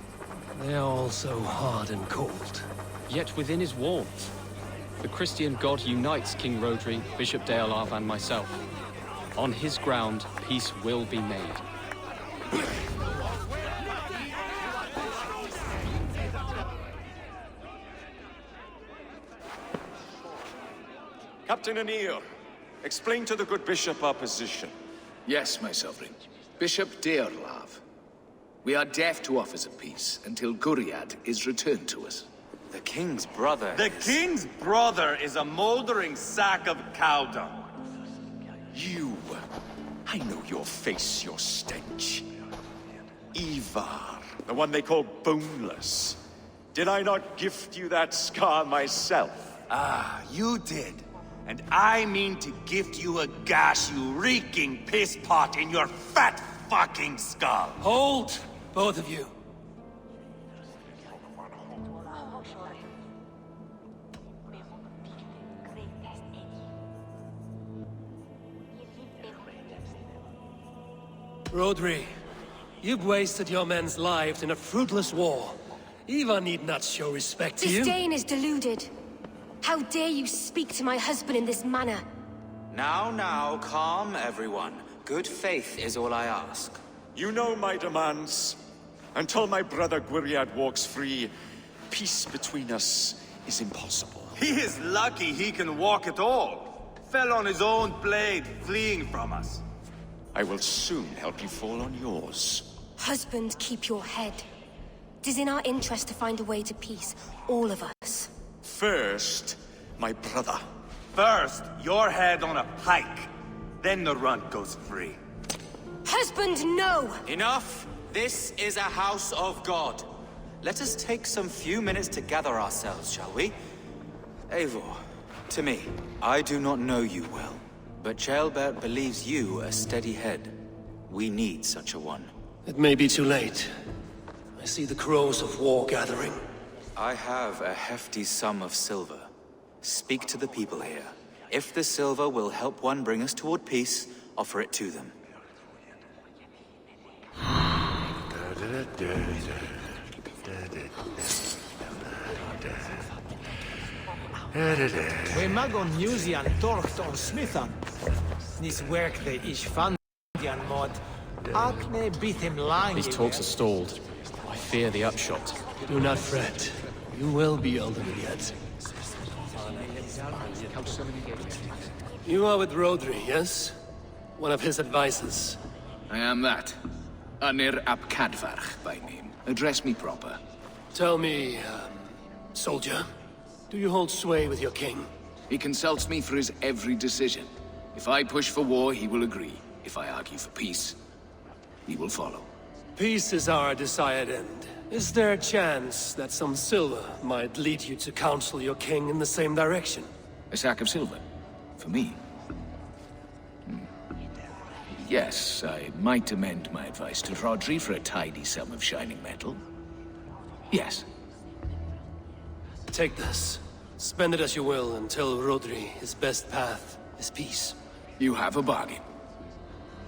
they are all so hard and cold.
Yet within his warmth, the Christian God unites King Rodri, Bishop Deolav, and myself. On his ground, peace will be made.
Captain Anir, explain to the good bishop our position.
Yes, my sovereign. Bishop Deolav. We are deaf to offers of peace until Guriad is returned to us.
The king's brother
The king's brother is a moldering sack of cow dung.
You... I know your face, your stench. Eivor, the one they call boneless. Did I not gift you that scar myself?
Ah, you did. And I mean to gift you a gash, you reeking piss pot in your fat fucking skull.
Hold, both of you. Rodri, you've wasted your men's lives in a fruitless war. Eivor need not show respect to you.
This Dane is deluded. How dare you speak to my husband in this manner?
Now, calm everyone. Good faith is all I ask.
You know my demands. Until my brother Guriad walks free, peace between us is impossible.
He is lucky he can walk at all. Fell on his own blade, fleeing from us.
I will soon help you fall on yours.
Husband, keep your head. It is in our interest to find a way to peace, all of us.
First, my brother.
First, your head on a pike. Then the runt goes free.
Husband, no!
Enough! This is a house of God. Let us take some few minutes to gather ourselves, shall we? Eivor, to me, I do not know you well, but Ceolbert believes you a steady head. We need such a one.
It may be too late. I see the crows of war gathering.
I have a hefty sum of silver. Speak to the people here. If the silver will help one bring us toward peace, offer it to them.
We magon Nusian torcht on Smithan. Nis werk de ish fandian mod. Akne beat him lying.
These talks are stalled. I fear the upshot.
Do not fret. You will be elderly yet. You are with Rodri, yes? One of his advisors.
I am that. Anir ap Cadvarch by name. Address me proper.
Tell me, soldier, Do you hold sway with your king?
He consults me for his every decision. If I push for war, he will agree. If I argue for peace, he will follow.
Peace is our desired end. Is there a chance that some silver might lead you to counsel your king in the same direction?
A sack of silver? For me? Yes, I might amend my advice to Rodri for a tidy sum of shining metal. Yes.
Take this. Spend it as you will and tell Rodri his best path is peace.
You have a bargain.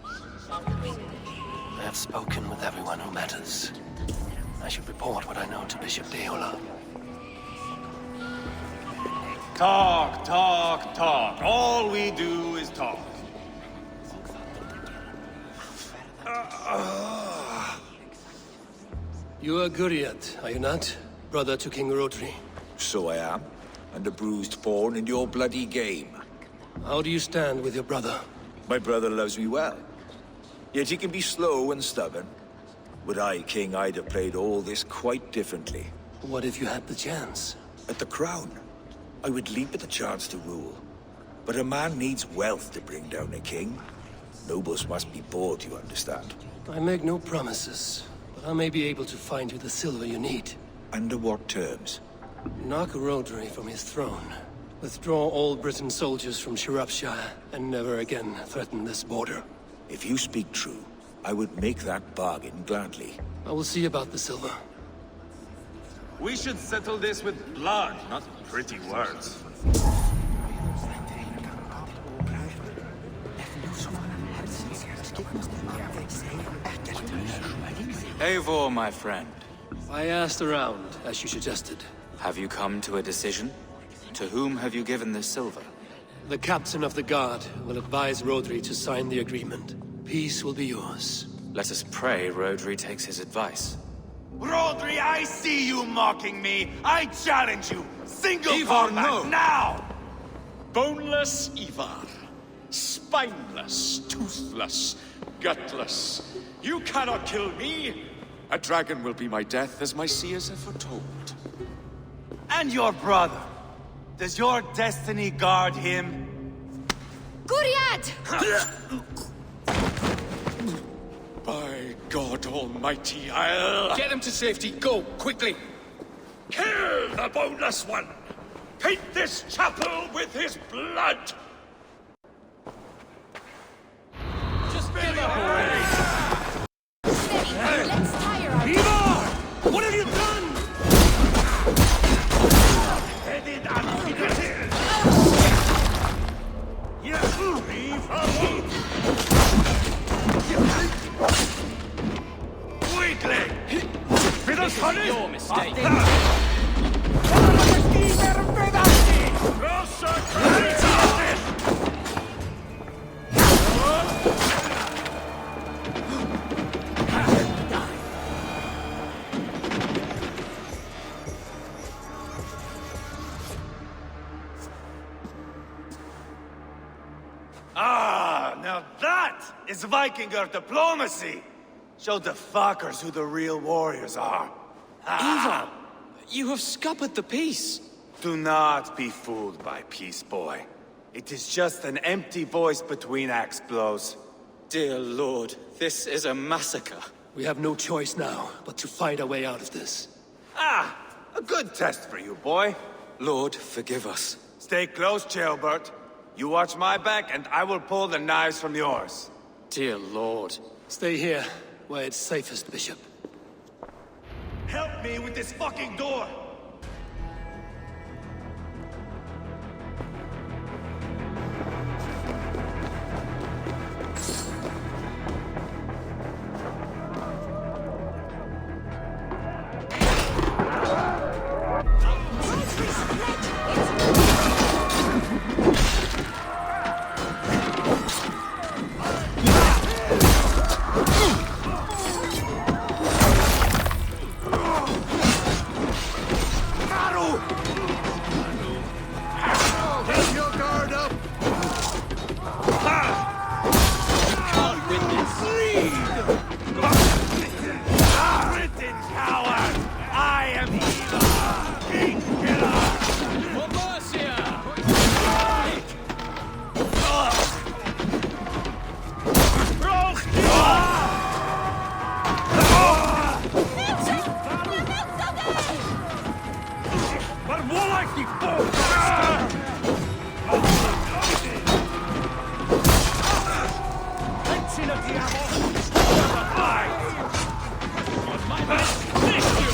I have spoken with everyone who matters. I should report what I know to Bishop Deola.
Talk, talk, talk. All we do is talk.
You are Guriad, are you not? Brother to King Rodri.
So I am, and a bruised pawn in your bloody game.
How do you stand with your brother?
My brother loves me well. Yet he can be slow and stubborn. Were I king, I'd have played all this quite differently.
What if you had the chance?
At the crown, I would leap at the chance to rule. But a man needs wealth to bring down a king. Nobles must be bought, you understand.
I make no promises, but I may be able to find you the silver you need.
Under what terms?
Knock Rodri from his throne. Withdraw all Britain soldiers from Shropshire, and never again threaten this border.
If you speak true, I would make that bargain gladly.
I will see about the silver.
We should settle this with blood, not pretty words.
Eivor, my friend.
I asked around, as you suggested.
Have you come to a decision? To whom have you given this silver?
The captain of the guard will advise Rodri to sign the agreement. Peace will be yours.
Let us pray Rodri takes his advice.
Rodri, I see you mocking me. I challenge you. Single
Eivor,
combat
no.
now!
Boneless Ivar. Spineless, toothless, gutless. You cannot kill me. A dragon will be my death, as my seers have foretold.
And your brother. Does your destiny guard him?
Guriad!
By God Almighty, I'll...
Get him to safety, go, quickly!
Kill the boneless one! Paint this chapel with his blood!
Just give up already!
Steady, let's tire our...
Eivor! What have you done?
This is your mistake.
Ah, now that is Vikinger diplomacy! Show the fuckers who the real warriors are.
Eivor, you have scuppered the peace.
Do not be fooled by peace, boy. It is just an empty voice between axe blows.
Dear Lord, this is a massacre.
We have no choice now, but to find our way out of this.
Ah, a good test for you, boy.
Lord, forgive us.
Stay close, Chaelbert. You watch my back, and I will pull the knives from yours.
Dear Lord.
Stay here, where it's safest, Bishop.
Help me with this fucking door!
Mighty force! Pension of Diablo! My man, finish you!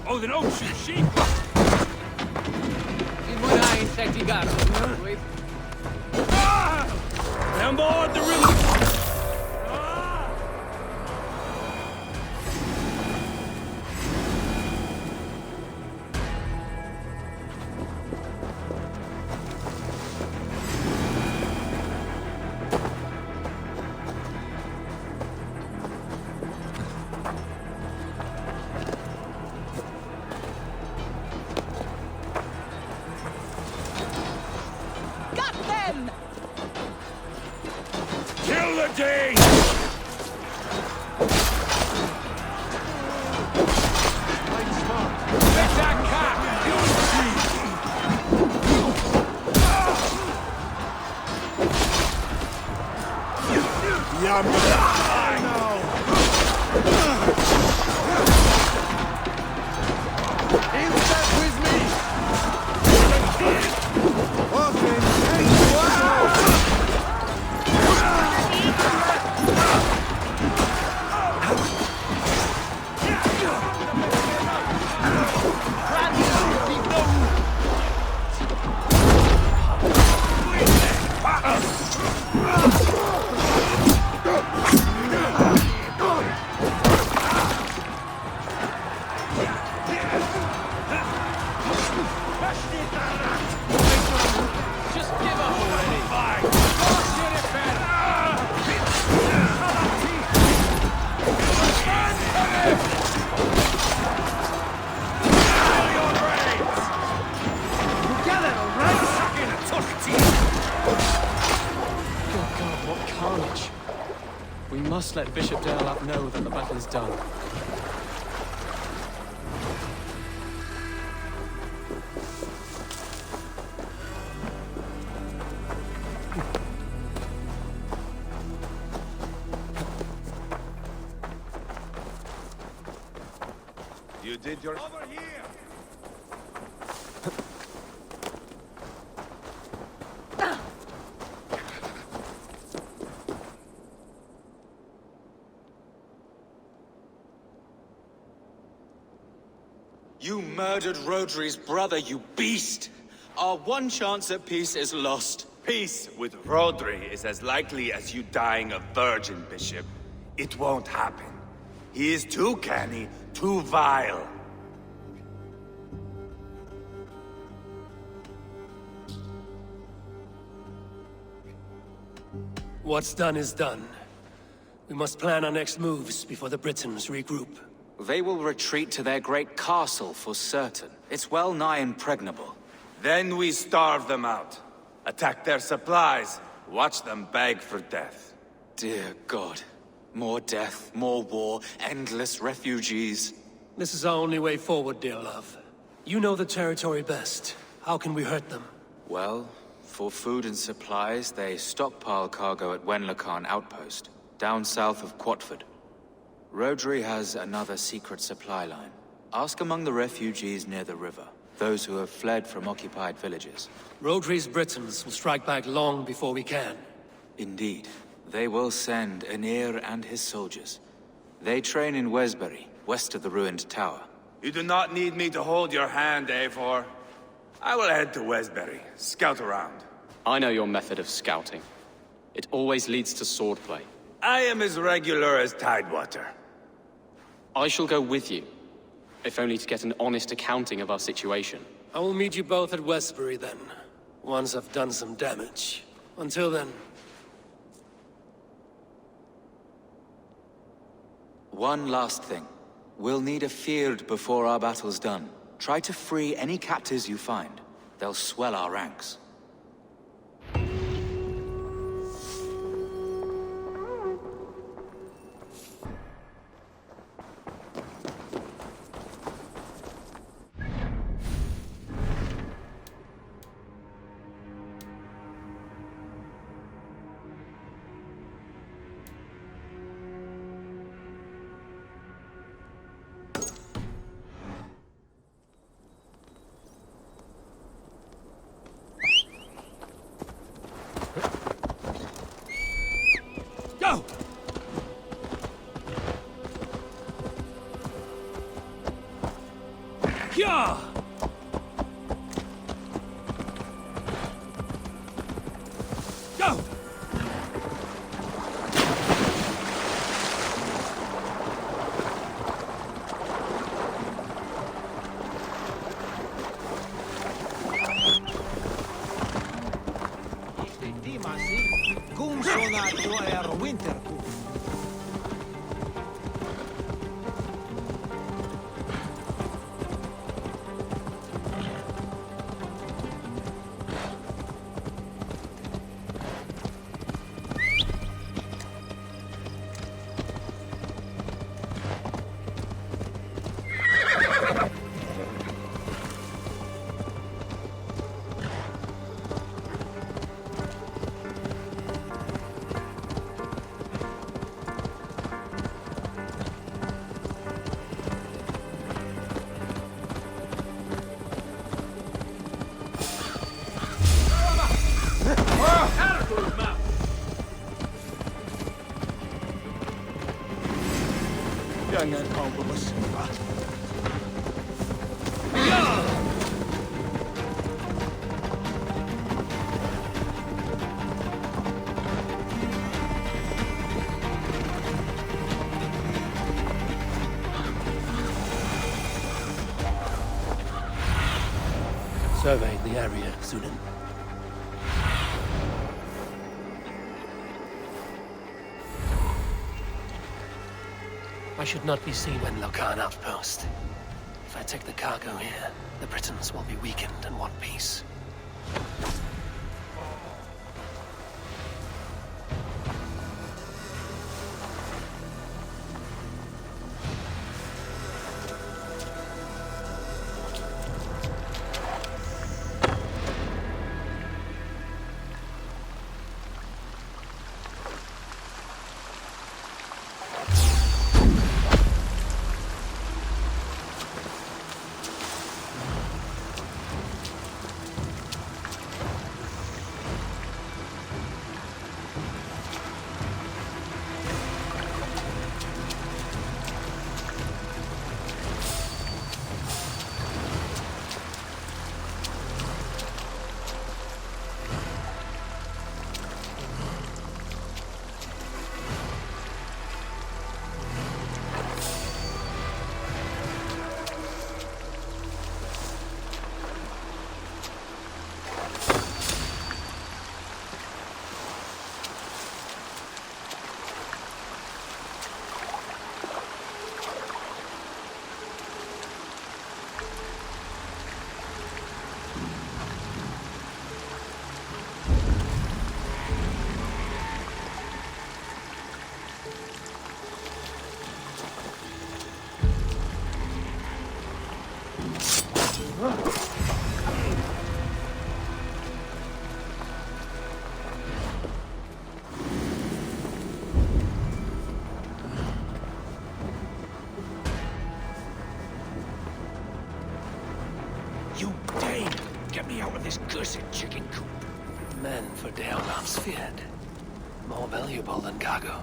Oh, then don't shoot sheep! On board the river! Kill the Dane! Let that cat! I know! He'll step with me! Okay,
We must let Bishop Dearlap know that the battle is done.
You did your...
Over here!
You murdered Rodri's brother, you beast! Our one chance at peace is lost.
Peace with Rodri is as likely as you dying a virgin, Bishop. It won't happen. He is too canny, too vile.
What's done is done. We must plan our next moves before the Britons regroup.
They will retreat to their great castle for certain. It's well nigh impregnable.
Then we starve them out. Attack their supplies. Watch them beg for death.
Dear God. More death, more war, endless refugees.
This is our only way forward, dear love. You know the territory best. How can we hurt them?
Well, for food and supplies, they stockpile cargo at Wenlacan Outpost, down south of Quatford. Rodri has another secret supply line. Ask among the refugees near the river, those who have fled from occupied villages.
Rodri's Britons will strike back long before we can.
Indeed. They will send Aenir and his soldiers. They train in Wesbury, west of the ruined tower.
You do not need me to hold your hand, Eivor. I will head to Wesbury, scout around.
I know your method of scouting. It always leads to swordplay.
I am as regular as Tidewater.
I shall go with you, if only to get an honest accounting of our situation.
I will meet you both at Westbury then, once I've done some damage. Until then...
One last thing. We'll need a field before our battle's done. Try to free any captives you find. they'll swell our ranks.
Go! Yeah! Go!
Jangan kau bermesra.
Survey the area, Sunan. I should not be seen when Lokan outpost. If I take the cargo here, the Britons will be weakened and want peace.
You Dane! Get me out of this cursed chicken coop!
Men for Deolaf's feared. More valuable than cargo.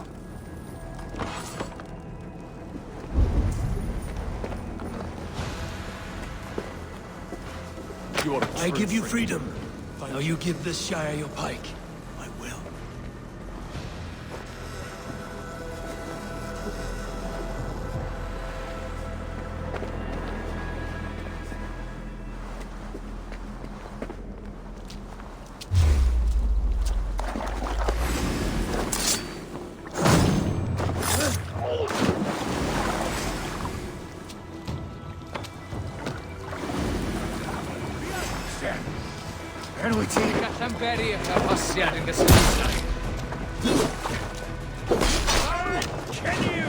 I give you freedom. Now you give this Shire your pike. I will.
Can we take a Tamberi if I pass in the sunshine? Can you?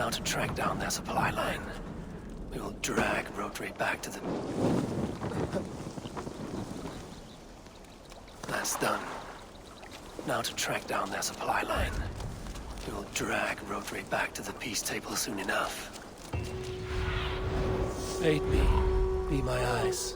Now to track down their supply line. We will drag Rotary back to the... That's done. Now to track down their supply line. We will drag Rotary back to the peace table soon enough. Aid me. Be my eyes.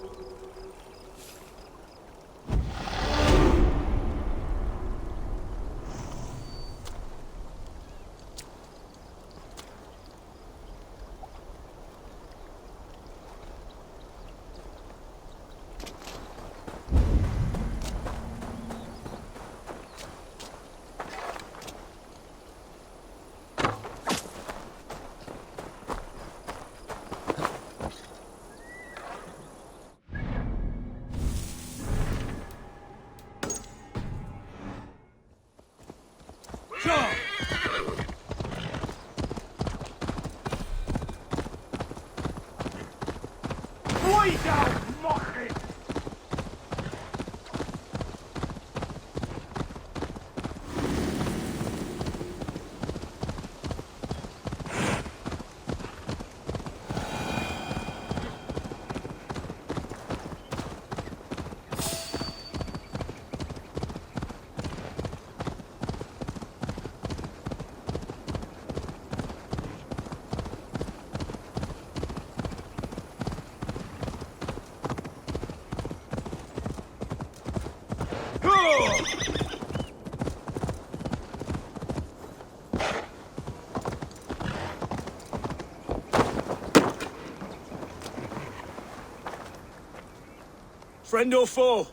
Friend or foe?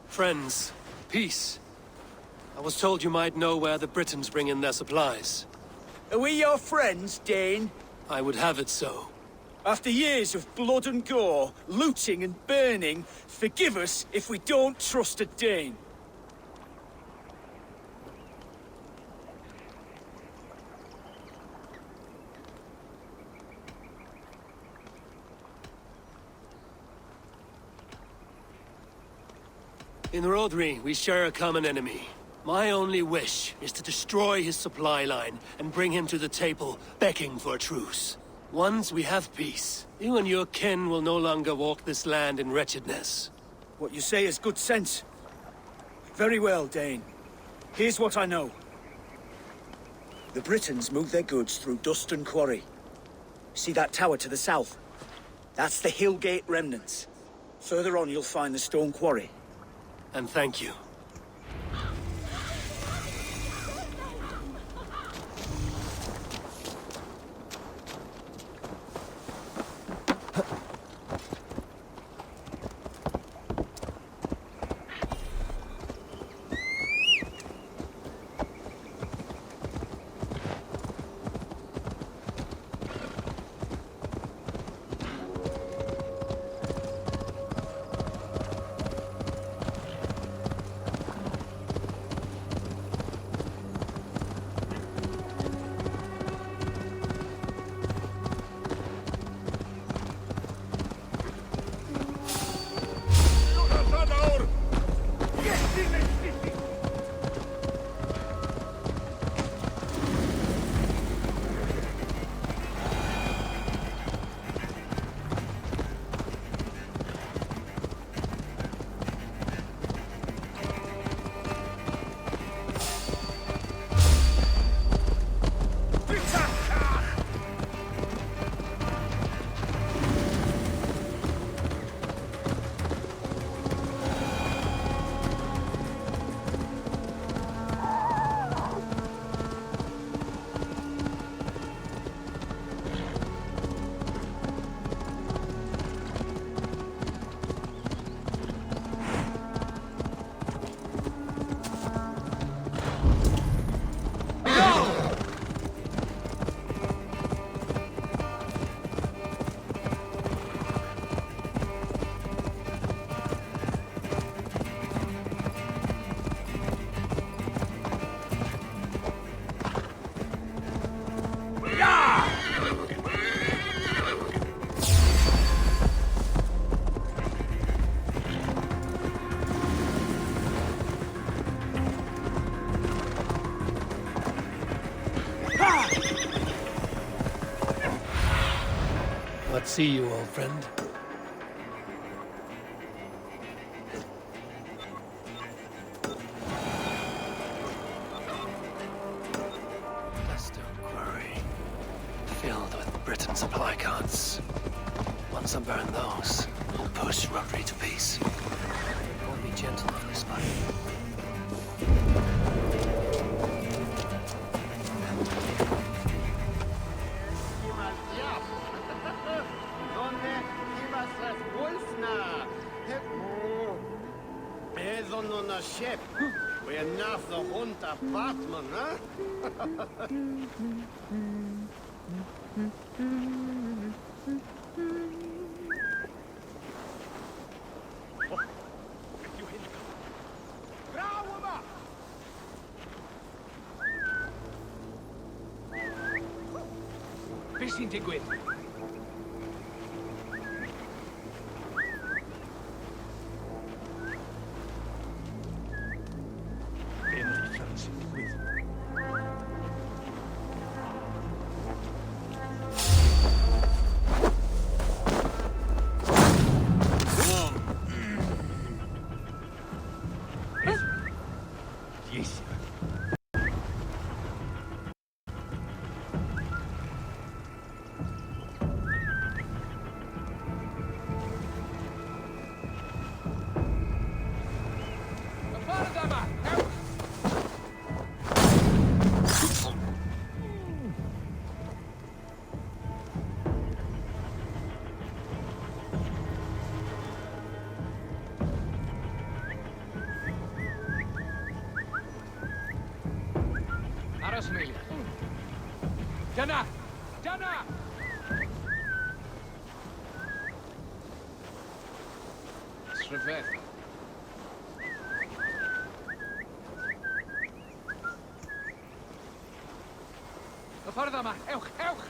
Friends. Peace. I was told you might know where the Britons bring in their supplies.
Are we your friends, Dane?
I would have it so.
After years of blood and gore, looting and burning, forgive us if we don't trust a Dane.
In Rodri, we share a common enemy. My only wish is to destroy his supply line and bring him to the table, begging for a truce. Once we have peace, you and your kin will no longer walk this land in wretchedness.
What you say is good sense. Very well, Dane. Here's what I know. The Britons move their goods through Dustin Quarry. See that tower to the south? That's the Hillgate remnants. Further on you'll find the stone quarry.
And thank you. Let's see you, old friend.
Stone quarry. Filled with Britain supply carts. Once I burn those, I'll push Rodri to peace. Won't be gentle for this fight.
On a ship. We enough the hunt apartment, huh?
Fishing digwydd. Dyna! Dyna! Sryfedd. Y ffordd yma! Ewch! Ewch!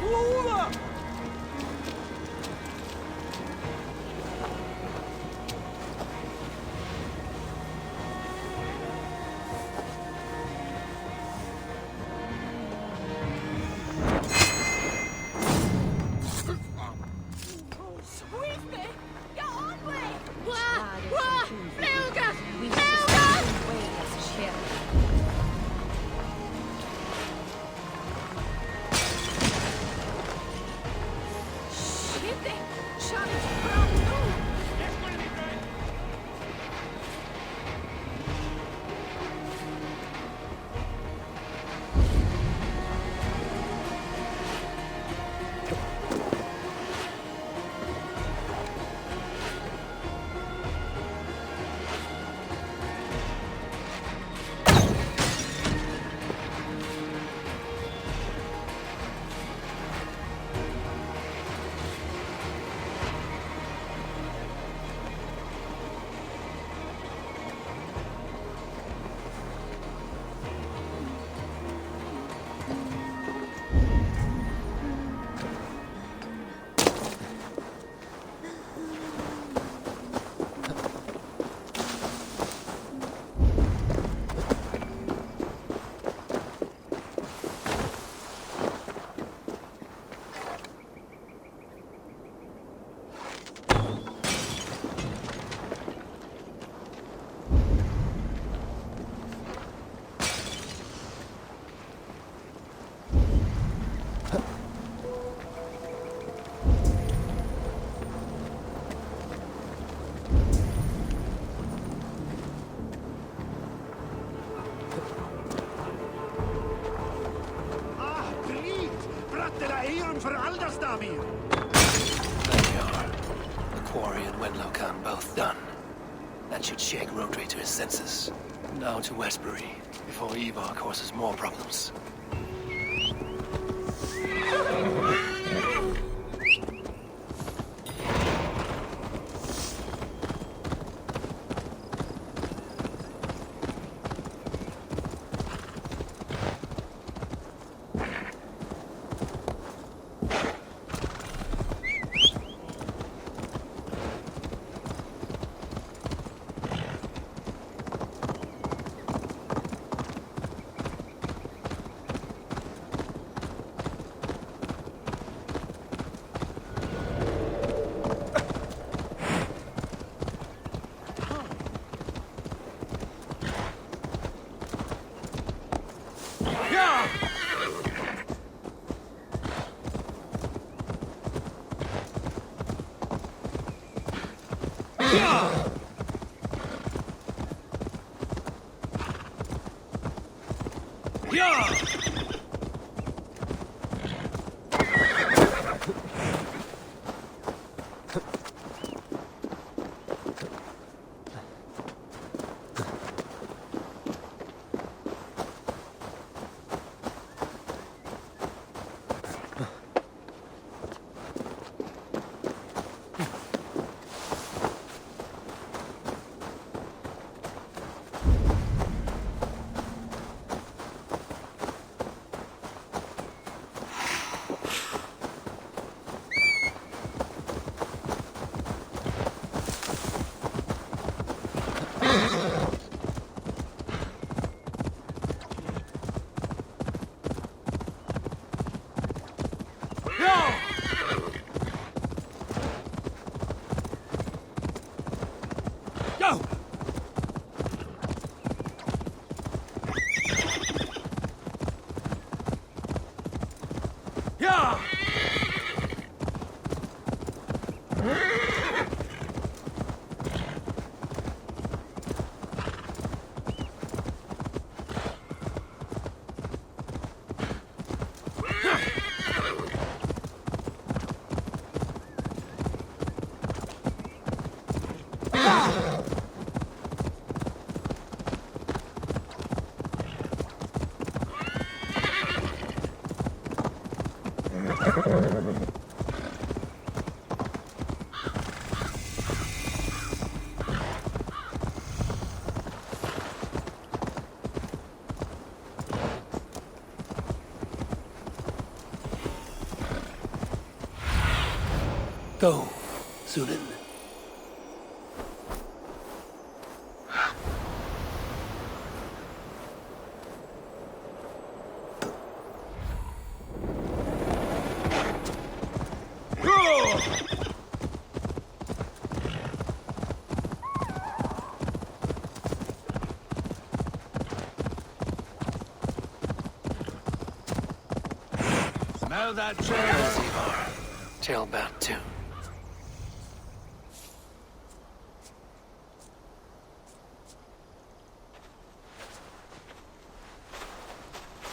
There you are. The quarry and Wenlow Khan both done. That should shake Rodri to his senses. Now to Westbury, before Eivor causes more problems. go, Zulin.
Smell that trail?
There's Eivor. Tailbound too.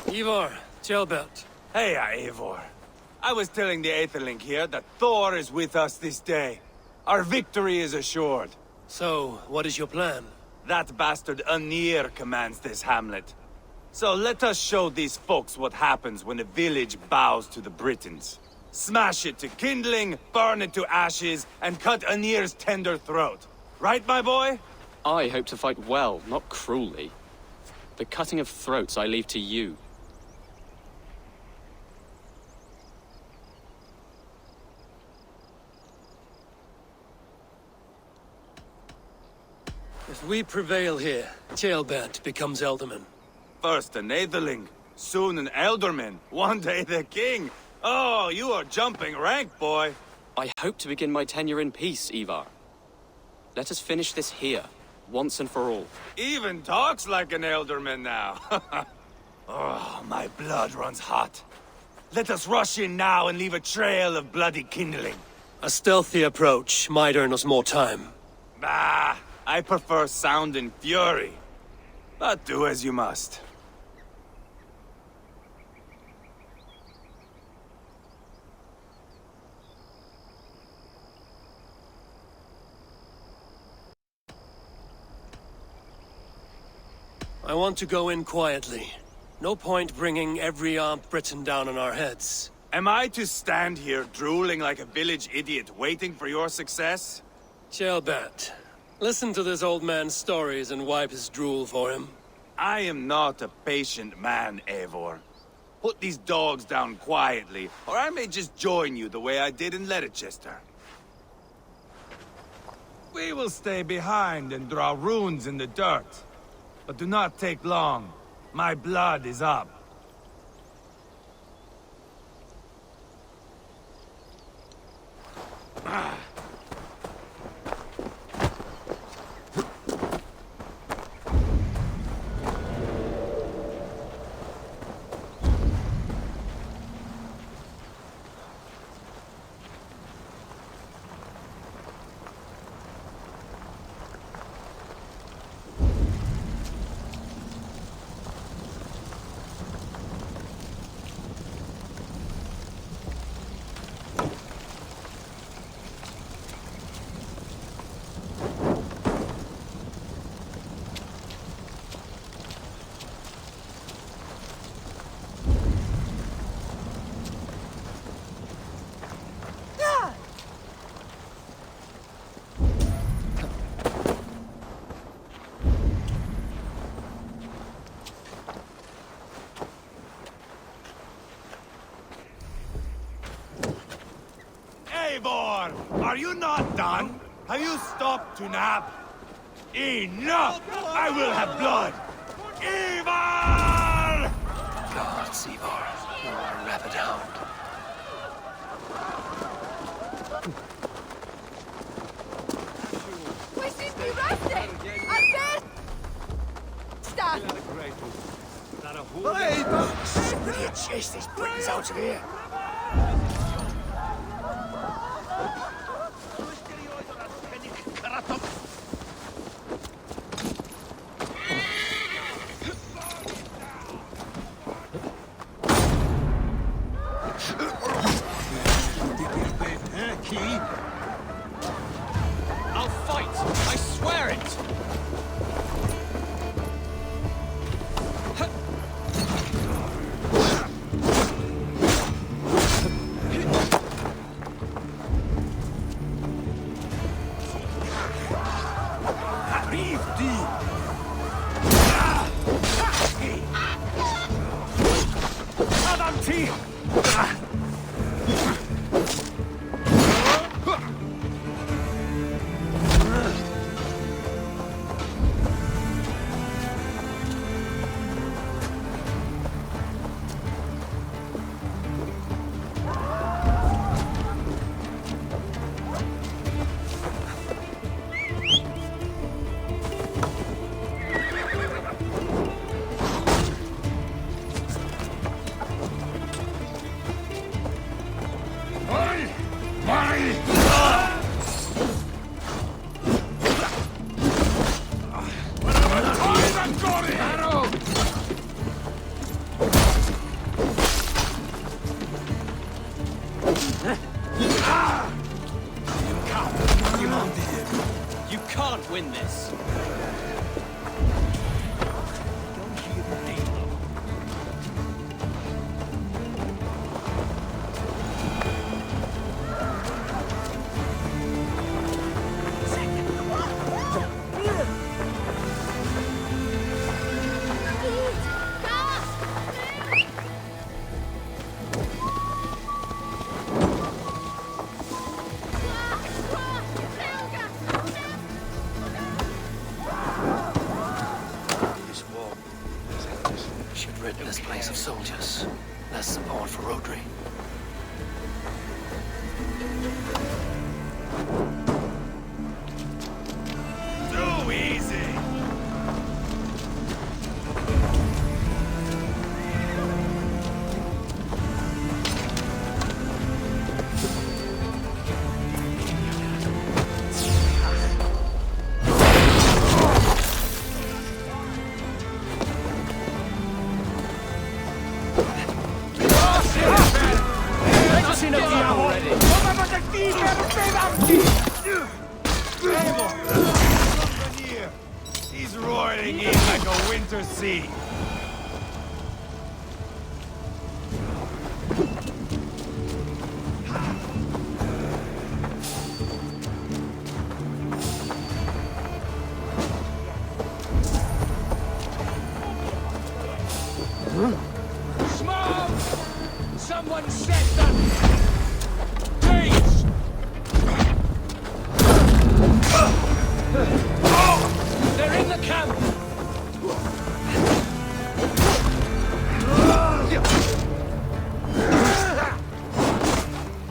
Eivor, Tailbelt.
Hey, Eivor. I was telling the Aetherling here that Thor is with us this day. Our victory is assured.
So, what is your plan?
That bastard Anir commands this hamlet. So let us show these folks what happens when a village bows to the Britons. Smash it to kindling, burn it to ashes, and cut Anir's tender throat. Right, my boy?
I hope to fight well, not cruelly. The cutting of throats I leave to you.
If we prevail here, Tailbelt becomes Elderman.
First an Aetherling, soon an Elderman, one day the king. Oh, you are jumping rank, boy.
I hope to begin my tenure in peace, Eivor. Let us finish this here, once and for all.
Even talks like an Elderman now. Oh, my blood runs hot. Let us rush in now and leave a trail of bloody kindling.
A stealthy approach might earn us more time.
Bah, I prefer sound and fury. But do as you must.
I want to go in quietly. No point bringing every armed Briton down on our heads.
Am I to stand here drooling like a village idiot waiting for your success?
Tailbelt, listen to this old man's stories and wipe his drool for him.
I am not a patient man, Eivor. Put these dogs down quietly, or I may just join you the way I did in Leicester.
We will stay behind and draw runes in the dirt. But do not take long. My blood is up.
Eivor! Are you not done? Have you stopped to nap? Enough! I will have blood! Eivor!
Gods, Eivor. You are a rabid hound.
We should be resting! At best! Stop!
Hey, folks! We need to chase these Britons out of here.
I'll fight! I swear it! You can't win this.
This place of soldiers. Less support for Rodri.
Too easy! He's roaring in like a winter sea.
Smoke! Someone set them! Please! They're in the camp!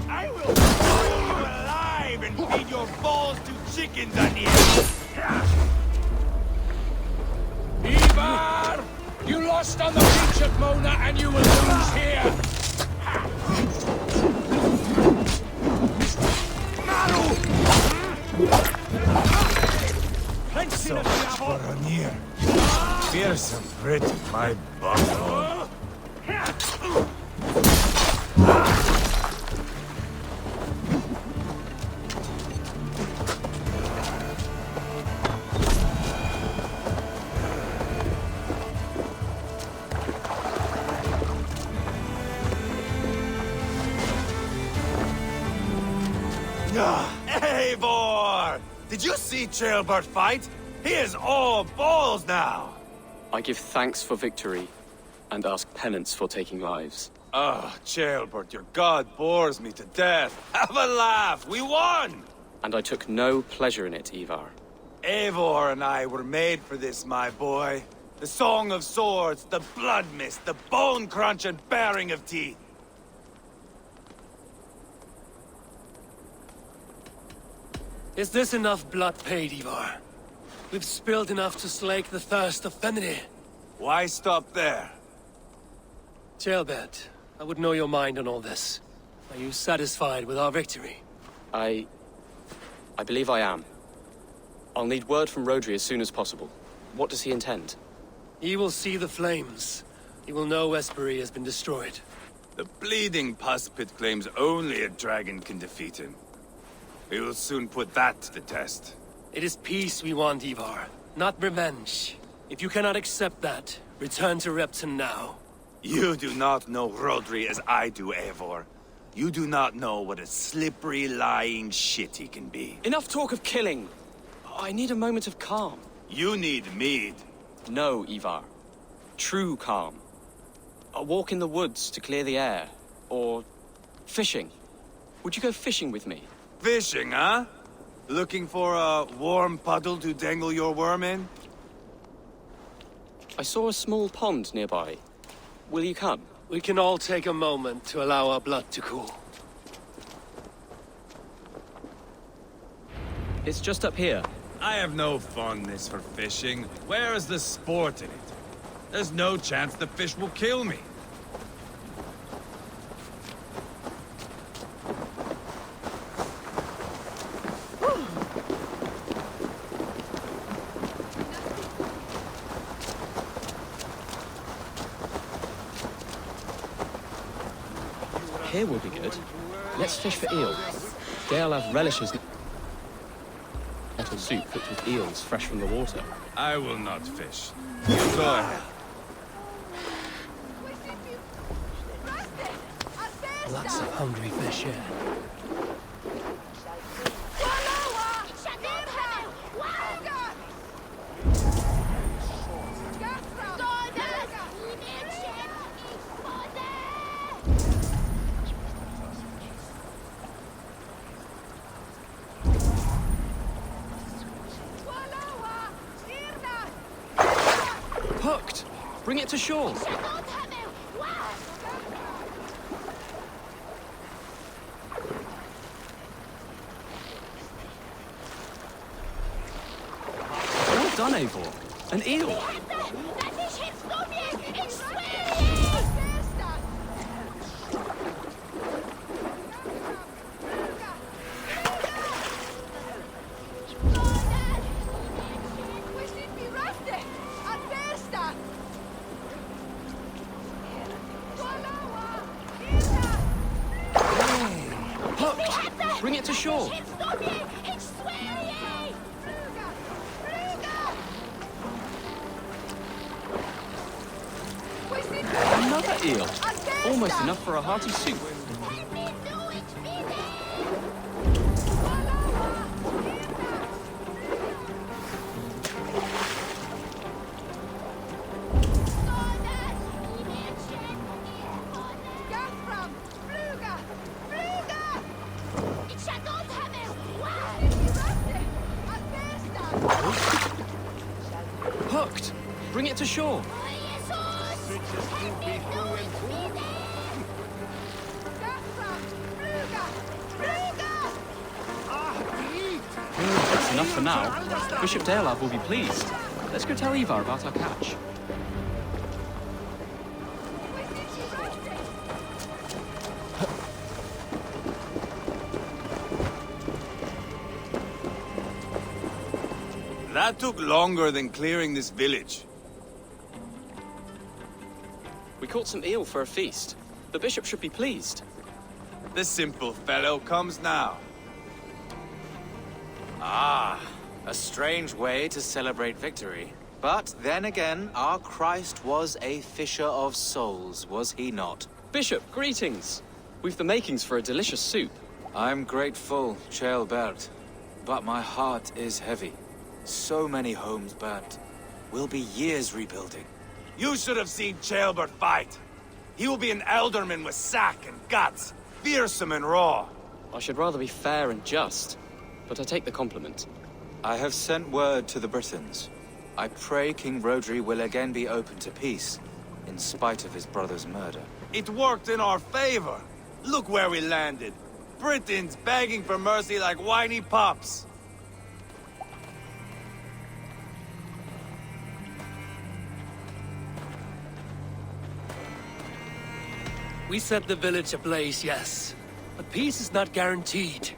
I will burn you alive and feed your balls to chickens on here.
Eivor! You lost on the beach at Mona and you will lose here!
So much for Anir. Fearsome Britain, my buffalo. Eivor! Did you see Jailbird fight? He is all balls now!
I give thanks for victory, and ask penance for taking lives.
Oh, Jailbird, your god bores me to death. Have a laugh, we won!
And I took no pleasure in it, Eivor.
Eivor and I were made for this, my boy. The song of swords, the blood mist, the bone crunch and baring of teeth.
Is this enough blood paid, Eivor? We've spilled enough to slake the thirst of Feminine.
Why stop there?
Jailbird, I would know your mind on all this. Are you satisfied with our victory?
I believe I am. I'll need word from Rodri as soon as possible. What does he intend?
He will see the flames. He will know Espery has been destroyed.
The bleeding puspit claims only a dragon can defeat him. We will soon put that to the test.
It is peace we want, Eivor, not revenge. If you cannot accept that, return to Repton now.
You do not know Rodri as I do, Eivor. You do not know what a slippery, lying shit he can be.
Enough talk of killing! I need a moment of calm.
You need mead.
No, Eivor. True calm. A walk in the woods to clear the air. Or fishing. Would you go fishing with me?
Fishing, huh? Looking for a warm puddle to dangle your worm in?
I saw a small pond nearby. Will you come?
We can all take a moment to allow our blood to cool.
It's just up here.
I have no fondness for fishing. Where is the sport in it? There's no chance the fish will kill me.
Here will be good. Let's fish for eel. Dealav relishes nettle soup cooked with eels fresh from the water.
I will not fish. Go ahead.
Lots of hungry fish here.
Hooked! Bring it to shore! Well done, Eivor. An eel! Hooked! Bring it to shore! Another eel! Almost enough for a hearty soup. Hooked! Bring it to shore! That's enough for now. Bishop Dealav will be pleased. Let's go tell Eivor about our catch.
That took longer than clearing this village.
We caught some eel for a feast. The bishop should be pleased.
The simple fellow comes now.
Ah, a strange way to celebrate victory. But then again, our Christ was a fisher of souls, was he not?
Bishop, greetings! We've the makings for a delicious soup.
I'm grateful, Ceolbert, but my heart is heavy. So many homes burnt. We'll be years rebuilding.
You should have seen Ceolbert fight. He will be an elderman with sack and guts, fearsome and raw.
I should rather be fair and just, but I take the compliment.
I have sent word to the Britons. I pray King Rodri will again be open to peace, in spite of his brother's murder.
It worked in our favor. Look where we landed. Britons begging for mercy like whiny pups.
We set the village ablaze, yes. But peace is not guaranteed.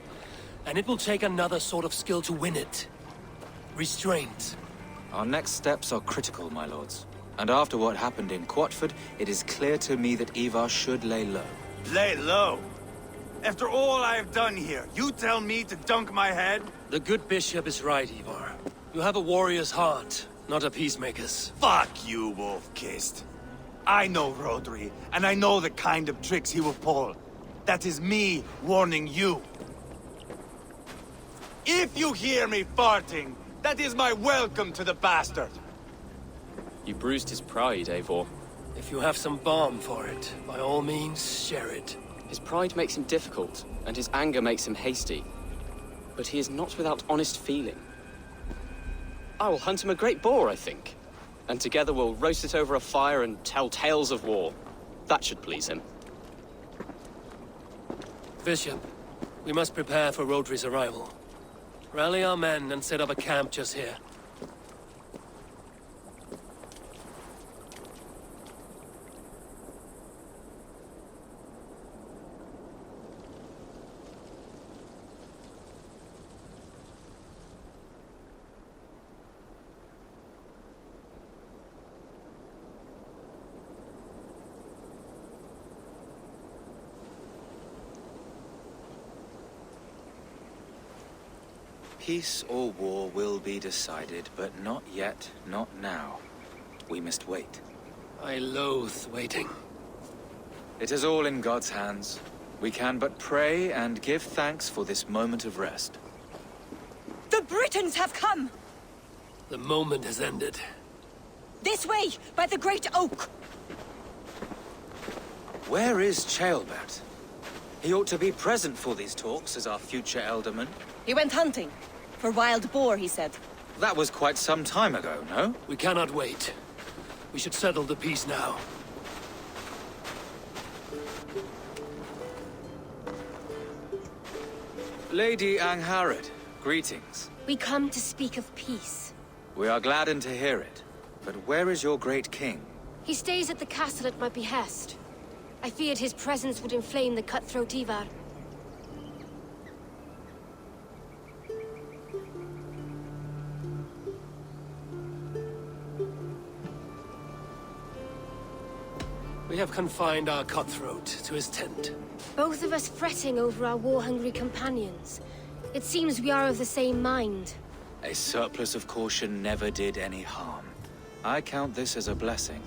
And it will take another sort of skill to win it. Restraint.
Our next steps are critical, my lords. And after what happened in Quatford, it is clear to me that Eivor should lay low.
Lay low? After all I have done here, you tell me to dunk my head?
The good bishop is right, Eivor. You have a warrior's heart, not a peacemaker's.
Fuck you, wolf-kissed. I know Rodri, and I know the kind of tricks he will pull. That is me warning you. If you hear me farting, that is my welcome to the bastard.
You bruised his pride, Eivor.
If you have some balm for it, by all means, share it.
His pride makes him difficult, and his anger makes him hasty. But he is not without honest feeling. I will hunt him a great boar, I think. And together we'll roast it over a fire and tell tales of war. That should please him.
Bishop, we must prepare for Rodri's arrival. Rally our men and set up a camp just here.
Peace or war will be decided, but not yet, not now. We must wait.
I loathe waiting.
It is all in God's hands. We can but pray and give thanks for this moment of rest.
The Britons have come!
The moment has ended.
This way, by the Great Oak!
Where is Ceolbert? He ought to be present for these talks as our future elderman.
He went hunting. For wild boar, he said.
That was quite some time ago, no?
We cannot wait. We should settle the peace now.
Lady Angharad, greetings.
We come to speak of peace.
We are gladdened to hear it. But where is your great king?
He stays at the castle at my behest. I feared his presence would inflame the cutthroat Eivor.
We have confined our cutthroat to his tent.
Both of us fretting over our war-hungry companions. It seems we are of the same mind.
A surplus of caution never did any harm. I count this as a blessing.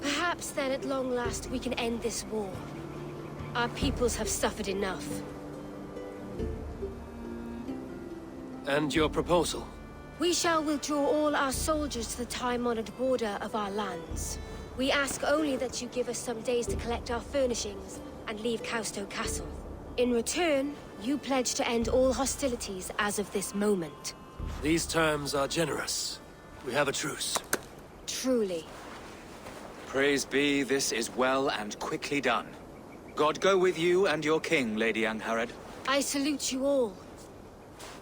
Perhaps then at long last we can end this war. Our peoples have suffered enough.
And your proposal?
We shall withdraw all our soldiers to the time-honored border of our lands. We ask only that you give us some days to collect our furnishings and leave Causto Castle. In return, you pledge to end all hostilities as of this moment.
These terms are generous. We have a truce.
Truly.
Praise be, this is well and quickly done. God go with you and your king, Lady Angharad.
I salute you all.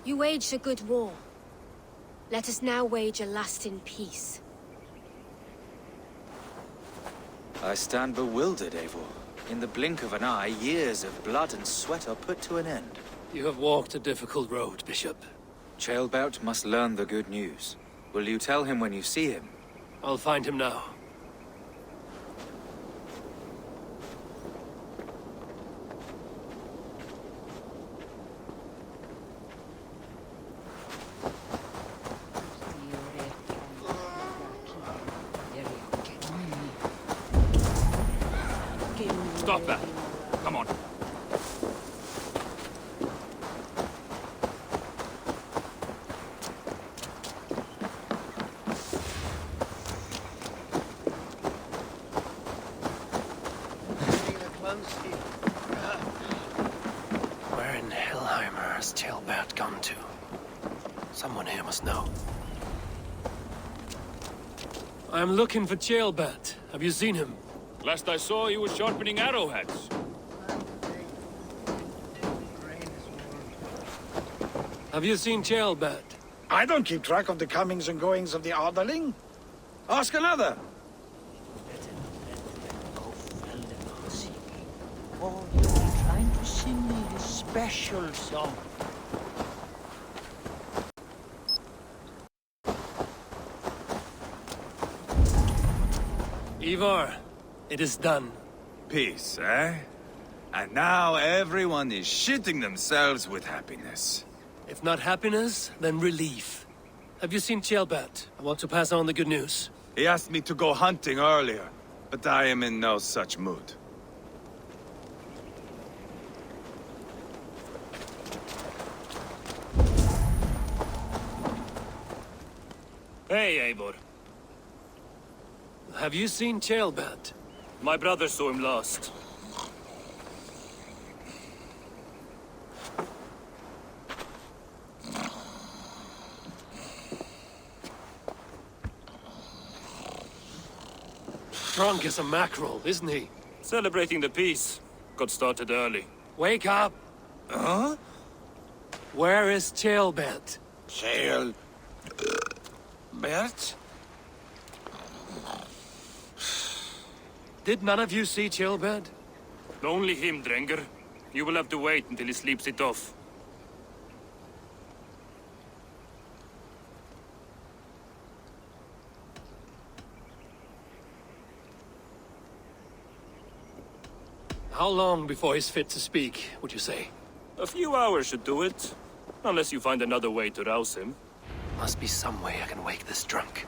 You waged a good war. Let us now wage a lasting peace.
I stand bewildered, Eivor. In the blink of an eye, years of blood and sweat are put to an end.
You have walked a difficult road, Bishop.
Ceolbert must learn the good news. Will you tell him when you see him?
I'll find him now.
Stop that. Come on.
Where in Hellheimer has Ceolbert gone to? Someone here must know.
I'm looking for Ceolbert. Have you seen him?
Last I saw, he was sharpening arrowheads.
Have you seen Ceolbert?
I don't keep track of the comings and goings of the Arderling. Ask another.
Oh, you're trying to sing me this special song.
Eivor, it is done.
Peace, eh? And now everyone is shitting themselves with happiness.
If not happiness, then relief. Have you seen Ceolbert? I want to pass on the good news.
He asked me to go hunting earlier, but I am in no such mood.
Hey, Eivor.
Have you seen Ceolbert?
My brother saw him last.
Drunk as a mackerel, isn't he?
Celebrating the peace. Got started early.
Wake up!
Huh?
Where is Ceolbert?
Bert?
Did none of you see Ceolbert?
Only him, Drenger. You will have to wait until he sleeps it off.
How long before he's fit to speak, would you say?
A few hours should do it. Unless you find another way to rouse him.
Must be some way I can wake this drunk.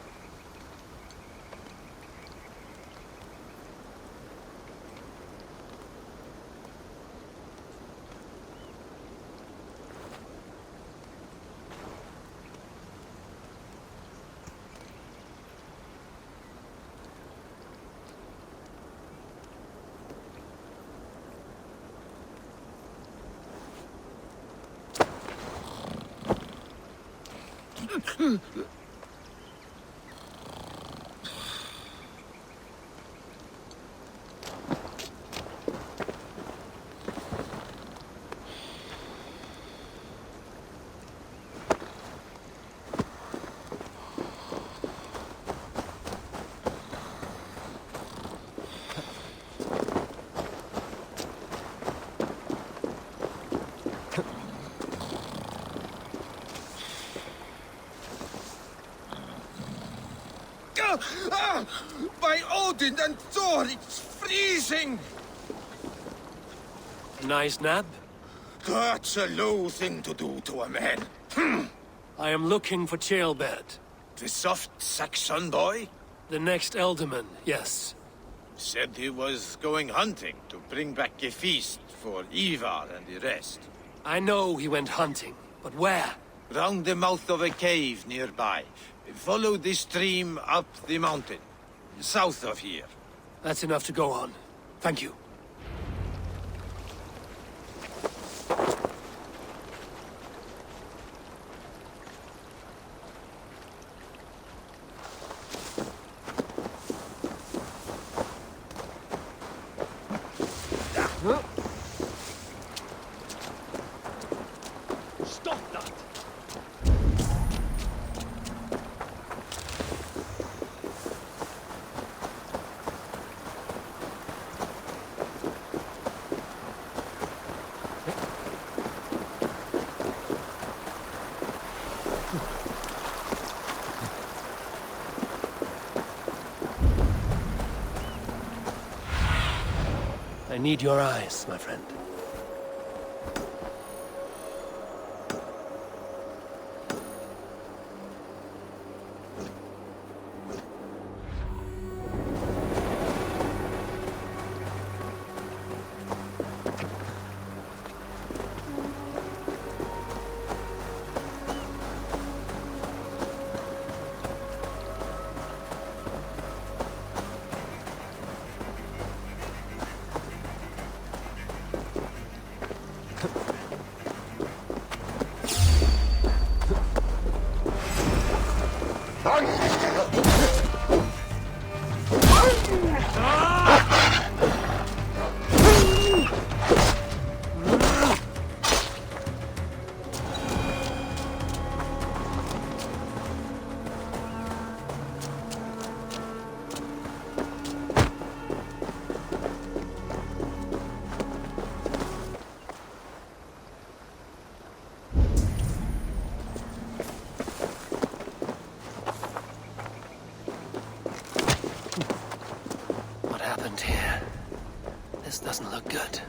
By Odin and Thor, it's freezing!
A nice nap?
That's a low thing to do to a man.
I am looking for Ceolbert.
The soft Saxon boy?
The next Elderman, yes.
Said he was going hunting to bring back a feast for Ivar and the rest.
I know he went hunting, but where?
Round the mouth of a cave nearby. Follow the stream up the mountain. South of here.
That's enough to go on. Thank you.
Stop that!
I need your eyes, my friend. This doesn't look good.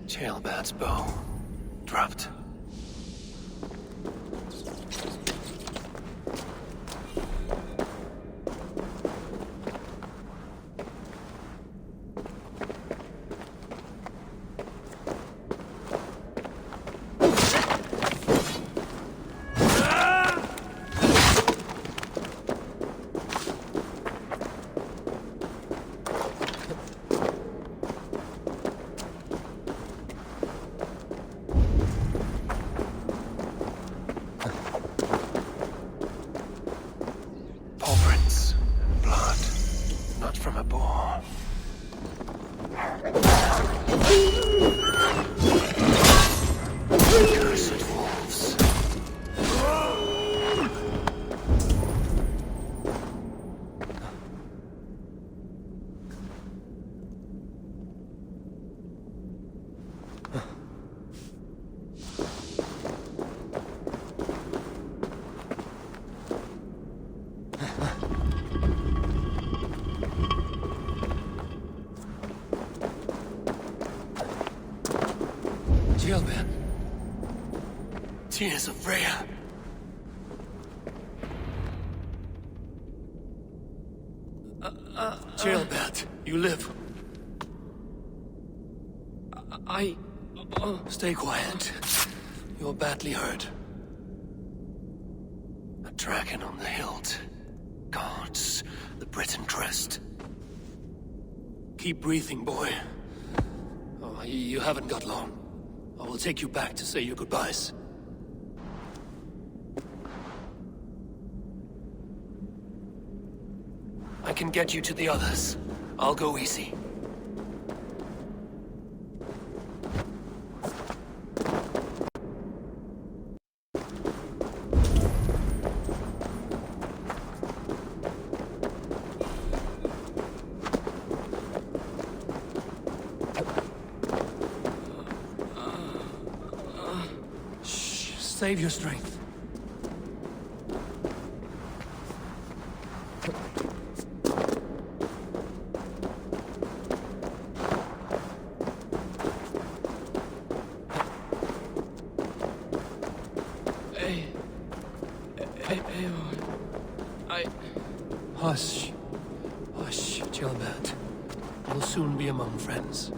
Ceolbert's bow. Dropped. Gilbert. Tears of Freya. Gilbert, you live. Stay quiet. You're badly hurt. A dragon on the hilt. Guards the Britain crest. Keep breathing, boy. Oh, you haven't got long. I will take you back to say your goodbyes. I can get you to the others. I'll go easy. Save your strength. Hush. Hush, Gilbert. We'll soon be among friends.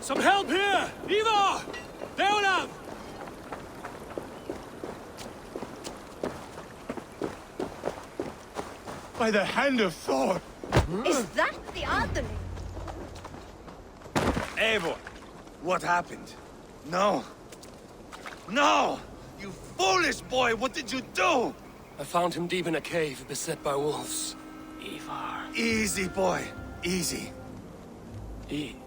Some help here! Eivor! Leonav!
By the hand of Thor!
Is that the other?
Eivor, what happened? No. No! You foolish boy, what did you do?
I found him deep in a cave, beset by wolves.
Eivor. Easy, boy. Easy.
Eivor.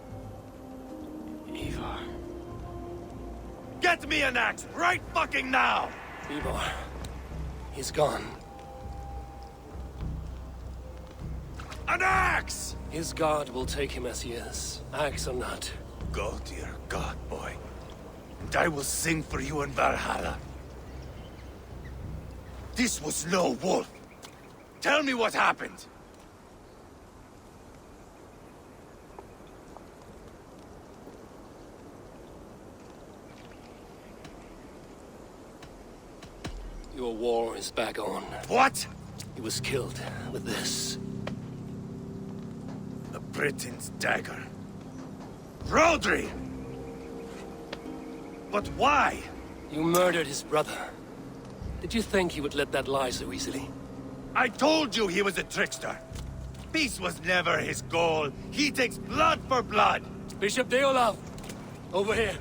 Get me an axe, right fucking now!
Eivor. He's gone.
An axe!
His god will take him as he is, axe or not.
Go to your god, boy. And I will sing for you in Valhalla. This was no wolf. Tell me what happened.
Your war is back on.
What?
He was killed with this.
The Britain's dagger. Rodri! But why?
You murdered his brother. Did you think he would let that lie so easily?
I told you he was a trickster. Peace was never his goal. He takes blood for blood.
Bishop Deolav, over here.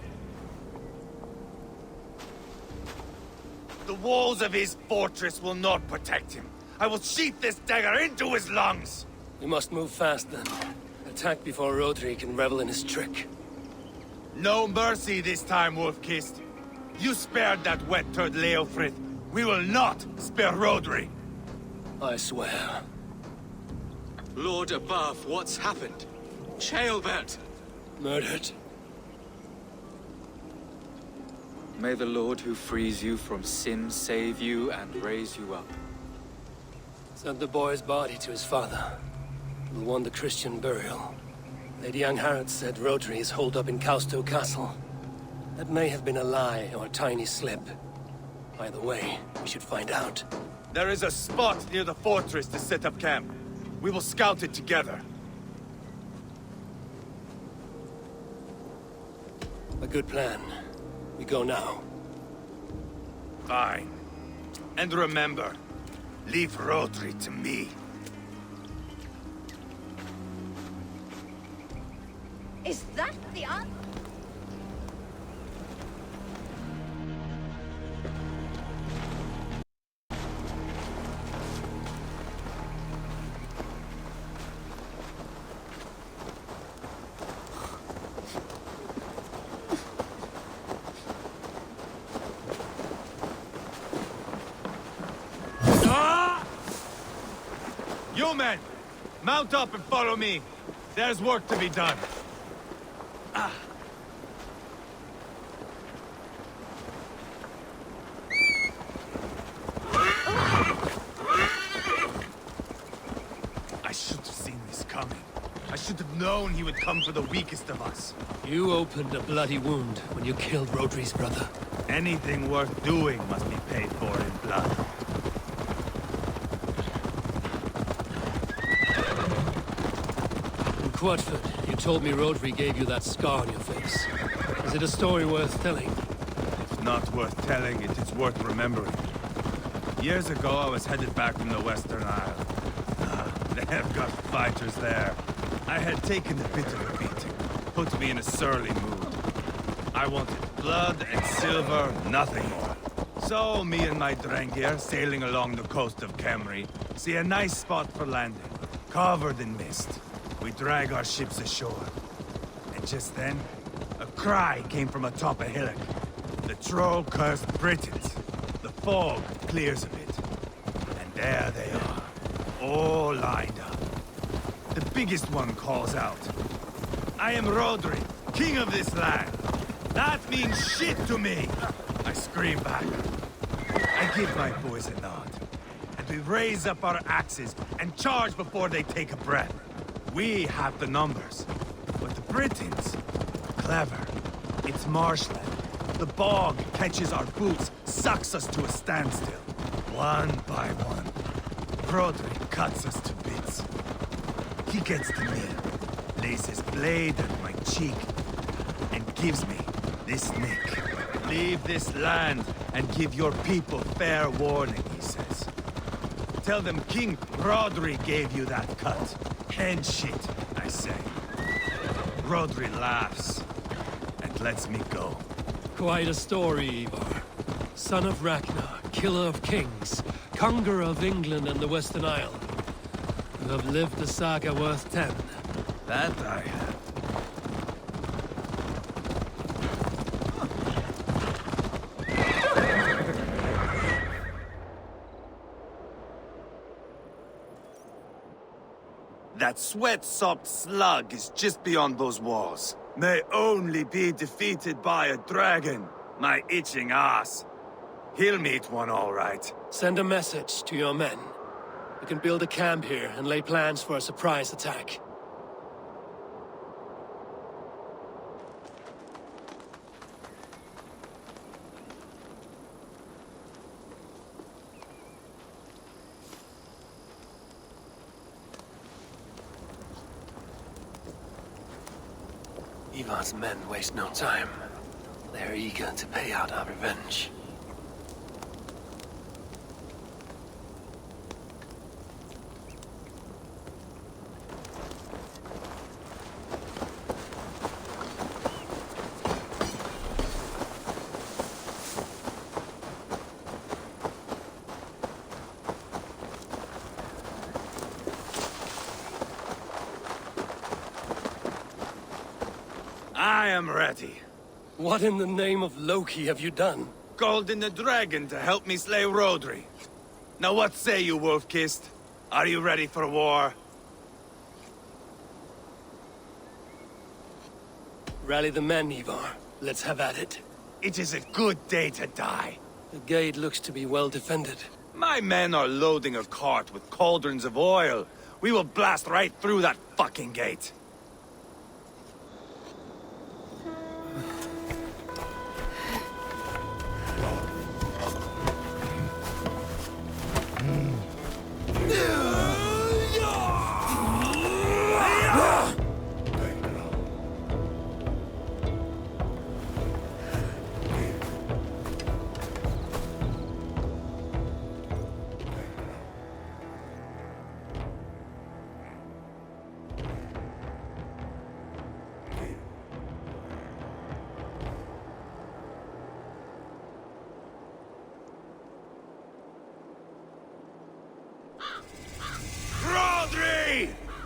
The walls of his fortress will not protect him. I will sheath this dagger into his lungs.
We must move fast then. Attack before Rodri can revel in his trick.
No mercy this time, Wolf-Kissed. You spared that wet turd Leofrith. We will not spare Rodri.
I swear.
Lord above, what's happened? Ceolbert!
Murdered.
May the Lord who frees you from sin save you and raise you up.
Sent the boy's body to his father, who won the Christian burial. Lady Angharad said Rodri is holed up in Causto Castle. That may have been a lie or a tiny slip. Either way, we should find out.
There is a spot near the fortress to set up camp. We will scout it together.
A good plan. We go now.
Fine. And remember, leave Rodri to me.
Is that the answer?
You men! Mount up and follow me. There's work to be done. I should have seen this coming. I should have known he would come for the weakest of us.
You opened a bloody wound when you killed Rodri's brother.
Anything worth doing must be paid for in blood.
In Quadford, you told me Rodri gave you that scar on your face. Is it a story worth telling?
If not worth telling, it is worth remembering. Years ago, I was headed back from the Western Isle. They've got fighters there. I had taken a bit of a beating. Put me in a surly mood. I wanted blood and silver, nothing more. So, me and my Drengir, sailing along the coast of Kemri, see a nice spot for landing, covered in mist. We drag our ships ashore. And just then, a cry came from atop a hillock. The troll-cursed Britons. The fog clears a bit. And there they are, all lined up. The biggest one calls out, "I am Rodri, king of this land. That means shit to me!" I scream back. I give my boys a nod. And we raise up our axes and charge before they take a breath. We have the numbers. But the Britons, clever. It's marshland. The bog catches our boots, sucks us to a standstill. One by one, Rodri cuts us to bits. He gets to me, lays his blade at my cheek, and gives me this nick. Leave this land and give your people fair warning, he says. Tell them King Rodri gave you that cut. And shit, I say. Rodri laughs and lets me go.
Quite a story, Eivor. Son of Ragnar, killer of kings, conqueror of England and the Western Isle. You have lived a saga worth 10.
That I have. That sweat-sopped slug is just beyond those walls. May only be defeated by a dragon, my itching ass. He'll meet one all right.
Send a message to your men. We can build a camp here and lay plans for a surprise attack. Eivor's men waste no time. They're eager to pay out our revenge.
I am ready.
What in the name of Loki have you done?
Called in the dragon to help me slay Rodri. Now what say you, Wolf-Kissed? Are you ready for war?
Rally the men, Eivor. Let's have at it.
It is a good day to die.
The gate looks to be well defended.
My men are loading a cart with cauldrons of oil. We will blast right through that fucking gate.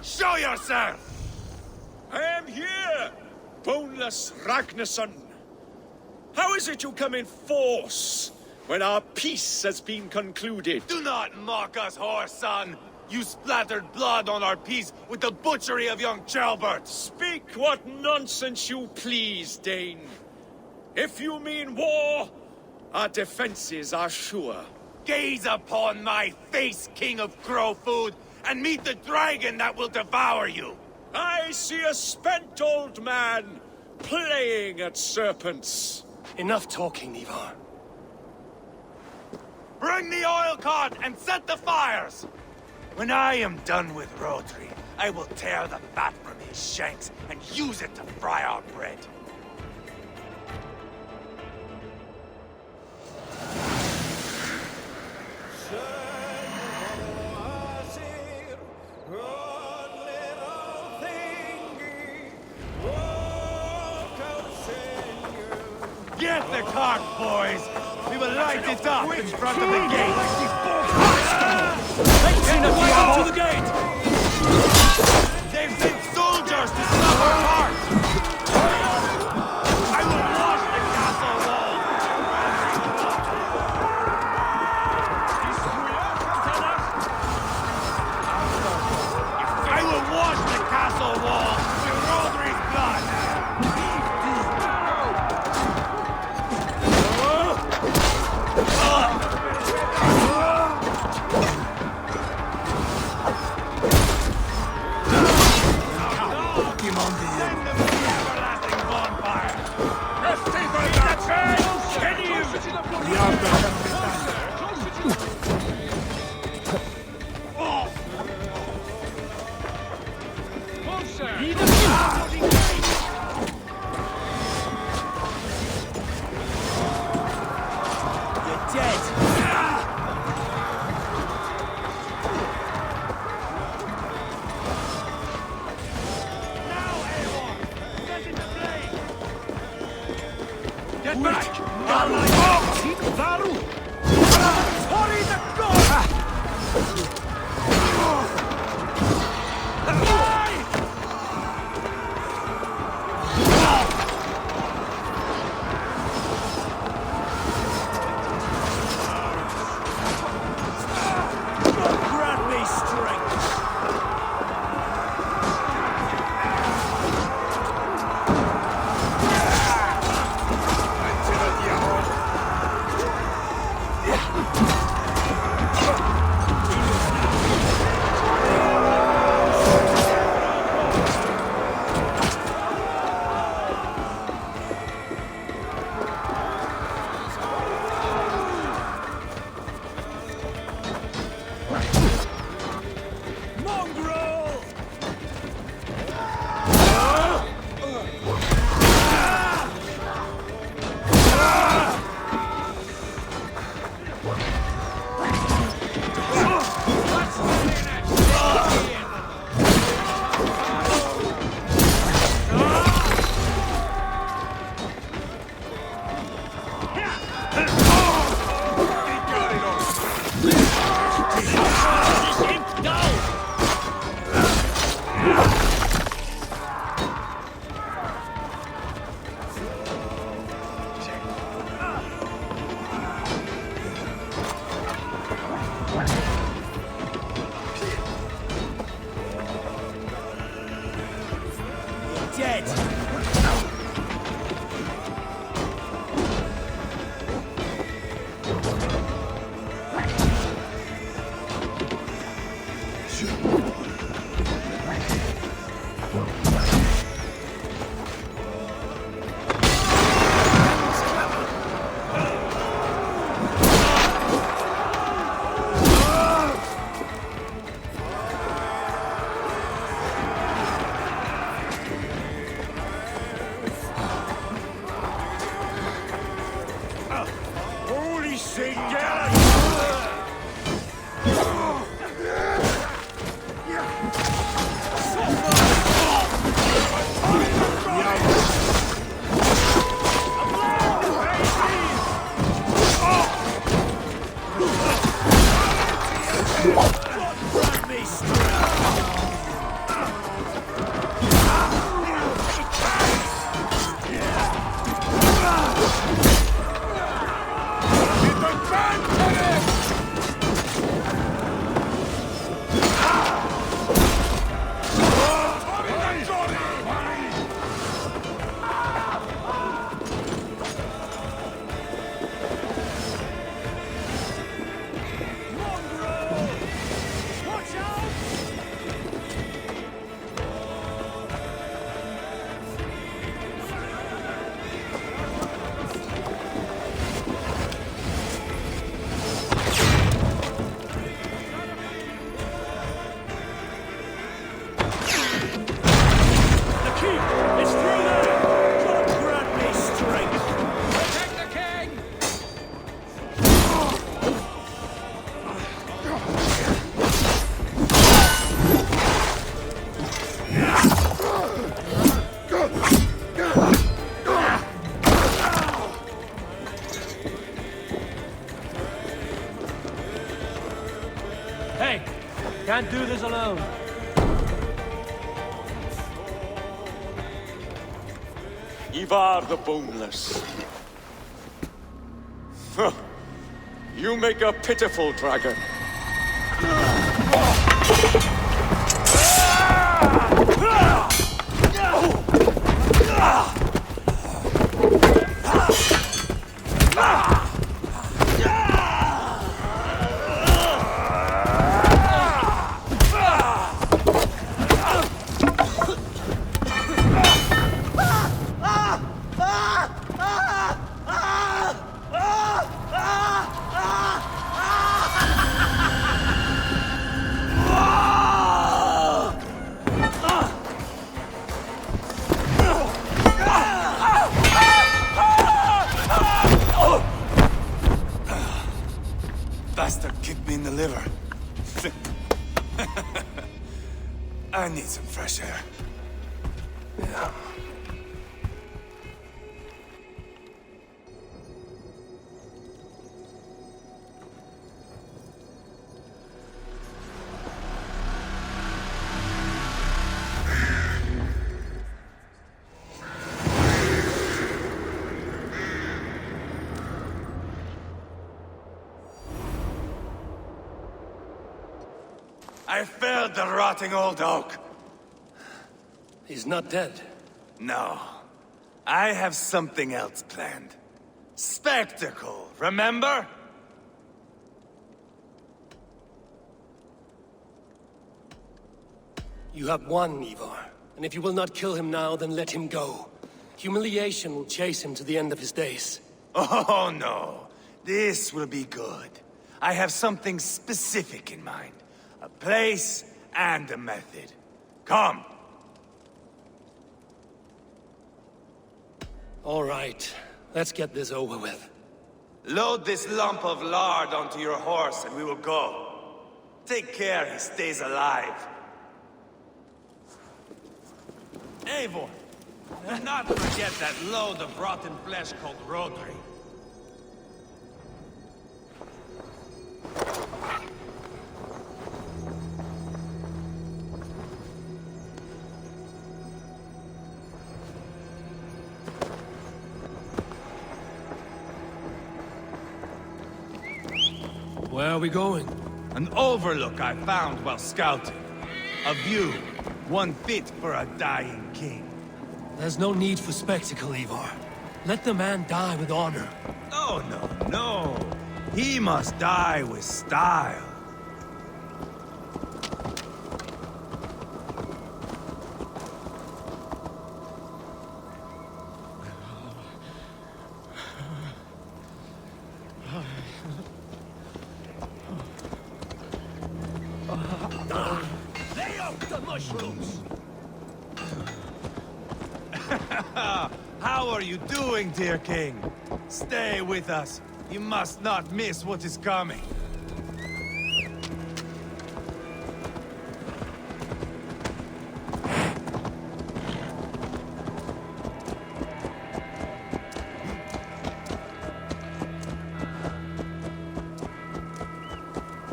Show yourself!
I am here, boneless Ragnarsson. How is it you come in force when our peace has been concluded?
Do not mock us, whoreson! You splattered blood on our peace with the butchery of young Chalbert!
Speak what nonsense you please, Dane. If you mean war, our defenses are sure.
Gaze upon my face, King of Crow Food, and meet the dragon that will devour you!
I see a spent old man playing at serpents.
Enough talking, Eivor.
Bring the oil cart and set the fires! When I am done with Rodri, I will tear the fat from his shanks and use it to fry our bread. Get the cart, boys! We will light it up in front of the gate!
They've seen us way out to the gate!
They've sent soldiers to stop our cart! I will wash the castle wall! I will wash the castle wall with Rodri's blood!
Can't do this alone.
Eivor the Boneless. Huh. You make a pitiful dragon.
Bastard kicked me in the liver. I need some fresh air. Yeah. I felled the rotting old oak.
He's not dead.
No. I have something else planned. Spectacle, remember?
You have won, Eivor. And if you will not kill him now, then let him go. Humiliation will chase him to the end of his days.
Oh, no. This will be good. I have something specific in mind. A place and a method. Come!
All right. Let's get this over with.
Load this lump of lard onto your horse and we will go. Take care he stays alive.
Eivor, do not forget that load of rotten flesh called Rodri.
Where are we going?
An overlook I found while scouting. A view, one fit for a dying king.
There's no need for spectacle, Eivor. Let the man die with honor.
No, no, no. He must die with style.
Lay out the mushrooms!
How are you doing, dear king? Stay with us. You must not miss what is coming.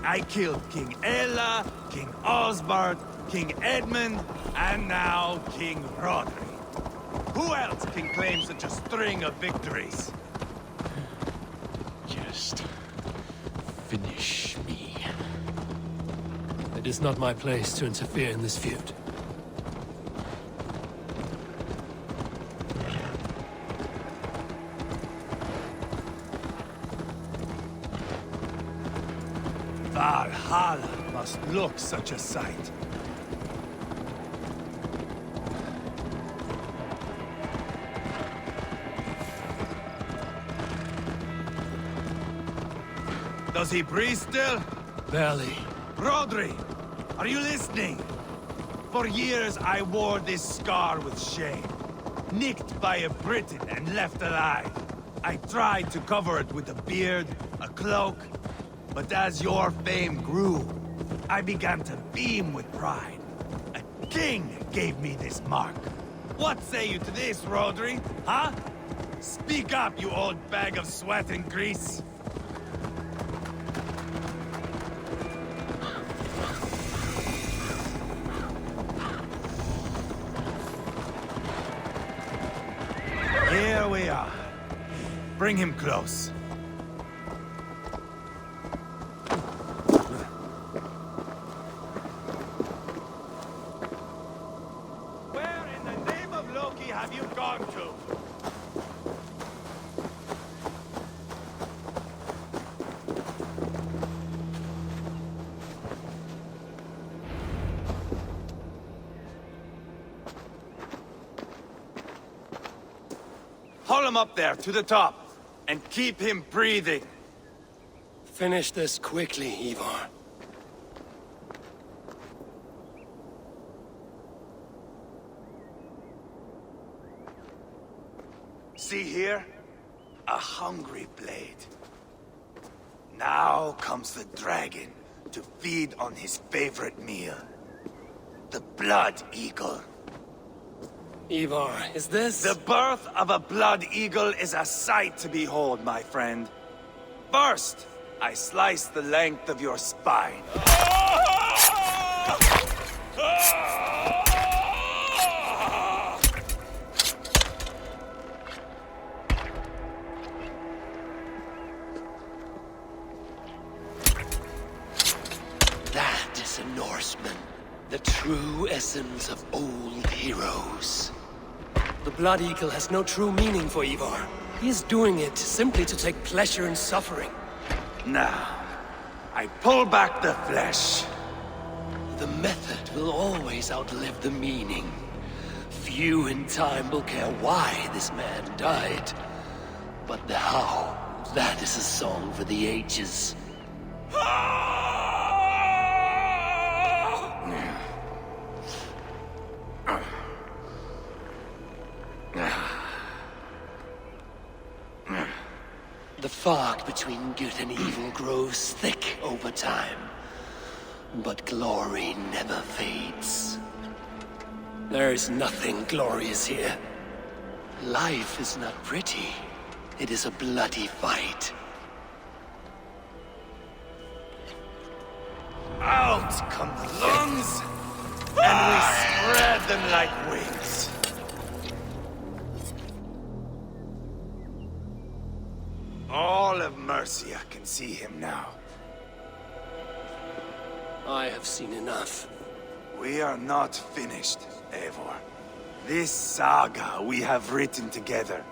I killed King Ella, King Osbert, King Edmund, and now King Rodri. Who else can claim such a string of victories?
Just finish me. It is not my place to interfere in this feud.
Valhalla must look such a sight. Does he breathe still?
Barely.
Rodri, are you listening? For years I wore this scar with shame. Nicked by a Briton and left alive. I tried to cover it with a beard, a cloak, but as your fame grew, I began to beam with pride. A king gave me this mark. What say you to this, Rodri? Huh? Speak up, you old bag of sweat and grease. Here we are. Bring him close. Where in the name of Loki have you gone to? Haul him up there, to the top, and keep him breathing.
Finish this quickly, Eivor.
See here? A hungry blade. Now comes the dragon to feed on his favorite meal. The blood eagle.
Eivor, is this?
The birth of a blood eagle is a sight to behold, my friend. First, I slice the length of your spine.
That is a Norseman. The true essence of old heroes.
The Blood Eagle has no true meaning for Eivor. He is doing it simply to take pleasure in suffering.
Now, I pull back the flesh.
The method will always outlive the meaning. Few in time will care why this man died. But the how, that is a song for the ages. The fog between good and evil grows thick over time. But glory never fades. There is nothing glorious here. Life is not pretty. It is a bloody fight.
Out come the lungs, and we spread them like wings. All of Mercia can see him now.
I have seen enough.
We are not finished, Eivor. This saga we have written together,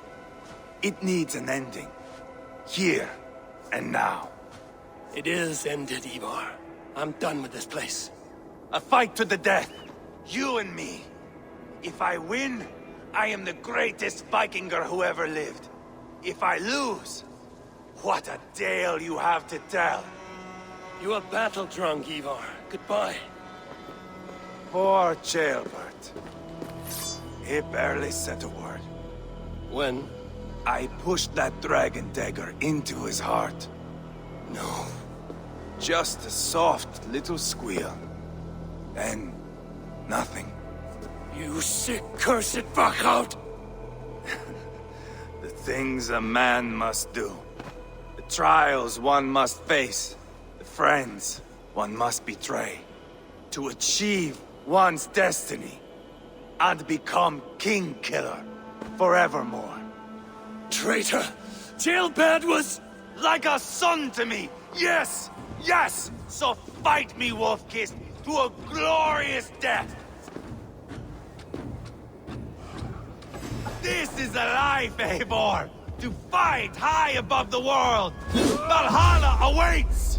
it needs an ending. Here and now.
It is ended, Eivor. I'm done with this place.
A fight to the death. You and me. If I win, I am the greatest Vikinger who ever lived. If I lose, what a tale you have to tell.
You are battle-drunk, Eivor. Goodbye.
Poor Jailbert. He barely said a word.
When?
I pushed that dragon dagger into his heart.
No.
Just a soft little squeal. Then, nothing.
You sick, cursed fuck-out!
The things a man must do. The trials one must face. The friends one must betray. To achieve one's destiny. And become king killer forevermore.
Traitor! Jailbird was...
like a son to me! Yes! Yes! So fight me, Wolf-Kissed, to a glorious death! This is a life, Eivor! To fight high above the world! Valhalla awaits!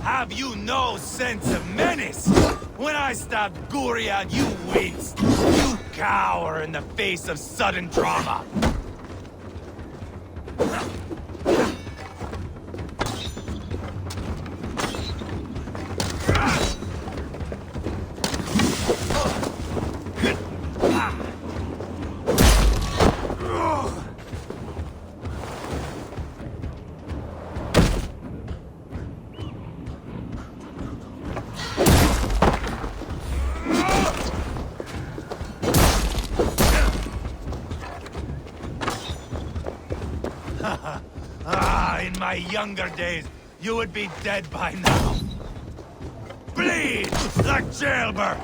Have you no sense of menace? When I stabbed Guriad, you winced. You cower in the face of sudden trauma. In my younger days, you would be dead by now. Bleed like Jailbert!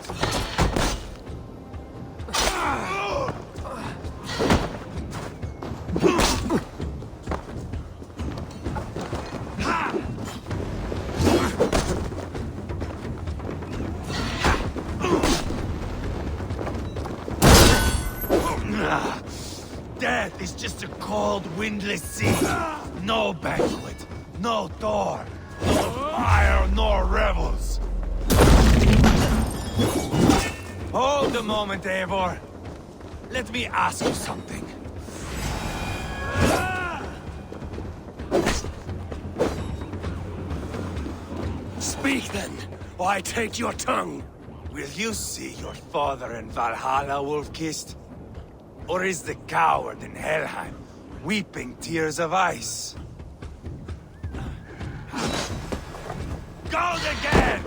Death is just a cold, windless sea. No banquet, no door, no fire, nor revels. Hold a moment, Eivor. Let me ask you something.
Speak then, or I take your tongue.
Will you see your father in Valhalla, Wolf-Kissed? Or is the coward in Helheim weeping tears of ice? Gold again!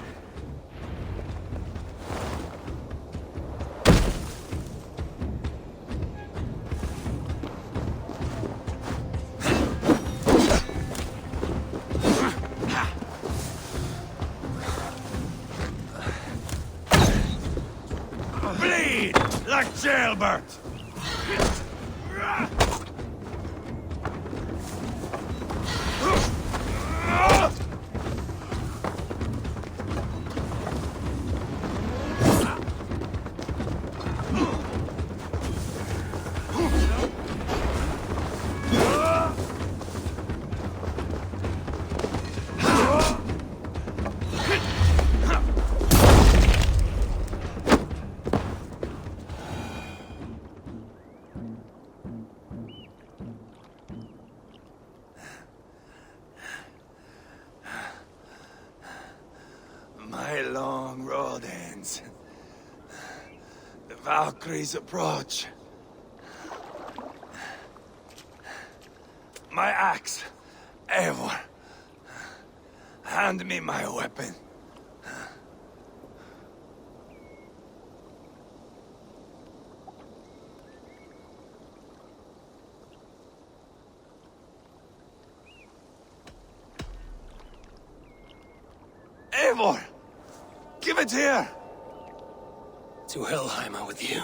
Bleed like Jailbert! My long road ends. The Valkyries approach. My axe, Eivor. Hand me my weapon. Eivor! Give it here!
To Helheim with you.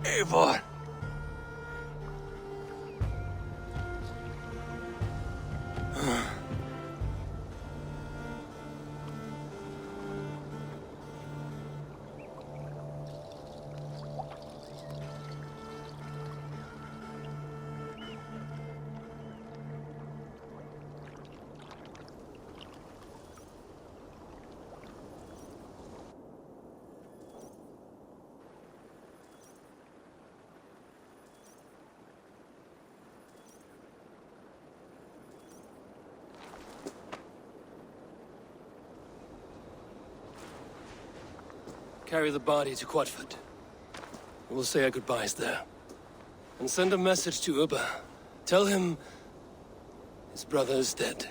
Eivor!
Carry the body to Quatford. We'll say our goodbyes there. And send a message to Uba. Tell him his brother is dead.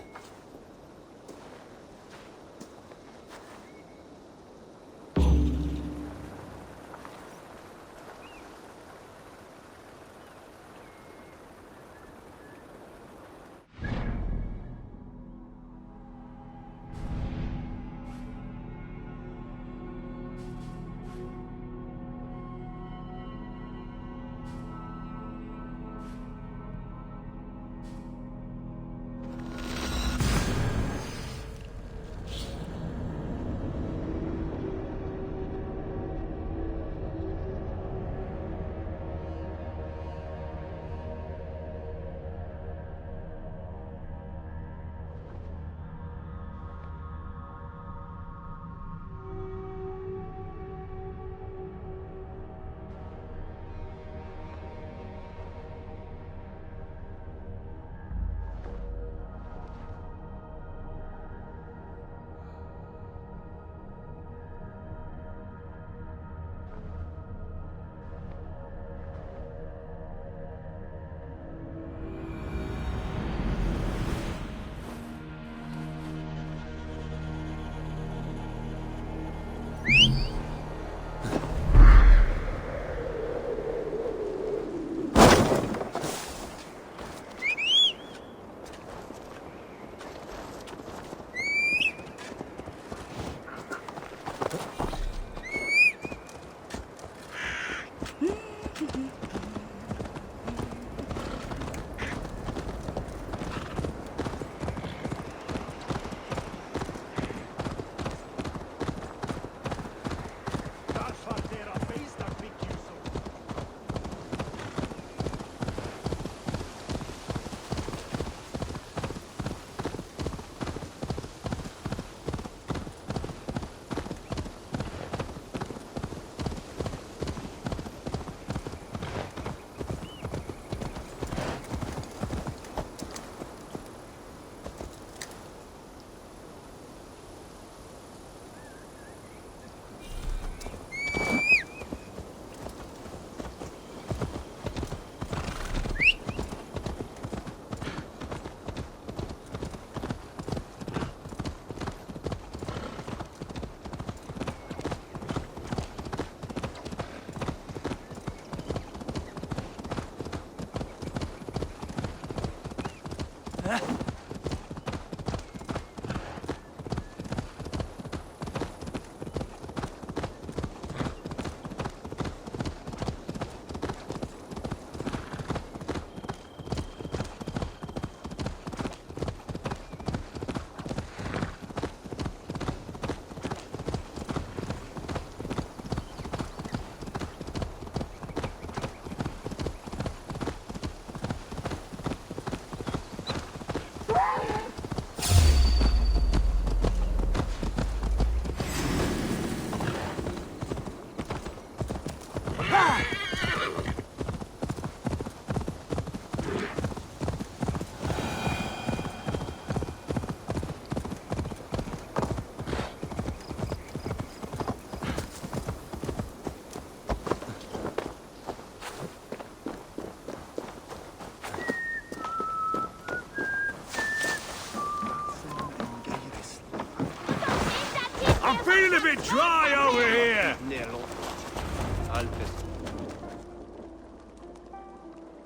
I'm feeling a bit dry over here!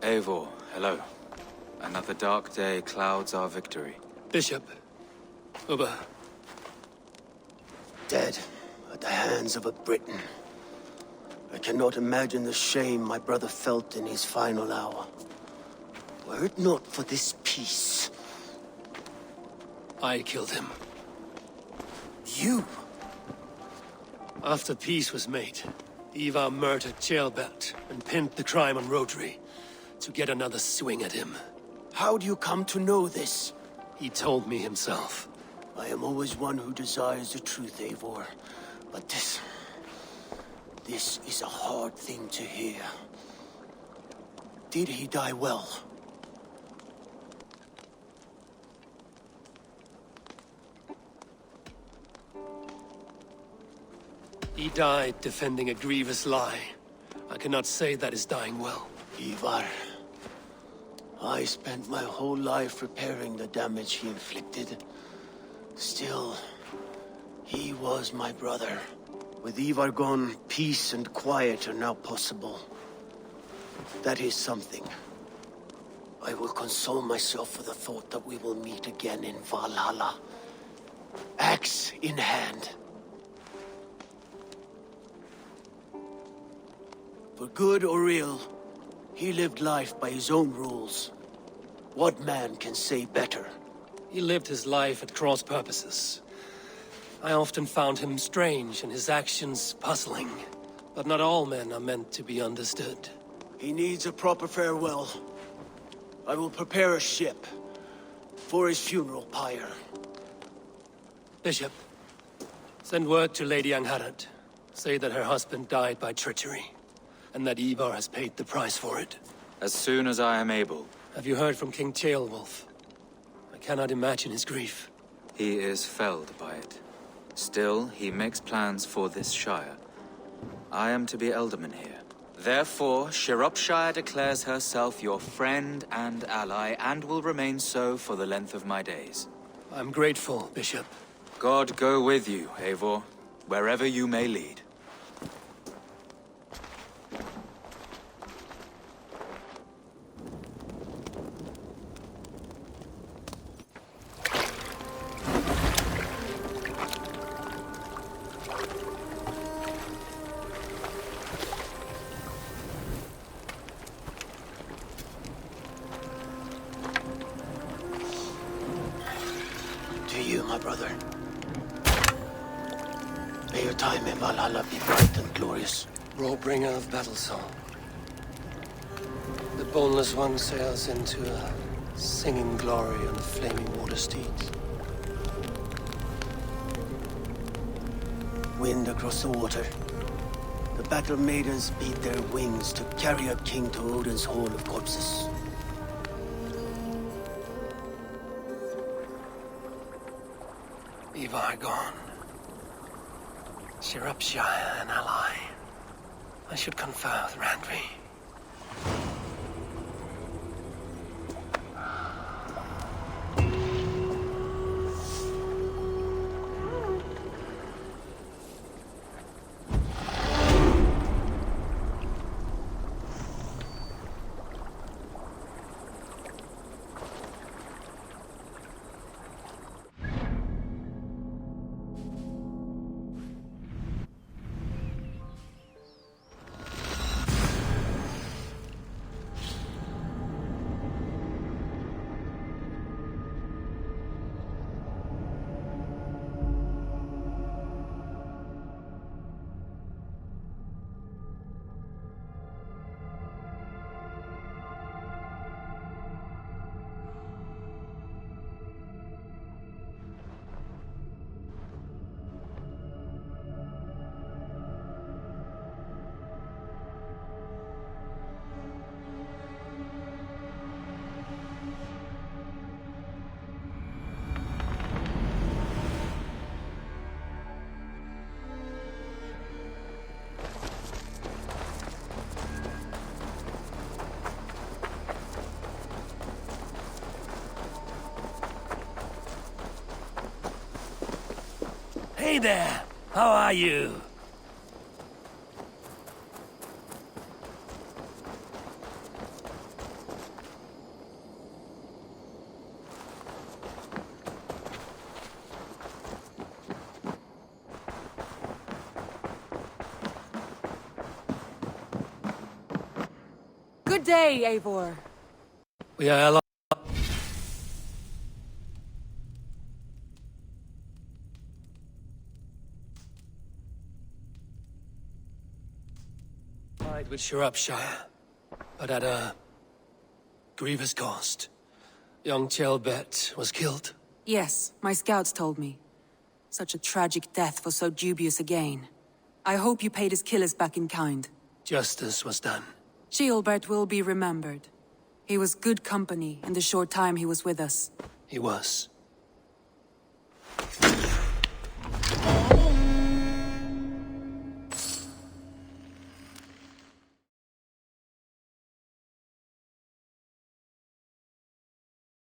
Eivor, hello. Another dark day clouds our victory.
Bishop. Uba.
Dead at the hands of a Briton. I cannot imagine the shame my brother felt in his final hour. Were it not for this peace...
I killed him.
You?
After peace was made, Eivor murdered Ceolbert and pinned the crime on Rhodri to get another swing at him.
How do you come to know this?
He told me himself.
I am always one who desires the truth, Eivor. But this is a hard thing to hear. Did he die well?
He died defending a grievous lie. I cannot say that is dying well.
Eivor, I spent my whole life repairing the damage he inflicted. Still, he was my brother. With Eivor gone, peace and quiet are now possible. That is something. I will console myself for the thought that we will meet again in Valhalla. Axe in hand. For good or ill, he lived life by his own rules. What man can say better?
He lived his life at cross purposes. I often found him strange and his actions puzzling. But not all men are meant to be understood.
He needs a proper farewell. I will prepare a ship for his funeral pyre.
Bishop, send word to Lady Angharad. Say that her husband died by treachery, and that Eivor has paid the price for it.
As soon as I am able.
Have you heard from King Ceolwulf? I cannot imagine his grief.
He is felled by it. Still, he makes plans for this shire. I am to be Elderman here. Therefore, Shropshire declares herself your friend and ally, and will remain so for the length of my days.
I'm grateful, Bishop.
God go with you, Eivor, wherever you may lead.
To you, my brother. May your time in Valhalla be bright and glorious.
Bringer of battle song. The boneless one sails into a singing glory on the flaming water steeds.
Wind across the water. The battle maidens beat their wings to carry a king to Odin's hall of corpses.
Eivor gone. Shropshire an ally. I should confer with Randvi. Hey there! How are you?
Good day, Eivor.
We are allied. With Shropshire, but at a grievous cost. Young Chelbet was killed.
Yes, my scouts told me. Such a tragic death for so dubious a gain. I hope you paid his killers back in kind.
Justice was done.
Ceolbert will be remembered. He was good company in the short time he was with us.
He was.